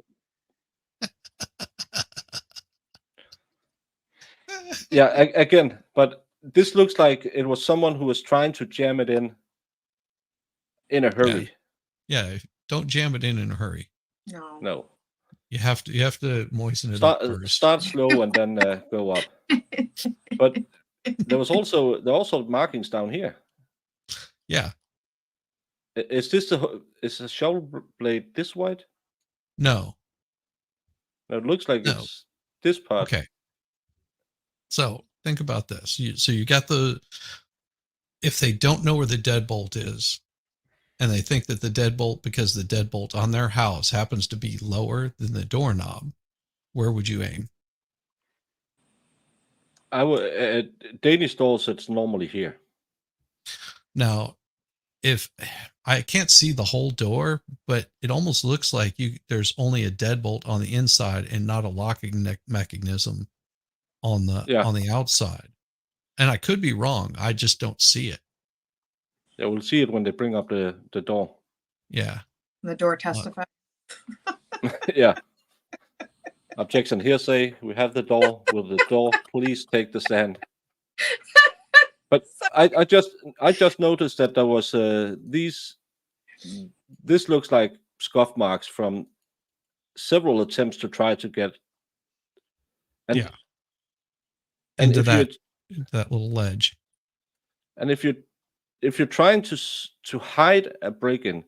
Yeah, again, but this looks like it was someone who was trying to jam it in a hurry. Yeah, don't jam it in a hurry. No. No. You have to moisten it up first. Start slow and then go up. But there are also markings down here. Yeah. Is the shovel blade this wide? No. No, it looks like No. it's this part. Okay. So think about this. You got if they don't know where the deadbolt is, and they think that the deadbolt, because the deadbolt on their house happens to be lower than the doorknob, where would you aim? I would at Danish doors. It's normally here. Now, if I can't see the whole door, but it almost looks like there's only a deadbolt on the inside and not a locking mechanism on the outside. And I could be wrong. I just don't see it. Yeah, we'll see it when they bring up the door. Yeah. The door testifies. Yeah. Objection hearsay. We have the door. Will the door please take the stand? But I just noticed that there was this looks like scuff marks from several attempts to try to get into that little ledge. And if you're trying to hide a break-in,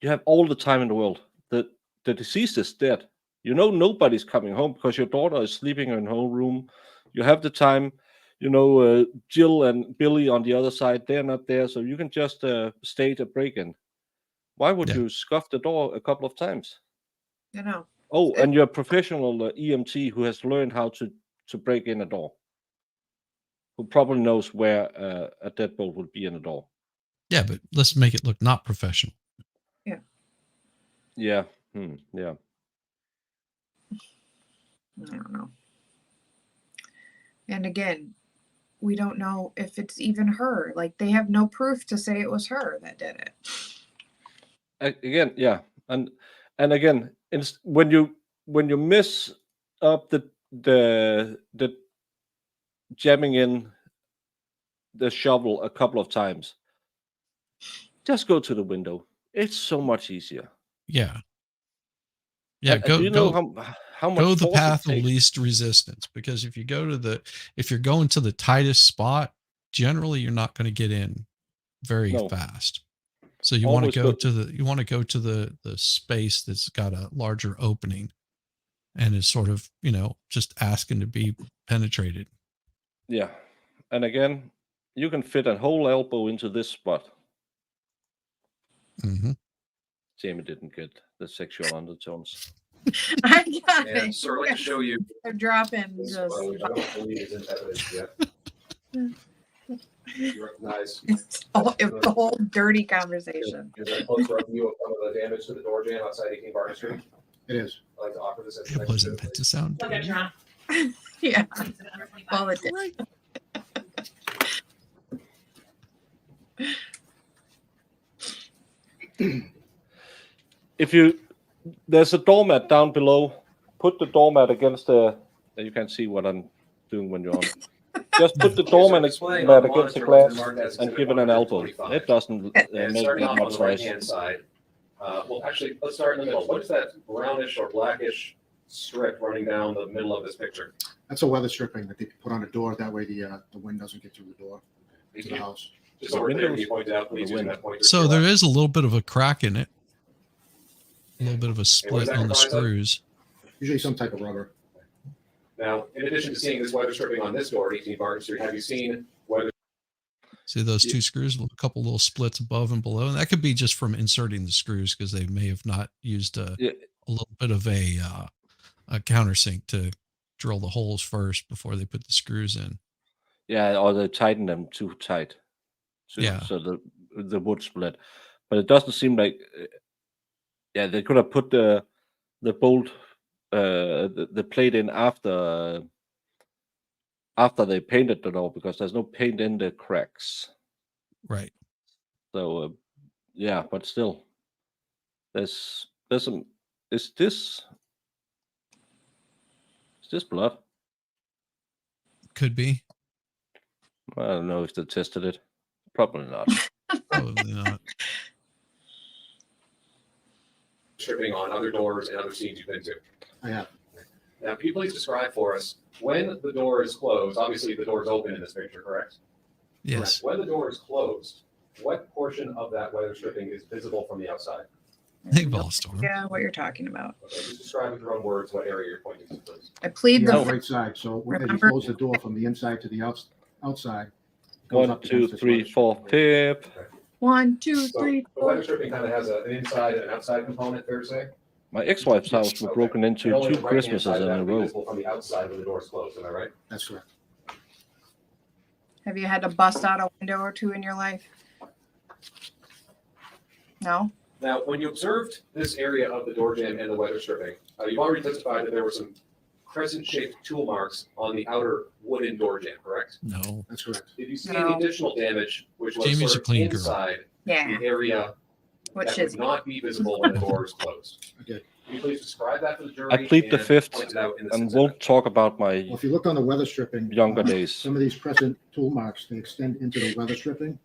you have all the time in the world. The deceased is dead. You know nobody's coming home because your daughter is sleeping in her own room. You have the time. You know, Jill and Billy on the other side, they're not there, so you can just stage a break-in. Why would you scuff the door a couple of times? I know. Oh, and you're a professional EMT who has learned how to break in a door, who probably knows where a deadbolt would be in a door. Yeah, but let's make it look not professional. Yeah. Yeah. Yeah. I don't know. And again, we don't know if it's even her. Like, they have no proof to say it was her that did it. Again, yeah, and again, when you miss up the jamming in the shovel a couple of times, just go to the window. It's so much easier. Yeah. Yeah. Do you know how much go the force path it of takes? least resistance, because if you're going to the tightest spot, generally you're not going to get in very fast. So you want to go to the space that's got a larger opening and is sort of, just asking to be penetrated. Yeah. And again, you can fit a whole elbow into this spot. Mm-hmm. Jamie didn't get the sexual undertones. I got And it. certainly to show you. They're dropping just. I don't believe it's in evidence yet. You recognize. It's the whole dirty conversation. Is that a close review of some of the damage to the door jam outside 18 Barton Street? It is. I'd like to offer this as It wasn't meant to sound Look at dirty. John. Yeah. Well, it did. Right. There's a doormat down below. Put the doormat against the. You can't see what I'm doing when you're on. Just put the doormat against the glass and give it an elbow. It doesn't make starting off on much the noise. right-hand side. Well, actually, let's start in the middle. What is that brownish or blackish strip running down the middle of this picture? That's a weather stripping that they put on the door. That way the wind doesn't get through the door to the house. Just over there, you pointed out, please use that pointer. So there is a little bit of a crack in it. A little bit of a split on the screws. Usually some type of rubber. Now, in addition to seeing this weather stripping on this door at 18 Barton Street, have you seen weather? See those two screws, a couple little splits above and below, and that could be just from inserting the screws because they may have not used a little bit of a countersink to drill the holes first before they put the screws in. Yeah, or they tighten them too tight. So the wood split, but it doesn't seem like. Yeah, they could have put the bolt, the plate in after they painted the door because there's no paint in the cracks. Right. So, yeah, but still, there's some. Is this blood? Could be. I don't know if they tested it. Probably not. Probably not. Stripping on other doors and other scenes you've been to? I have. Now, can you please describe for us when the door is closed? Obviously, the door is open in this picture, correct? Yes. Correct. When the door is closed, what portion of that weather stripping is visible from the outside? Hey, ball storm. Yeah, what you're talking about. Okay, just describe with your own words what area you're pointing to, please. I plead The the outside side, so as you Remember- close the door from the inside to the outside. it goes 1, up 2, against this 3, weather 4, stripping. 5. 1, 2, So 3, the weather 4. stripping kind of has an inside and an outside component, fair to say? My ex-wife's house was broken into And only 2 the right-hand Christmases side of in that a would be row. visible from the outside when the door is closed, am I right? That's correct. Have you had to bust out a window or two in your life? No? Now, when you observed this area of the door jamb and the weather stripping, you've already testified that there were some crescent-shaped tool marks on the outer wooden door jamb, correct? No. That's correct. Did you see No. any additional damage which was Jamie's sort a of clean girl. inside Yeah. the area What that shiz? would not be visible when the door is closed? Okay. Can you please describe that for the jury? I plead the and fifth point it out in this and exhibit? won't talk about my Well, if you look on the weather stripping. younger days. Some of these crescent tool marks, they extend into the weather stripping.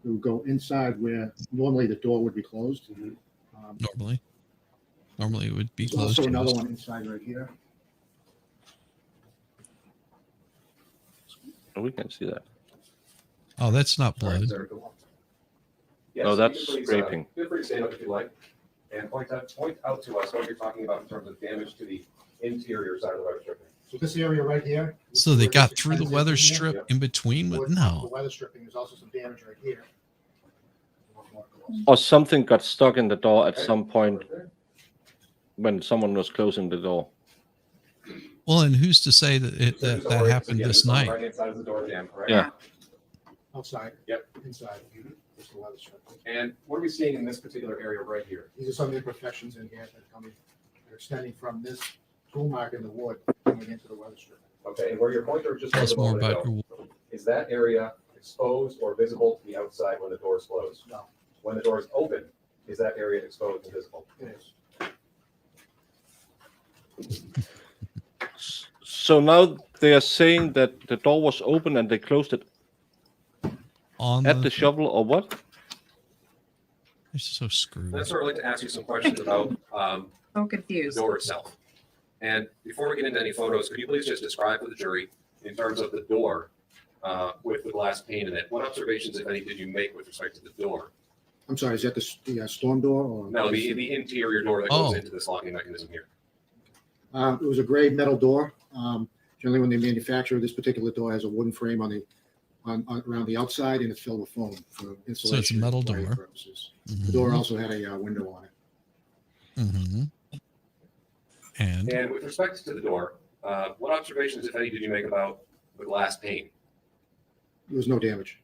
They would go inside where normally the door would be closed. Normally it would be There's closed. also another yes. one inside right here. We can see that. Oh, that's not Sorry, blood. is there a go on? Yes, No, you that's can please, scraping. Feel free to stand up if you like and point out to us what you're talking about in terms of damage to the interior side of the weather stripping. So this area right here. this So is they where got this through the extends weather into here. strip Yep. in between with The no. weather stripping, there's also some damage right here. Or something got stuck in the door at some point when someone was closing the door. Well, and who's to say that So that just that orient- happened again, this just on the night? right-hand side of the door jamb, correct? Yeah. Outside. Yep. Inside. Just the weather stripping. And what are we seeing in this particular area right here? These are some imperfections in here that are coming, they're extending from this tool mark in the wood coming into the weather stripping. Okay, and where your pointer just was That's a more moment about ago, your. is that area exposed or visible to the outside when the door is closed? No, When the door is open, is that area exposed and visible? it is. So now they are saying that the door was open and they closed it On at the shovel or what? They're so screwed. That's where I'd like to ask you some questions about So the confused. door itself. And before we get into any photos, could you please just describe for the jury, in terms of the door with the glass pane in it, what observations, if any, did you make with respect to the door? I'm sorry, is that the storm door or? No, the interior door that goes Oh. into this locking mechanism here. It was a gray metal door. Generally, when they manufacture this particular door, has a wooden frame on around the outside, and it's filled with foam for insulation. metal and lighting door. purposes. The door also had a window on it. Mm-hmm. And And with respect to the door, what observations, if any, did you make about the glass pane? There was no damage.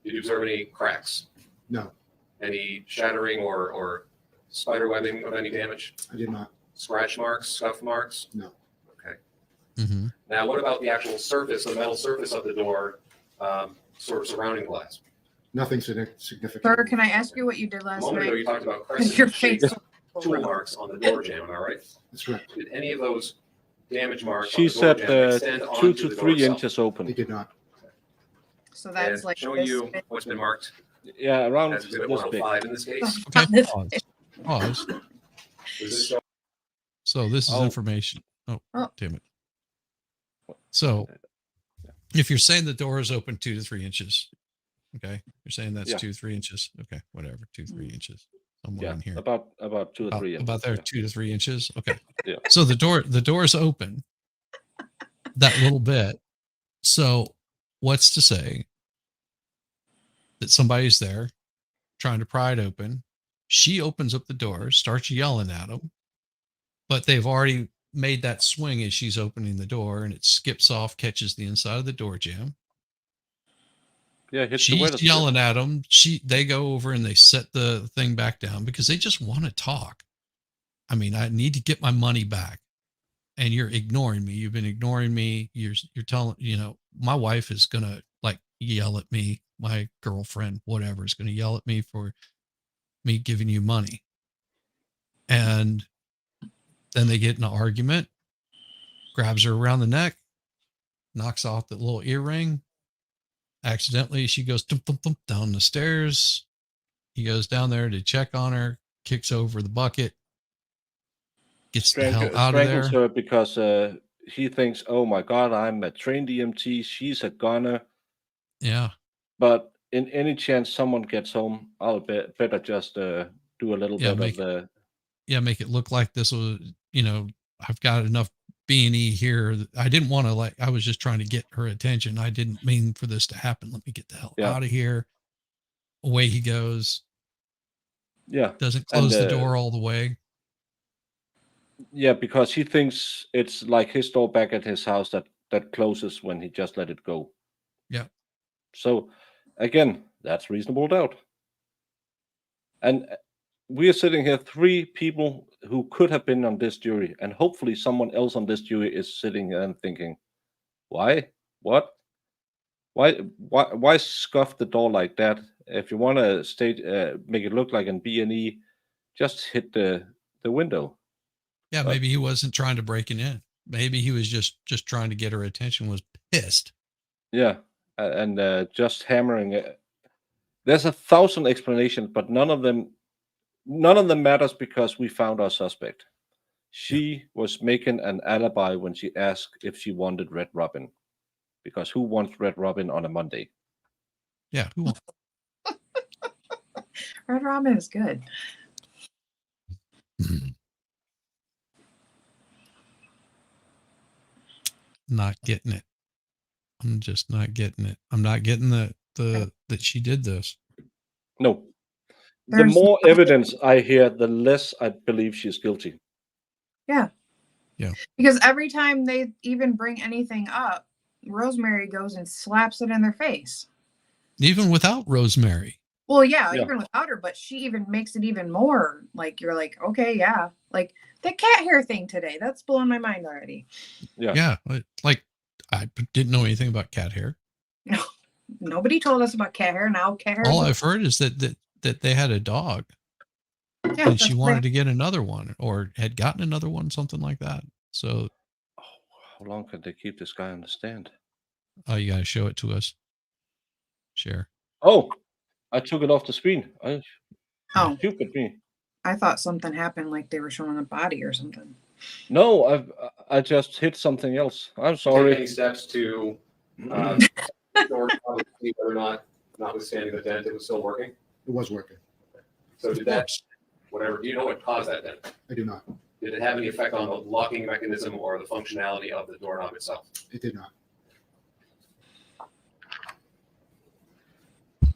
Did you observe any cracks? No, Any shattering or spider webbing of any damage? I did not. Scratch marks, scuff marks? No. Okay. mm-hmm. Now, what about the actual surface, the metal surface of the door, sort of surrounding glass? Nothing significant. Sir, can I ask you what you did A last moment ago, night? you talked about Your face. crescent-shaped tool marks on the door jamb, am I right? That's correct. Did any of those damage marks on She the door said jamb extend 2 onto to the 3 door itself? inches They open. did not. So that's And like show this you big. what's been marked Yeah, around as exhibit this big. 105 in this case. Okay, This- pause. Does this show? So this is Oh. information. Oh, Oh. damn it. So if you're saying the door is open 2 to 3 inches, okay, you're saying that's Yeah. 2-3 inches. Okay, whatever, 2-3 inches. Somewhere Yeah, in here. about 2 or About, 3 inches. about there, yeah. 2 to 3 inches. Okay. Yeah. So the door is open that little bit. So what's to say that somebody's there trying to pry it open? She opens up the door, starts yelling at them, but they've already made that swing as she's opening the door, and it skips off, catches the inside of the door jamb. Yeah, hits the weather She's yelling at them. They go over and they set the thing back down because they just want to talk. I mean, I need to get my money back, and you're ignoring me. You've been ignoring me. You're telling, my wife is gonna like yell at me. My girlfriend, whatever, is gonna yell at me for me giving you money. And then they get in an argument. Grabs her around the neck, knocks off the little earring. Accidentally, she goes thump, thump, thump down the stairs. He goes down there to check on her, kicks over the bucket, gets the hell out of strangles there. her because he thinks, "Oh my God, I'm a trained EMT. She's a gunner." Yeah. But in any chance someone gets home, I'll better just do a little bit of the. Yeah, make it look like this was, I've got enough B&E here. I didn't want to I was just trying to get her attention. I didn't mean for this to happen. Let me get the hell out of here. Away he goes. Yeah. Doesn't close the door all the way. Yeah, because he thinks it's like his door back at his house that closes when he just let it go. Yeah. So again, that's reasonable doubt. And we are sitting here, 3 people who could have been on this jury, and hopefully someone else on this jury is sitting here and thinking, why? What? Why scuff the door like that? If you want to make it look like an B&E, just hit the window. Yeah, maybe he wasn't trying to break it in. Maybe he was just trying to get her attention, was pissed. Yeah, and just hammering it. There's 1,000 explanations, but none of them matters because we found our suspect. She was making an alibi when she asked if she wanted Red Robin, because who wants Red Robin on a Monday? Yeah, who wants? Red Robin is good. Not getting it. I'm just not getting it. I'm not getting that she did this. No. The more evidence I hear, the less I believe she's guilty. Yeah. Yeah. Because every time they even bring anything up, Rosemary goes and slaps it in their face. Even without Rosemary. Well, yeah, even without her, but she even makes it even more like you're like, okay, yeah. Like the cat hair thing today, that's blowing my mind already. Yeah. Like I didn't know anything about cat hair. No, nobody told us about cat hair. Now cat hair. All I've heard is that they had a dog. Yeah, and she wanted to get another one, or had gotten another one, something like that. So how long could they keep this guy on the stand? Oh, you got to show it to us. Share. Oh, I took it off the screen. Oh, stupid me. I thought something happened, like they were showing a body or something. No, I just hit something else. I'm sorry. Take any steps to door see whether or not, notwithstanding the dent, it was still working? It was working. So did that, whatever, do you know what caused that dent? I do not. Did it have any effect on the locking mechanism or the functionality of the doorknob itself? It did not.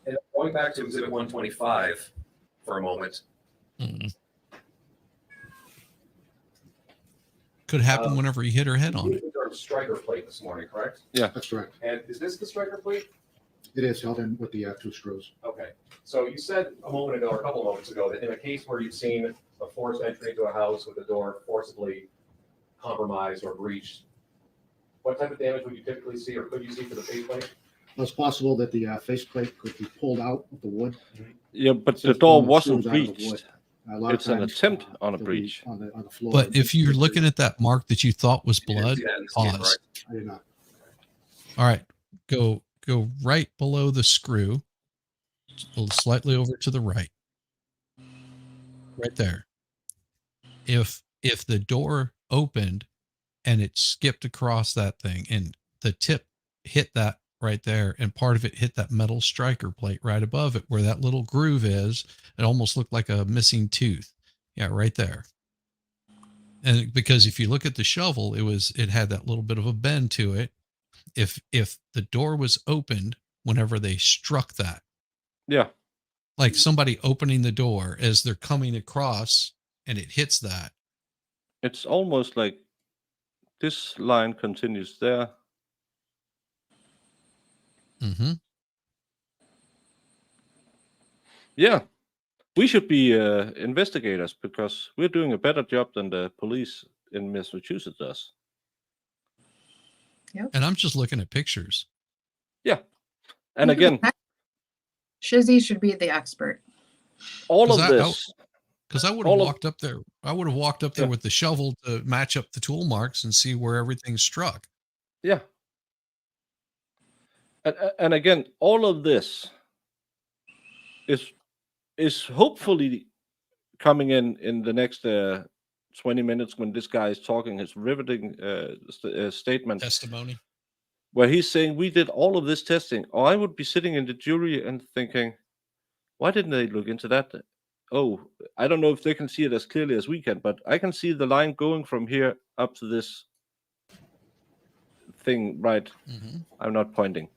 And going back to Exhibit 125 for a moment. Could happen whenever you hit her head on it. You striker plate this morning, correct? Yeah, that's correct. And is this the striker plate? It is held in with the 2 screws. Okay. So you said a moment ago, or a couple of moments ago, that in a case where you've seen a forced entry into a house with the door forcibly compromised or breached, what type of damage would you typically see, or could you see for the faceplate? Well, it's possible that the faceplate could be pulled out of the wood. Yeah, but Since the door pulling the wasn't screws out of the breached. wood, a lot of It's an times, attempt on a they'll be breach. on the floor. But if you're looking at that mark that you thought was blood, see that in the scan, pause. I did not. All right, go right below the screw, slightly over to the right, right there. If the door opened and it skipped across that thing, and the tip hit that right there, and part of it hit that metal striker plate right above it, where that little groove is, it almost looked like a missing tooth. Yeah, right there. And because if you look at the shovel, it had that little bit of a bend to it. If the door was opened whenever they struck that, Yeah, like somebody opening the door as they're coming across and it hits that. it's almost like this line continues there. Mm-hmm. Yeah, we should be investigators because we're doing a better job than the police in Massachusetts does. Yep. And I'm just looking at pictures. Yeah, and again, Shizzy should be the expert. all of this. Because I would have walked up there. I would have walked up there with the shovel to match up the tool marks and see where everything's struck. Yeah. And again, all of this is hopefully coming in the next 20 minutes when this guy is talking his riveting statement Testimony. where he's saying we did all of this testing, or I would be sitting in the jury and thinking, why didn't they look into that? Oh, I don't know if they can see it as clearly as we can, but I can see the line going from here up to this thing, right? I'm not pointing.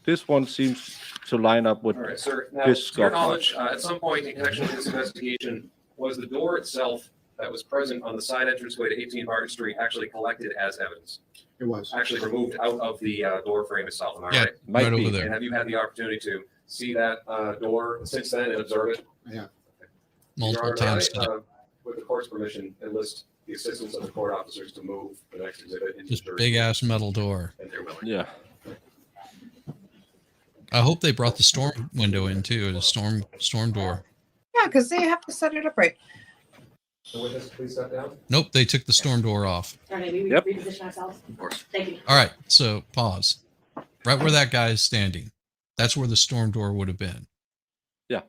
This one seems to line up with All right, sir. Now, this to your scuff mark. knowledge, at some point in connection with this investigation, was the door itself that was present on the side entranceway to 18 Barton Street actually collected as evidence? It was. Actually removed out of the door frame itself, am I Yeah, right? Might right be. over there. And have you had the opportunity to see that door since then and observe it? Yeah. Multiple Your Honor, times. may I, with the court's permission, enlist the assistance of the court officers to move the next exhibit into Just jury. big ass metal door. And they're willing. Yeah. I hope they brought the storm window in too, the storm door. Yeah, because they have to set it up right. The witness, please step down. Nope, they took the storm door off. Sorry, we Yep. reposition ourselves. Of course. Thank you. All right, so pause. Right where that guy is standing, that's where the storm door would have been. Yeah.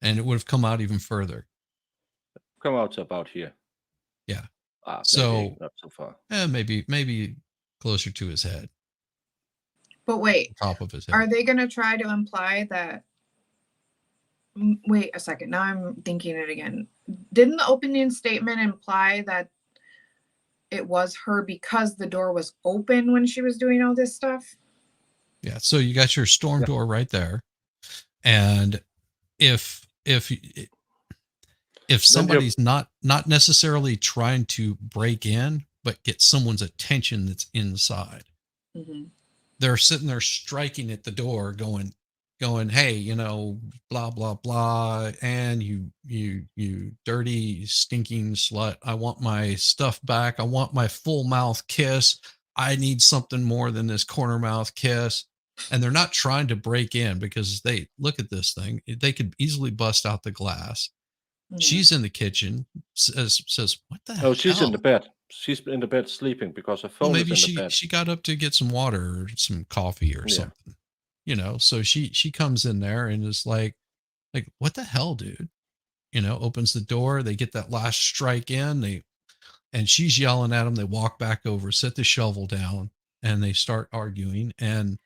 And it would have come out even further. Come out to about here. Yeah. So So not so far. maybe closer to his head, But wait, top of his head. are they going to try to imply that? Wait a second. Now I'm thinking it again. Didn't the opening statement imply that it was her because the door was open when she was doing all this stuff? Yeah. So you got your storm door right there, and if somebody's not necessarily trying to break in, but get someone's attention that's inside, they're sitting there striking at the door, going, hey, you know, blah blah blah, and you dirty stinking slut, I want my stuff back, I want my full mouth kiss, I need something more than this corner mouth kiss. And they're not trying to break in because they look at this thing, they could easily bust out the glass. She's in the kitchen, says what the hell? Oh, she's in the bed. She's in the bed sleeping because her phone Well, maybe is in the bed. she got up to get some water or some coffee or something, you know. So she comes in there and is like what the hell, dude? You know, opens the door. They get that last strike in. And she's yelling at him. They walk back over, set the shovel down, and they start arguing. And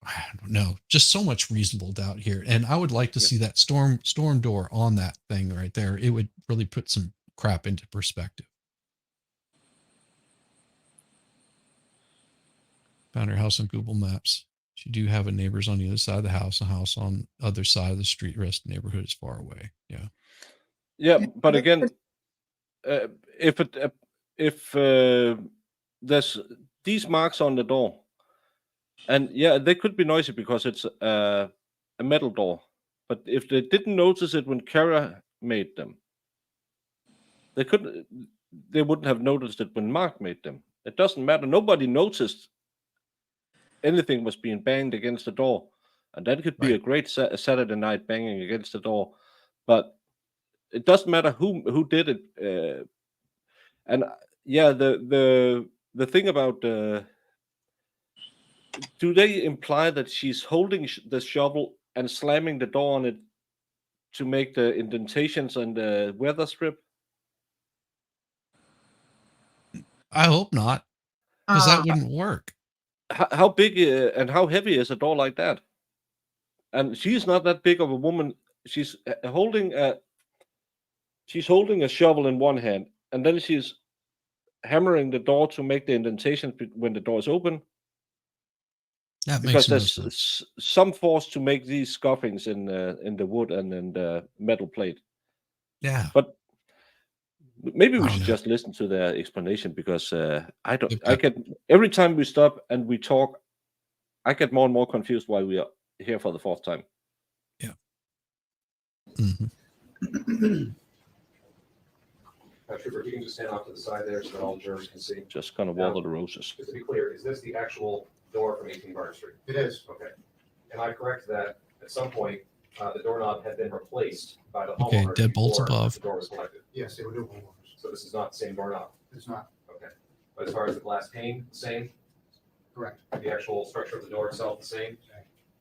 I don't know, just so much reasonable doubt here. And I would like to see that storm door on that thing right there. It would really put some crap into perspective. Found her house on Google Maps. She do have a neighbors on the other side of the house, a house on the other side of the street. Rest of the neighborhood is far away. Yeah. Yeah, but again, if there's these marks on the door, and yeah, they could be noisy because it's a metal door. But if they didn't notice it when Cara made them, they wouldn't have noticed it when Mark made them. It doesn't matter. Nobody noticed anything was being banged against the door, and that could be a great Saturday night banging against the door. But it doesn't matter who did it. And yeah, the thing about do they imply that she's holding the shovel and slamming the door on it to make the indentations on the weather strip? I hope not, because that wouldn't work. How big and how heavy is a door like that? And she's not that big of a woman. She's holding a shovel in one hand, and then she's hammering the door to make the indentation when the door is open. That because makes there's some force to make these scuffings in the wood and in the metal plate. Yeah, but maybe we should just listen to their explanation, because I get every time we stop and we talk, I get more and more confused why we are here for the fourth time. Yeah. Trooper, if you can just stand off to the side there so that all the jurors can see. Just kind of water the roses. Just to be clear, is this the actual door from 18 Barton Street? It is. Okay. Am I correct that at some point the doorknob had been replaced by the Okay, homeowner deadbolts before above. the door was collected? Yes, they were new homeowners. So this is not the same doorknob? It's not. Okay. But as far as the glass pane, the same? Correct. The actual structure of the door itself, the same?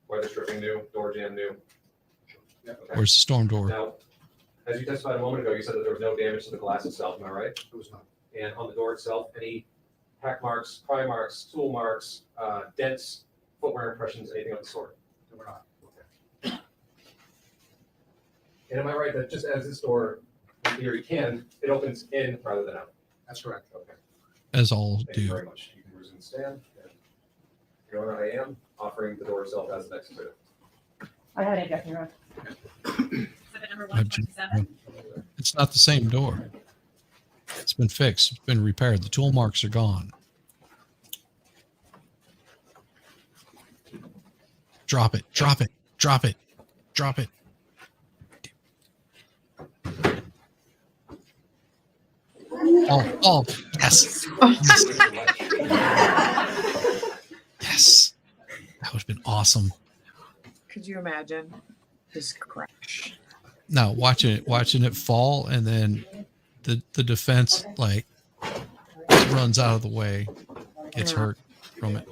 Weather stripping new, door jamb new? Yep. Okay. Where's the storm door? Now, As you testified a moment ago, you said that there was no damage to the glass itself, am I right? It was not. And on the door itself, any hack marks, pry marks, tool marks, dents, footwear impressions, anything of the sort? It were not. Okay. And am I right that just as this door, in theory, it opens in rather than out? That's correct. Okay. As all Thank you do. very much. You can resume stand. Your Honor, I am offering the door itself as an exhibit. I had an objection, Your Honor. Exhibit number 127. It's not the same door. It's been fixed. It's been repaired. The tool marks are gone. Drop it. Drop it. Drop it. Drop it. Oh, yes. Yes. That would have been awesome. Could you imagine? Just crash. Now watching it fall, and then the defense like runs out of the way, gets hurt from it.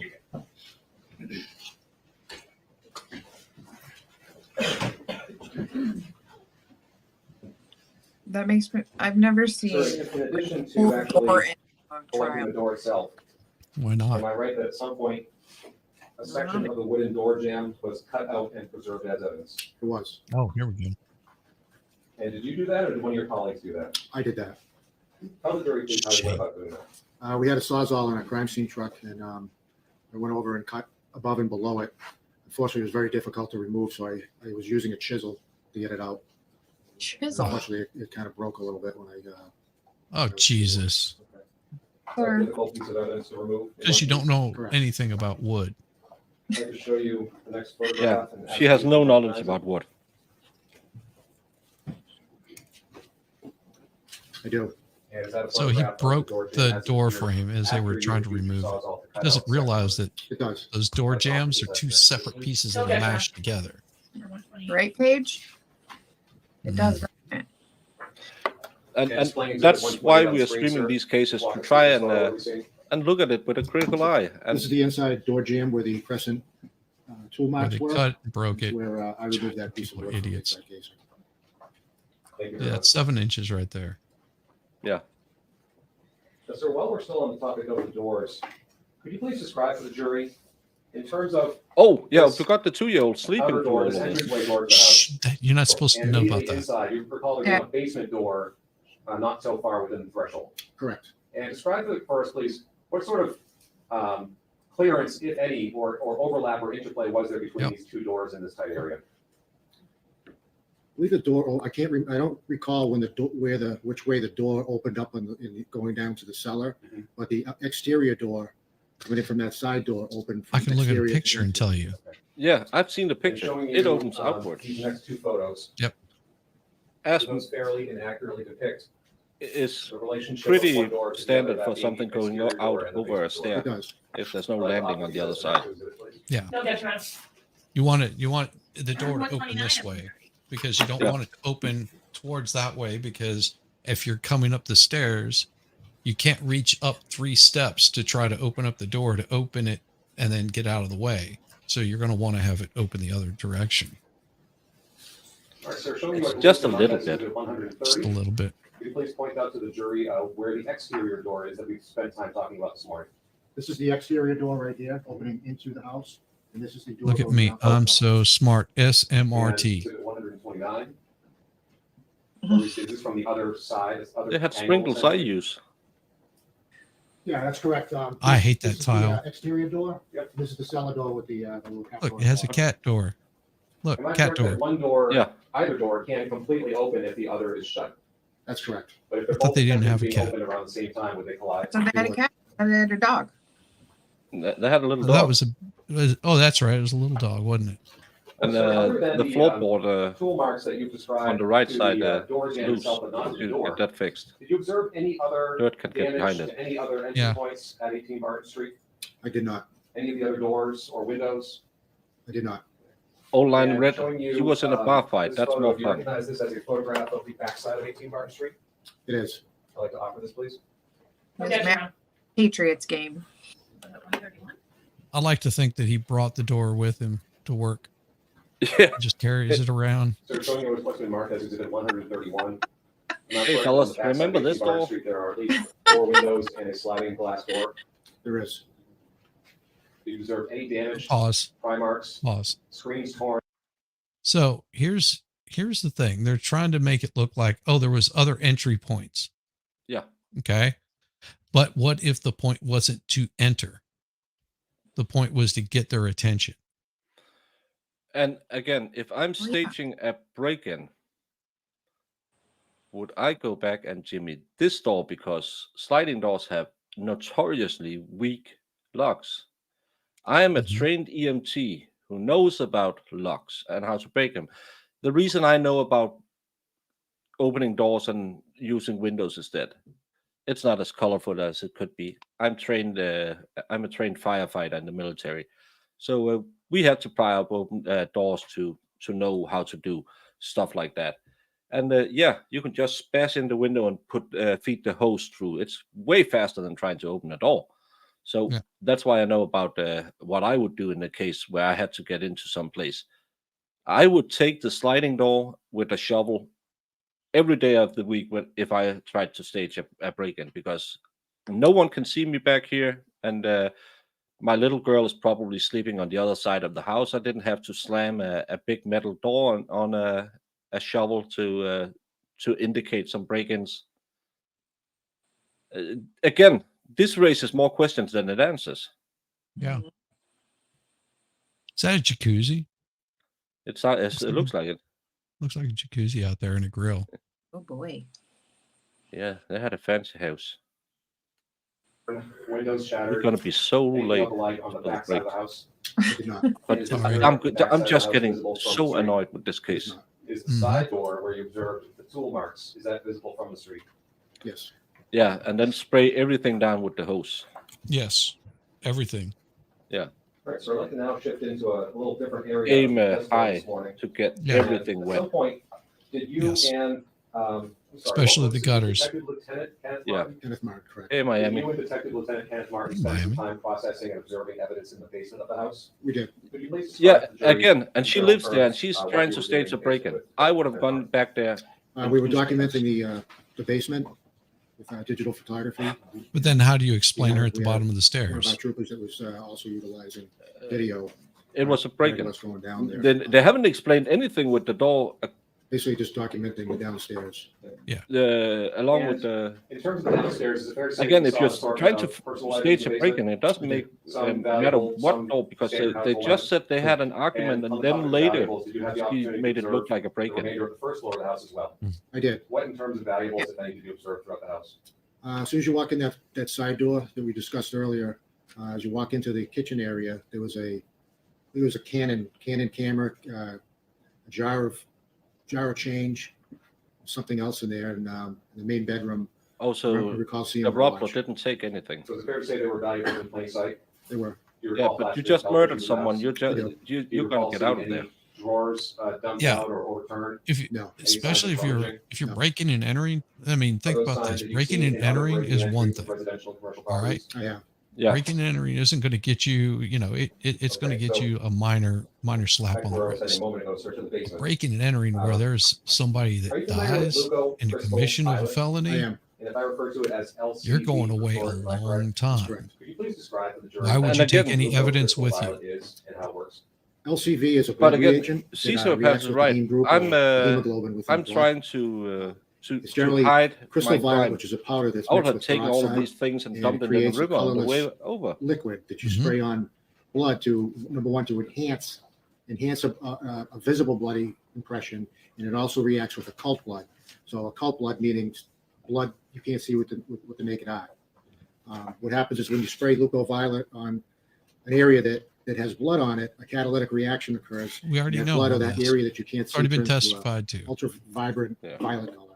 That makes me. I've never seen. In addition to actually collecting the door itself, Why am not? I right that at some point a section of the wooden door jamb was cut out and preserved as evidence? It was. Oh, here we go. And did you do that, or did one of your colleagues do that? I did that. Tell the jury, please, how you went about doing that. We had a Sawzall in a crime scene truck, and I went over and cut above and below it. Unfortunately, it was very difficult to remove, so I was using a chisel to get it out. Chisel. Unfortunately, it kind of broke a little bit when I. Oh, Jesus. Or- Difficult piece of evidence to remove. Because you don't know Correct. anything about wood. I'd like to show you the next Yeah, photograph. and she has no absolutely knowledge recognize about wood. I do. it. And is that a So he photograph of broke jamb the as door it appeared frame as they after were you trying to used your remove it. Sawzall to cut He doesn't out the realize section? that It does. those door jambs are two separate pieces that are mashed together. Number 128. Right, Paige? It does. And Explain Exhibit that's 120 why on we the are screen, streaming sir. these cases Walk to us try through this photo, what we see. and look at it with a critical eye. And This is the inside door jamb where the crescent tool Where marks they were. cut and broke That's it. where I removed that piece of People are wood from the idiots. inside casing. Thank you very Yeah, much. it's 7 inches right there. Sir, while we're still on the topic of the doors, could you please describe to the jury, in terms of oh, yeah, I Yes. forgot the 2-year-old sleeping outer through all doors, of this. entranceway doors of the house, Shh, you're not supposed to and know about immediately that. inside, you recall there's Yeah. a basement door not so far within the threshold. Correct. And describe for us, please, what sort of clearance, if any, or overlap or interplay was there between Yep. these two doors in this tight area? I believe the door. I don't recall when which way the door opened up going down to the cellar, Mhm. but the exterior door coming in from that side door opened. I From can look at a exterior to picture and inside. tell you. Yeah, I've seen the And picture. showing It you, opens outward. These next two photos, As those fairly and accurately depict is the relationship of pretty one door to the standard other, for that being something the going exterior door out and the over a basement door. It stair does. if there's no I'd like to landing offer on the you other this side. exhibit, please. Yeah. No judgment. You want the door to open this 129. way because you don't Yeah. want it to open towards that way, because if you're coming up the stairs, you can't reach up 3 steps to try to open up the door to open it and then get out of the way. So you're going to want to have it open the other direction. All right, sir, showing you what Just a on little exhibit bit. 130. Just a little bit. Could you please point out to the jury where the exterior door is that we've spent time talking about this morning? This is the exterior door right here, opening into the house, and this is the door. Look at going me. down. I'm so smart. And SMRT. exhibit 129. Where we see this from the other side. this other They had angle, sprinkles I essentially. use. Yeah, that's correct. I hate this that is tile. The exterior door. Yep. This is the cellar door with the little. Look, it has a cat door. Look, Am I cat correct that door. one door, Yeah. either door can completely open if the other is shut? That's correct. But if they're I thought both they didn't have a being cat. open around the same time, would they collide? So they had a cat and they had a dog. They had a little Oh, that dog. was oh, that's right. It was a little dog, wasn't it? And So other than the floorboard tool marks that you've described on the right to side the door is jam loose. itself, but not to the You door. get that fixed. Did you observe any other Dirt can get damage behind to it. any other entry Yeah. points at 18 Barton Street? I did not. Any of the other doors or windows? I did not. All line And red. showing you, He was in a bar fight. this That's photo, more do you fun. recognize this as a photograph of the backside of 18 Barton Street? It is. I'd like to offer this, please. No It's judgment. Ma- Patriots game. Exhibit 131. I like to think that he brought the door with him to work. Yeah. Just carries it around. So showing you what's been marked as exhibit 131. Hey, fellas, remember this door? Street, there are at least 4 windows and a sliding glass door. There is. Did you observe any damage? Pause. Pry marks? Pause. Screens torn? So here's the thing. They're trying to make it look like, oh, there was other entry points. Yeah. Okay. But what if the point wasn't to enter? The point was to get their attention. And again, if I'm staging a break-in, would I go back and jimmy this door because sliding doors have notoriously weak locks? I am a trained EMT who knows about locks and how to break them. The reason I know about opening doors and using windows instead, it's not as colorful as it could be. I'm a trained firefighter in the military, so we had to pry up open doors to know how to do stuff like that. And yeah, you can just bash in the window and feed the hose through. It's way faster than trying to open a door. So that's why I know about what I would do in the case where I had to get into some place. I would take the sliding door with a shovel every day of the week if I tried to stage a break-in, because no one can see me back here, and my little girl is probably sleeping on the other side of the house. I didn't have to slam a big metal door on a shovel to indicate some break-ins. Again, this raises more questions than it answers. Yeah. Is that a jacuzzi? It looks like it. Looks like a jacuzzi out there and a grill. Oh boy. Yeah, they had a fancy house. Windows shattered. We're gonna be so late on the back side of the house. But I'm just getting so annoyed with this case. Is the side door where you observed the tool marks, is that visible from the street? Yes. Yeah, and then spray everything down with the hose. Yes, everything. Yeah. All right, so I'd like to now shift into a little different area. Aim high to get everything At wet. some point, did you and especially the gutters. Detective Lieutenant Kenneth Martin? Kenneth Martin, correct. Hey, Miami. Did you and Detective Lieutenant Kenneth Martin spend some time processing and observing evidence in the basement of the house? We did. Could you please Yeah, describe the jury again, and she in lives general there, and terms, she's what trying you to were stage a doing break-in. with I would have gone back there. We were documenting the basement with digital photography. But then how do you explain her at the We bottom had of the One of our stairs? troopers that was also utilizing video. It was a break-in. What's going down there. They haven't explained anything with the door. Basically just documenting the downstairs. Yeah. Along with the. In terms of the downstairs, is it fair to say Again, you if saw you're assortment trying to of personal stage items a in the break-in, basement? it doesn't make Some matter valuable, what some door, because standard they household just said they had an argument, and on the then topic of later valuables, did you have the he opportunity to made it look observe like a the break-in. remainder of the first floor of the house as well? I did. What in terms of valuables, if any, did you observe throughout the house? As soon as you walk in that side door that we discussed earlier, as you walk into the kitchen area, there was a Canon camera, a jar of change, something else in there, and the main bedroom. Also, I recall seeing the a robber watch. didn't take anything. So is it fair to say they were valuable in plain sight? They were. Yeah, but you just murdered someone. You're gonna get out of there. Drawers dumped Yeah. out or overturned? Especially if you're breaking and entering. I mean, think Are those about signs this. that you Breaking see and in other entering is breaking one entries thing. of residential and commercial All right. properties? Yeah. Breaking and entering isn't going to get you, it's going to get you a minor slap Back on to the where I was saying a wrist. moment ago, search of the basement. Breaking and entering where there's somebody Are you that familiar with dies Lugo, in the Crystal, commission of a Pilot? I felony, am. And if I refer to it as LCD, you're going away a for it, am I correct? long That's time. correct. Could you please describe for the jury Why would And you take again, any Lugo evidence Crystal with Pilot you? is and how it works? LCV is a But blood again, reagent. that, Cecil reacts has with right. the heme group I'm or hemoglobin within I'm blood. trying to It's generally hide crystal my violet, crime. which is a powder that's I would mixed have with taken all of peroxide, these things and and dumped it them in the creates a river on the way colorless over. liquid that you Mhm. spray on blood to, number one, to enhance a visible bloody impression, and it also reacts with occult blood. So occult blood meaning blood you can't see with the naked eye. What happens is when you spray leucoviolet on an area that has blood on it, a catalytic reaction occurs. We already and that know blood all of that this. area that you can't It's see already been turns to a testified to. ultra vibrant Yeah. violet color.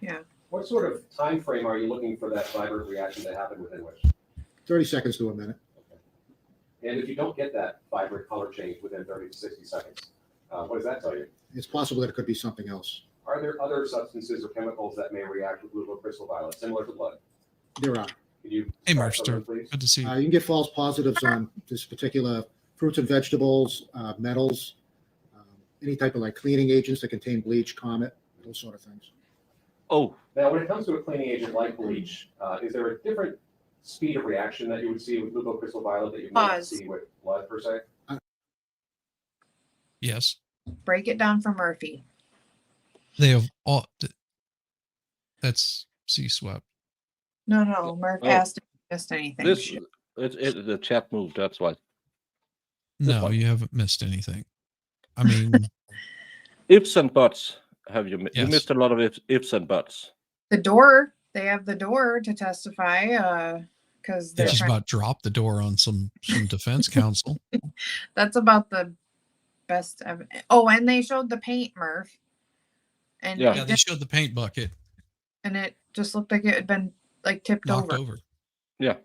Yeah. What sort of time frame are you looking for that vibrant reaction to happen within which? 30 seconds to a minute. And if you don't get that vibrant color change within 30 to 60 seconds, what does that tell you? It's possible that it could be something else. Are there other substances or chemicals that may react with crystal violet, similar to blood? There are. Can you Hey, describe some of Markster, them, please? good to see you. You can get false positives on this particular fruits and vegetables, metals, any type of like cleaning agents that contain bleach, Comet, those sort of things. Oh, Now, when it comes to a cleaning agent like bleach, is there a different speed of reaction that you would see with leucocrystal violet that you might not Pause. see with blood per se? Yes. Break it down for Murphy. They have all. That's sea swept. No, Murph Oh. asked if you missed anything. this the chat moved. That's why. No, one. you haven't missed anything. I mean, Ifs and buts. Have you? You Yes. missed a lot of ifs and buts. The door, they have the door to testify, because they they're just trying. about dropped the door on some defense counsel. That's about the best oh, and they showed the paint, Murph. And Yeah. Yeah, they showed the paint bucket and it just looked like it had been like tipped knocked over. over. Yeah.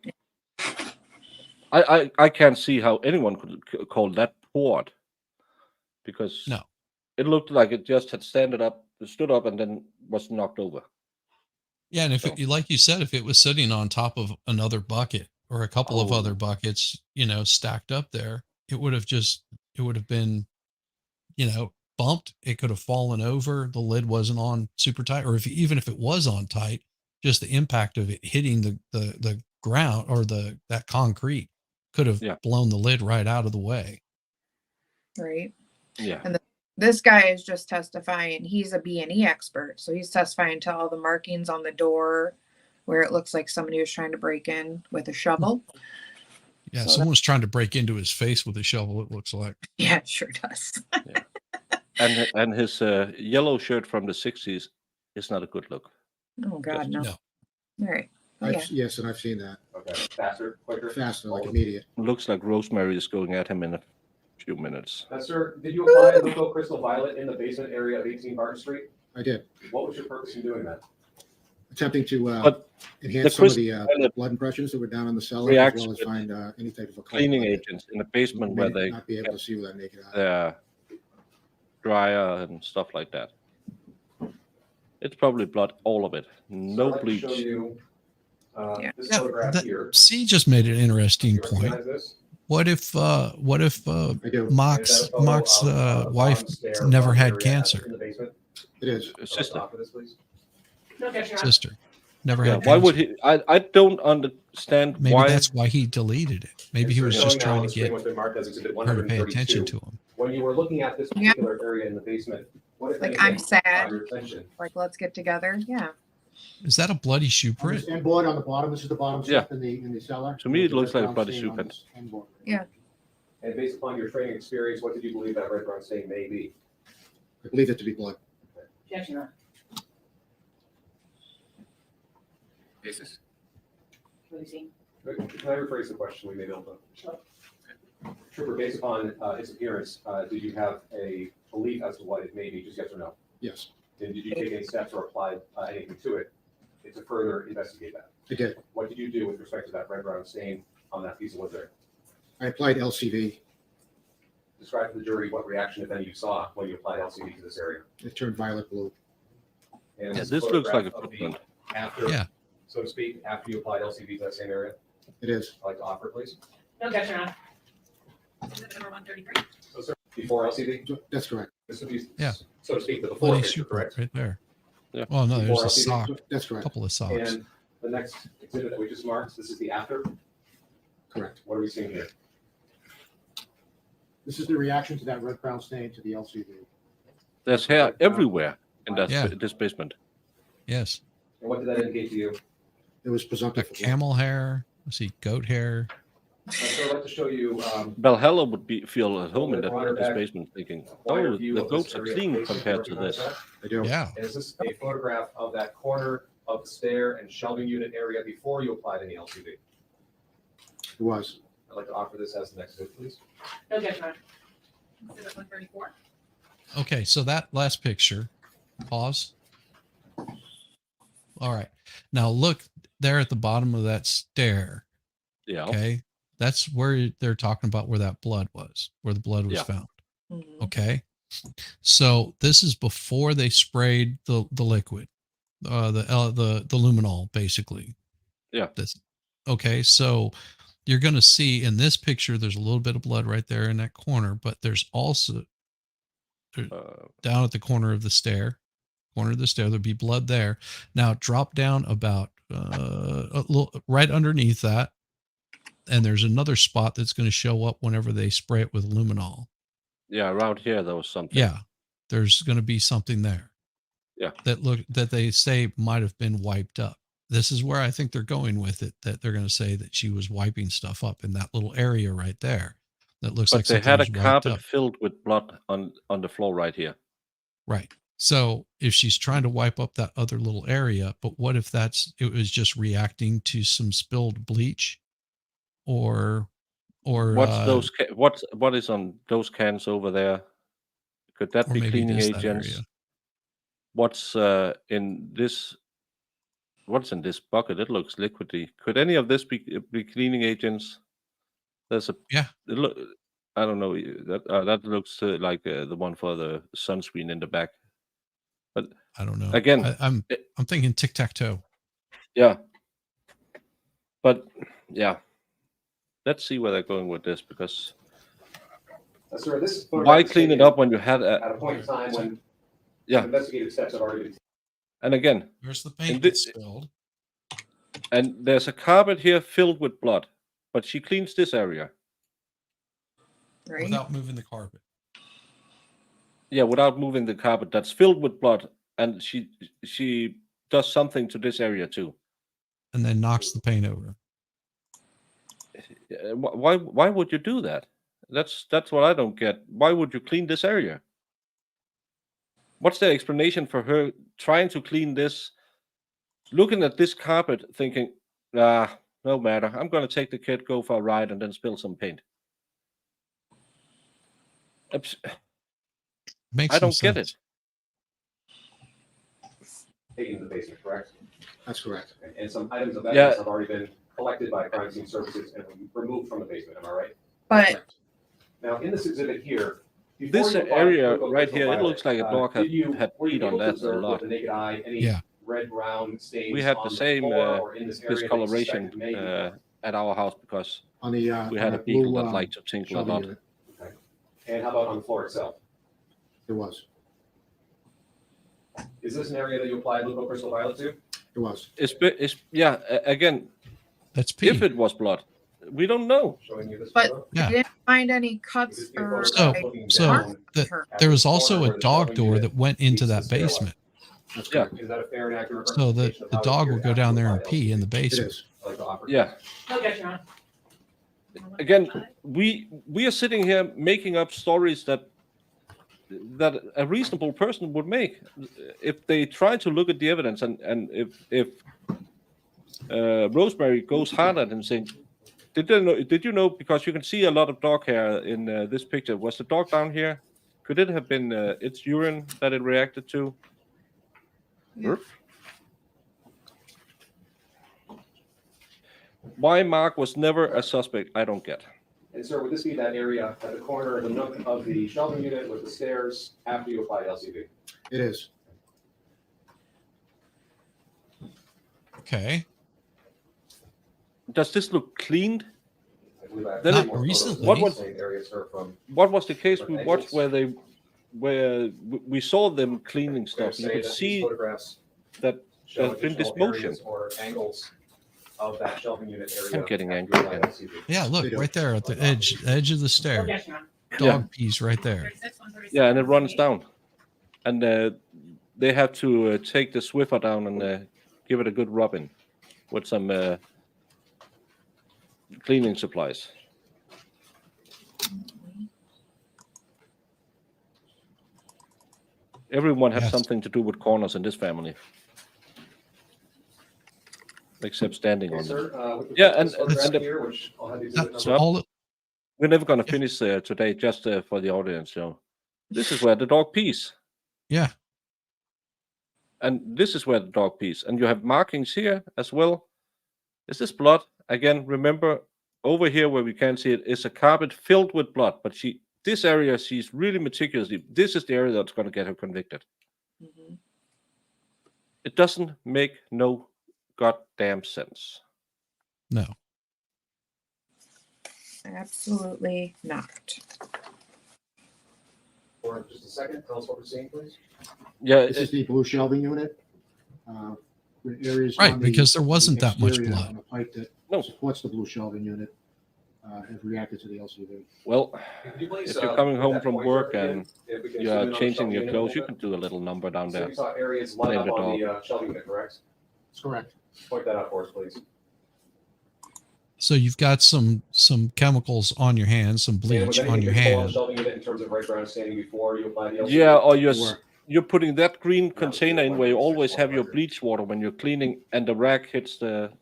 I can't see how anyone could call that poured, because No. it looked like it just had stood up, and then was knocked over. Yeah, and if So- it, like you said, if it was sitting on top of another bucket or a couple of Oh. other buckets, stacked up there, it would have been, bumped. It could have fallen over. The lid wasn't on super tight, or even if it was on tight, just the impact of it hitting the ground or that concrete could have Yeah. blown the lid right out of the way. Right. Yeah. And this guy is just testifying. He's a B&E expert. So he's testifying to all the markings on the door where it looks like somebody was trying to break in with a shovel. Yeah, So someone's trying to break into his face with a shovel, it looks like. Yeah, it sure does. And his yellow shirt from the 60s is not a good look. Oh God, no. No. All right. Oh, yeah. Yes, and I've seen that. Okay, faster, quicker? Faster, like immediate. Looks like Rosemary is going at him in a few minutes. Sir, did you apply leucocrystal violet in the basement area of 18 Barton Street? I did. What was your purpose in doing that? Attempting to But enhance the some of the crystal blood impressions that were down in the cellar, as reacts well as with find any type of a cleaning culprit agents in the basement that where may they not be able to see with that naked eye. their dryer and stuff like that. It's probably blood, all of it. No I'd like to bleach. show you Yeah. this Yeah, photograph here. C just made an interesting You point. recognize this? What if I do. Mock's Is that a photo Mock's of, the wife bottom stair, never bottom had area cancer? In the basement? It is. Sister. Offer this, please. No objection, Your Honor. Sister never Yeah, had why cancer. would he? I don't understand Maybe why. that's why he deleted it. Maybe he It's was showing just now trying on to the screen get what's been marked as exhibit her to pay attention 132. to him. When you were looking at this Yeah. particular area in the basement, what if Like, anything I'm sad. caught your attention? Like, let's get together. Yeah. Is that a bloody shoe On print? this end board on the bottom, this is the bottom Yeah. step in the cellar. To me, it looks like a Brown bloody stain shoe on print. this end board. Yeah. And based upon your training experience, what did you believe that red brown stain may be? I believe it to be blood. Objection, Your Honor. Basis. What do you see? Can I rephrase the question? We may be able to. Trooper, based upon its appearance, did you have a belief as to what it may be, just yes or no? Yes, And did you take any steps or apply anything to it to further investigate that? I did. What did you do with respect to that red brown stain on that piece of wood there? I applied LCV. Describe to the jury what reaction, if any, you saw when you applied LCD to this area. It turned violet blue. And Yeah, is this a looks like a photograph of the footprint. After, Yeah. so to speak, after you applied LCD to that same area. It is. I'd like to offer, please. No objection, Your Honor. Exhibit number 133. So, sir, before LCD, That's correct. this would be, Yeah. so to speak, the before Bloody picture, shoe print correct? right there. Yeah. Oh no, there's Before a LCD? sock. That's A correct. couple of socks. And the next exhibit that we just marked, this is the after. Correct. What are we seeing here? This is the reaction to that red brown stain to the LCV. There's hair everywhere in that Yeah. this basement. Yes. And what did that indicate to you? It was The presumptive. camel hair. Let's see, goat hair. So I'd like to show you Valhalla would feel at home in Broader this back, basement, thinking, wider "Oh, view the of this goats are area of clean the basement. compared to Recognize this." that? I do. Yeah. And is this a photograph of that corner of the stair and shelving unit area before you applied any LCD? It was. I'd like to offer this as the next exhibit, please. No objection, Your Honor. Exhibit 134. Okay, so that last picture. Pause. All right. Now look there at the bottom of that stair. Yeah. Okay. That's where they're talking about where that blood was, where the blood was Yeah. found. Mhm. Okay. So this is before they sprayed the liquid, the luminol, basically. Yeah. This. Okay. So you're going to see in this picture, there's a little bit of blood right there in that corner, but there's also down at the corner of the stair. There'll be blood there. Now drop down about a little right underneath that, and there's another spot that's going to show up whenever they spray it with luminol. Yeah, around here there was something. Yeah, there's going to be something there. Yeah. That they say might have been wiped up. This is where I think they're going with it. That they're going to say that she was wiping stuff up in that little area right there. That looks But like they something had a was wiped carpet up. filled with blood on the floor right here. Right. So if she's trying to wipe up that other little area, but what if it was just reacting to some spilled bleach, or What's those? What is on those cans over there? Could that or be maybe it cleaning is that agents? area. What's in this? What's in this bucket? It looks liquidy. Could any of this be cleaning agents? There's a Yeah. I don't know. That looks like the one for the sunscreen in the back. But I don't know. Again, I'm thinking tic-tac-toe. Yeah. But yeah, let's see where they're going with this, because Sir, this why clean it up when you had at a point in time when investigative steps have already been. And again, there's the paint that's spilled, and there's a carpet here filled with blood, but she cleans this area. Right. without moving the carpet. Yeah, without moving the carpet that's filled with blood, and she does something to this area too. And then knocks the paint over. Why would you do that? That's what I don't get. Why would you clean this area? What's the explanation for her trying to clean this, looking at this carpet, thinking, no matter, I'm going to take the kid, go for a ride, and then spill some paint? I don't get it. Taken to the basement, correct? That's correct. And some items of evidence have already been collected by crime scene services and removed from the basement. Am I right? But now, in this exhibit here, this area right here, it looks like a dog had peed on that a lot. With the naked eye, any Yeah. red, brown stains We had on the same floor or in this area that you discoloration suspected may be at our house because On the we on had a that beagle blue, that liked to tinkle a shelving lot. unit, Okay. And how about on the floor itself? There was. Is this an area that you applied Lupo Crystal Violet to? It was. Again, That's pee. if it was blood, we don't know. Showing you this But photo? Yeah. I didn't find any cuts or So there was also a dog door that went into that basement. That's Yeah. correct. Is that a fair and accurate So the representation of how dog you will go down there and applied pee in the It basement. is. like the offer? Yeah. No objection, Your Honor. Again, we are sitting here making up stories that a reasonable person would make if they try to look at the evidence, and if Rosemary goes hard at him saying, did you know, because you can see a lot of dog hair in this picture, was the dog down here? Could it have been its urine that it reacted to? Yeah. Why Mark was never a suspect, I don't get. And sir, would this be that area at the corner of the nook of the shelving unit with the stairs after you applied LCV? It is. Okay. Does this look cleaned? I believe I have Then two Not more photos recently. of What the was- same area, sir, from What was the case we From watched angles? where we saw them cleaning stuff? You say could that these see photographs that show there's been this additional motion. areas or angles of that shelving unit area. I'm getting after angry you applied again. LCV. Yeah, look They do. right there at the edge of the No stair. objection, Your Honor. Dog pees right there. 36, 137, Yeah, and it runs 138. down, and they have to take the Swiffer down and give it a good rubbing with some cleaning supplies. Everyone had Yes. something to do with corners in this family, except standing Okay, on them. sir, with Yeah, respect to and- this photograph and the- here, which I'll have the exhibit That's number. all. We're never going to Yeah. finish today, just for the audience. So this is where the dog pees, Yeah. and this is where the dog pees, and you have markings here as well. Is this blood? Again, remember, over here where we can't see it is a carpet filled with blood, but this area, she's really meticulously, this is the area that's going to get her convicted. Mhm. It doesn't make no goddamn sense. No. Absolutely not. for just a second. Tell us what we're seeing, please. Yeah, This is the blue shelving unit. The areas Right, on the- because there wasn't the that much exterior blood. on the pipe that No. supports the blue shelving unit have reacted to the LCD. well, Could you please, if you're coming put home that from pointer work again? and If we can you zoom are in on the changing shelving your unit a clothes, you little can do a little number down bit. So there. you saw areas light Blame up the on dog. the shelving unit, correct? That's correct. Point that out for us, please. So you've got some chemicals on your hands, some And bleach was on anything your visible on the hand. shelving unit in terms of right ground standing before you apply the LCD? Yeah, or They were. you're putting that green container in where you always have your bleach water when you're cleaning, and the rag hits the.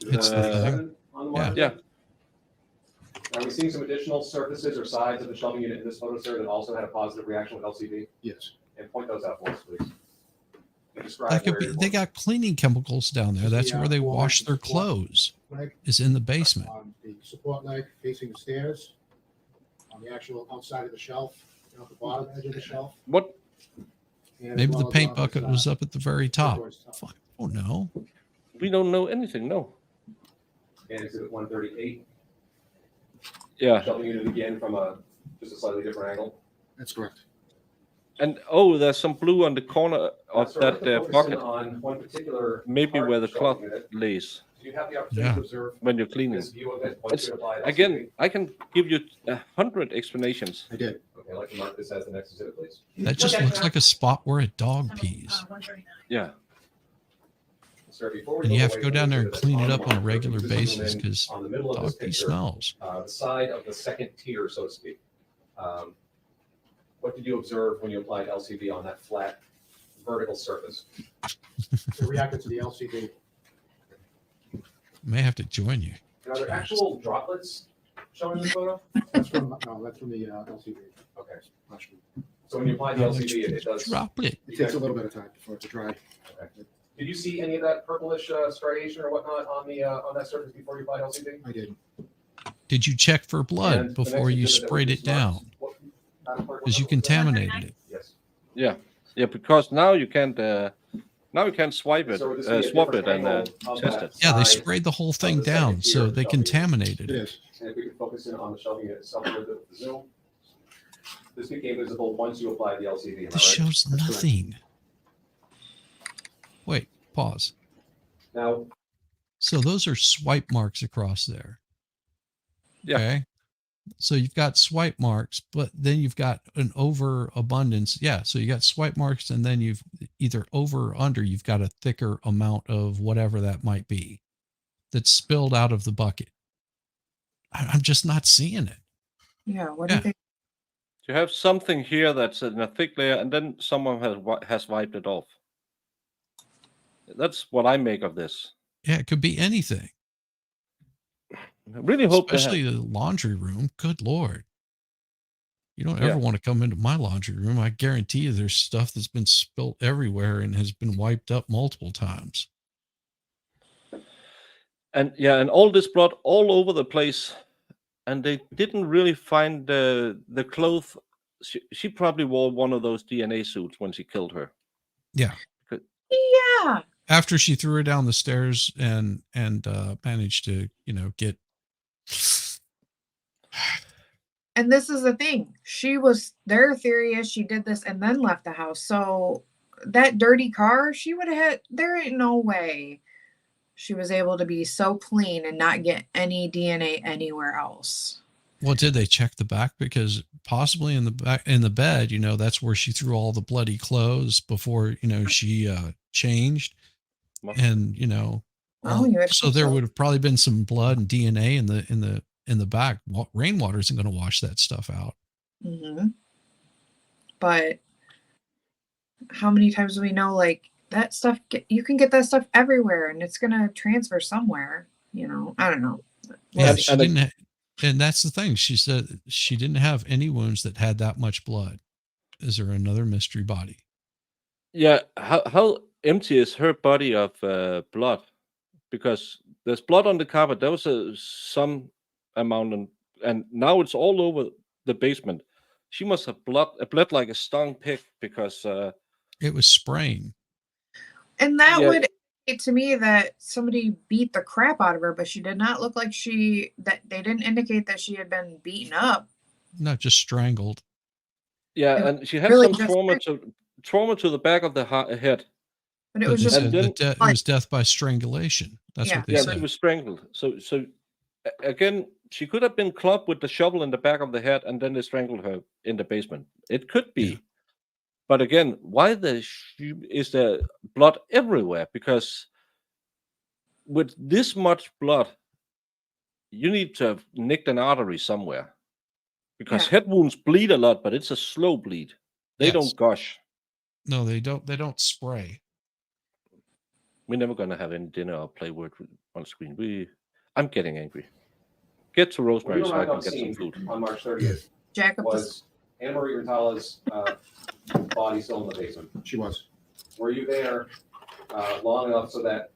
It's the thing. 7 on the margin? Yeah. Are we seeing some additional surfaces or sides of the shelving unit in this photo, sir, that also had a positive reaction with LCD? Yes. And point those out for us, please. And describe That could where be. you're They got cleaning chemicals down there. That's where they wash their clothes. Leg Is in the basement. on the support leg facing the stairs, on the actual outside of the shelf, at the bottom edge of the shelf. What? and as Maybe well the as paint on bucket this, was up at the very top. turquoise top. Oh no. We don't know anything. No. And exhibit 138. Yeah. Shelving unit again from just a slightly different angle. That's correct. And there's some blue on the corner of Sir, I'd like that to focus in bucket. On one particular Maybe part where of the shelving cloth unit. lays Do you have the opportunity Yeah. to observe when you're cleaning. this view of it? once It's, you apply LCD? again, I can give you 100 explanations. I did. Okay, I'd like to mark this as the next exhibit, please. That just Okay. looks like a spot where a dog pees. 139. Yeah. Sir, before we And you move have to away go from down the there and exhibit clean it that's up on a marked, regular could you zoom basis in because on the middle of dog this pee picture, smells. the side of the second tier, so to speak. What did you observe when you applied LCD on that flat vertical surface? It reacted to the LCD. May have to join you. And are there actual droplets shown in the photo? That's from the LCD. Okay, Flush. so when you apply the LCD, it does. Drop it. It takes a little bit of time for it to dry. Okay. Did you see any of that purplish striation or whatnot on that surface before you applied LCD? I did. Did you check for blood And the before next you exhibit that sprayed we it just marked, down? what- part was Because you that? contaminated it. Yes. Yeah, because now you can't swipe it, So would this be a swap it, different and angle of test that it. Yeah, they side sprayed the whole of thing the second down, tier so of they shelving unit? contaminated It it. is. And if we could focus in on the shelving unit itself with the zoom. This became visible once you applied the LCD, am I right? This shows That's correct. nothing. Wait, pause. Now, So those are swipe marks across there. Yeah. Okay. So you've got swipe marks, but then you've got an overabundance. Yeah. So you got swipe marks, and then you've either over or under, you've got a thicker amount of whatever that might be that's spilled out of the bucket. I'm just not seeing it. Yeah. What do you Yeah. think? You have something here that's in a thick layer, and then someone has wiped it off. That's what I make of this. Yeah. It could be anything, I really hope they have- especially the laundry room. Good Lord. You don't Yeah. ever want to come into my laundry room. I guarantee you there's stuff that's been spilt everywhere and has been wiped up multiple times. and all this blood all over the place, and they didn't really find the clothes. She probably wore one of those DNA suits when she killed her. Yeah. Yeah. After she threw her down the stairs and managed to, get. And this is the thing. Their theory is she did this and then left the house. So that dirty car, she would have had, there ain't no way she was able to be so clean and not get any DNA anywhere else. Well, did they check the back? Because possibly in the back, in the bed, that's where she threw all the bloody clothes before, she changed. And, Oh, you would so think there so. would have probably been some blood and DNA in the back. Rainwater isn't going to wash that stuff out. Mm-hmm. But how many times do we know, like, that stuff, you can get that stuff everywhere and it's going to transfer somewhere, I don't know. Yeah, she didn't. And that's the thing. She said she didn't have any wounds that had that much blood. Is there another mystery body? Yeah, how empty is her body of blood? Because there's blood on the carpet. There was some amount, and now it's all over the basement. She must have bled like a stung pig because it was spraying. And that would indicate to me that somebody beat the crap out of her, but she did not look like that they didn't indicate that she had been beaten up. Not just strangled. Yeah, It was and she had really some just trauma to the back of the head. But it But was they just And said then it was death by strangulation. That's Yeah, what they yeah, said. she was strangled. So again, she could have been clubbed with the shovel in the back of the head, and then they strangled her in the basement. It could be, Yeah. but again, why is there blood everywhere? Because with this much blood, you need to have nicked an artery somewhere. Because Yeah. head wounds bleed a lot, but it's a slow bleed. They Yes. don't gush. No, they don't. They don't spray. We're never gonna have any dinner or play word on screen. I'm getting angry. Get to When Rosemary you so I arrived can on get some scene food. on March 30th, jack up the was Anna Marie Rintala's body still in the basement? She was. Were you there long enough so that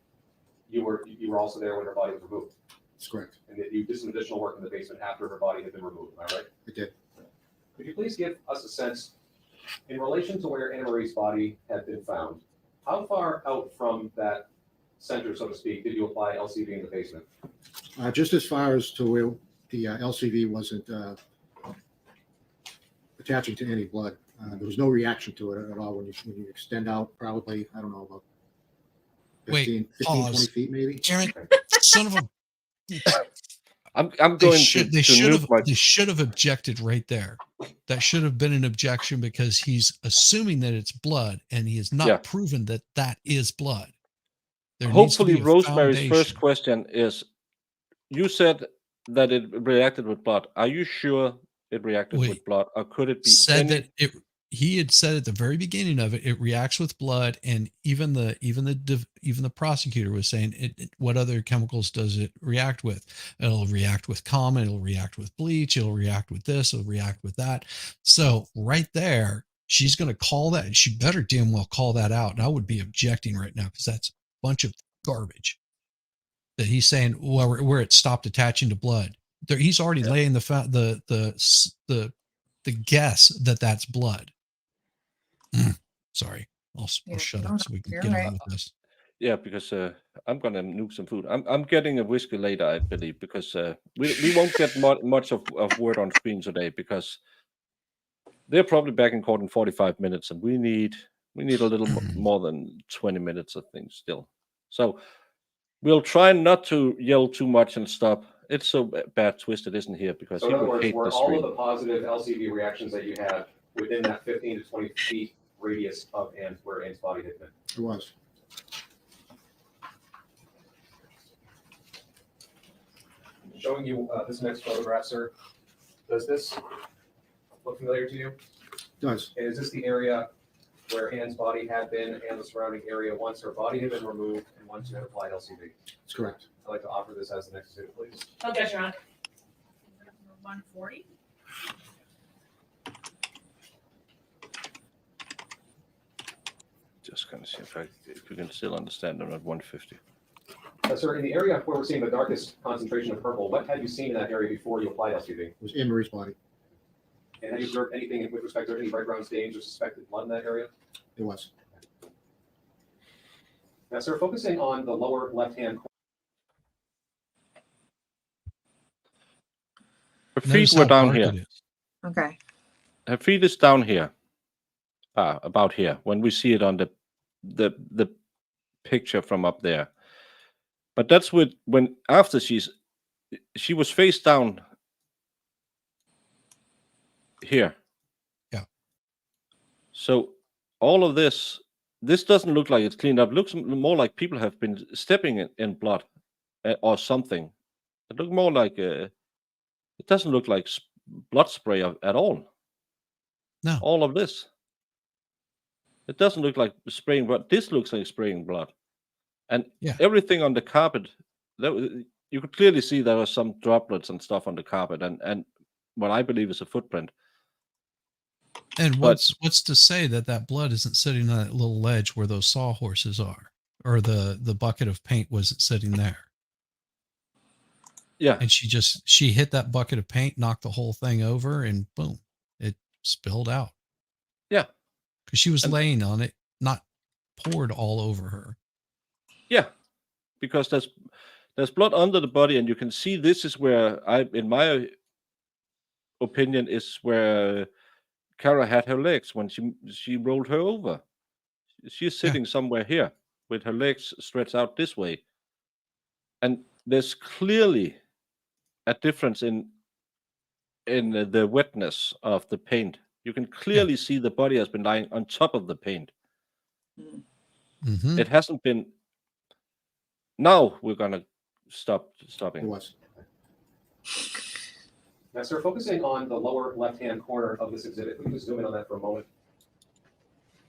you were also there when her body was removed? That's correct. And that you did some additional work in the basement after her body had been removed, am I right? I did. Could you please give us a sense, in relation to where Anna Marie's body had been found, how far out from that center, so to speak, did you apply LCV in the basement? Just as far as to where the LCV wasn't attaching to any blood. There was no reaction to it at all when you extend out probably, I don't know, about 15, 20 pause. feet maybe. Damn it, son of a! I'm They going should. to They should nuke have. my. They should have objected right there. That should have been an objection because he's assuming that it's blood, and he has not Yeah. proven that that is blood. There needs to Hopefully, be a Rosemary's foundation. first question is: you said that it reacted with blood. Are you sure it reacted Wait. with blood, or could it be Said any? that it. He had said at the very beginning of it, it reacts with blood, and even the prosecutor was saying, what other chemicals does it react with? It'll react with common, it'll react with bleach, it'll react with this, it'll react with that. So right there, she's going to call that, and she better damn well call that out. And I would be objecting right now because that's a bunch of garbage that he's saying. Well, where it stopped attaching to blood, there, he's already laying the guess that that's blood. Sorry, I'll Yeah, shut no, up so we can you're get right. on with this. Yeah, because I'm gonna nuke some food. I'm getting a whiskey later, I believe, because we won't get much of word on screen today because they're probably back in court in 45 minutes, and we need a little more than 20 minutes of things still. So we'll try not to yell too much and stop. It's so bad twisted, isn't here, because So he in other would words, hate were the all stream. of the positive LCV reactions that you had within that 15 to 20 feet radius of where Anne's body had been? It was. Showing you this next photograph, sir. Does this look familiar to you? It does. And is this the area where Anne's body had been and the surrounding area once her body had been removed and once you had applied LCV? That's correct. I'd like to offer this as the next exhibit, please. Okay, Your Honor. 140. Just gonna see if we can still understand them at 150. Sir, in the area where we're seeing the darkest concentration of purple, what had you seen in that area before you applied LCV? It was Anne Marie's body. And had you observed anything with respect to any bright brown stains or suspected blood in that area? It was. Now, sir, focusing on the lower left-hand corner. Her feet Notice were how down dark here. it is. Okay. Her feet is down here. About here. When we see it on the picture from up there. But that's when after she was face down here. Yeah. So all of this doesn't look like it's cleaned up. It looks more like people have been stepping in blood or something. It looks more like it doesn't look like blood spray at all. No. All of this. It doesn't look like spraying blood. This looks like spraying blood. And Yeah. everything on the carpet, you could clearly see there were some droplets and stuff on the carpet, and what I believe is a footprint. And what's to say that blood isn't sitting on that little ledge where those sawhorses are, or the bucket of paint wasn't sitting there? Yeah. And she hit that bucket of paint, knocked the whole thing over, and boom, it spilled out. Yeah. Because she was laying on it, not poured all over her. Yeah. Because there's blood under the body, and you can see this is where in my opinion, is where Cara had her legs when she rolled her over. She's sitting somewhere here with her legs stretched out this way. And there's clearly a difference in the wetness of the paint. You can clearly see the body has been lying on top of the paint. Mhm. It hasn't been. Now we're gonna stopping. It was. Now, sir, focusing on the lower left-hand corner of this exhibit, can you just zoom in on that for a moment?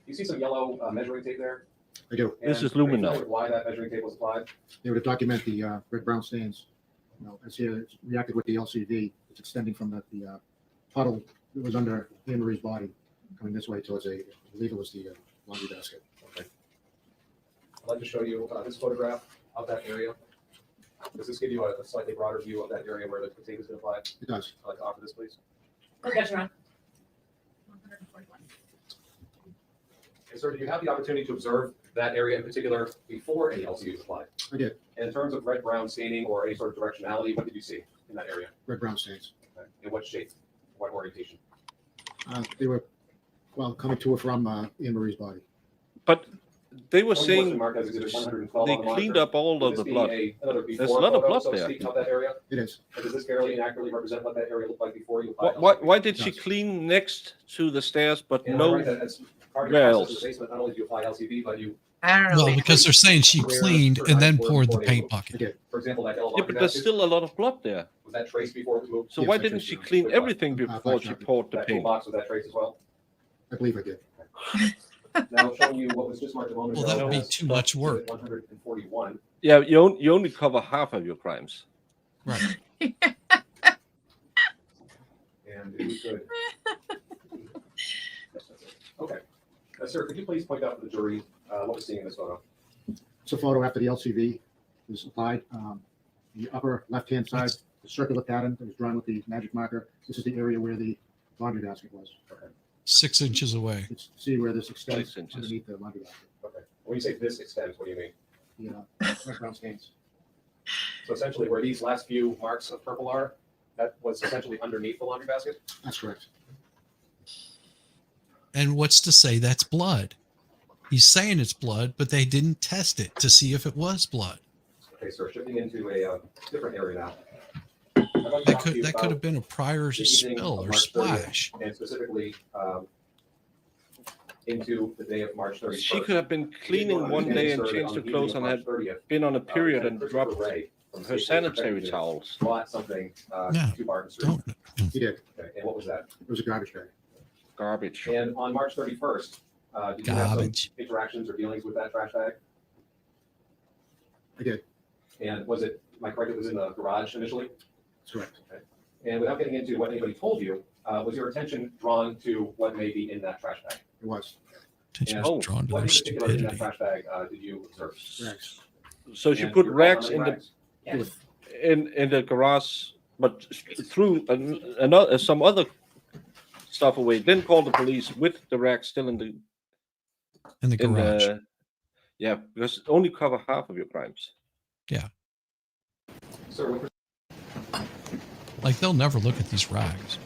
You see some yellow measuring tape there? I do. This is And are you luminous. familiar with why that measuring tape was applied? They were to document the red-brown stains. As here, it's reacted with the LCV. It's extending from the puddle that was under Anne Marie's body, coming this way towards I believe it was the laundry basket. Okay. I'd like to show you this photograph of that area. Does this give you a slightly broader view of that area where the tape has been applied? It does. I'd like to offer this, please. Yes, Ron. 141. And sir, did you have the opportunity to observe that area in particular before any LCV was applied? I did. And in terms of red-brown staining or any sort of directionality, what did you see in that area? Red-brown stains. Okay. In what shape? What orientation? They were, coming to or from Anne Marie's body. But they were Showing what's saying marked as exhibit 112 they on the cleaned monitor. up all Would of the this be blood. another There's before a lot of photo, blood so to there. speak, of that area? It is. And does this fairly inaccurately represent what that area looked like before you Why, applied why, LCV? why did she Yes. clean next to the stairs but And am I no? right that as part of your where process in else? the basement, not only do you apply LCV, but you, I don't know. Well, man. because they're saying she cleaned and then poured the paint I bucket. did. for example, that yellow Yeah, laundry but there's basket, still a lot of blood there. was that traced before it was moved? So Yes, why I didn't traced she it. clean everything before black she chocolate. poured the That paint? toolbox, was that traced as well? I believe I did. Now showing you what was just marked a moment Well, ago. that would be as too much work. exhibit 141. Yeah, you only cover half of your crimes. Right. And if we could. Yes, that's it. Okay. Sir, could you please point out to the jury what we're seeing in this photo? It's a photo after the LCV was applied. The upper left-hand side, the circular pattern that was drawn with the magic marker. This is the area where the laundry basket was. Okay. 6 inches away. Let's see where this extends 6 inches. underneath the laundry basket. Okay. When you say this extends, what do you mean? The red-brown stains. So essentially where these last few marks of purple are, that was essentially underneath the laundry basket? That's correct. And what's to say that's blood? He's saying it's blood, but they didn't test it to see if it was blood. Okay, sir, shifting into a different area now. That could have been a prior spill or splash. And specifically into the day of March 31st. She could have been cleaning one day and changed her clothes and had been on a period and dropped her sanitary towels. Bought something No, to Barton Street. Don't. He did. Okay, and what was that? It was a garbage bag. Garbage. And on March 31st, did you have some Garbage. interactions or dealings with that trash bag? I did. And was it, am I correct, it was in the garage initially? That's correct. And without getting into what anybody told you, was your attention drawn to what may be in that trash bag? It was. Attention And was drawn to what their in particular in that stupidity. trash bag did you observe? Rags. So she And put you recall how rags many in the rags? in the garage, but threw another some other stuff away. Then called the police with the rags still in the In the garage. yeah, because only cover half of your crimes. Sir, with Like they'll never look at these rags.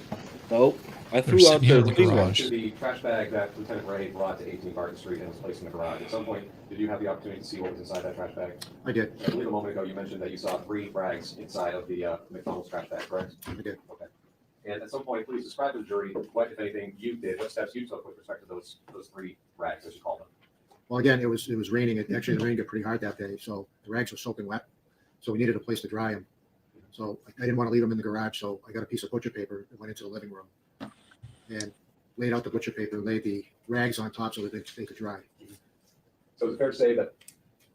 No, I They're threw sitting out here the in the clean garage. ones. to the trash bag that Lieutenant Ray brought to 18 Barton Street and was placed in the garage, at some point, did you have the opportunity to see what was inside that trash bag? I did. I believe a moment ago you mentioned that you saw 3 rags inside of the McDonald's trash bag, correct? I did. Okay. And at some point, please describe to the jury what, if anything, you did, what steps you took with respect to those 3 rags, as you call them. Well, again, it was raining. Actually, the rain got pretty hard that day, so the rags were soaking wet. So we needed a place to dry them. So I didn't want to leave them in the garage, so I got a piece of butcher paper and went into the living room and laid out the butcher paper and laid the rags on top so that they could dry. So is it fair to say that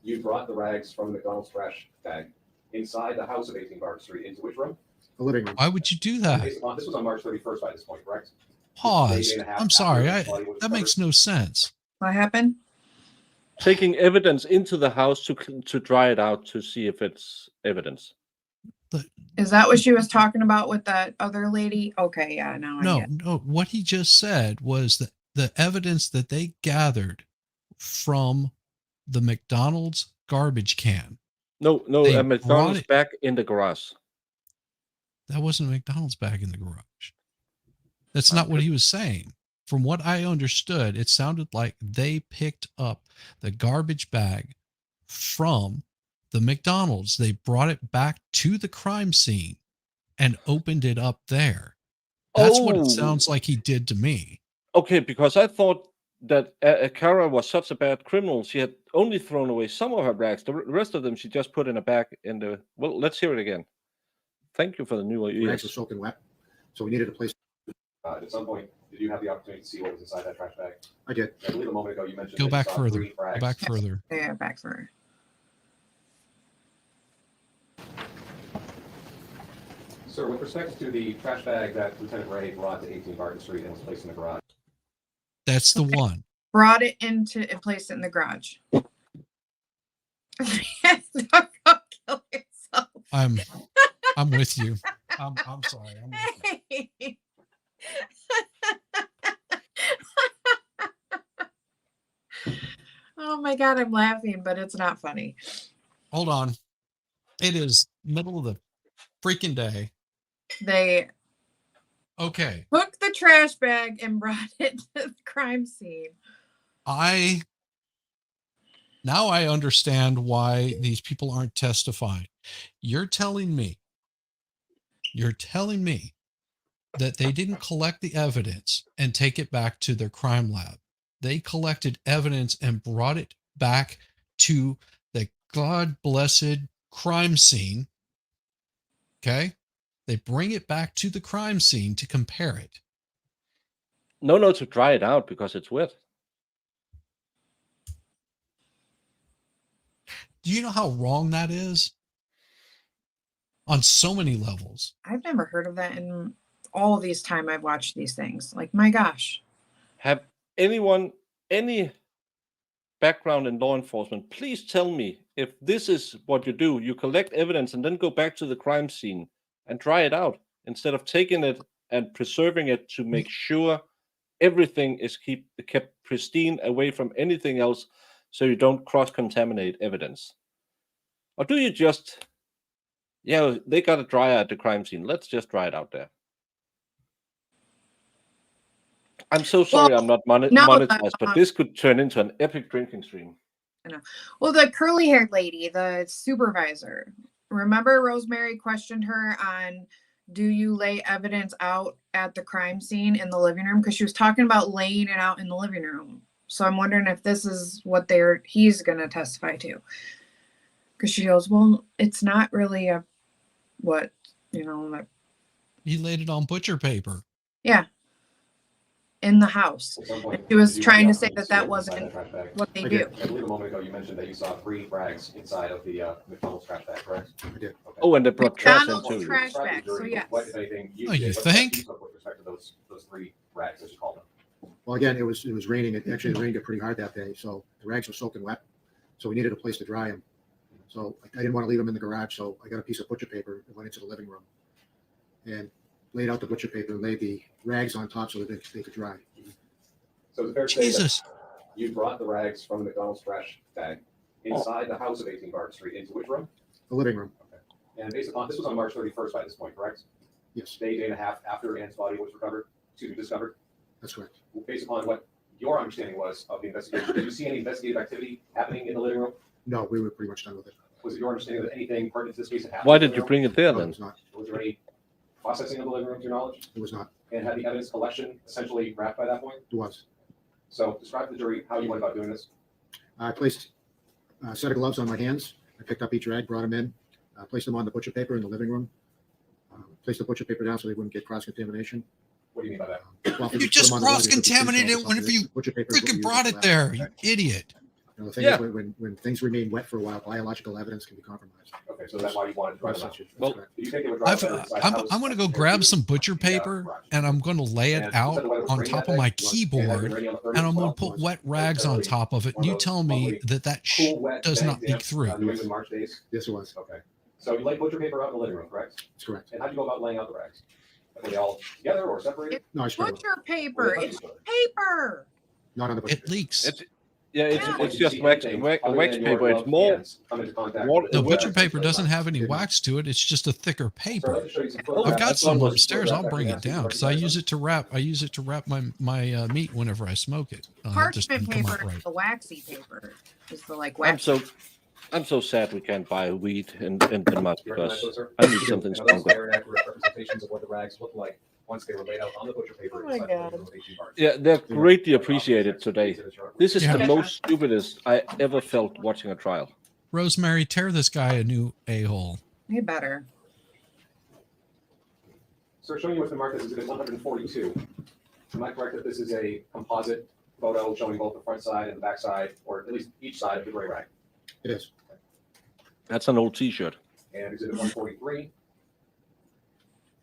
you brought the rags from the McDonald's trash bag inside the house of 18 Barton Street into which room? The living room. Why would you do that? This was on March 31st by this point, correct? Pause. Day and a half I'm sorry. after the body was That makes recovered. no sense. What happened? Taking evidence into the house to dry it out to see if it's evidence. Is that what she was talking about with that other lady? Okay, yeah, now I No, get. no. What he just said was that the evidence that they gathered from the McDonald's garbage can. No, They a brought McDonald's it- back in the garage. That wasn't a McDonald's bag in the garage. That's not what he was saying. from what I understood, it sounded like they picked up the garbage bag from the McDonald's. They brought it back to the crime scene and opened it up there. That's what it sounds like he did to me. Okay, because I thought that Cara was such a bad criminal. She had only thrown away some of her rags. The rest of them she just put in a bag in the... Well, let's hear it again. Thank you for the new Rags were ears. soaking wet, so we needed a place. At some point, did you have the opportunity to see what was inside that trash bag? I did. I believe a moment ago you mentioned Go that you back saw further. 3 Go frags. back further. Yeah, back for. Sir, with respect to the trash bag that Lieutenant Ray brought to 18 Barton Street and was placed in the garage. That's the one. Brought it into and placed it in the garage. Don't go kill yourself. I'm with you. I'm sorry. I'm with you. Oh my God, I'm laughing, but it's not funny. Hold on. It is middle of the freaking day. They Okay. took the trash bag and brought it to the crime scene. Now I understand why these people aren't testifying. You're telling me that they didn't collect the evidence and take it back to their crime lab. They collected evidence and brought it back to the God blessed crime scene. Okay? They bring it back to the crime scene to compare it. No, to dry it out because it's wet. Do you know how wrong that is? On so many levels. I've never heard of that in all these time I've watched these things. Like, my gosh. Have anyone any background in law enforcement, please tell me if this is what you do. You collect evidence and then go back to the crime scene and dry it out instead of taking it and preserving it to make sure everything is kept pristine away from anything else so you don't cross-contaminate evidence. Or do you just, yeah, they got a dryer at the crime scene. Let's just dry it out there. I'm so sorry I'm not monetized, but this could turn into an epic drinking stream. I know. Well, the curly-haired lady, the supervisor, remember Rosemary questioned her on, do you lay evidence out at the crime scene in the living room? Because she was talking about laying it out in the living room. So I'm wondering if this is what he's going to testify to. Because she goes, well, it's not really He laid it on butcher paper. Yeah. In the house. And she was trying to say that wasn't what they do. I believe a moment ago you mentioned that you saw 3 rags inside of the McDonald's trash bag, correct? I did. Okay. Oh, and they brought trash in McDonald's too. trash bag, so yes. What, if anything, Oh, you what think? you took with respect to those 3 rags, as you called them? Well, again, it was raining. Actually, it rained pretty hard that day, so the rags were soaking wet. So we needed a place to dry them. So I didn't want to leave them in the garage, so I got a piece of butcher paper and went into the living room and laid out the butcher paper and laid the rags on top so that they could dry. So it's fair to say Jesus. that you brought the rags from the McDonald's trash bag inside the house of 18 Barton Street into which room? The living room. Okay. And based upon, this was on March 31st by this point, correct? Yes, Day and a half after Ann's body was discovered. that's correct. Based upon what your understanding was of the investigation, did you see any investigative activity happening in the living room? No, we were pretty much done with it. Was it your understanding that anything pertinent to this case had happened? Why in the did you living bring it there No, it then? was not. room? Was there any processing of the living room to your knowledge? It was not. And had the evidence collection essentially wrapped by that point? It was. So describe to the jury how you went about doing this. I placed a set of gloves on my hands. I picked up each rag, brought them in, placed them on the butcher paper in the living room. Placed the butcher paper down so they wouldn't get cross-contamination. What do you mean by that? Well, You put just them on the blood, cross-contaminated you it put whenever you butcher paper is what we freaking use brought in it the there, lab. you idiot. You know, the thing Yeah. is, when things remain wet for a while, biological evidence can be compromised. Okay, so that's why you wanted to dry That's them out. such a- that's Well, correct. Do you think they would dry them out inside the house? I'm going to go grab some butcher paper and I'm going to lay it out on top of my keyboard and I'm going to put wet rags on top of it. And you tell me that Cool, wet, does damp, not leak through. New England March days? Yes, it was. Okay. So you laid butcher paper out in the living room, correct? That's correct. And how'd you go about laying out the rags? Were they all together or separated? No, I spread them. Butcher paper. It's paper. Not on the butcher It paper. leaks. Yeah, it's just wax paper. It's more. No, butcher paper doesn't have any wax to it. It's just a thicker paper. I've got some upstairs. I'll bring it down because I use it to wrap. I use it to wrap my meat whenever I smoke it. It just Parchment doesn't come out paper, right. the waxy paper, is the like wax. I'm so sad we can't buy weed in Denmark because I need something Those stronger. very accurate representations of what the rags look like once they were laid out on the butcher paper. Oh my God. Yeah, they're greatly appreciated today. This is the most stupidest I ever felt watching a trial. Rosemary, tear this guy a new a-hole. You better. So showing you what's been marked as exhibit 142. Am I correct that this is a composite photo showing both the front side and the back side, or at least each side of the gray rag? It is. That's an old T-shirt. And exhibit 143.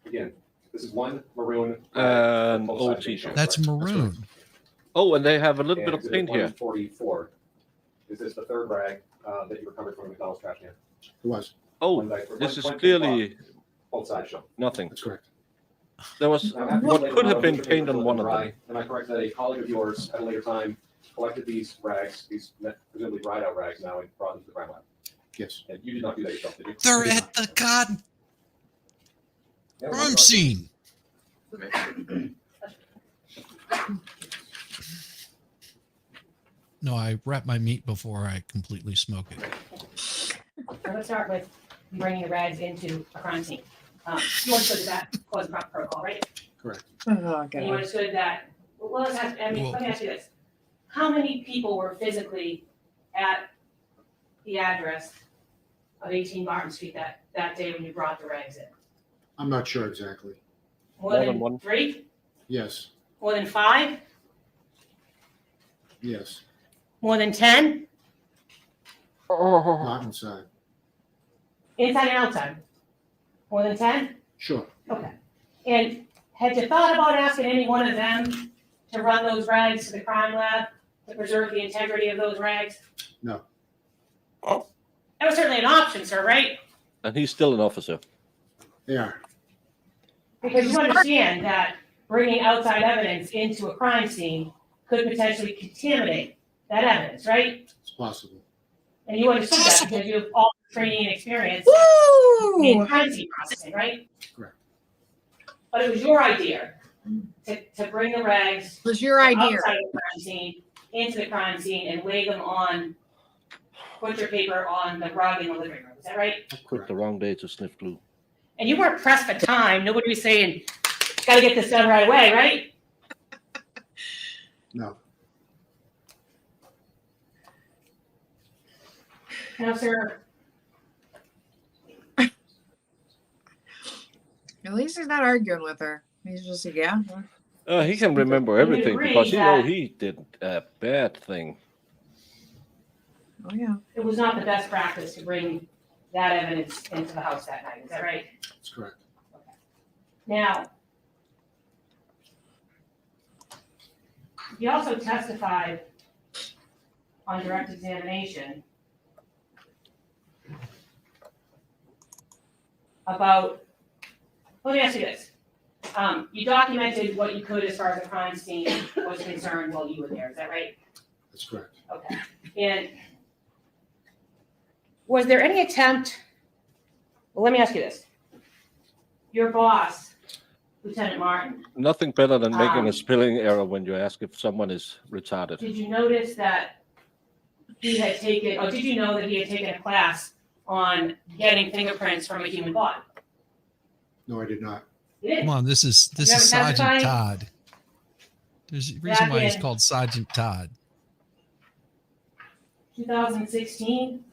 Again, this is one maroon. An old T-shirt. That's maroon. Oh, and they have a little bit of exhibit paint here. 144. Is this the third rag that you recovered from the McDonald's trash can? It was. Oh, this is clearly both sides shown. nothing. That's correct. There was what could have been paint on one of them. Am I correct that a colleague of yours at a later time collected these rags, these presumably dried out rags now, and brought them to the crime lab? Yes. And you did not do that yourself, did you? They're at the crime scene. No, I wrap my meat before I completely smoke it. So let's start with bringing the rags into a crime scene. You understood that was proper protocol, right? Correct. Oh, And you understood that, well, let's ask, let me ask you this. How many people were physically at the address of 18 Martin Street that day when you brought the rags in? I'm not sure exactly. More than 3? Yes. More than 5? Yes. More than 10? Not inside. Inside and outside? More than 10? Sure. Okay. And had you thought about asking any one of them to run those rags to the crime lab to preserve the integrity of those rags? No. Oh. That was certainly an option, sir, right? And he's still an officer. They are. Because you understand that bringing outside evidence into a crime scene could potentially contaminate that evidence, right? It's possible. And you understood that because you have all the training and experience in crime scene processing, right? Correct. But it was your idea to bring the rags. It was your idea. Outside of the crime scene, into the crime scene and lay them on butcher paper on the rug in the living room. Is that right? I picked the wrong day to sniff glue. And you weren't pressed for time. Nobody was saying, got to get this done right away, right? No. Now, sir, At least he's not arguing with her. He's just like, yeah. He can remember You everything agree because that- he did a bad thing. Oh, yeah. it was not the best practice to bring that evidence into the house that night. Is that right? That's correct. Now, he also testified on direct examination about, let me ask you this. You documented what you could as far as the crime scene was concerned while you were there. Is that right? That's correct. Okay. And was there any attempt, well, let me ask you this. Your boss, Lieutenant Martin, Nothing better than making a spelling error when you ask if someone is retarded. did you notice that he had taken, or did you know that he had taken a class on getting fingerprints from a human body? No, I did not. You didn't? Come on, this is You haven't Sergeant testified? Todd. There's a reason why he's in- called Sergeant Todd. 2016.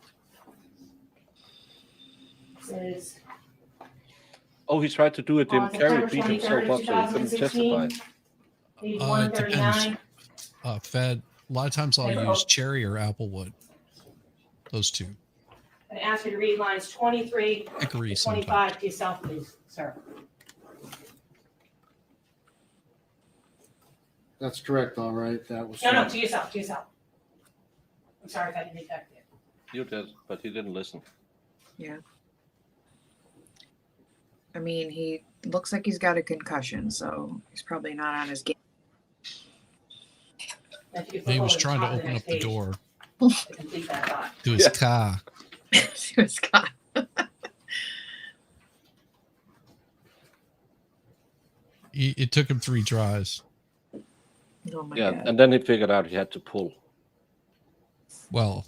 Says Oh, he tried to do it. Didn't Carrie September beat him so 23rd, much that he couldn't 2016. testify. page It 139. depends. Fed. A lot of times I'll Never- use cherry or applewood. Those two. I ask you to read lines 23 Hickory to sometimes. 25 to yourself, please, sir. That's correct. All right. That was. No, to yourself, to yourself. I'm sorry if I didn't make that clear. You did, but he didn't listen. Yeah. I mean, he looks like he's got a concussion, so he's probably not on his game. If you could He flip was over trying to top of open next up the page door to complete that thought. to his car. To his car. It took him 3 tries. Oh my Yeah, god. and then he figured out he had to pull. Well,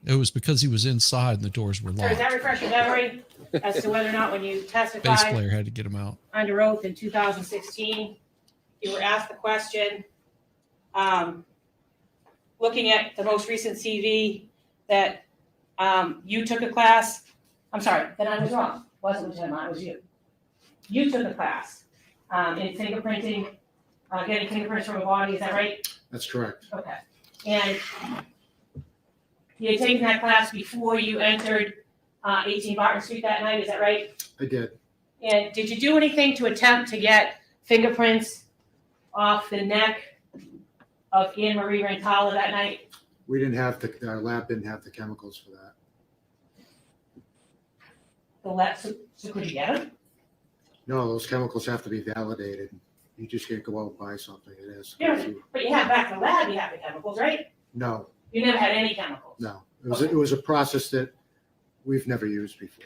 it was because he was inside and the doors were So does that locked. refresh your memory as to whether or not when you Bass testified player had to get him out. under oath in 2016, you were asked the question, looking at the most recent CV that you took a class, I'm sorry, then I was wrong. It wasn't Lieutenant Mott, it was you. You took a class in fingerprinting, getting fingerprints from a body, is that right? That's correct. Okay. And you had taken that class before you entered 18 Barton Street that night, is that right? I did. And did you do anything to attempt to get fingerprints off the neck of Anne Marie Rintala that night? We didn't have our lab didn't have the chemicals for that. The lab, so could you get them? No, those chemicals have to be validated. You just can't go out and buy something. It is. Yeah, but you have back in the lab, you have the chemicals, right? No, You never had any chemicals? no. It was a process that we've never used before.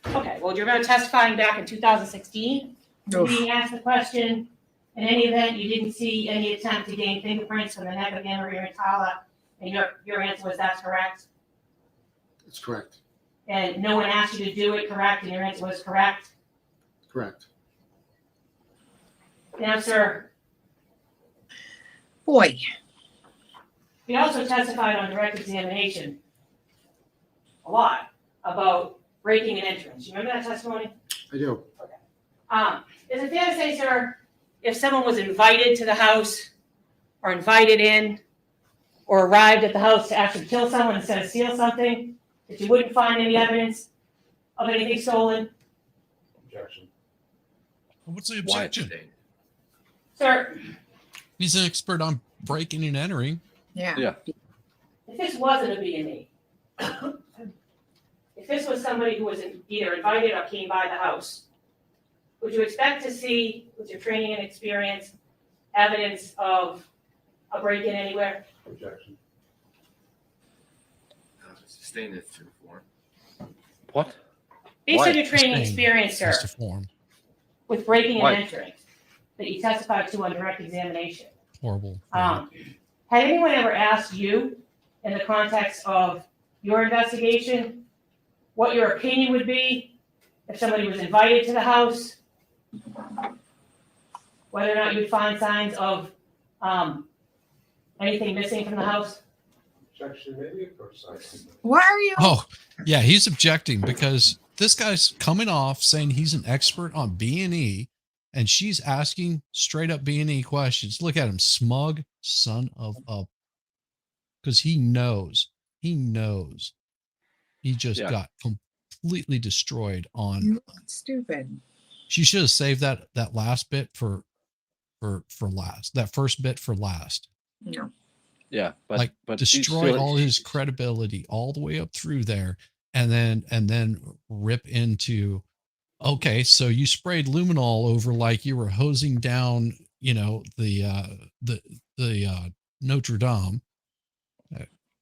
Okay, well, you're testifying back in 2016. You being asked the question. In any event, you didn't see any attempt to gain fingerprints from the neck of Anne Marie Rintala, and your answer was that's correct. That's correct. And no one asked you to do it, correct? And your answer was correct. Correct. Now, sir, Boy. you also testified on direct examination a lot about breaking and entering. Do you remember that testimony? I do. Is it fair to say, sir, if someone was invited to the house or invited in or arrived at the house to actually kill someone instead of steal something, that you wouldn't find any evidence of anything stolen? Objection. What's the Why? objection? Sir, He's an expert on breaking and entering. Yeah. Yeah. if this wasn't a B&E, if this was somebody who was either invited or came by the house, would you expect to see, with your training and experience, evidence of a break-in anywhere? Objection. Sustain it to form. What? Based Why? on your training and Sustain experience, sir, has to form. with breaking Why? and entering, that you testified to on direct examination, Horrible. had anyone ever asked you, in the context of your investigation, what your opinion would be if somebody was invited to the house? Whether or not you'd find signs of anything missing from the house? Objection, maybe for a second. Why are you? Oh, yeah, he's objecting because this guy's coming off saying he's an expert on B&E, and she's asking straight up B&E questions. Look at him, smug son of a. Because he knows. He just got completely destroyed on. You stupid. She should have saved that last bit for last. That first bit for last. No. Yeah, but Like but destroy all his credibility all the way up through there, and then rip into, okay, so you sprayed luminol over like you were hosing down, the Notre Dame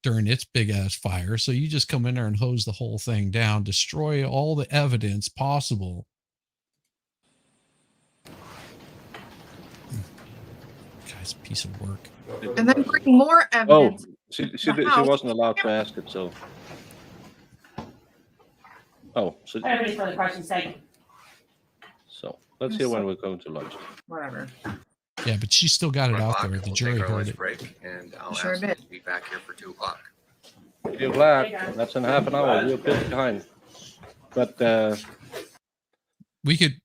during its big ass fire. So you just come in there and hose the whole thing down, destroy all the evidence possible. Guy's a piece of work. And then bring more Oh, evidence. she Wow. wasn't allowed to ask it, so. Oh, so I don't have any further questions, thank you. let's hear when we're going to lunch. Whatever. Yeah, but she still got it out there. The We'll jury take our heard lunch it. break, and I'll Sure ask them did. to be back here for 2:00. You're glad. That's in half an hour. We're a bit behind. But We could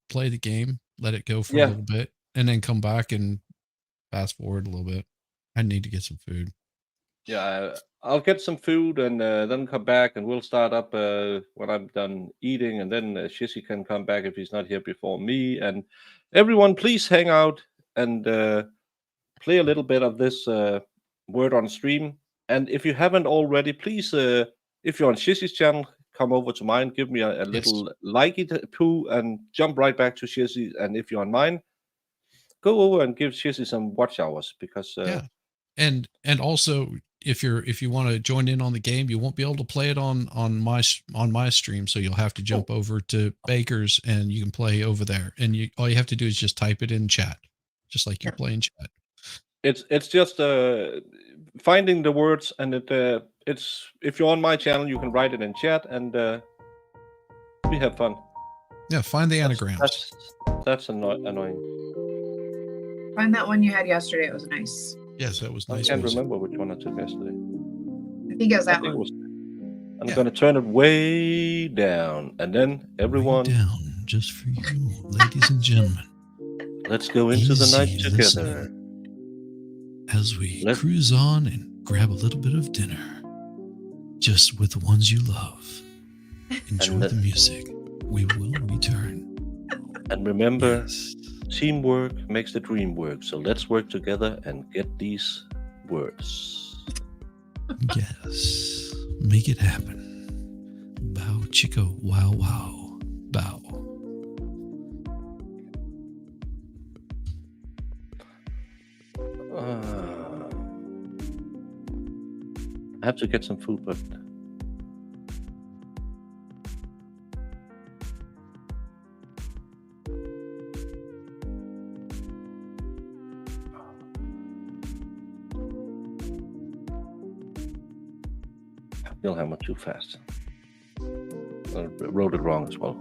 play the game, let it go for Yeah. a little bit, and then come back and fast forward a little bit. I need to get some food. yeah, I'll get some food and then come back, and we'll start up when I'm done eating, and then Shizzy can come back if he's not here before me. And everyone, please hang out and play a little bit of this word on stream. And if you haven't already, please, if you're on Shizzy's channel, come over to mine, give me a little likey poo, and jump right back to Shizzy. And if you're on mine, go over and give Shizzy some watch hours, because and also if you want to join in on the game, you won't be able to play it on my stream, so you'll have to jump over to Baker's and you can play over there. And all you have to do is just type it in chat, just like you're playing chat. It's just finding the words, and it's if you're on my channel, you can write it in chat, and we have fun. Yeah, find the anagrams. That's annoying. Find that one you had yesterday. It was nice. Yes, that was I nice. can't music. remember which one I took yesterday. I think it was I that think it one. was. I'm gonna turn it way down, and then everyone down just for you, ladies and gentlemen. Let's go into the night Easy together. As we cruise on and grab a little bit of dinner, just with the ones you love. Enjoy the music. We will return. And remember, teamwork makes the dream work. So let's work together and get these words. Yes, make it happen. Bow chico, wow wow, bow. I have to get some food, but you'll hammer too fast. I wrote it wrong as well.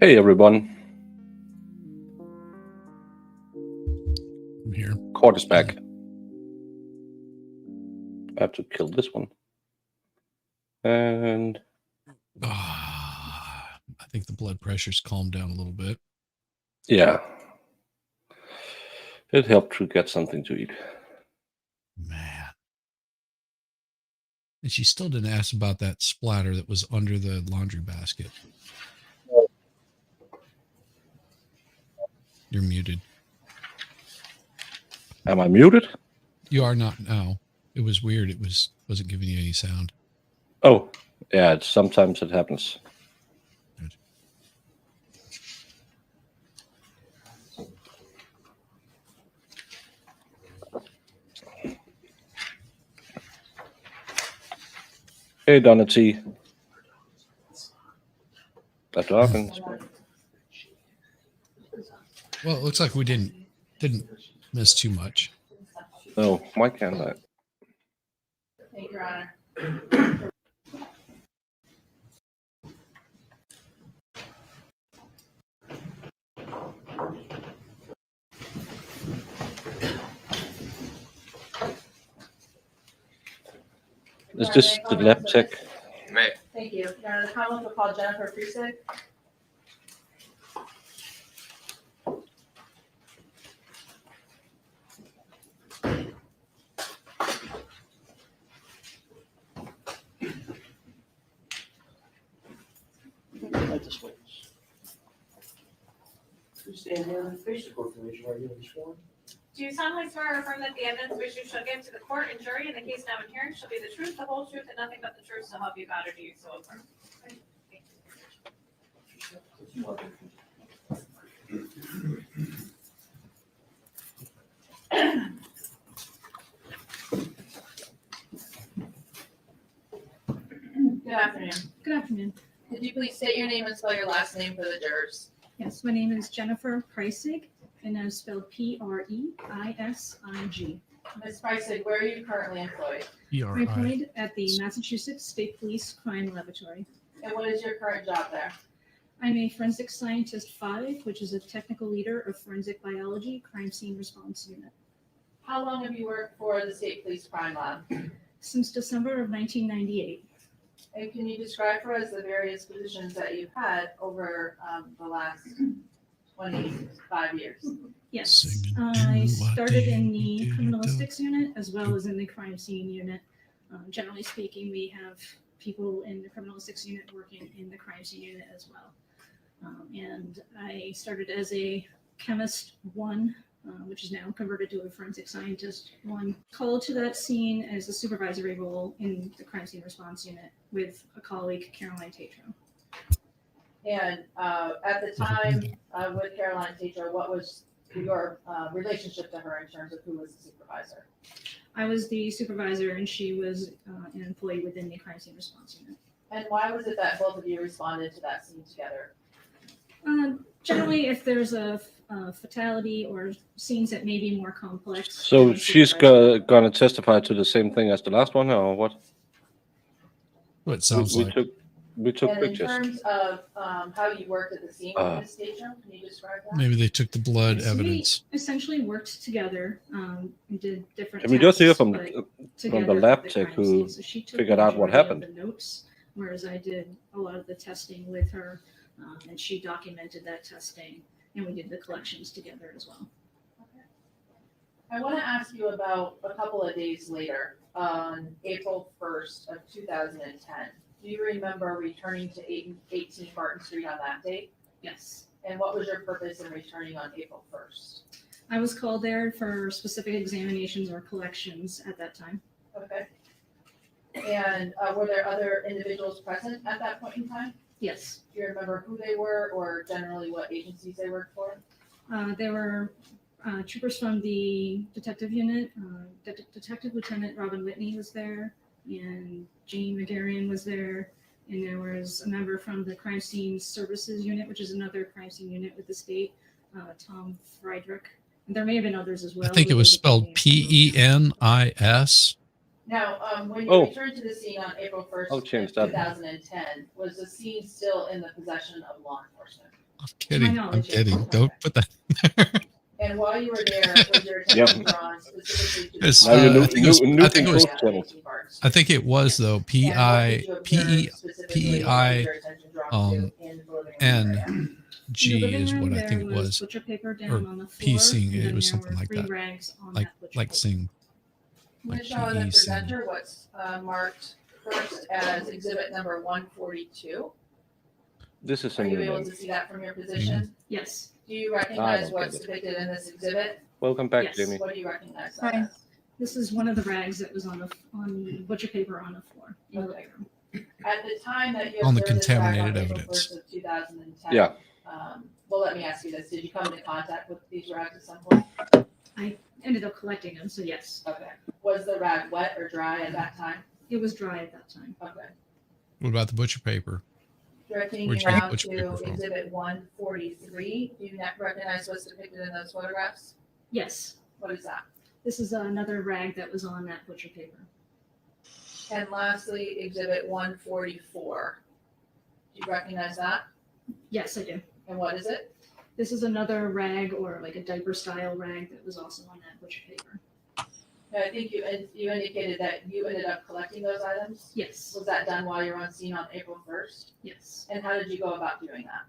Hey everyone, I'm here. court is back. I have to kill this one. And I think the blood pressure's calmed down a little bit. yeah, it helped to get something to eat. Man. And she still didn't ask about that splatter that was under the laundry basket. You're muted. Am I muted? You are not now. It was weird. It wasn't giving you any sound. Oh, yeah, sometimes it happens. Good. Hey, Donna T. That Dawkins. Well, it looks like we didn't miss too much. No, why can't I? Thank you, Your Honor. Is this the lab tech? May. Thank you. Your Honor, the Commonwealth will call Jennifer Precinct. Do you solemnly swear or affirm that the evidence which you shall give to the court and jury in the case now in hearing shall be the truth, the whole truth, and nothing but the truth, so help you God, or do you so affirm? Good afternoon. Good afternoon. Could you please state your name and spell your last name for the jurors? Yes, my name is Jennifer Preissig, and I'm spelled Preisig. Ms. Preissig, where are you currently employed? I'm employed at the Massachusetts State Police Crime Laboratory. And what is your current job there? I'm a forensic scientist 5, which is a technical leader of forensic biology crime scene response unit. How long have you worked for the State Police Crime Lab? Since December of 1998. And can you describe for us the various positions that you've had over the last 25 years? Yes, I started in the criminalistics unit as well as in the crime scene unit. Generally speaking, we have people in the criminalistics unit working in the crime scene unit as well. And I started as a chemist 1, which is now converted to a forensic scientist 1, called to that scene as a supervisory role in the crime scene response unit with a colleague, Caroline Tatro. And at the time with Caroline Tatro, what was your relationship to her in terms of who was the supervisor? I was the supervisor and she was an employee within the crime scene response unit. And why was it that both of you responded to that scene together? Generally, if there's a fatality or scenes that may be more complex. So she's gonna testify to the same thing as the last one, or what? Well, it sounds we like. We took And pictures. in terms of how you worked at the scene with Ms. Tatro, can you describe that? Maybe they took the blood So evidence. we essentially worked together. We did different. Can we just hear tasks, from but the together lab at the tech crime who scene. So she took figured the out what majority of happened? the notes, whereas I did a lot of the testing with her, and she documented that testing, and we did the collections together as well. I want to ask you about a couple of days later, on April 1st of 2010. Do you remember returning to 18 Barton Street on that date? Yes. And what was your purpose in returning on April 1st? I was called there for specific examinations or collections at that time. Okay. And were there other individuals present at that point in time? Yes. Do you remember who they were or generally what agencies they worked for? There were troopers from the detective unit. Detective Lieutenant Robin Whitney was there, and Jane McGarrian was there, and there was a member from the crime scene services unit, which is another crime scene unit with the state, Tom Friedrich. And there may have been others as well. I think it was spelled PENIS. Now, when you returned to the scene on April 1st, I'll change of that. 2010, was the scene still in the possession of law enforcement? I'm kidding. I'm knowledge, kidding. Don't put that in there. And while you were there, was your Yeah. attention drawn specifically to the It's, Now you're I think it was- new I think it was- channels. I think it was though. And what did you observe PEI specifically that was your attention drawn to in the living room and area? In the G living is room, what I there think it was. Butcher paper down or on the floor. piecing, and it then was there something were like 3 that. rags on Like that butcher paper. seeing I'm going like to show on the PEs and presenter what's marked first as exhibit number 142. This is Are a you new able one. to see that from your position? Yes. Do you recognize okay. what's depicted in this exhibit? Welcome back, Yes. Jimmy. What do you recognize that Hi. as? This is one of the rags that was on the butcher paper on the floor in the Okay. living room. At the time that you On the observed this back on contaminated April evidence. 1st of 2010, Yeah. well, let me ask you this. Did you come into contact with these rags at some point? I ended up collecting them, so yes. Okay. Was the rag wet or dry at that time? It was dry at that time. Okay. what about the butcher paper? Directing Where'd you you get now butcher paper to from? exhibit 143. Do you recognize what's depicted in those photographs? Yes. What is that? This is another rag that was on that butcher paper. And lastly, exhibit 144. Do you recognize that? Yes, I do. And what is it? This is another rag or like a diaper style rag that was also on that butcher paper. Now, I think you indicated that you ended up collecting those items. Yes. Was that done while you were on scene on April 1st? Yes. And how did you go about doing that?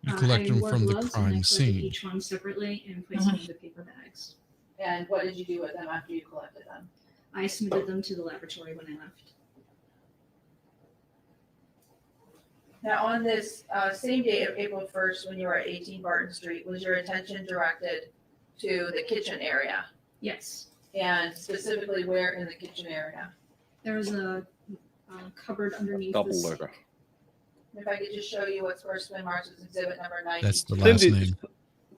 You collect I them wore from the gloves and I crime collected scene. each one separately and placed them in the paper bags. And what did you do with them after you collected them? I submitted them to the laboratory when I left. Now, on this same day of April 1st, when you were at 18 Barton Street, was your attention directed to the kitchen area? Yes. And specifically where in the kitchen area? There was a cupboard underneath Double the sink. lurker. If I could just show you what's first been marked as exhibit number 92. That's the last Cindy, name.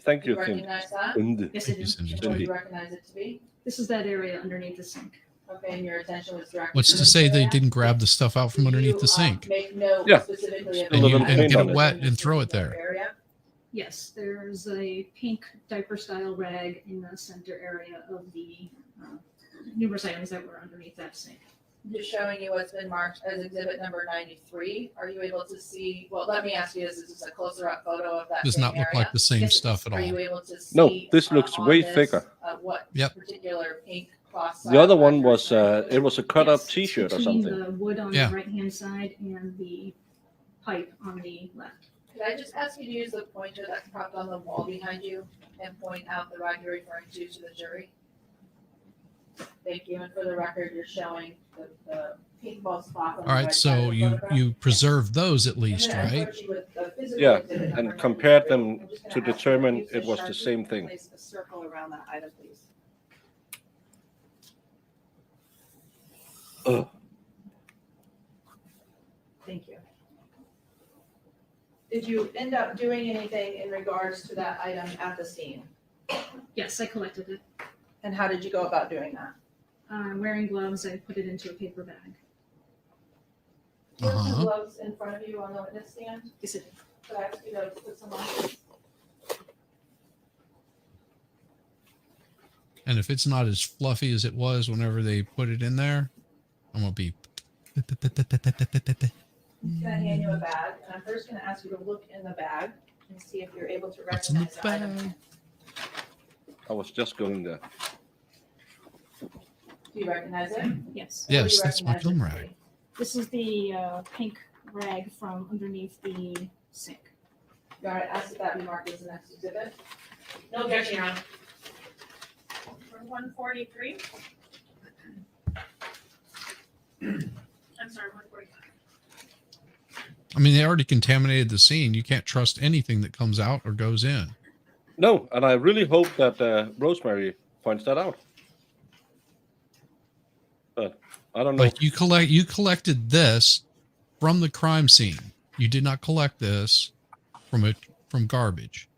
thank Do you you, Cindy. recognize that? Cindy. Yes, I Thank you, do. Cindy. What do you recognize it to be? This is that area underneath the sink. Okay, and your attention was directed. What's to to this say they area? didn't grab the stuff out from Did underneath you, the sink? Make note Yeah. specifically of And you- the and items get it in wet this and throw it particular there. Area. Yes, there's a pink diaper style rag in the center area of the numerous items that were underneath that sink. Just showing you what's been marked as exhibit number 93. Are you able to see, well, let me ask you, is this a closer up photo of that Does same not look area? like the same Yes, it stuff at Are you all. able to see? No, this looks on way this, thicker. What Yep. particular pink cross? The other one was it was a cut up Yes, T-shirt or between something. the wood on Yeah. the right hand side and the pipe on the left. Could I just ask you to use the pointer that's propped on the wall behind you and point out the rag you're referring to the jury? Thank you. And for the record, you're showing the pink ball spot. on the All right, right side so of the you photograph. preserve those at And least, then I right? approach you with the physical Yeah, exhibit number and compared 93. them I'm just gonna to ask you determine use it was the Sharpie same to thing. Place a circle around that item, please. Ugh. Thank you. Did you end up doing anything in regards to that item at the scene? Yes, I collected it. And how did you go about doing that? Wearing gloves, I put it into a paper bag. Do you have some Uh-huh. gloves in front of you on the witness stand? Yes, it- Could I ask you to put some on? please? And if it's not as fluffy as it was whenever they put it in there, I'm gonna be. I'm just gonna hand you a bag, and I'm first gonna ask you to look in the bag and see if you're able to What's in the recognize the item. bag? I was just going there. Do you recognize it? Yes. What do you Yes, that's my recognize film it to rag. be? This is the pink rag from underneath the sink. You all right, ask that that be marked as the next exhibit? No objection, Your Honor. For 143. I'm sorry, 145. I mean, they already contaminated the scene. You can't trust anything that comes out or goes in. No, and I really hope that Rosemary points that out. But I don't know. Like you collected this from the crime scene. You did not collect this from garbage.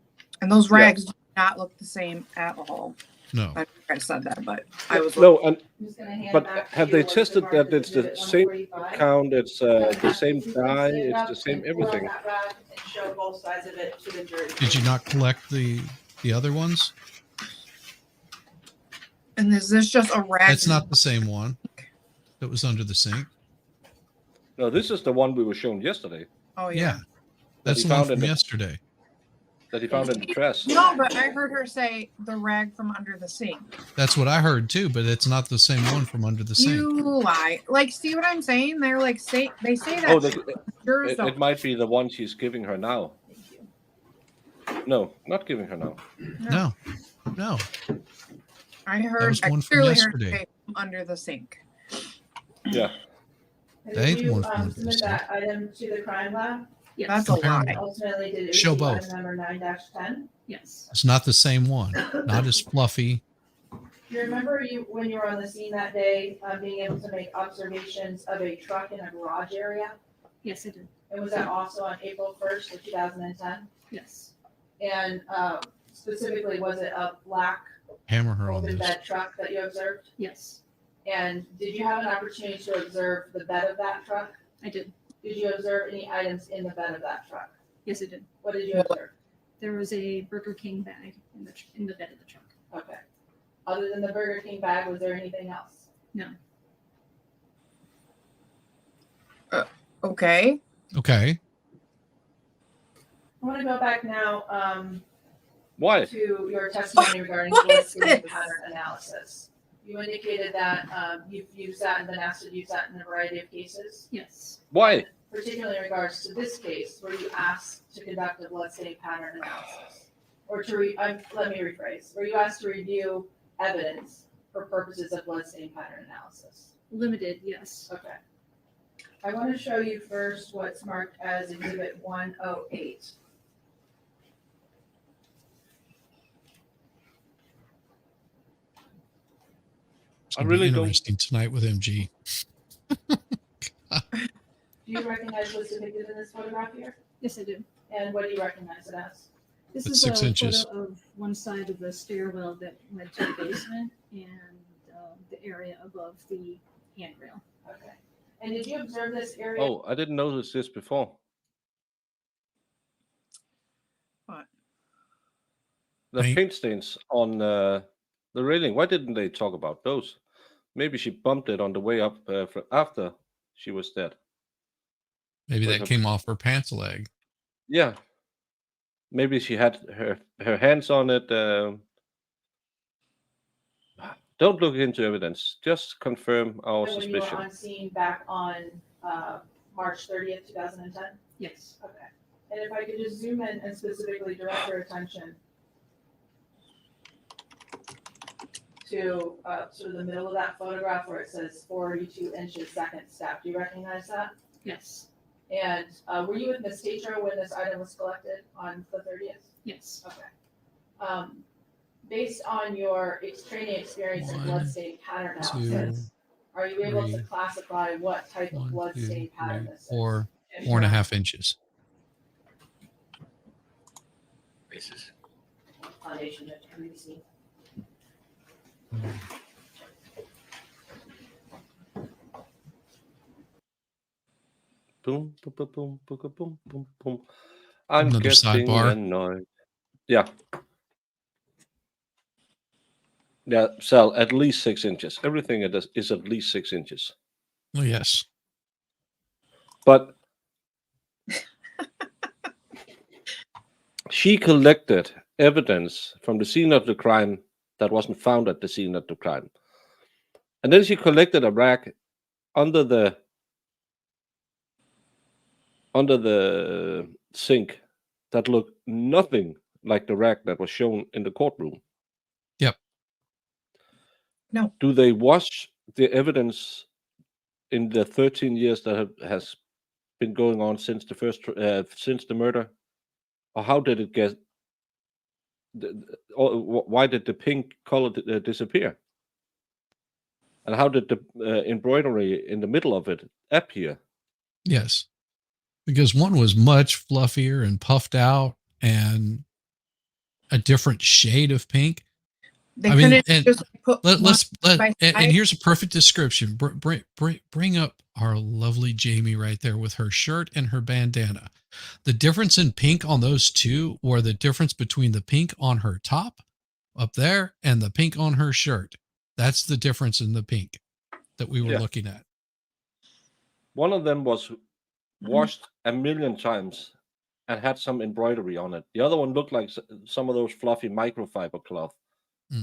And those Yeah. rags do not look the same at all. No. I think I said that, but I was No, and I'm just gonna hand but back to have you they what's been tested marked that as it's the exhibit same 145. count, it's the same Please dye, stand it's up the same and pull out everything? that rag and show both sides of it to the jury. Did you not collect the other ones? And is this just a rag? That's not the same one that was under the sink. No, this is the one we were shown yesterday. Oh yeah. Yeah. That's he the one found in from the- yesterday. that he found in the trash. No, but I heard her say the rag from under the sink. That's what I heard too, but it's not the same one from under the sink. You lie. Like, see what I'm saying? They're like, they say that. Oh, Jurors it don't. might be the one she's giving her now. No, not giving her now. No. I That heard. was I one from clearly heard yesterday. her say under the sink. Yeah. And They did you want to submit that item to the crime lab? Yes. That's a lie. Ultimately, did it Show receive both. item number 9-10? Yes. It's not the same one. Not as fluffy. Do you remember when you were on the scene that day, being able to make observations of a truck in a garage area? Yes, I did. And was that also on April 1st of 2010? Yes. And specifically, was it a black Hammer her on open this. bed truck that you observed? Yes, And did you have an opportunity to observe the bed of that truck? I did. Did you observe any items in the bed of that truck? Yes, I did. What did you observe? There was a Burger King bag in the bed of the truck. Okay. Other than the Burger King bag, was there anything else? No. Okay. Okay. I want to go back now Why? to your testimony regarding What is blood this? pattern analysis. You indicated that you've sat and been asked to do that in a variety of cases, Yes. Why? particularly in regards to this case, were you asked to conduct a blood stain pattern analysis? Or let me rephrase, were you asked to review evidence for purposes of blood stain pattern analysis? Limited, yes. Okay. I want to show you first what's marked as Exhibit 108. It's I gonna be really don't. interesting tonight with MG. Do you recognize what's depicted in this photograph here? Yes, I do. And what do you recognize it as? This It's is 6 a inches. photo of one side of the stairwell that went to the basement and the area above the handrail. Okay. And did you observe this area? Oh, I didn't notice this before. What? The Paint. paint stains on the railing. Why didn't they talk about those? Maybe she bumped it on the way up after she was dead. Maybe But that her- came off her pants leg. Yeah. Maybe she had her hands on it. Don't look into evidence. Just confirm our And when you were suspicion. on scene back on March 30th, 2010? Yes. Okay. And if I could just zoom in and specifically direct your attention to sort of the middle of that photograph where it says 42 inches second step. Do you recognize that? Yes. And were you with Ms. Tatro when this item was collected on the 30th? Yes. Okay. Based on your training experience in 1, blood stain pattern 2, analysis, are you able to 3, classify what type of 1, blood 2, stain pattern 3, this is? 4, 4.5 inches. Basis. Foundation that can be seen. Boom, boom, boom, boom, boom, boom, boom, boom. I'm Another getting sidebar. annoyed. Yeah. Yeah, Sal, at least 6 inches. Everything it is at least 6 inches. Oh, yes. But she collected evidence from the scene of the crime that wasn't found at the scene of the crime. And then she collected a rag under the sink that looked nothing like the rag that was shown in the courtroom. Yep. No. Do they wash the evidence in the 13 years that has been going on since the murder, or how did it get? Why did the pink color disappear? And how did the embroidery in the middle of it appear? Yes. Because one was much fluffier and puffed out and a different shade of pink. They I mean, couldn't and just put and here's a perfect description. Bring up our lovely Jamie right there with her shirt and her bandana. The difference in pink on those two were the difference between the pink on her top up there and the pink on her shirt. That's the difference in the pink that we were looking at. One of them was washed a million times and had some embroidery on it. The other one looked like some of those fluffy microfiber cloth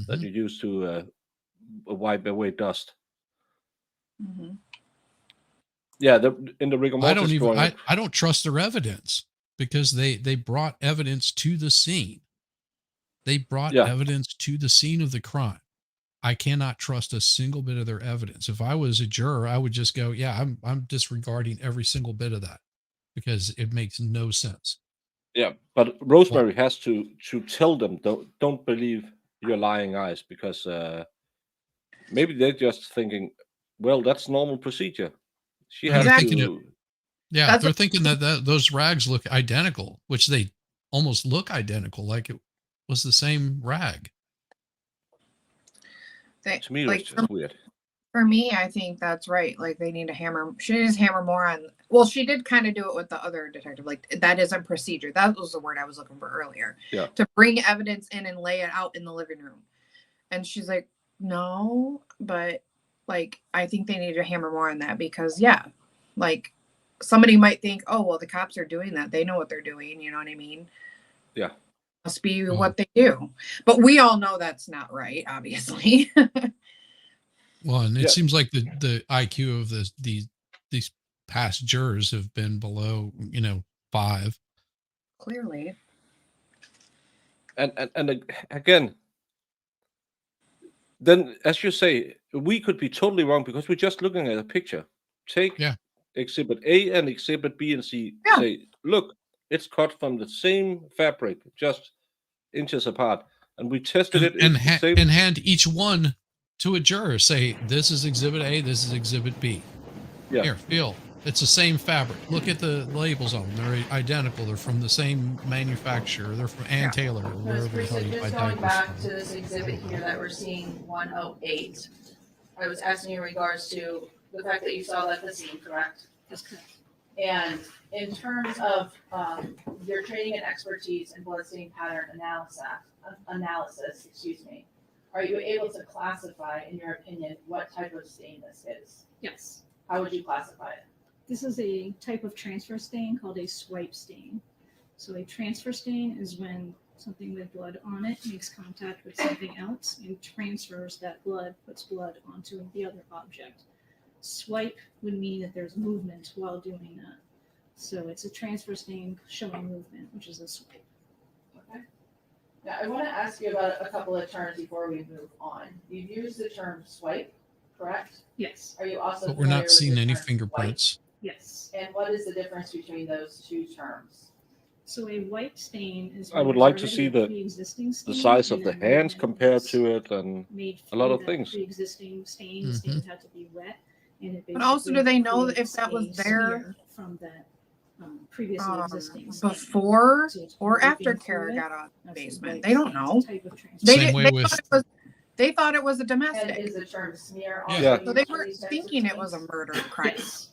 that you use to wipe away dust. Mhm. Yeah, in the rigor I don't mortis even drawing. I don't trust their evidence because they brought evidence to the scene. They brought Yeah. evidence to the scene of the crime. I cannot trust a single bit of their evidence. If I was a juror, I would just go, yeah, I'm disregarding every single bit of that because it makes no sense. Yeah, but Rosemary has to tell them don't believe your lying eyes, because maybe they're just thinking, well, that's normal procedure. She has Exactly. to. Yeah, That's they're what- thinking that those rags look identical, which they almost look identical, like it was the same rag. To me, it was like just weird. for me, I think that's right. Like they need to hammer. She needs to hammer more on. Well, she did kind of do it with the other detective. Like that isn't procedure. That was the word I was looking for earlier. Yeah. To bring evidence in and lay it out in the living room, and she's like, no, but like I think they need to hammer more on that because yeah, like somebody might think, oh well, the cops are doing that. They know what they're doing. You know what I mean? Yeah. Must be what they do. But we all know that's not right, obviously. Well, and it Yeah. seems like the IQ of these past jurors have been below, 5. Clearly. And again, then as you say, we could be totally wrong because we're just looking at a picture. Take Exhibit A and Exhibit B and C. Yeah. Say, look, it's cut from the same fabric, just inches apart, and we tested it. And, It's the same. and hand each one to a juror. Say, this is Exhibit A, this is Exhibit B. Yeah. Here, feel. It's the same fabric. Look at the labels on them. They're identical. They're from the same manufacturer. They're from Ann Taylor or wherever the hell you buy Just going diapers back from. to this exhibit here that we're seeing 108, I was asking in regards to the fact that you saw that at the scene, correct? That's correct. And in terms of your training and expertise in bloodstain pattern analysis, are you able to classify, in your opinion, what type of stain this is? Yes. How would you classify it? This is a type of transfer stain called a swipe stain. So a transfer stain is when something with blood on it makes contact with something else and transfers that blood, puts blood onto the other object. Swipe would mean that there's movement while doing that. So it's a transfer stain showing movement, which is a swipe. Okay. Now, I want to ask you about a couple of terms before we move on. You've used the term swipe, correct? Yes. Are you also But we're familiar not with seeing the any term fingerprints. Yes. wipe? And what is the difference between those two terms? So a white stain is I would like to already see a the pre-existing stain, size of and the then hands when compared it's to it, and made a lot through of that things. Pre-existing stain, the stain had to be wet, and it But also, do basically they know if creates that was a there smear from that previously existing stain. before So it's or after wiping Cara through it. got out of the That's a basement? white They don't stain. know. It's a type of transfer. They Same did. way They with- thought it was. They thought it was a domestic. And is the term smear also Yeah. used So they for were these types of thinking it was a stains? murder crime. Yes.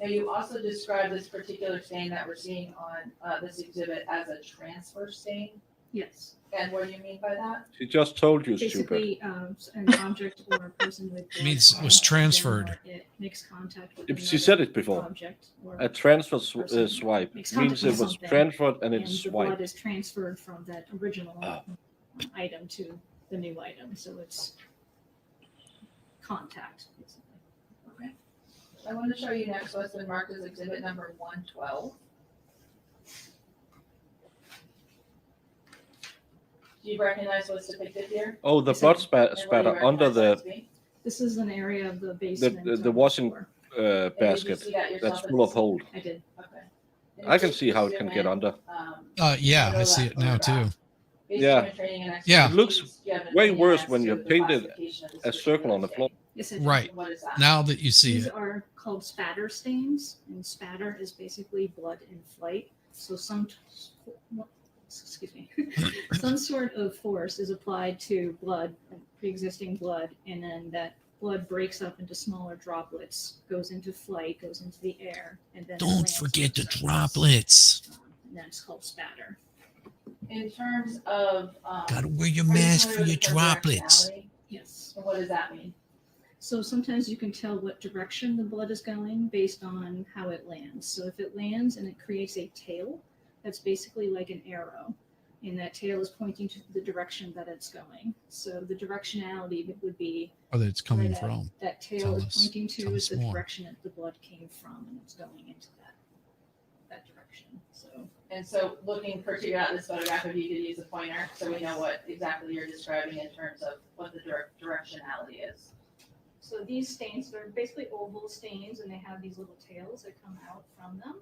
Now, you also described this particular stain that we're seeing on this exhibit as a transfer stain. Yes. And what do you mean by that? She just told you, stupid. Basically, an object or a person with blood Means it on was them, transferred. or it makes contact with She another said it before. object or A transfer person swipe makes means contact it with was something, transferred and and it's the blood swiped. is transferred from that original item to the new item, so it's contact. Basically. Okay. I want to show you next what's been marked as exhibit number 112. Do you recognize what's depicted here? Oh, the Yes, blood I spatter And what do you under recognize that to the be? This is an area of the basement. the on washing floor. And did you basket see that yourself that's at full the of hole. I did. Okay. And I if can you see how it can zoom get in, under. Yeah, know I see that it now too. photograph. Based Yeah. on your training and Yeah. It looks expertise, do you have an way opinion worse as when to you the painted classification of this a circle on the particular floor. Yes, I do. Right. stain? What is that? Now that you see These it. are called spatter stains, and spatter is basically blood in flight. So excuse me, some sort of force is applied to blood, pre-existing blood, and then that blood breaks up into smaller droplets, goes into flight, goes into the air, and then Don't lands forget the on the surface. droplets. And that's called spatter. In terms of Gotta wear your are you mask for familiar your with the term droplets. directionality? Yes. And what does that mean? So sometimes you can tell what direction the blood is going based on how it lands. So if it lands and it creates a tail, that's basically like an arrow. And that tail is pointing to the direction that it's going. So the directionality would be Or that it's coming where from. that tail Tell is us- pointing to tell is us the more. direction that the blood came from, and it's going into that direction. So And so looking particularly at this photograph, if you could use a pointer, so we know what exactly you're describing in terms of what the directionality is. So these stains, they're basically oval stains, and they have these little tails that come out from them.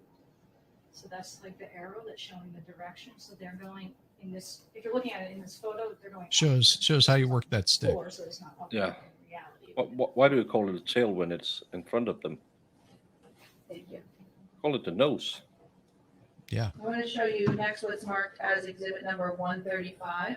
So that's like the arrow that's showing the direction. So they're going in this, if you're looking at it in this photo, they're going Shows how you work that stick. forward, so it's not up Yeah. in reality. Why do you call it a tail when it's in front of them? Thank you. Call it the nose. Yeah. I want to show you next what's marked as exhibit number 135.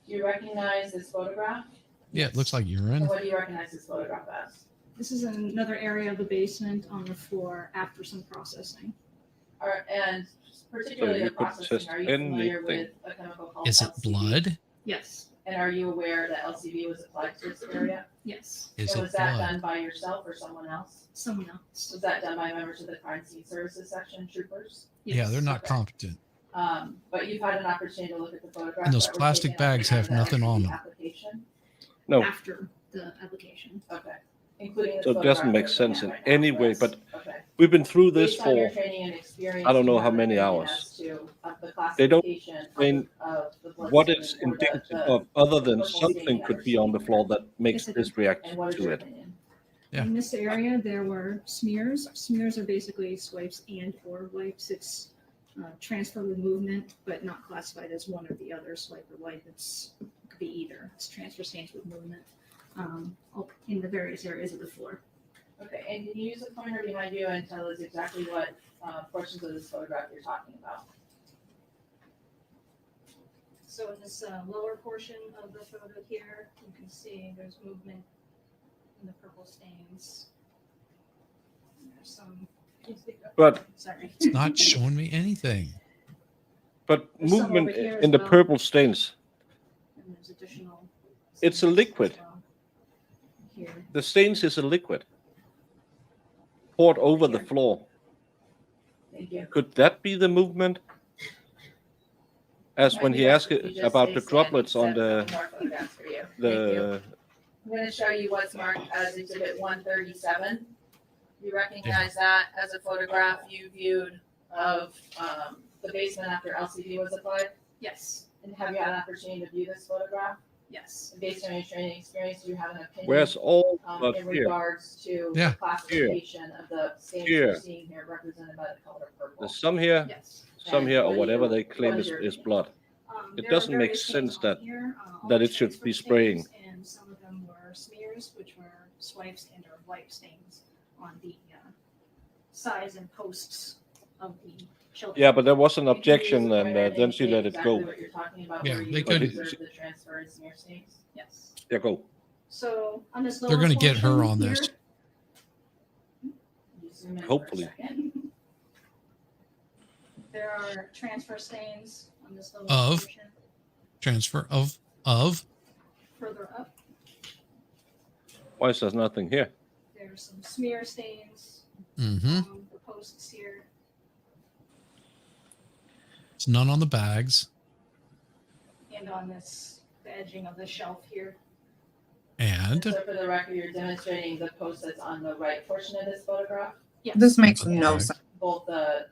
Do you recognize this photograph? Yeah, it looks like And urine. what do you recognize this photograph as? This is another area of the basement on the floor after some processing. And particularly So you the could processing, test are you familiar anything. with a chemical called Is it LCV? blood? Yes. And are you aware that LCV was applied to this area? Yes. Is And it was that blood? done by yourself or someone else? Someone else. Was that done by members of the crime scene services section, troopers? Yeah, they're not Okay. competent. But you've had an opportunity to look at the photographs. And those that were plastic taken at the bags time have of the nothing on LCV them. Application? No, After the application. Okay. Including the so it photograph doesn't we're make looking sense at in right now, any way. yes. But Okay. we've been through this Based on your for training and experience, I don't do know you how have an many opinion hours. as to, the They don't classification of explain the blood what stain it's or the- indicative the- of, other than purple something stain could that be we're on the seeing floor here. that makes Yes, I this do. react And what is to your it. opinion? Yeah. In this area, there were smears. Smears are basically swipes and or wipes. It's transfer with movement, but not classified as one or the other. Swipe or wipe, it could be either. It's transfer stains with movement in the various areas of the floor. Okay, and can you use the pointer behind you and tell us exactly what portions of this photograph you're talking about? So in this lower portion of the photo here, you can see there's movement in the purple stains. And there's some. But Sorry. It's not showing me anything. but There's some movement over here in as the well. purple stains. And there's additional. It's a stains liquid. as well here. The stains is a liquid poured over the floor. Thank you. Could that be the movement? As when he asked about the droplets on the I'm going to show you what's marked as exhibit 137. You recognize that as a photograph you viewed of the basement after LCD was applied? Yes. And have you had an opportunity to view this photograph? Yes. And based on your training experience, do you have an opinion? Where's all blood in here? regards to Yeah. the classification of the stains Here. you're seeing here represented by the color purple? There's some here, Yes. some And here, or what do whatever you- they claim what is your is opinion? blood. It There are doesn't make various stains sense on that here, all that the it should transfer be spraying. stains, and some of them were smears, which were swipes and or wipe stains on the sides and posts of the shelter. Yeah, but there was an Can you use objection, the and pointer then she indicate let it exactly go. what you're talking about, Yeah, where they you could- observed the transfer and smear stains? Yes. Yeah, go. So on this lower They're going to get her portion on here- this. You zoom in for a Hopefully. second. There are transfer stains on this lower Of? portion. Transfer of. Further up, Why is there nothing here? there's some smear stains Mm-hmm. on the posts here. It's none on the bags. And on this, the edging of the shelf here. And So for the record, you're demonstrating the post that's on the right portion of this photograph, Yes. This makes Okay. no sense. both the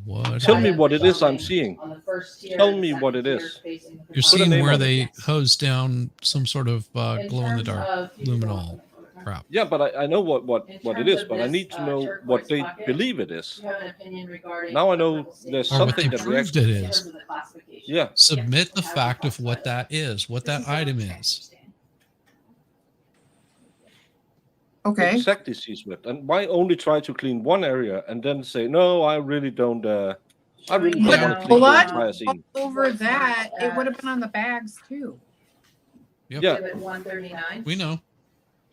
what? Tell me side of what the it is I'm shelving seeing. on the first tier. Tell and me second what it tier is. facing the You're Put a seeing name where on it. they hose down some sort of In glow in the terms dark of- you can go on luminol to the photograph. crap. Yeah, but I know what In it terms is, of but I this, need to know turquoise what they bucket, believe it is. Do you have an opinion regarding? Now I the know purple stain? there's Or what something they that proved reacts. it In is. terms of the classification. Yeah, Submit the Yes. fact of what that is, what This that is a item transfer is. stain. Okay. exactly, C-Swift. And why only try to clean one area and then say, no, I really don't want to But clean the blood entire all scene. over that, it would have been on the bags too. Yep. Yeah, Exhibit 139. We know.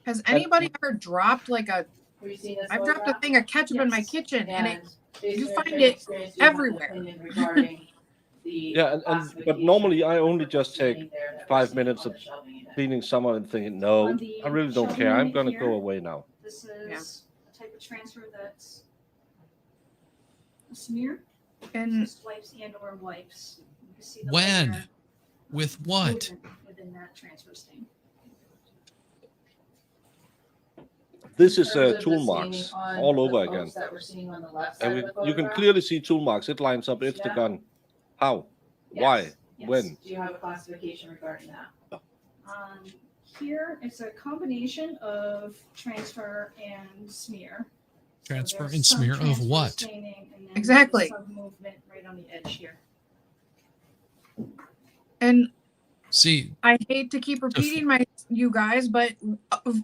Has anybody ever dropped like a? Have you seen this I've dropped a photograph? thing of ketchup in my Yes. kitchen, and it based you on your find training it experience, do you have an everywhere. opinion regarding the Yeah, but normally I only just take 5 minutes of cleaning someone and thinking, no, On the I really don't shelving care. I'm unit gonna here, go away now. This is a type of transfer that's a smear. And Just wipes and or wipes. You can see the When? layer With what? movement within that transfer stain. This In is terms of the tool staining marks on all the over folks again. That we're seeing on the left And side of the you can photograph? clearly see tool marks. It lines up. It's the Yeah. gun. How? Yes, Why? yes. When? Do you have a classification regarding that? Here, it's a combination of transfer and smear. So Transfer there's and some smear of transfer what? staining and then Exactly. some movement right on the edge here. and See, I hate to keep repeating you guys, but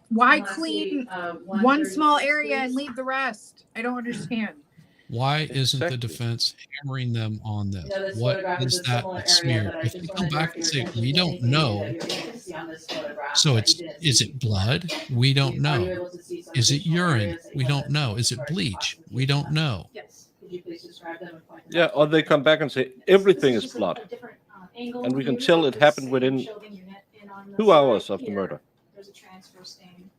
why Lastly, clean 136, one small area and please. leave the rest? I don't understand. why isn't the Exactly. defense hammering them on this? You know, this What photograph is is a that similar but area, smear? but I If they just come want to back direct and your say, attention we to don't anything new know, that you're able to see on this photograph so that you it's, didn't is see it before. blood? We don't Are you know. able to see some Is it additional urine? areas that you We want don't us to know. Is it regard to bleach? We classification don't know. Yes. Could you please describe them and point them Yeah, out? or they come back and say Yes. everything This is just a blood, different angle and we can view tell of it the happened same within shelving unit. And on the 2 side hours of the here, murder. There's a transfer stain.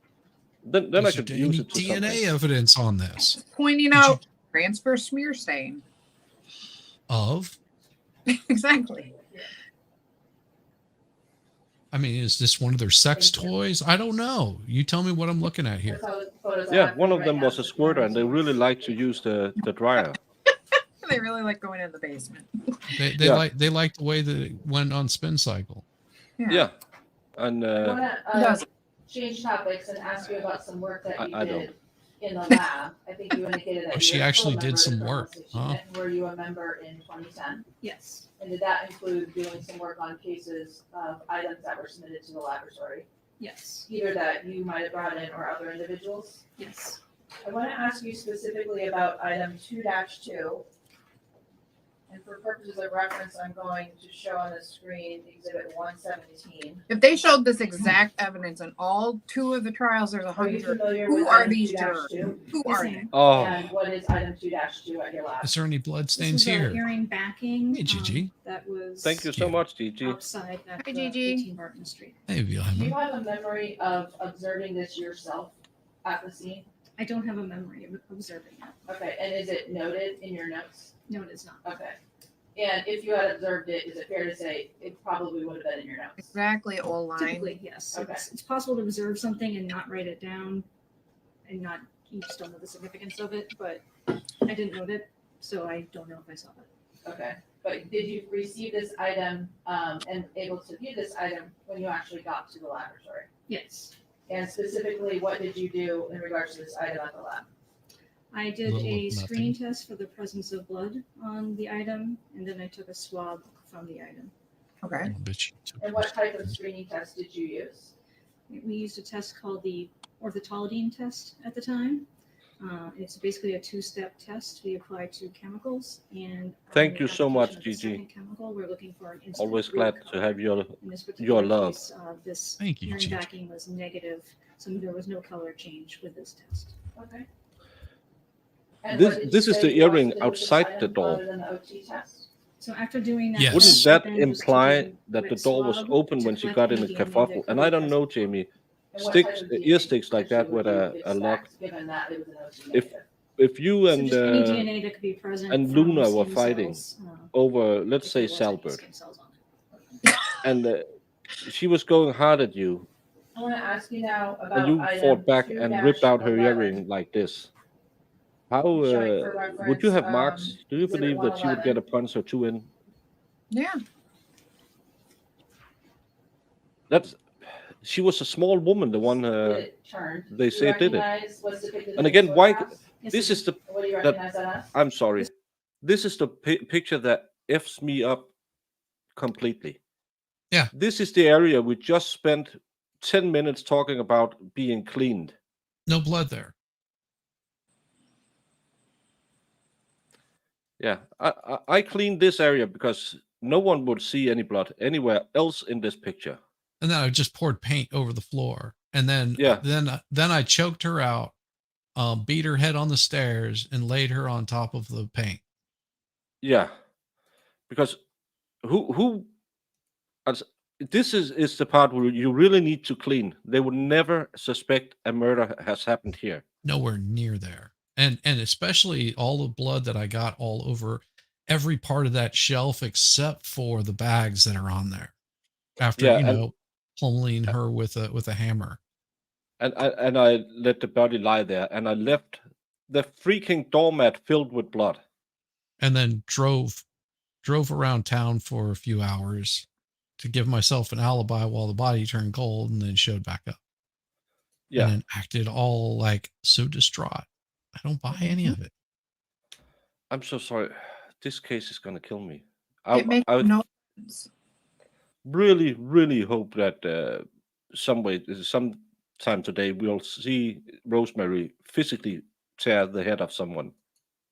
Then Is I could there use any it to DNA something. evidence on this? Just pointing Did you- out transfer smear stain. Of? Exactly. I mean, is this one of their sex toys? I don't know. You tell me what I'm looking at here. That's how the photos I Yeah, have one for of you them right now, was so a if you squirter, wanted and they to- really like to use the dryer. They really like going in the basement. They Yeah. like the way that it went on spin cycle. Yeah, and I want Who to doesn't? change topics and ask you about some work that you I did in the lab. I think you indicated that Oh, you she were still a actually member did of the some criminal work, justice huh? unit. Were you a member in 2010? Yes. And did that include doing some work on cases of items that were submitted to the laboratory, Yes. either that you might have brought in or other individuals? Yes. I want to ask you specifically about item 2-2. And for purposes of reference, I'm going to show on the screen exhibit 117. If they showed this exact evidence in all 2 of the trials, there's Are you 100. familiar Who with are item these 2-2? jurors? Who Yes, are ma'am. they? Oh, And what is item 2-2 at your lab? Is there any blood This stains was a here? earring backing. Hey, Gigi. That was thank you so much, Gigi. outside at Hi, the Gigi. 18 Barton Street. Hey, Do you Wilhelm. have a memory of observing this yourself at the scene? I don't have a memory of observing that. Okay, and is it noted in your notes? No, it is not. Okay. And if you had observed it, is it fair to say it probably would have been in your notes? Exactly, all line. Typically, yes. Okay. It's possible to observe something and not write it down and not, you just don't know the significance of it, but I didn't note it, so I don't know if I saw it. Okay, but did you receive this item and able to view this item when you actually got to the laboratory? Yes. And specifically, what did you do in regards to this item at the lab? I did Little a of screening nothing. test for the presence of blood on the item, and then I took a swab from the item. Okay. Oh, bitch. And what type of screening test did you use? We used a test called the orthotolidine test at the time. It's basically a 2-step test. We apply 2 chemicals, and Thank on you the so much, application of the Gigi. second chemical, we're looking for an instant Always root glad to color. have your In this particular love. case, this Thank you, urine Gigi. backing was negative, so there was no color change with this test. Okay. And This- what did you this is say the you also earring did with this outside the item door. other than the OT test? So after doing that, Yes. Wouldn't test, that then just took imply a that the wet door was swab open to when she collect got in any the DNA that kerfuffle? could And be I don't present. know, Jamie. And what type of DNA Ear sticks like test that with would you a lock. expect, given that it was an OT If negative? if you So and just any DNA that could be present and from Luna were skin fighting cells, over, let's if say, there was any Salbert, skin cells on it. and she was going hard at you, I want to ask you now about and you item fought back and ripped out her 2-11. earring like this. How Showing for would you reference, have marks? Do you exhibit believe that she would get a 111. punch or 2 in? Yeah. That's she was a small woman, the one Did it turn? they Do you say did it. recognize what's depicted in And these again, why? photographs? Yes, This it is the What do you that recognize that as? I'm sorry. This is the picture that f's me up completely. Yeah. This is the area we just spent 10 minutes talking about being cleaned. No blood there. Yeah, I cleaned this area because no one would see any blood anywhere else in this picture. And then I just poured paint over the floor. And then, Yeah. then I choked her out, beat her head on the stairs, and laid her on top of the paint. Yeah, because who as- this is the part where you really need to clean. They would never suspect a murder has happened here. Nowhere near there. And especially all the blood that I got all over every part of that shelf except for the bags that are on there. After, Yeah, and pummeling her with a hammer. I let the body lie there, and I left the freaking doormat filled with blood. And then drove around town for a few hours to give myself an alibi while the body turned cold, and then showed back up. Yeah, And then acted all like so distraught. I don't buy any of it. I'm so sorry. This case is gonna kill me. It makes I no sense. really, really hope that sometime today we'll see Rosemary physically tear the head of someone.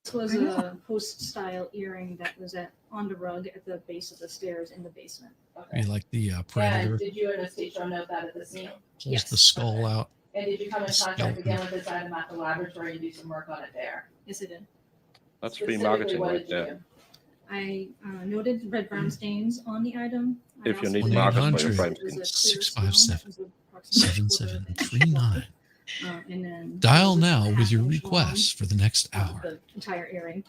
This was a post-style earring that was on the rug at the base of the stairs in the basement. Be like the And predator did you and a state show note that at the scene? pulls the skull out. And did you come in The contact skeleton. again with this item at the laboratory and do some work on it there? Yes, it did. That's free Specifically, marketing what right did you there. do? I noted red brown stains on the item. I If you also need noted market for that your it crime was a scene. clear stone. It 657 was approximately a quarter of an inch 7739. long. And then Dial it was now half with your inch requests for the next long, hour. the entire earring.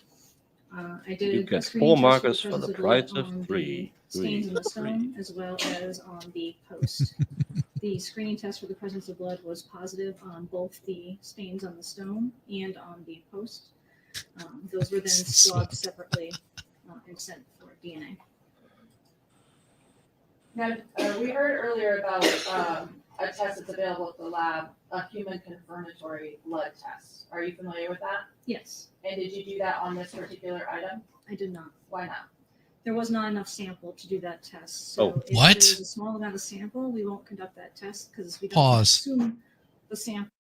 I You did a get screening 4 test markers for for the the presence of price blood of on 3. the stains in the stone, as well as on the post. The screening test for the presence of blood was positive on both the stains on the stone and on the post. Those were then swabbed separately and sent for DNA. Now, we heard earlier about a test that's available at the lab, a human confirmatory blood test. Are you familiar with that? Yes, And did you do that on this particular item? I did not. Why not? There was not enough sample to do that test. So Oh. if What? there's a small amount of sample, we won't conduct that test because we don't Pause. assume the sample.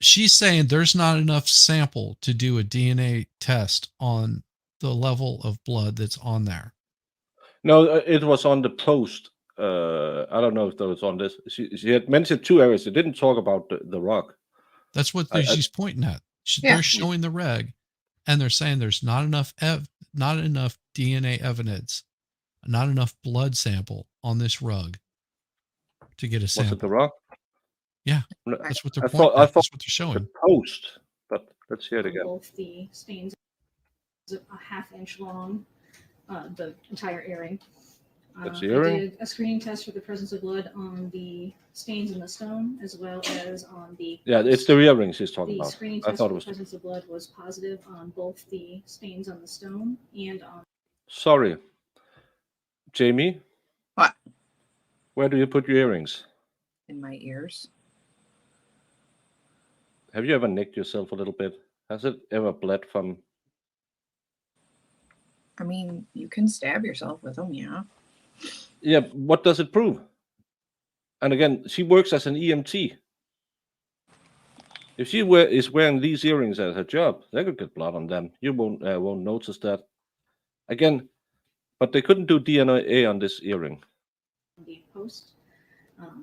She's saying there's not enough sample to do a DNA test on the level of blood that's on there. No, it was on the post. I don't know if that was on this. She had mentioned 2 areas. She didn't talk about the rock. That's what she's pointing at. Yeah. They're showing the reg, and they're saying there's not enough DNA evidence, not enough blood sample on this rug to get a Was it the sample. rock? Yeah, No, that's what they're I pointing thought at. That's what they're showing. the post, but let's hear it On again. both the stains, a half inch long, the entire earring. That's the I earring? did a screening test for the presence of blood on the stains in the stone, as well as on the. Yeah, it's the earrings he's talking The about. screening I test thought for it the was. presence of blood was positive on both the stains on the stone and on. Sorry, Jamie. What? Where do you put your earrings? In my ears. Have you ever nicked yourself a little bit? Has it ever bled from? I mean, you can stab yourself with them, yeah. Yeah, what does it prove? And again, she works as an EMT. If she is wearing these earrings at her job, they could get blood on them. You won't notice that. Again, but they couldn't do DNA on this earring. The post.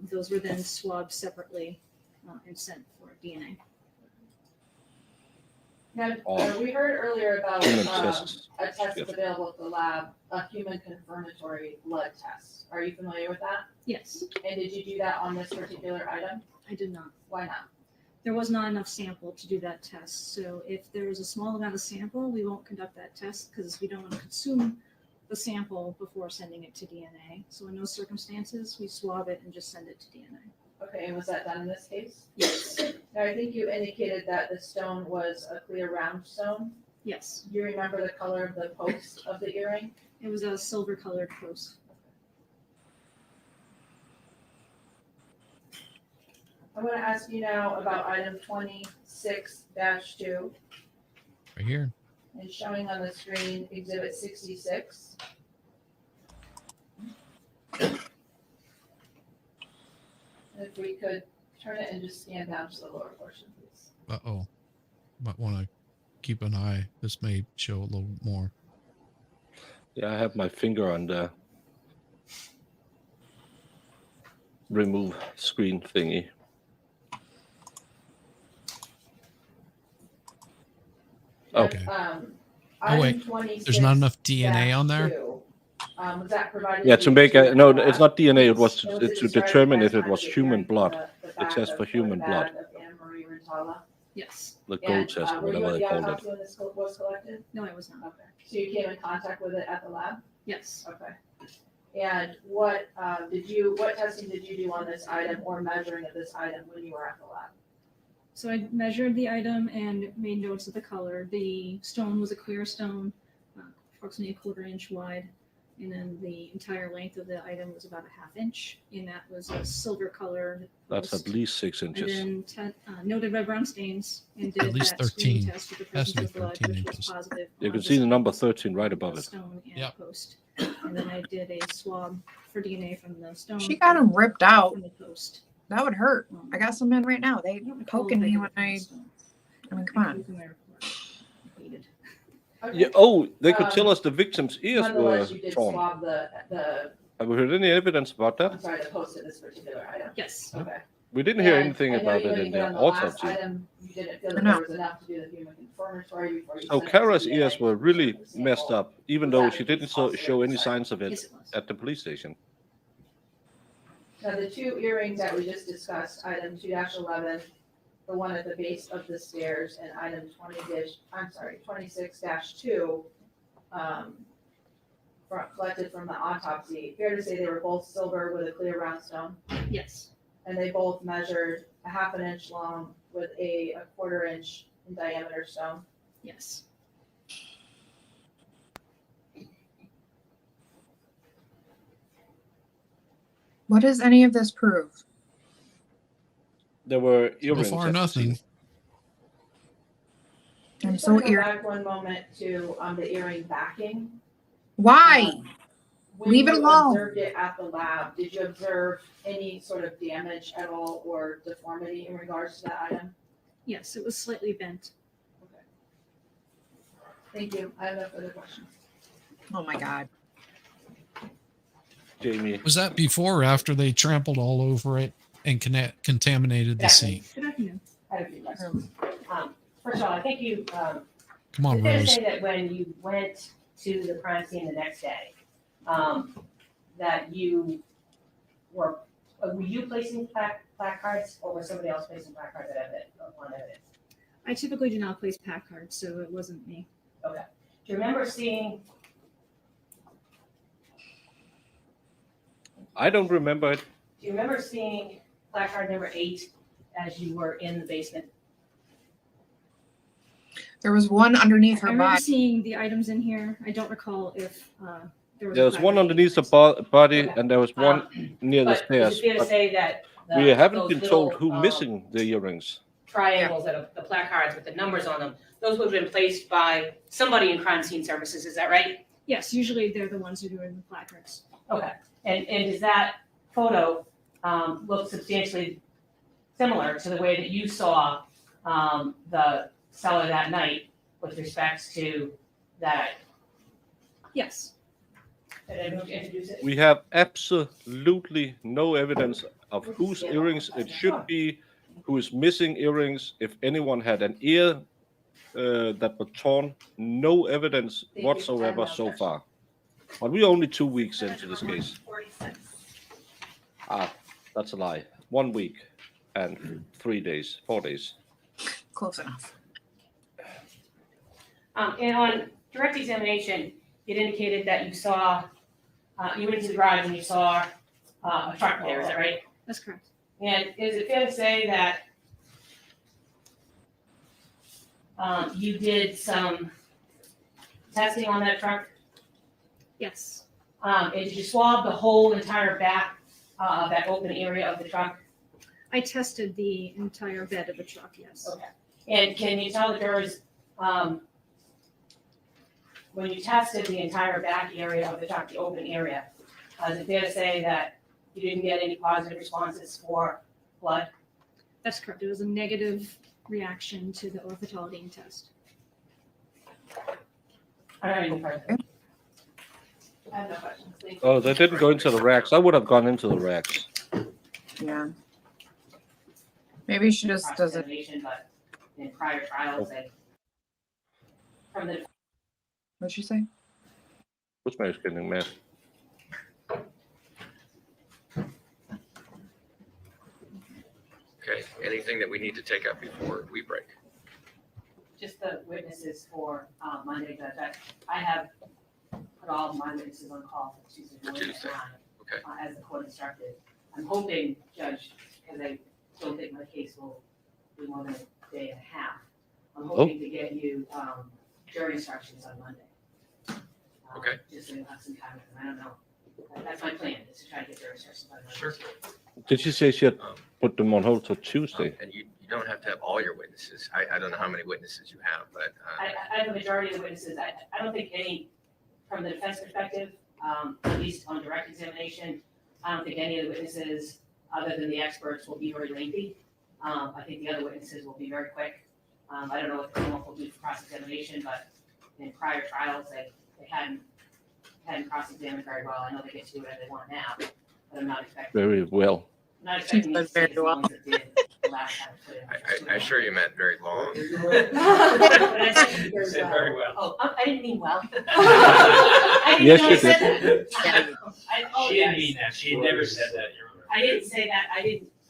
Those were then swabbed separately and sent for DNA. Now, Oh. we heard earlier about Human tests. a test Yes. that's available at the lab, a human confirmatory blood test. Are you familiar with that? Yes, And did you do that on this particular item? I did not. Why not? There was not enough sample to do that test. So if there's a small amount of sample, we won't conduct that test because we don't want to consume the sample before sending it to DNA. So in those circumstances, we swab it and just send it to DNA. Okay, and was that done in this case? Yes. Now, I think you indicated that the stone was a clear round stone. Yes, Do you remember the color of the post of the earring? it was a silver colored post. I'm going to ask you now about item 26-2 Right here. and showing on the screen exhibit 66. If we could turn it and just scan down to the lower portion, please. Uh-oh. Might want to keep an eye. This may show a little more. Yeah, I have my finger on the remove screen thingy. Okay. Oh, wait. There's not enough DNA on there? Was that provided? Yeah, to to you make a, at no, the it's lab? not DNA, it was And to described determine as if it was time human appearing from blood. the The back test for of human the blood. bag of Anne-Marie Rintala? Yes. The gold And, test, or were you whatever at they the called it. autopsy when this was collected? No, I was not. Okay, so you came in contact with it at the lab? Yes. Okay. And what testing did you do on this item or measuring of this item when you were at the lab? So I measured the item and made notes of the color. The stone was a clear stone, approximately 1/4 inch wide. And then the entire length of the item was about 1/2 inch. And that was a silver color. That's at least 6 I inches. then noted red brown stains and did At least that screening 13. test with the Has to presence be of blood, 13 which was inches. positive. You on can this see the number item, 13 right the above it. stone and Yep. post. And then I did a swab for DNA from the stone. She got them ripped out. From the post. That would hurt. I got some in right now. They I don't recall poking if me did when it from the I stone. mean, come I on. look in my report. I hated. Okay. Yeah, oh, they could tell us the victim's ears were Nonetheless, you did torn. swab the, Have we heard any evidence about I'm that? sorry, the post of this particular item? Yes. Okay. We didn't hear And anything I know about you it in indicated the on the last autopsy. item, you didn't feel that No. there was enough to do the human confirmatory before you So sent it to Cara's DNA ears were to really preserve the messed sample. up, even Was though that she the didn't case also show at any the site? signs of it Yes, it was. at the police station. Now, the 2 earrings that we just discussed, item 2-11, the one at the base of the stairs, and item 26-2, collected from the autopsy. Fair to say they were both silver with a clear round stone, Yes. and they both measured 1/2 inch long with a 1/4 inch in diameter stone. Yes. What does any of this prove? There were So earrings. far, at the nothing. scene. I'm Just so wanna go irritated. back one moment to the earring backing. Why? When Leave it you alone. observed it at the lab, did you observe any sort of damage at all or deformity in regards to that item? Yes, it was slightly bent. Okay. Thank you. I have no further questions. Oh my God. Jamie. Was that before or after they trampled all over it and contaminated the scene? Good afternoon. I have a few questions. First of all, I think you, Come on, it's fair to Rose. say that when you went to the crime scene the next day, that you were you placing placards or was somebody else placing placards on evidence? I typically do not place pack cards, so it wasn't me. Okay. Do you remember seeing, I don't remember it. do you remember seeing placard number 8 as you were in the basement? There was one underneath I her remember body. seeing the items in here. I don't recall if there was. There a was one placard underneath the placed. body, Okay. and there was one near the But is stairs. it fair to But say that we haven't those been told little, who missing the earrings. triangles that are the placards with the numbers on them, those would have been placed by somebody in crime scene services, is that right? Yes, usually they're the ones who do the placards. Okay, and does that photo look substantially similar to the way that you saw the seller that night with respect to that? Yes. Did I introduce it? We have absolutely no evidence of whose earrings it should be, who is missing earrings, if anyone had an ear that were torn. No evidence whatsoever so far. But we're only 2 weeks into this case. 46. That's a lie. 1 week and 4 days. Close enough. And on direct examination, it indicated that you saw, you went into the garage and you saw a truck there, is that right? That's correct. And is it fair to say that you did some testing on that truck? Yes. And did you swab the whole entire back of that open area of the truck? I tested the entire bed of the truck, yes. Okay. And can you tell the jurors, when you tested the entire back area of the truck, the open area, is it fair to say that you didn't get any positive responses for blood? That's correct. It was a negative reaction to the orthotolidine test. I don't have any further. I have no questions. Thank you. Oh, they didn't go into the racks. I would have gone into the racks. Yeah. Maybe she just doesn't. Cross-examination, but in prior trials, they, from the What'd she say? What's my getting mad? Okay, anything that we need to take up before we break? Just the witnesses for Monday, Judge. I have put all my witnesses on call for Tuesday morning at 9, Okay. as the court instructed. I'm hoping, Judge, because I don't think my case will be more than a day and a half. I'm hoping to get you jury instructions on Monday. Okay. Just so you have some time, I don't know. That's my plan, is to try to get jury instructions on Monday. Sure. Did you say she had put them on hold till Tuesday? And you don't have to have all your witnesses. I don't know how many witnesses you have, but I have a majority of the witnesses. I don't think any, from the defense perspective, at least on direct examination, I don't think any of the witnesses, other than the experts, will be very lengthy. I think the other witnesses will be very quick. I don't know what the criminal will do for cross-examination, but in prior trials, they hadn't cross-examined very well. I know they get to do whatever they want now, but I'm not expecting. Very well. I'm not expecting these to take as long as it did the last time. I assure you meant very long. I said very well. Oh, I didn't mean well. I didn't Yes, know you I said did. that. She didn't mean that. She never said that. I didn't say that. I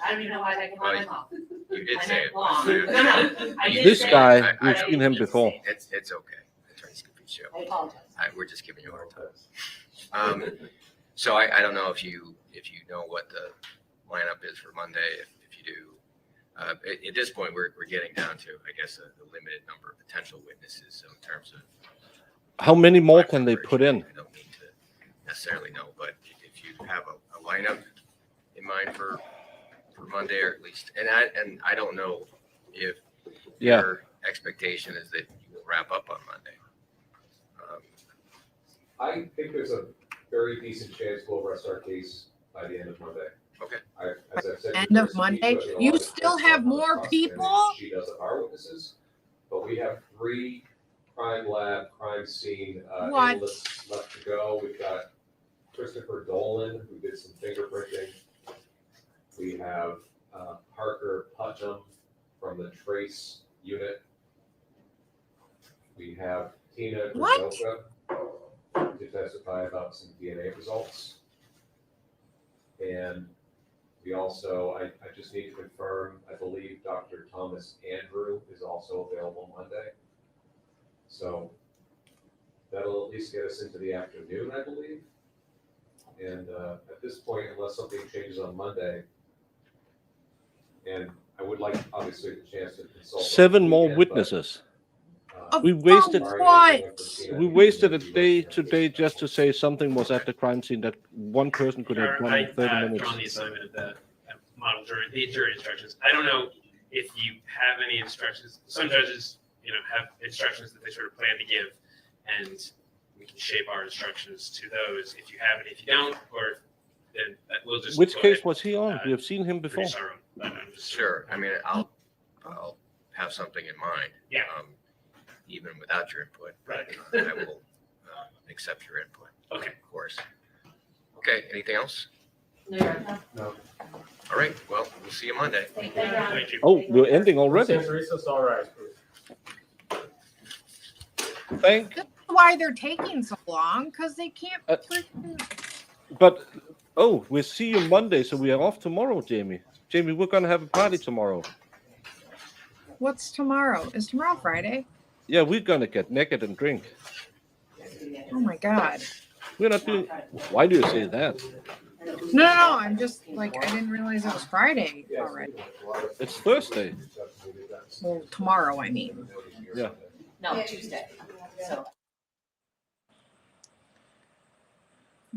don't even know why that came out of my mouth. You did I say meant it. long. No, I did This say guy, it. we've I seen him didn't before. say it. It's okay. Attorney's confused show. I apologize. We're just giving you a hard time. So I don't know if you know what the lineup is for Monday. If you do, at this point we're getting down to, I guess, a limited number of potential witnesses. So in terms of How many more can they put in? I don't need to necessarily know, but if you have a lineup in mind for Monday, or at least, and I don't know if your expectation is that you will wrap up on Monday. I think there's a very decent chance we'll rest our case by the end of Monday. Okay. As I've said, End of Monday? You still have more people? She does of our witnesses, but we have 3 crime lab, crime scene What? analysts left to go. We've got Christopher Dolan, who did some fingerprinting. We have Parker Putnam from the Trace unit. We have Tina What? Grozoka to testify about some DNA results. And we also, I just need to confirm, I believe Dr. Thomas Andrew is also available Monday. So that'll at least get us into the afternoon, I believe. And at this point, unless something changes on Monday, and I would like, obviously, the chance to consult. 7 more witnesses. We wasted we wasted a day today just to say something was at the crime scene that one person could have done in 30 minutes. On the assignment of the model jury, the jury instructions. I don't know if you have any instructions. Some judges, have instructions that they sort of plan to give, and we can shape our instructions to those. If you have it, if you don't, or then we'll just. Which case was he on? We have seen him before. Sure. I mean, I'll have something in mind. Yeah. Even without your input. Right. I will accept your input. Okay. Of course. Okay. Anything else? No. All right. Well, we'll see you Monday. Thank you. Thank you. Oh, we're ending already. Recess, all right. Thank. That's why they're taking so long, because they can't. But we'll see you Monday, so we are off tomorrow, Jamie. Jamie, we're gonna have a party tomorrow. What's tomorrow? Is tomorrow Friday? Yeah, we're gonna get naked and drink. Oh my God. We're not doing. Why do you say that? No, I'm just like, I didn't realize it was Friday already. It's Thursday. Well, tomorrow, I mean. Yeah. No, Tuesday. So.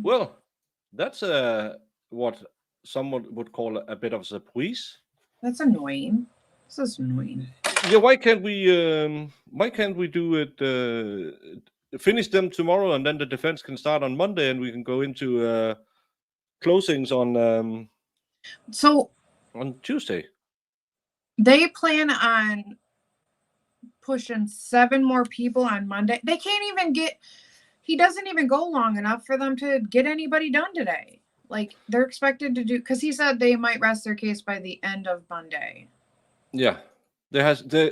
Well, that's what someone would call a bit of a surprise. That's annoying. This is annoying. Yeah, why can't we do it? Finish them tomorrow, and then the defense can start on Monday, and we can go into closings So on Tuesday. they plan on pushing 7 more people on Monday. They can't even get. He doesn't even go long enough for them to get anybody done today. Like, they're expected to do, because he said they might rest their case by the end of Monday. Yeah, they have to.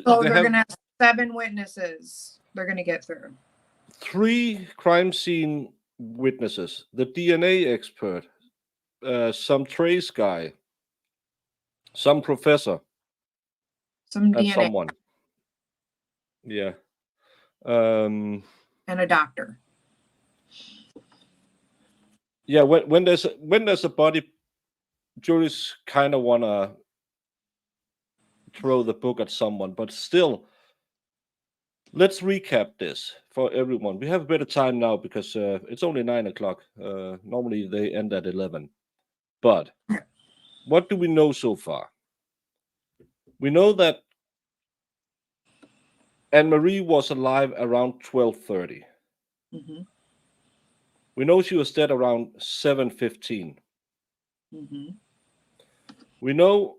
So they're gonna have 7 witnesses. They're gonna get through. 3 crime scene witnesses, the DNA expert, some trace guy, some professor Some at DNA someone. Yeah. and a doctor. Yeah. When there's a body, juries kind of wanna throw the book at someone, but still, let's recap this for everyone. We have a bit of time now because it's only 9 o'clock. Normally they end at 11. But what do we know so far? We know that Anne-Marie was alive around 12:30. Mm-hmm. We know she was dead around 7:15. Mm-hmm. We know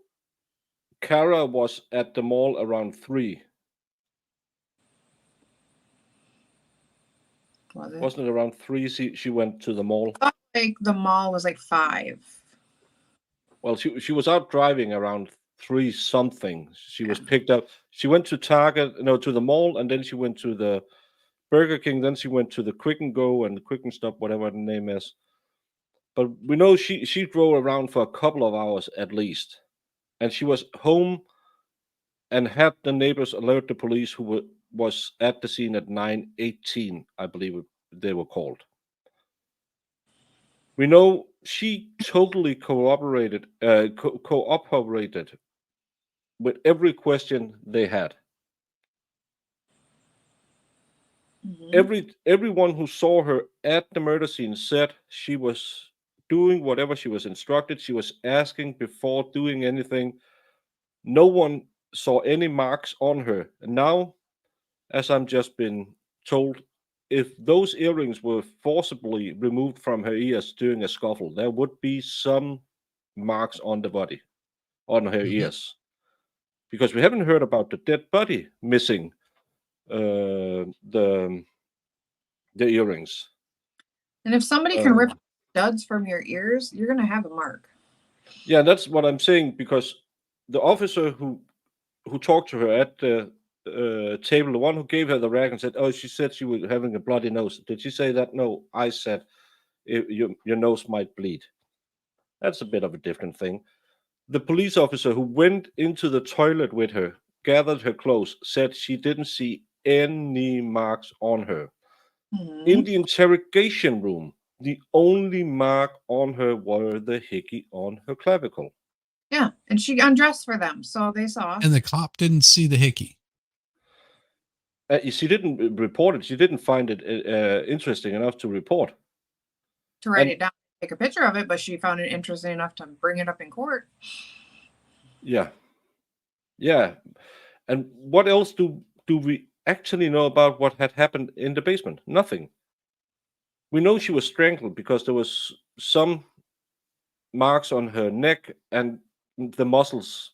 Cara was at the mall around 3. Was it? Wasn't it around 3 she went to the mall? I thought, like the mall was like 5. Well, she was out driving around 3 something. She was picked up. She went to to the mall, and then she went to the Burger King. Then she went to the Quick and Go and the Quick and Stop, whatever the name is. But we know she drove around for a couple of hours at least, and she was home and had the neighbors alert the police, who was at the scene at 9:18, I believe they were called. We know she totally cooperated with every question they had. Mm-hmm. Everyone who saw her at the murder scene said she was doing whatever she was instructed. She was asking before doing anything. No one saw any marks on her. And now, as I'm just been told, if those earrings were forcibly removed from her ears during a scuffle, there would be some marks on the body, on her ears, because we haven't heard about the dead body missing the earrings. And if somebody can rip studs from your ears, you're gonna have a mark. Yeah, that's what I'm saying, because the officer who talked to her at the table, the one who gave her the rag and said, "Oh, she said she was having a bloody nose." Did she say that? No, I said your nose might bleed. That's a bit of a different thing. The police officer who went into the toilet with her, gathered her clothes, said she didn't see any marks on her. Mm-hmm. In the interrogation room, the only mark on her were the hickey on her clavicle. Yeah, and she undressed for them, so they saw. And the cop didn't see the hickey. She didn't report it. She didn't find it interesting enough to report. To write it down, take a picture of it, but she found it interesting enough to bring it up in court. Yeah. Yeah. And what else do we actually know about what had happened in the basement? Nothing. We know she was strangled because there was some marks on her neck, and the muscles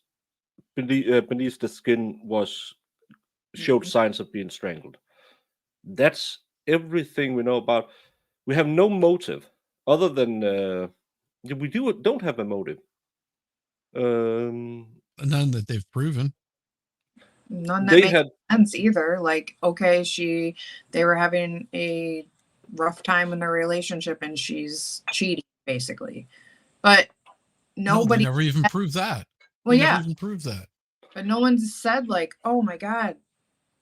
beneath the skin showed signs of being strangled. That's everything we know about. We have no motive other than we don't have a motive. None that they've proven. None that makes sense either. Like, okay, they were having a rough time in their relationship and she's cheating, basically. But nobody never even proved that. Well, never even proved that. But no one said like, "Oh my God,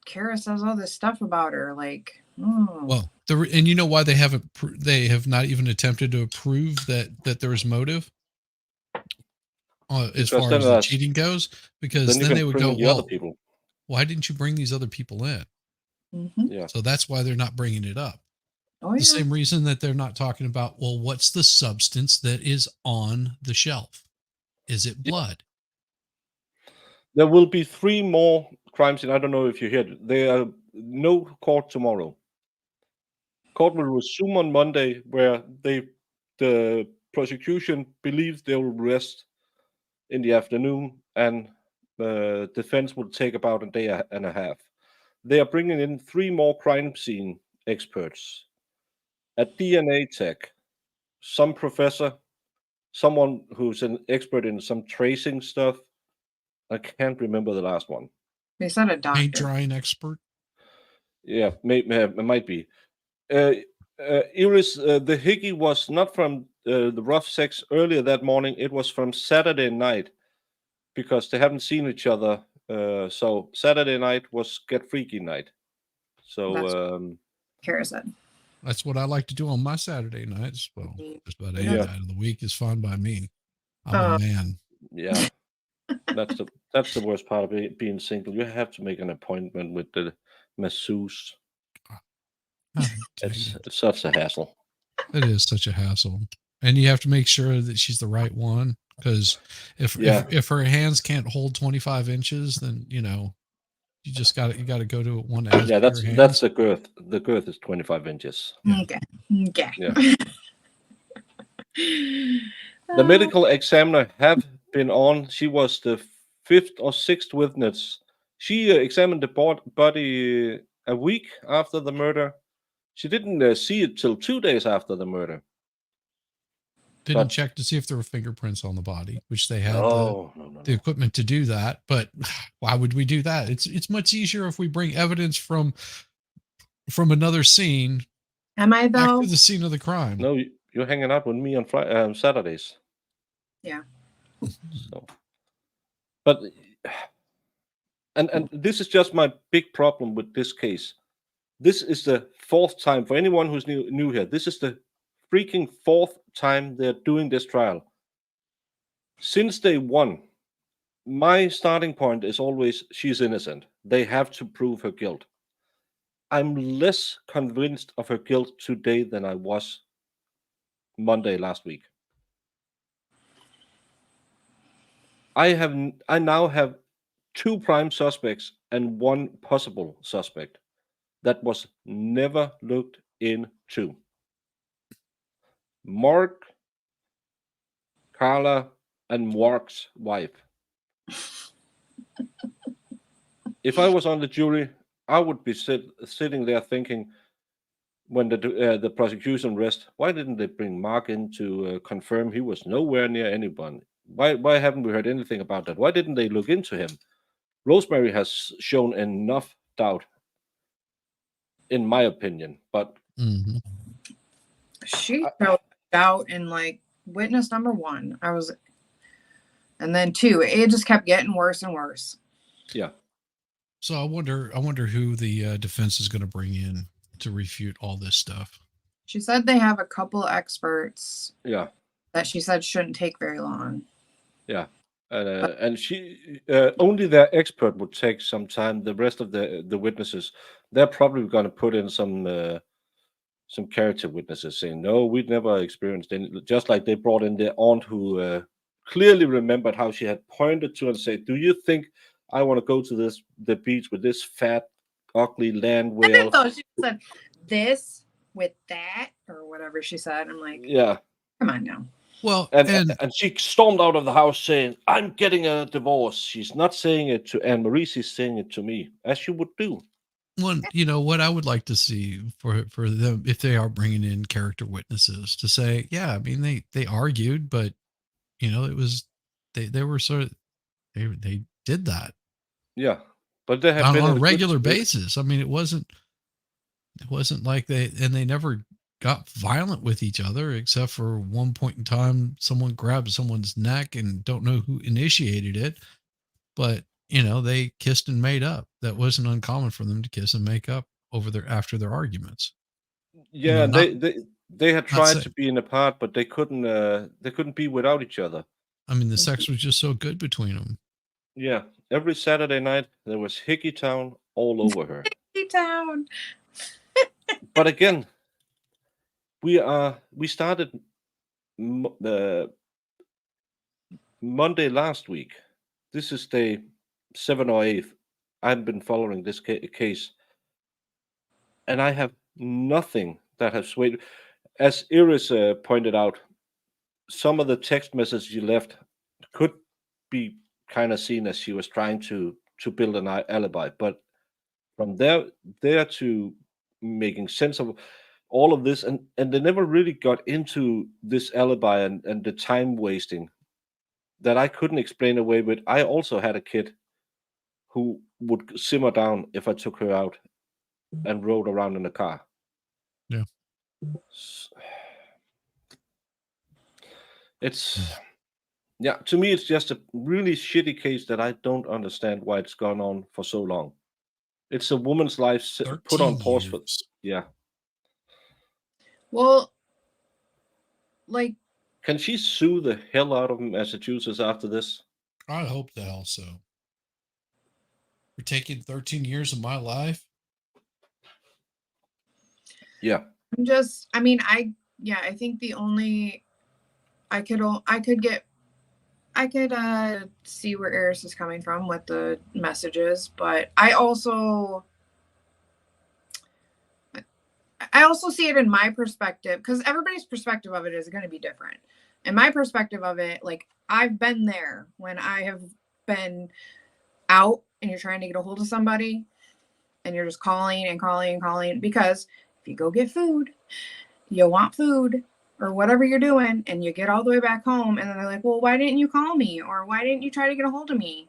Cara says all this stuff about her." Like, oh. Well, and you know why they have not even attempted to prove that there was motive as far as the cheating goes, because then they would go, "Well, why didn't you bring these other people in?" Mm-hmm. Yeah. So that's why they're not bringing it up. Oh, yeah. The same reason that they're not talking about, well, what's the substance that is on the shelf? Is it blood? There will be 3 more crime scenes. I don't know if you heard. There are no court tomorrow. Court will resume on Monday, where the prosecution believes they will rest in the afternoon, and the defense will take about a day and a half. They are bringing in 3 more crime scene experts, a DNA tech, some professor, someone who's an expert in some tracing stuff. I can't remember the last one. They said a doctor. Paint drying expert. Yeah, it might be. Iris, the hickey was not from the rough sex earlier that morning. It was from Saturday night. because they haven't seen each other. So Saturday night was Get Freaky night. So That's Cara said. That's what I like to do on my Saturday nights. Well, just about any Yeah. night of the week is fine by me. I'm a man. yeah, that's the worst part of being single. You have to make an appointment with the masseuse. It's such a hassle. It is such a hassle, and you have to make sure that she's the right one. Because if her hands can't hold 25 inches, then you just got to go to one that has Yeah, bigger hands. that's the girth. The girth is 25 inches. Okay. Okay. Yeah. The medical examiner have been on. She was the 5th or 6th witness. She examined the body a week after the murder. She didn't see it till 2 days after the murder. Didn't check to see if there were fingerprints on the body, which they had No. the equipment to do that. But why would we do that? It's much easier if we bring evidence from another scene. Am I back though? to the scene of the crime? No, you're hanging out with me on Saturdays. Yeah. So, but and this is just my big problem with this case. This is the 4th time for anyone who's new here. This is the freaking 4th time they're doing this trial. Since day 1, my starting point is always she's innocent. They have to prove her guilt. I'm less convinced of her guilt today than I was Monday last week. I now have 2 prime suspects and 1 possible suspect that was never looked into. Mark, Carla, and Mark's wife. If I was on the jury, I would be sitting there thinking, when the prosecution rest, why didn't they bring Mark in to confirm he was nowhere near anyone? Why haven't we heard anything about that? Why didn't they look into him? Rosemary has shown enough doubt, in my opinion. But She showed doubt in like witness number 1. And then 2. It just kept getting worse and worse. Yeah. So I wonder who the defense is going to bring in to refute all this stuff. She said they have a couple experts. Yeah. That she said shouldn't take very long. Yeah. And she only their expert would take some time. The rest of the witnesses, they're probably going to put in some character witnesses saying, no, we'd never experienced any. Just like they brought in their aunt who clearly remembered how she had pointed to and said, do you think I want to go to the beach with this fat, ugly land whale? So she said this with that or whatever she said. I'm like, yeah, come on now. Well, and she stormed out of the house saying, I'm getting a divorce. She's not saying it to Anne Marie, she's saying it to me, as she would do. Well, what I would like to see for them, if they are bringing in character witnesses, to say, yeah, I mean, they argued, but it was they were sort of they did that. Yeah, but they have on been a regular basis. I mean, it wasn't like they never got violent with each other, except for one point in time, someone grabbed someone's neck and don't know who initiated it, but they kissed and made up. That wasn't uncommon for them to kiss and make up after their arguments. Yeah, they had tried to be in apart, but they couldn't be without each other. I mean, the sex was just so good between them. Yeah, every Saturday night there was Hickey Town all over her. Hickey Town. But again, we started the Monday last week. This is day 7 or 8. I've been following this case, and I have nothing that has swayed. As Iris pointed out, some of the text messages she left could be kind of seen as she was trying to build an alibi, but from there to making sense of all of this, and they never really got into this alibi and the time wasting that I couldn't explain away with. I also had a kid who would simmer down if I took her out and rode around in the car. Yeah. It's Yeah, to me, it's just a really shitty case that I don't understand why it's gone on for so long. It's a woman's life put on 13 pause for. years. Yeah. Well, like, Can she sue the hell out of Massachusetts after this? I hope the hell so. For taking 13 years of my life. Yeah. I mean, I think the only I could see where Eris is coming from with the messages, but I also see it in my perspective, because everybody's perspective of it is going to be different. In my perspective of it, like, I've been there when I have been out and you're trying to get a hold of somebody and you're just calling and calling and calling, because if you go get food, you want food or whatever you're doing, and you get all the way back home and then they're like, well, why didn't you call me? Or why didn't you try to get a hold of me?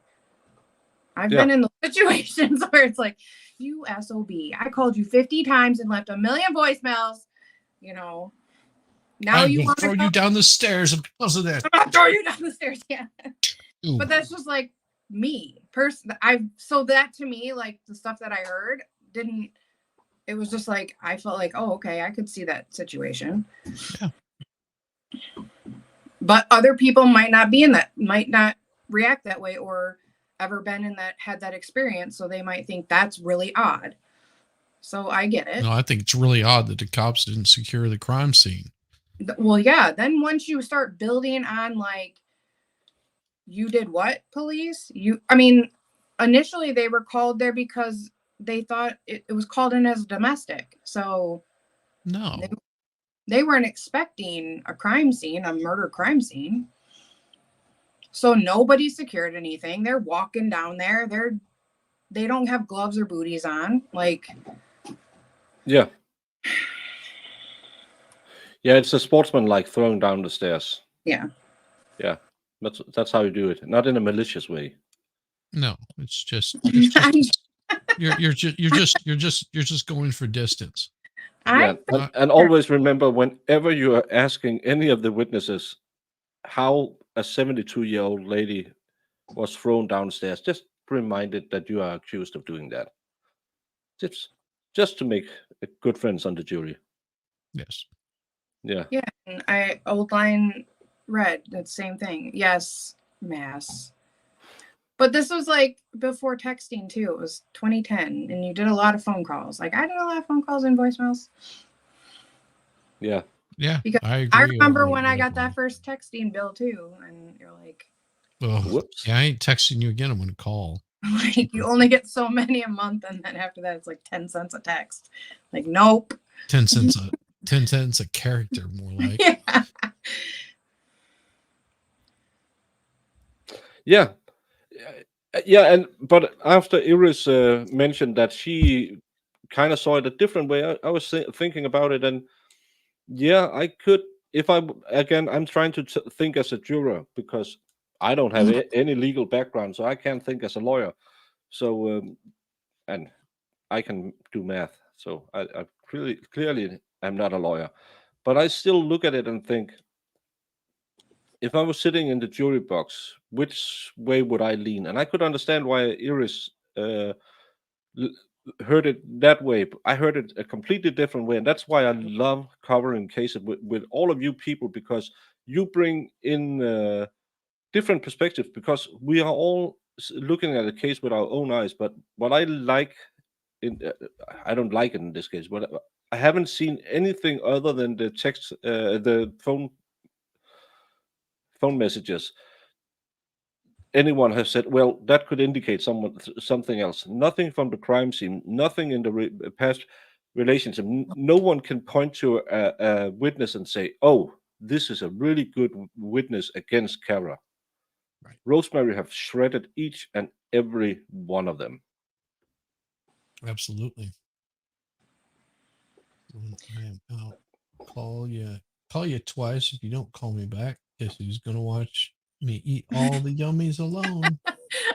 I've been in those situations where it's like, you SOB, I called you 50 times and left a million voicemails, you know. Now I'm you gonna want throw you down the stairs because of that. I'm gonna throw you down the stairs, yeah. Ooh. But that's just like me. So that to me, like, the stuff that I heard it was just like, I felt like, oh, okay, I could see that situation. Yeah. But other people might not react that way, or ever had that experience, so they might think that's really odd. So I get it. No, I think it's really odd that the cops didn't secure the crime scene. Well, yeah, then once you start building on, like, you did what, police? Initially they were called there because they thought it was called in as domestic. So no, they weren't expecting a murder crime scene. So nobody secured anything. They're walking down there. They don't have gloves or booties on. Like, yeah. Yeah, it's a sportsman like throwing down the stairs. Yeah. Yeah. That's how you do it. Not in a malicious way. No, it's just you're just going for distance. Yeah. And always remember, whenever you are asking any of the witnesses how a 72-year-old lady was thrown downstairs, just remind it that you are accused of doing that. Just to make good friends on the jury. Yes. Yeah. And I old line read that same thing. Yes, mass. But this was like before texting too. It was 2010, and you did a lot of phone calls. Like, I did a lot of phone calls and voicemails. Yeah. Yeah. Because I remember when I got that first texting bill too, and you're like, whoops. Yeah, I ain't texting you again. I'm gonna call. Like, you only get so many a month, and then after that it's like 10 cents a text. Like, nope. 10 cents a character, more like. Yeah. Yeah, but after Iris mentioned that she kind of saw it a different way, I was thinking about it, and yeah, I could, I'm trying to think as a juror, because I don't have any legal background, so I can't think as a lawyer. So, and I can do math, so I clearly am not a lawyer, but I still look at it and think, if I was sitting in the jury box, which way would I lean? And I could understand why Iris heard it that way. I heard it a completely different way, and that's why I love covering cases with all of you people, because you bring in different perspectives, because we are all looking at a case with our own eyes. But what I like, I don't like it in this case, but I haven't seen anything other than the text, the phone messages. Anyone has said, well, that could indicate something else. Nothing from the crime scene, nothing in the past relationship. No one can point to a witness and say, oh, this is a really good witness against Cara. Right. Rosemary have shredded each and every one of them. Absolutely. I'll call you twice. If you don't call me back, guess who's gonna watch me eat all the yummies alone? I've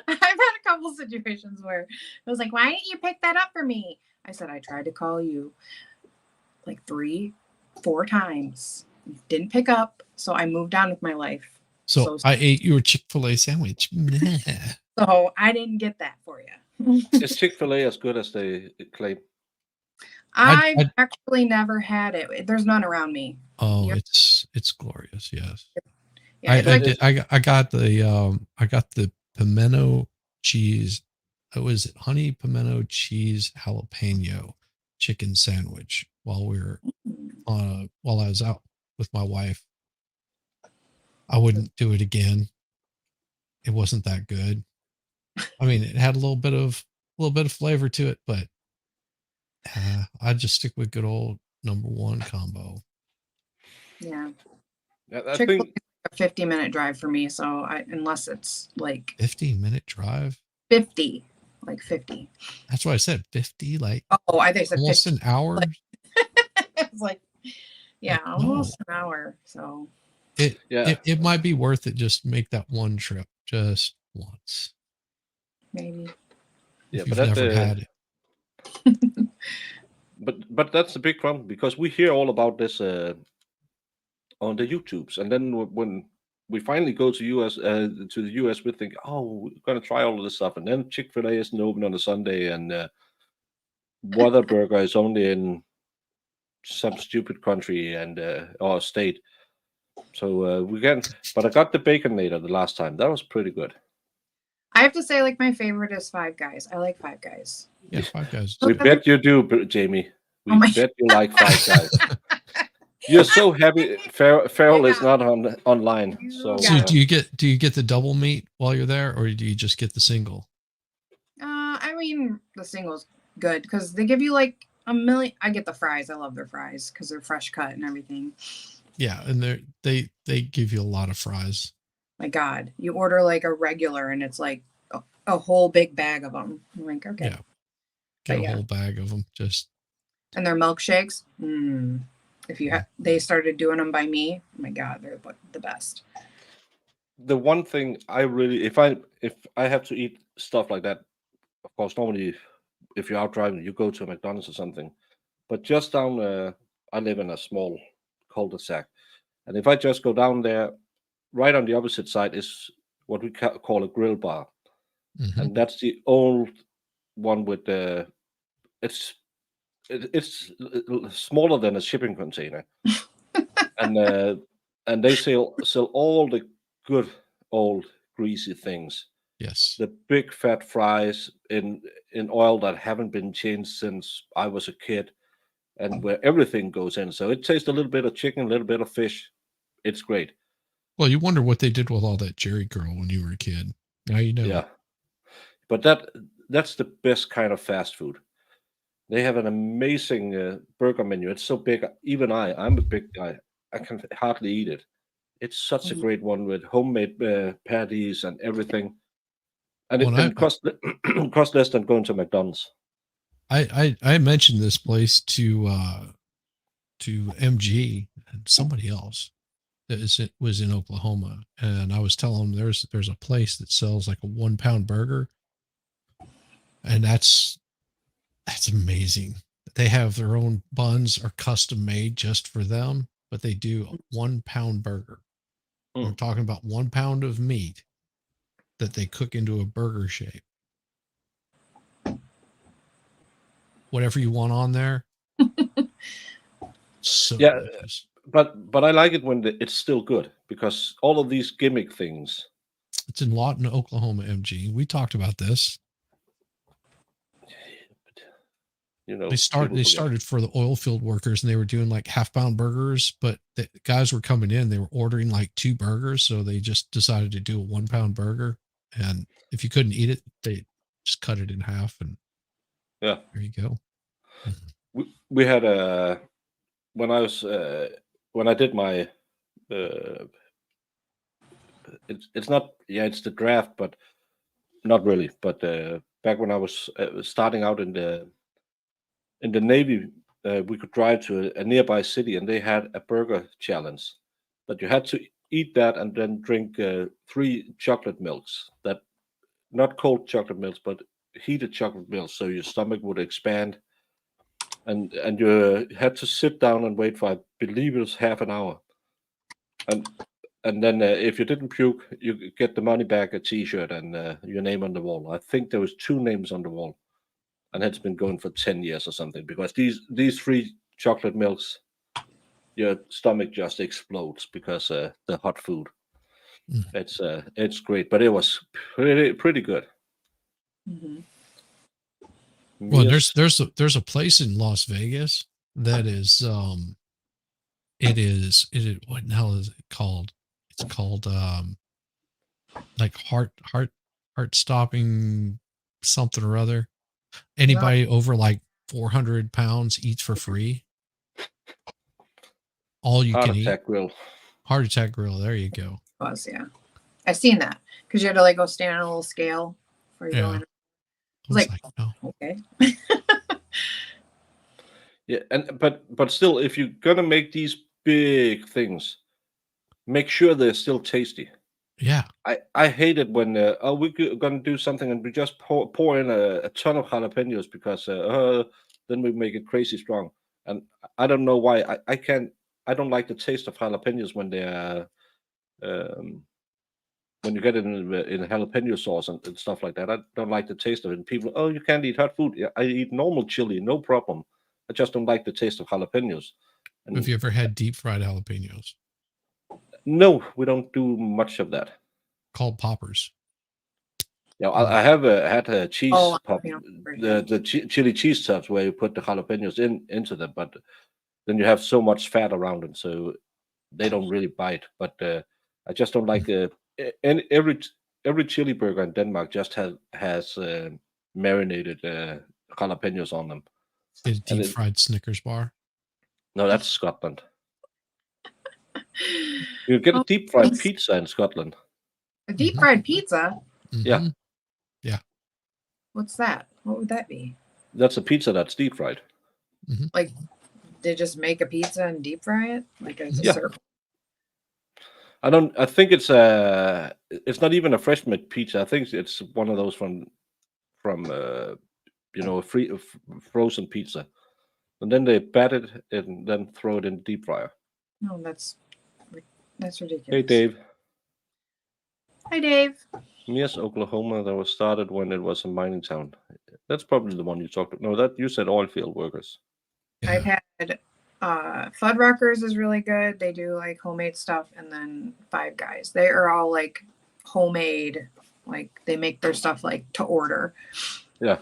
had a couple situations where it was like, why didn't you pick that up for me? I said, I tried to call you like 3-4 times. You didn't pick up, so I moved on with my life. So I ate your Chick-fil-A sandwich. Meh. So I didn't get that for you. Is Chick-fil-A as good as they claim? I've actually never had it. There's none around me. Oh, Yep. it's glorious. Yes. Yeah, I got the pimento cheese. It was honey pimento cheese jalapeno chicken sandwich while I was out with my wife. I wouldn't do it again. It wasn't that good. I mean, it had a little bit of flavor to it, but I'd just stick with good old number one combo. Yeah. I Chick-fil-A think is a 50-minute drive for me, so unless it's like 15-minute drive. 50, like 50. That's what I said. 50, like Oh, I think it's almost 50. an hour. Like, it's like, yeah, almost an hour. So it might be worth it just to make that one trip just once. Maybe. Yeah, If you've never had it. But that's the big problem because we hear all about this on the YouTubes, and then when we finally go to the US, we think, oh, we're gonna try all of this stuff, and then Chick-fil-A isn't open on a Sunday, and Whataburger is only in some stupid country and or state. So we can. But I got the Baconator the last time. That was pretty good. I have to say, like, my favorite is Five Guys. I like Five Guys. Yeah, Five Guys. We bet you do, Jamie. We bet you like Five Guys. You're so happy Farrell is not online. So do you get the double meat while you're there, or do you just get the single? I mean, the single's good because they give you like a million. I get the fries. I love their fries because they're fresh cut and everything. Yeah, and they give you a lot of fries. My God, you order like a regular and it's like a whole big bag of them. I'm like, okay. Yeah, get a whole bag of them. And their milkshakes. If you they started doing them by me, oh my God, they're the best. The one thing I really, if I have to eat stuff like that, of course, normally if you're out driving, you go to a McDonald's or something. But just down, I live in a small cul-de-sac, and if I just go down there, right on the opposite side is what we call a grill bar, and that's the old one with the. It's smaller than a shipping container, and they sell all the good old greasy things. Yes, the big fat fries in oil that haven't been changed since I was a kid, and where everything goes in. So it tastes a little bit of chicken, a little bit of fish. It's great. Well, you wonder what they did with all that Jerry Curl when you were a kid. Now you know. Yeah, but that's the best kind of fast food. They have an amazing burger menu. It's so big. Even I'm a big guy. I can hardly eat it. It's such a great one with homemade patties and everything. And it costs less than going to McDonald's. I mentioned this place to MG and somebody else that was in Oklahoma, and I was telling them there's a place that sells like a 1 pound burger, and that's amazing. They have their own buns are custom made just for them, but they do a 1 pound burger. We're talking about 1 pound of meat that they cook into a burger shape. Whatever you want on there. So yeah, delicious. But I like it when it's still good because all of these gimmick things. It's in Lawton, Oklahoma, MG. We talked about this. You know, they started for the oil field workers, and they were doing like half-pound burgers, but the guys were coming in, they were ordering like 2 burgers, so they just decided to do a 1 pound burger, and if you couldn't eat it, they just cut it in half, and there you go. We had when I did my it's not it's the draft, but not really, but back when I was starting out in the Navy, we could drive to a nearby city, and they had a burger challenge that you had to eat that and then drink 3 chocolate milks, that not cold chocolate milks, but heated chocolate milks, so your stomach would expand, and you had to sit down and wait for, I believe it was half an hour, and And then if you didn't puke, you get the money back, a T-shirt, and your name on the wall. I think there was 2 names on the wall, and it's been going for 10 years or something. Because these 3 chocolate milks, your stomach just explodes because the hot food. It's great, but it was pretty good. Well, Yes. there's a place in Las Vegas that is it is what the hell is it called? It's called like heart stopping something or other. Anybody over like 400 pounds eats for free. All you Heart can eat. attack grill. Heart attack grill. There you go. Was, yeah. I've seen that because you had to like go stand on a little scale before you go in. I was like, no. Okay. Yeah, but still, if you're gonna make these big things, make sure they're still tasty. Yeah. I hate it when we're gonna do something and we just pour in a ton of jalapenos because then we make it crazy strong. And I don't know why I don't like the taste of jalapenos when they're when you get it in jalapeno sauce and stuff like that. I don't like the taste of it. And people, you can't eat hot food. Yeah, I eat normal chili, no problem. I just don't like the taste of jalapenos. And Have you ever had deep fried jalapenos? no, we don't do much of that. Called poppers. Yeah, I have had a cheese pop, jalapeno the chili cheese tubs where you put the jalapenos into them, but then you have so much fat around them, so they don't really bite. But I just don't like and every chili burger in Denmark just has marinated jalapenos on them. Is it deep fried Snickers bar? No, that's Scotland. You get a deep fried pizza in Scotland. A deep fried pizza? Yeah. Yeah. What's that? What would that be? That's a pizza that's deep fried. Like they just make a pizza and deep fry it? Like it's a Yeah. circle. I think it's not even a fresh made pizza. I think it's one of those from a frozen pizza. And then they bat it and then throw it in the deep fryer. No, that's ridiculous. Hey Dave. Hi Dave. Yes, Oklahoma, that was started when it was a mining town. That's probably the one you talked about. No, that you said oil field workers. I've had Fuddruckers is really good. They do like homemade stuff, and then Five Guys. They are all like homemade, like they make their stuff like to order. Yeah.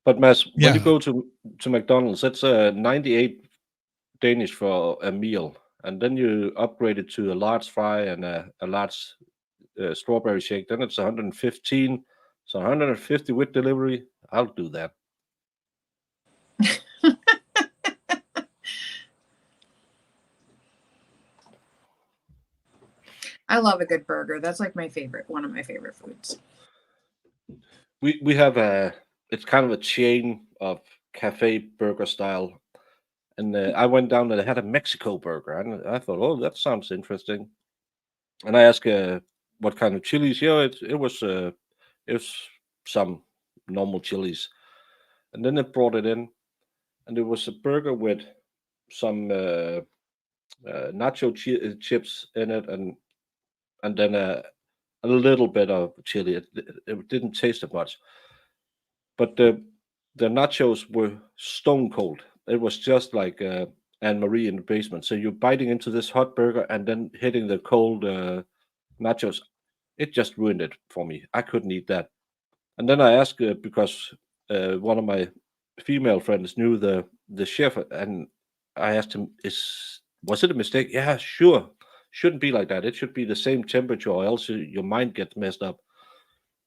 But Mads, when you go to McDonald's, it's 98 Danish for a meal, and then you upgrade it to a large fry and a large strawberry shake. Then it's 115. So 150 with delivery. I'll do that. I love a good burger. That's like one of my favorite foods. We have it's kind of a chain of cafe burger style. And I went down and they had a Mexico burger. And I thought, oh, that sounds interesting. And I asked what kind of chilies. Yeah, it was some normal chilies. And then they brought it in. And it was a burger with some nacho chips in it and then a little bit of chili. It didn't taste that much. But the nachos were stone cold. It was just like Anne-Marie in the basement. So you're biting into this hot burger and then hitting the cold nachos. It just ruined it for me. I couldn't eat that. And then I asked because one of my female friends knew the chef, and I asked him, was it a mistake? Yeah, sure. Shouldn't be like that. It should be the same temperature, or else your mind gets messed up.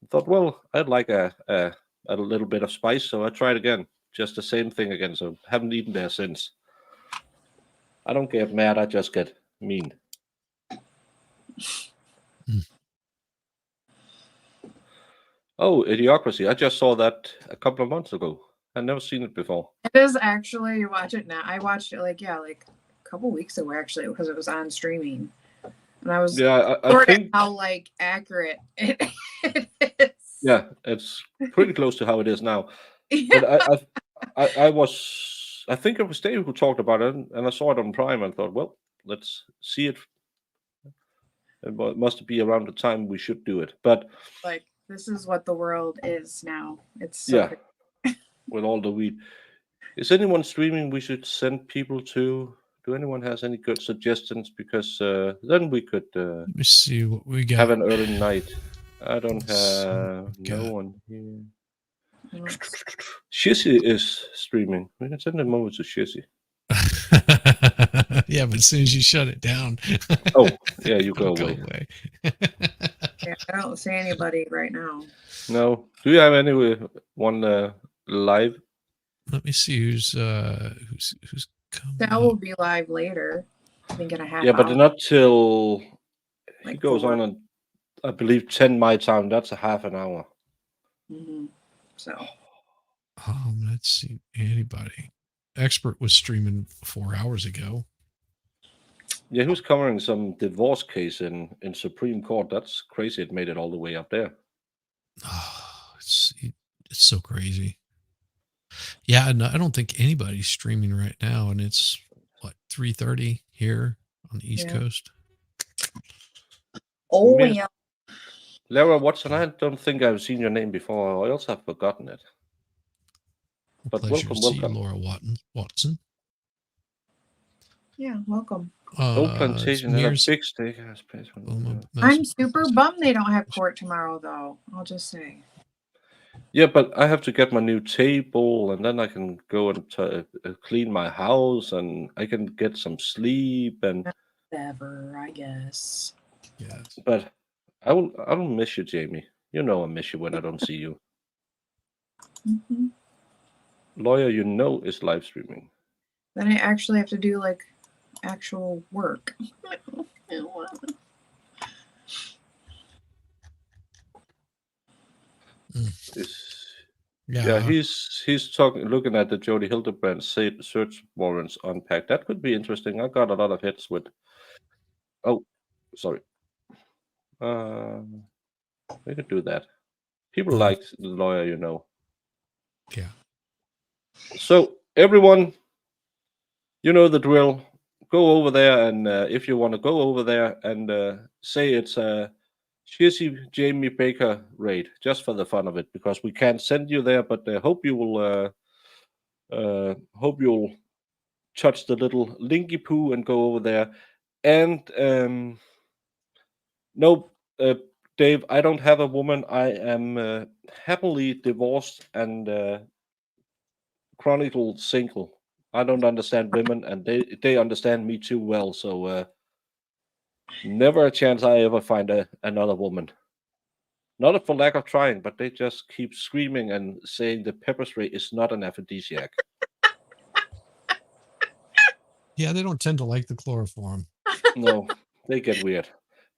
I thought, well, I'd like a little bit of spice, so I tried again. Just the same thing again. So haven't eaten there since. I don't get mad. I just get mean. Oh, Idiocracy. I just saw that a couple of months ago. I've never seen it before. It is actually, you watch it now. I watched it like a couple weeks ago actually because it was on streaming. And I was I think how like accurate it is. Yeah, it's pretty close to how it is now. But I think it was Dave who talked about it, and I saw it on Prime and thought, well, let's see it. It must be around the time we should do it. But like, this is what the world is now. It's so yeah, with all the weed. Is anyone streaming we should send people to? Do anyone has any good suggestions? Because then we could Let me see what we got. have an early night. I don't have no one here. Shizzy is streaming. We can send them over to Shizzy. Yeah, but as soon as you shut it down, oh yeah, you go it'll away. Yeah, I don't see anybody right now. No. Do you have anyone live? Let me see who's coming. That will be live later. I think in a half Yeah, but hour. not till he Like goes 4. on, I believe 10 my time. That's a half an hour. Mm-hmm. So. Let's see. Anybody? Expert was streaming 4 hours ago. Yeah, he was covering some divorce case in Supreme Court. That's crazy. It made it all the way up there. Oh, it's so crazy. Yeah, no, I don't think anybody's streaming right now, and it's what 3:30 here on the East Coast. Oh yeah. Lara Watson, I don't think I've seen your name before, or else I've forgotten it. But Pleasure welcome, to see you, welcome. Laura Watson. Yeah, welcome. Old Plantation had a big steakhouse place. I'm super bummed they don't have court tomorrow, though. I'll just say. Yeah, but I have to get my new table, and then I can go and clean my house, and I can get some sleep, and whatever, I guess. Yeah. But I will miss you, Jamie. You know I miss you when I don't see you. Mm-hmm. Lawyer, you know, is live streaming. Then I actually have to do like actual work. Yeah, he's looking at the Jody Hildebrand search warrants unpacked. That could be interesting. I got a lot of hits with. Oh, sorry. We could do that. People like the lawyer, you know. Yeah. So everyone, you know the drill. Go over there, and if you want to go over there and say it's a Shizzy Jamie Baker raid, just for the fun of it, because we can't send you there, but hope you'll touch the little linky poo and go over there. And no, Dave, I don't have a woman. I am happily divorced and chronicled single. I don't understand women, and they understand me too well. So never a chance I ever find another woman. Not for lack of trying, but they just keep screaming and saying the pepper spray is not an aphrodisiac. Yeah, they don't tend to like the chloroform. No, they get weird.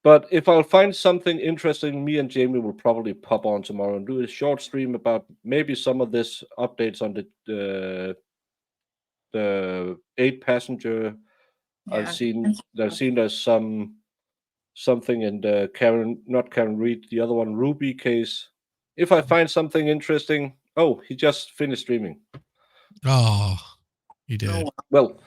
But if I'll find something interesting, me and Jamie will probably pop on tomorrow and do a short stream about maybe some of this updates on the 8 passenger. Yeah. I've seen there's something in the not Karen Reed, the other one, Ruby case. If I find something interesting, he just finished streaming. Oh, he did. Well,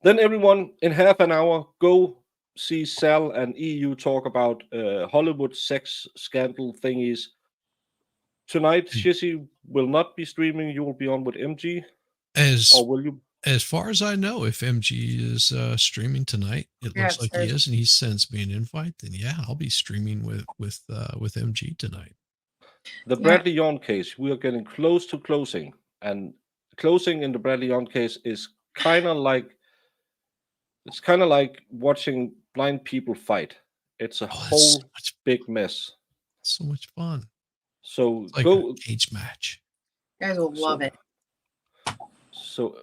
then everyone in half an hour, go see Sal and EU talk about Hollywood sex scandal thingies. Tonight, Shizzy will not be streaming. You will be on with MG. Or will you? As far as I know, if MG is streaming tonight, it looks like he is, and he sends me an invite. Then yeah, I'll be streaming with MG tonight. The Bradley Yawn case, we are getting close to closing, and closing in the Bradley Yawn case is kind of like watching blind people fight. It's a whole big mess. So much fun. So it's like go a cage match. You guys will love it. So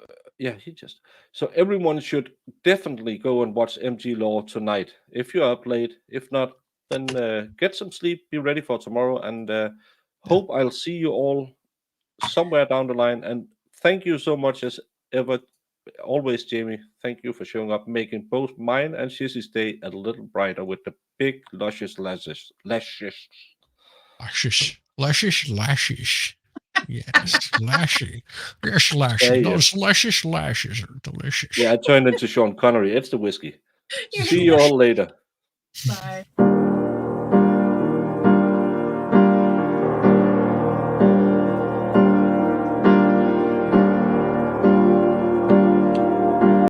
so everyone should definitely go and watch MG Law tonight. If you're up late, if not, then get some sleep, be ready for tomorrow, and hope I'll see you all somewhere down the line. And thank you so much as ever, always, Jamie. Thank you for showing up, making both mine and Shizzy's day a little brighter with the big luscious lashes. Lashes. Yes, lashy. Yes, lashy. Yeah. Those luscious lashes are delicious. Yeah, I turned into Sean Connery. It's the whiskey. See you all later. Bye.